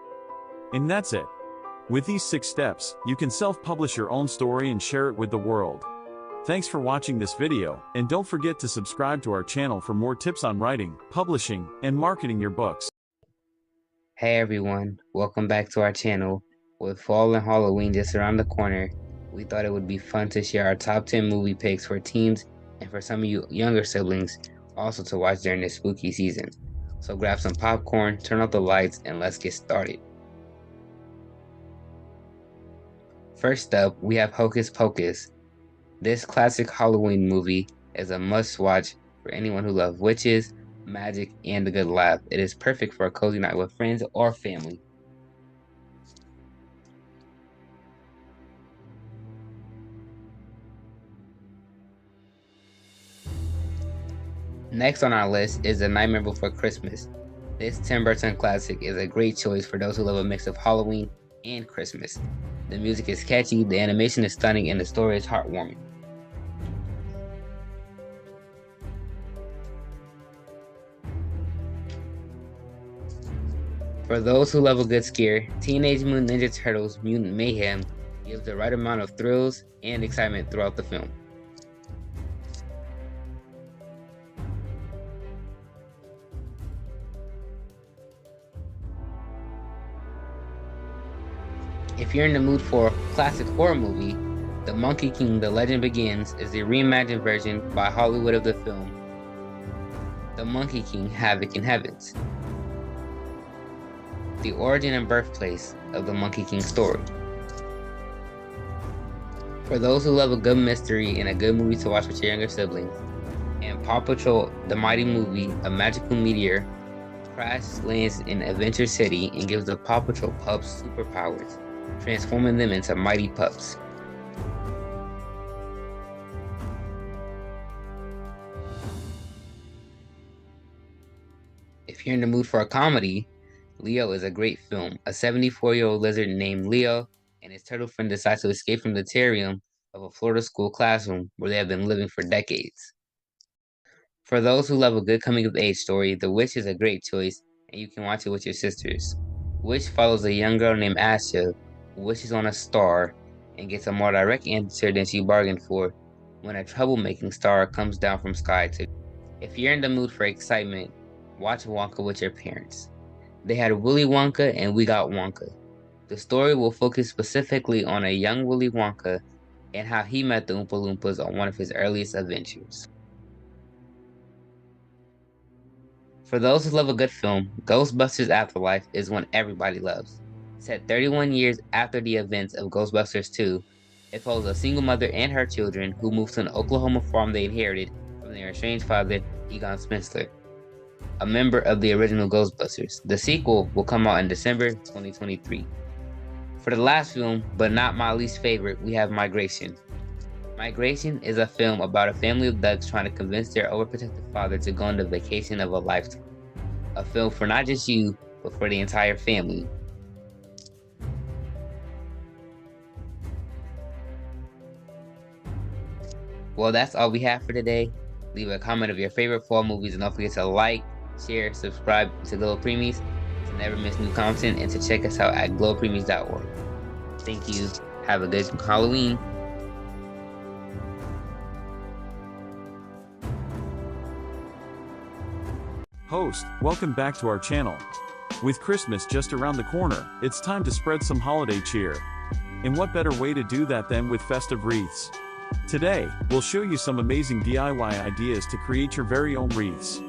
And that's it. With these 6 steps, you can self-publish your own story and share it with the world. Thanks for watching this video, and don't forget to subscribe to our channel for more tips on writing, publishing, and marketing your books. Hey everyone, welcome back to our channel. With fall and Halloween just around the corner, we thought it would be fun to share our top 10 movie picks for teens and for some of you younger siblings also to watch during this spooky season. So grab some popcorn, turn off the lights, and let's get started. First up, we have Hocus Pocus. This classic Halloween movie is a must-watch for anyone who loves witches, magic, and a good laugh. It is perfect for a cozy night with friends or family. Next on our list is The Nightmare Before Christmas. This Tim Burton classic is a great choice for those who love a mix of Halloween and Christmas. The music is catchy, the animation is stunning, and the story is heartwarming. For those who love a good scare, Teenage Mutant Ninja Turtles Mutant Mayhem gives the right amount of thrills and excitement throughout the film. If you're in the mood for a classic horror movie, The Monkey King: The Legend Begins is the reimagined version by Hollywood of the film The Monkey King: Havoc in Heavens, the origin and birthplace of the Monkey King story. For those who love a good mystery and a good movie to watch with your younger siblings, and Paw Patrol: The Mighty Movie, a magical meteor crashes lands in Adventure City and gives the Paw Patrol pups superpowers, transforming them into mighty pups. If you're in the mood for a comedy, Leo is a great film. A 74-year-old lizard named Leo and his turtle friend decide to escape from the terrarium of a Florida school classroom where they have been living for decades. For those who love a good coming-of-age story, The Witch is a great choice, and you can watch it with your sisters. Witch follows a young girl named Asha who wishes on a star and gets a more direct answer than she bargained for when a troublemaking star comes down from sky to. If you're in the mood for excitement, watch Wonka with your parents. They had Willy Wonka and We Got Wonka. The story will focus specifically on a young Willy Wonka and how he met the Oompa Loompas on one of his earliest adventures. For those who love a good film, Ghostbusters Afterlife is one everybody loves. Set 31 years after the events of Ghostbusters 2, it follows a single mother and her children who move to an Oklahoma farm they inherited from their estranged father, Egon Spengler, a member of the original Ghostbusters. The sequel will come out in December 2023. For the last film, but not my least favorite, we have Migration. Migration is a film about a family of ducks trying to convince their overprotective father to go on the vacation of a lifetime. A film for not just you, but for the entire family. Well, that's all we have for today. Leave a comment of your favorite fall movies and don't forget to like, share, subscribe to GLO Preemies. to never miss new content and to check us out at glopreemies.org. Thank you. Have a good Halloween. Host, welcome back to our channel. With Christmas just around the corner, it's time to spread some holiday cheer. And what better way to do that than with festive wreaths? Today, we'll show you some amazing DIY ideas to create your very own wreaths.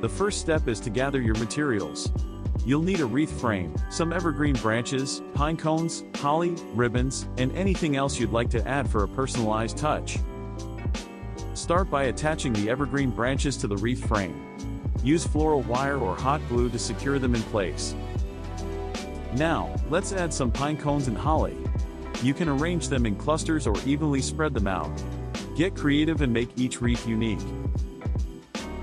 The first step is to gather your materials. You'll need a wreath frame, some evergreen branches, pine cones, holly, ribbons, and anything else you'd like to add for a personalized touch. Start by attaching the evergreen branches to the wreath frame. Use floral wire or hot glue to secure them in place. Now, let's add some pine cones and holly. You can arrange them in clusters or evenly spread them out. Get creative and make each wreath unique.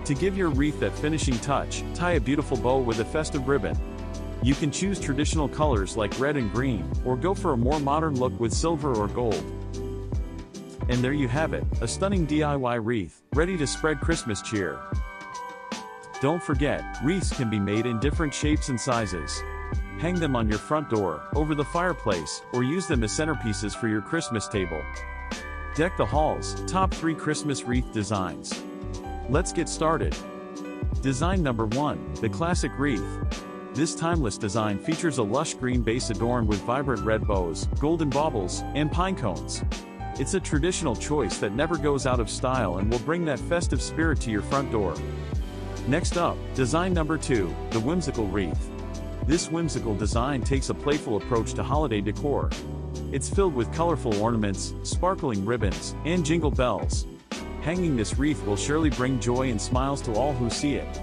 To give your wreath that finishing touch, tie a beautiful bow with a festive ribbon. You can choose traditional colors like red and green, or go for a more modern look with silver or gold. And there you have it, a stunning DIY wreath, ready to spread Christmas cheer. Don't forget, wreaths can be made in different shapes and sizes. Hang them on your front door, over the fireplace, or use them as centerpieces for your Christmas table. Deck the halls, top 3 Christmas wreath designs. Let's get started. Design number 1, the classic wreath. This timeless design features a lush green base adorned with vibrant red bows, golden baubles, and pine cones. It's a traditional choice that never goes out of style and will bring that festive spirit to your front door. Next up, design number 2, the whimsical wreath. This whimsical design takes a playful approach to holiday decor. It's filled with colorful ornaments, sparkling ribbons, and jingle bells. Hanging this wreath will surely bring joy and smiles to all who see it.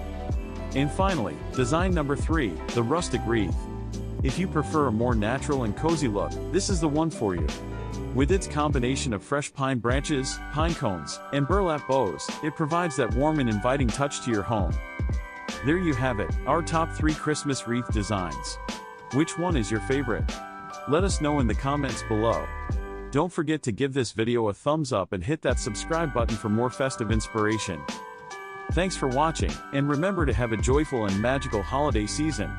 And finally, design number 3, the rustic wreath. If you prefer a more natural and cozy look, this is the one for you. With its combination of fresh pine branches, pine cones, and burlap bows, it provides that warm and inviting touch to your home. There you have it, our top 3 Christmas wreath designs. Which one is your favorite? Let us know in the comments below. Don't forget to give this video a thumbs up and hit that subscribe button for more festive inspiration. Thanks for watching, and remember to have a joyful and magical holiday season.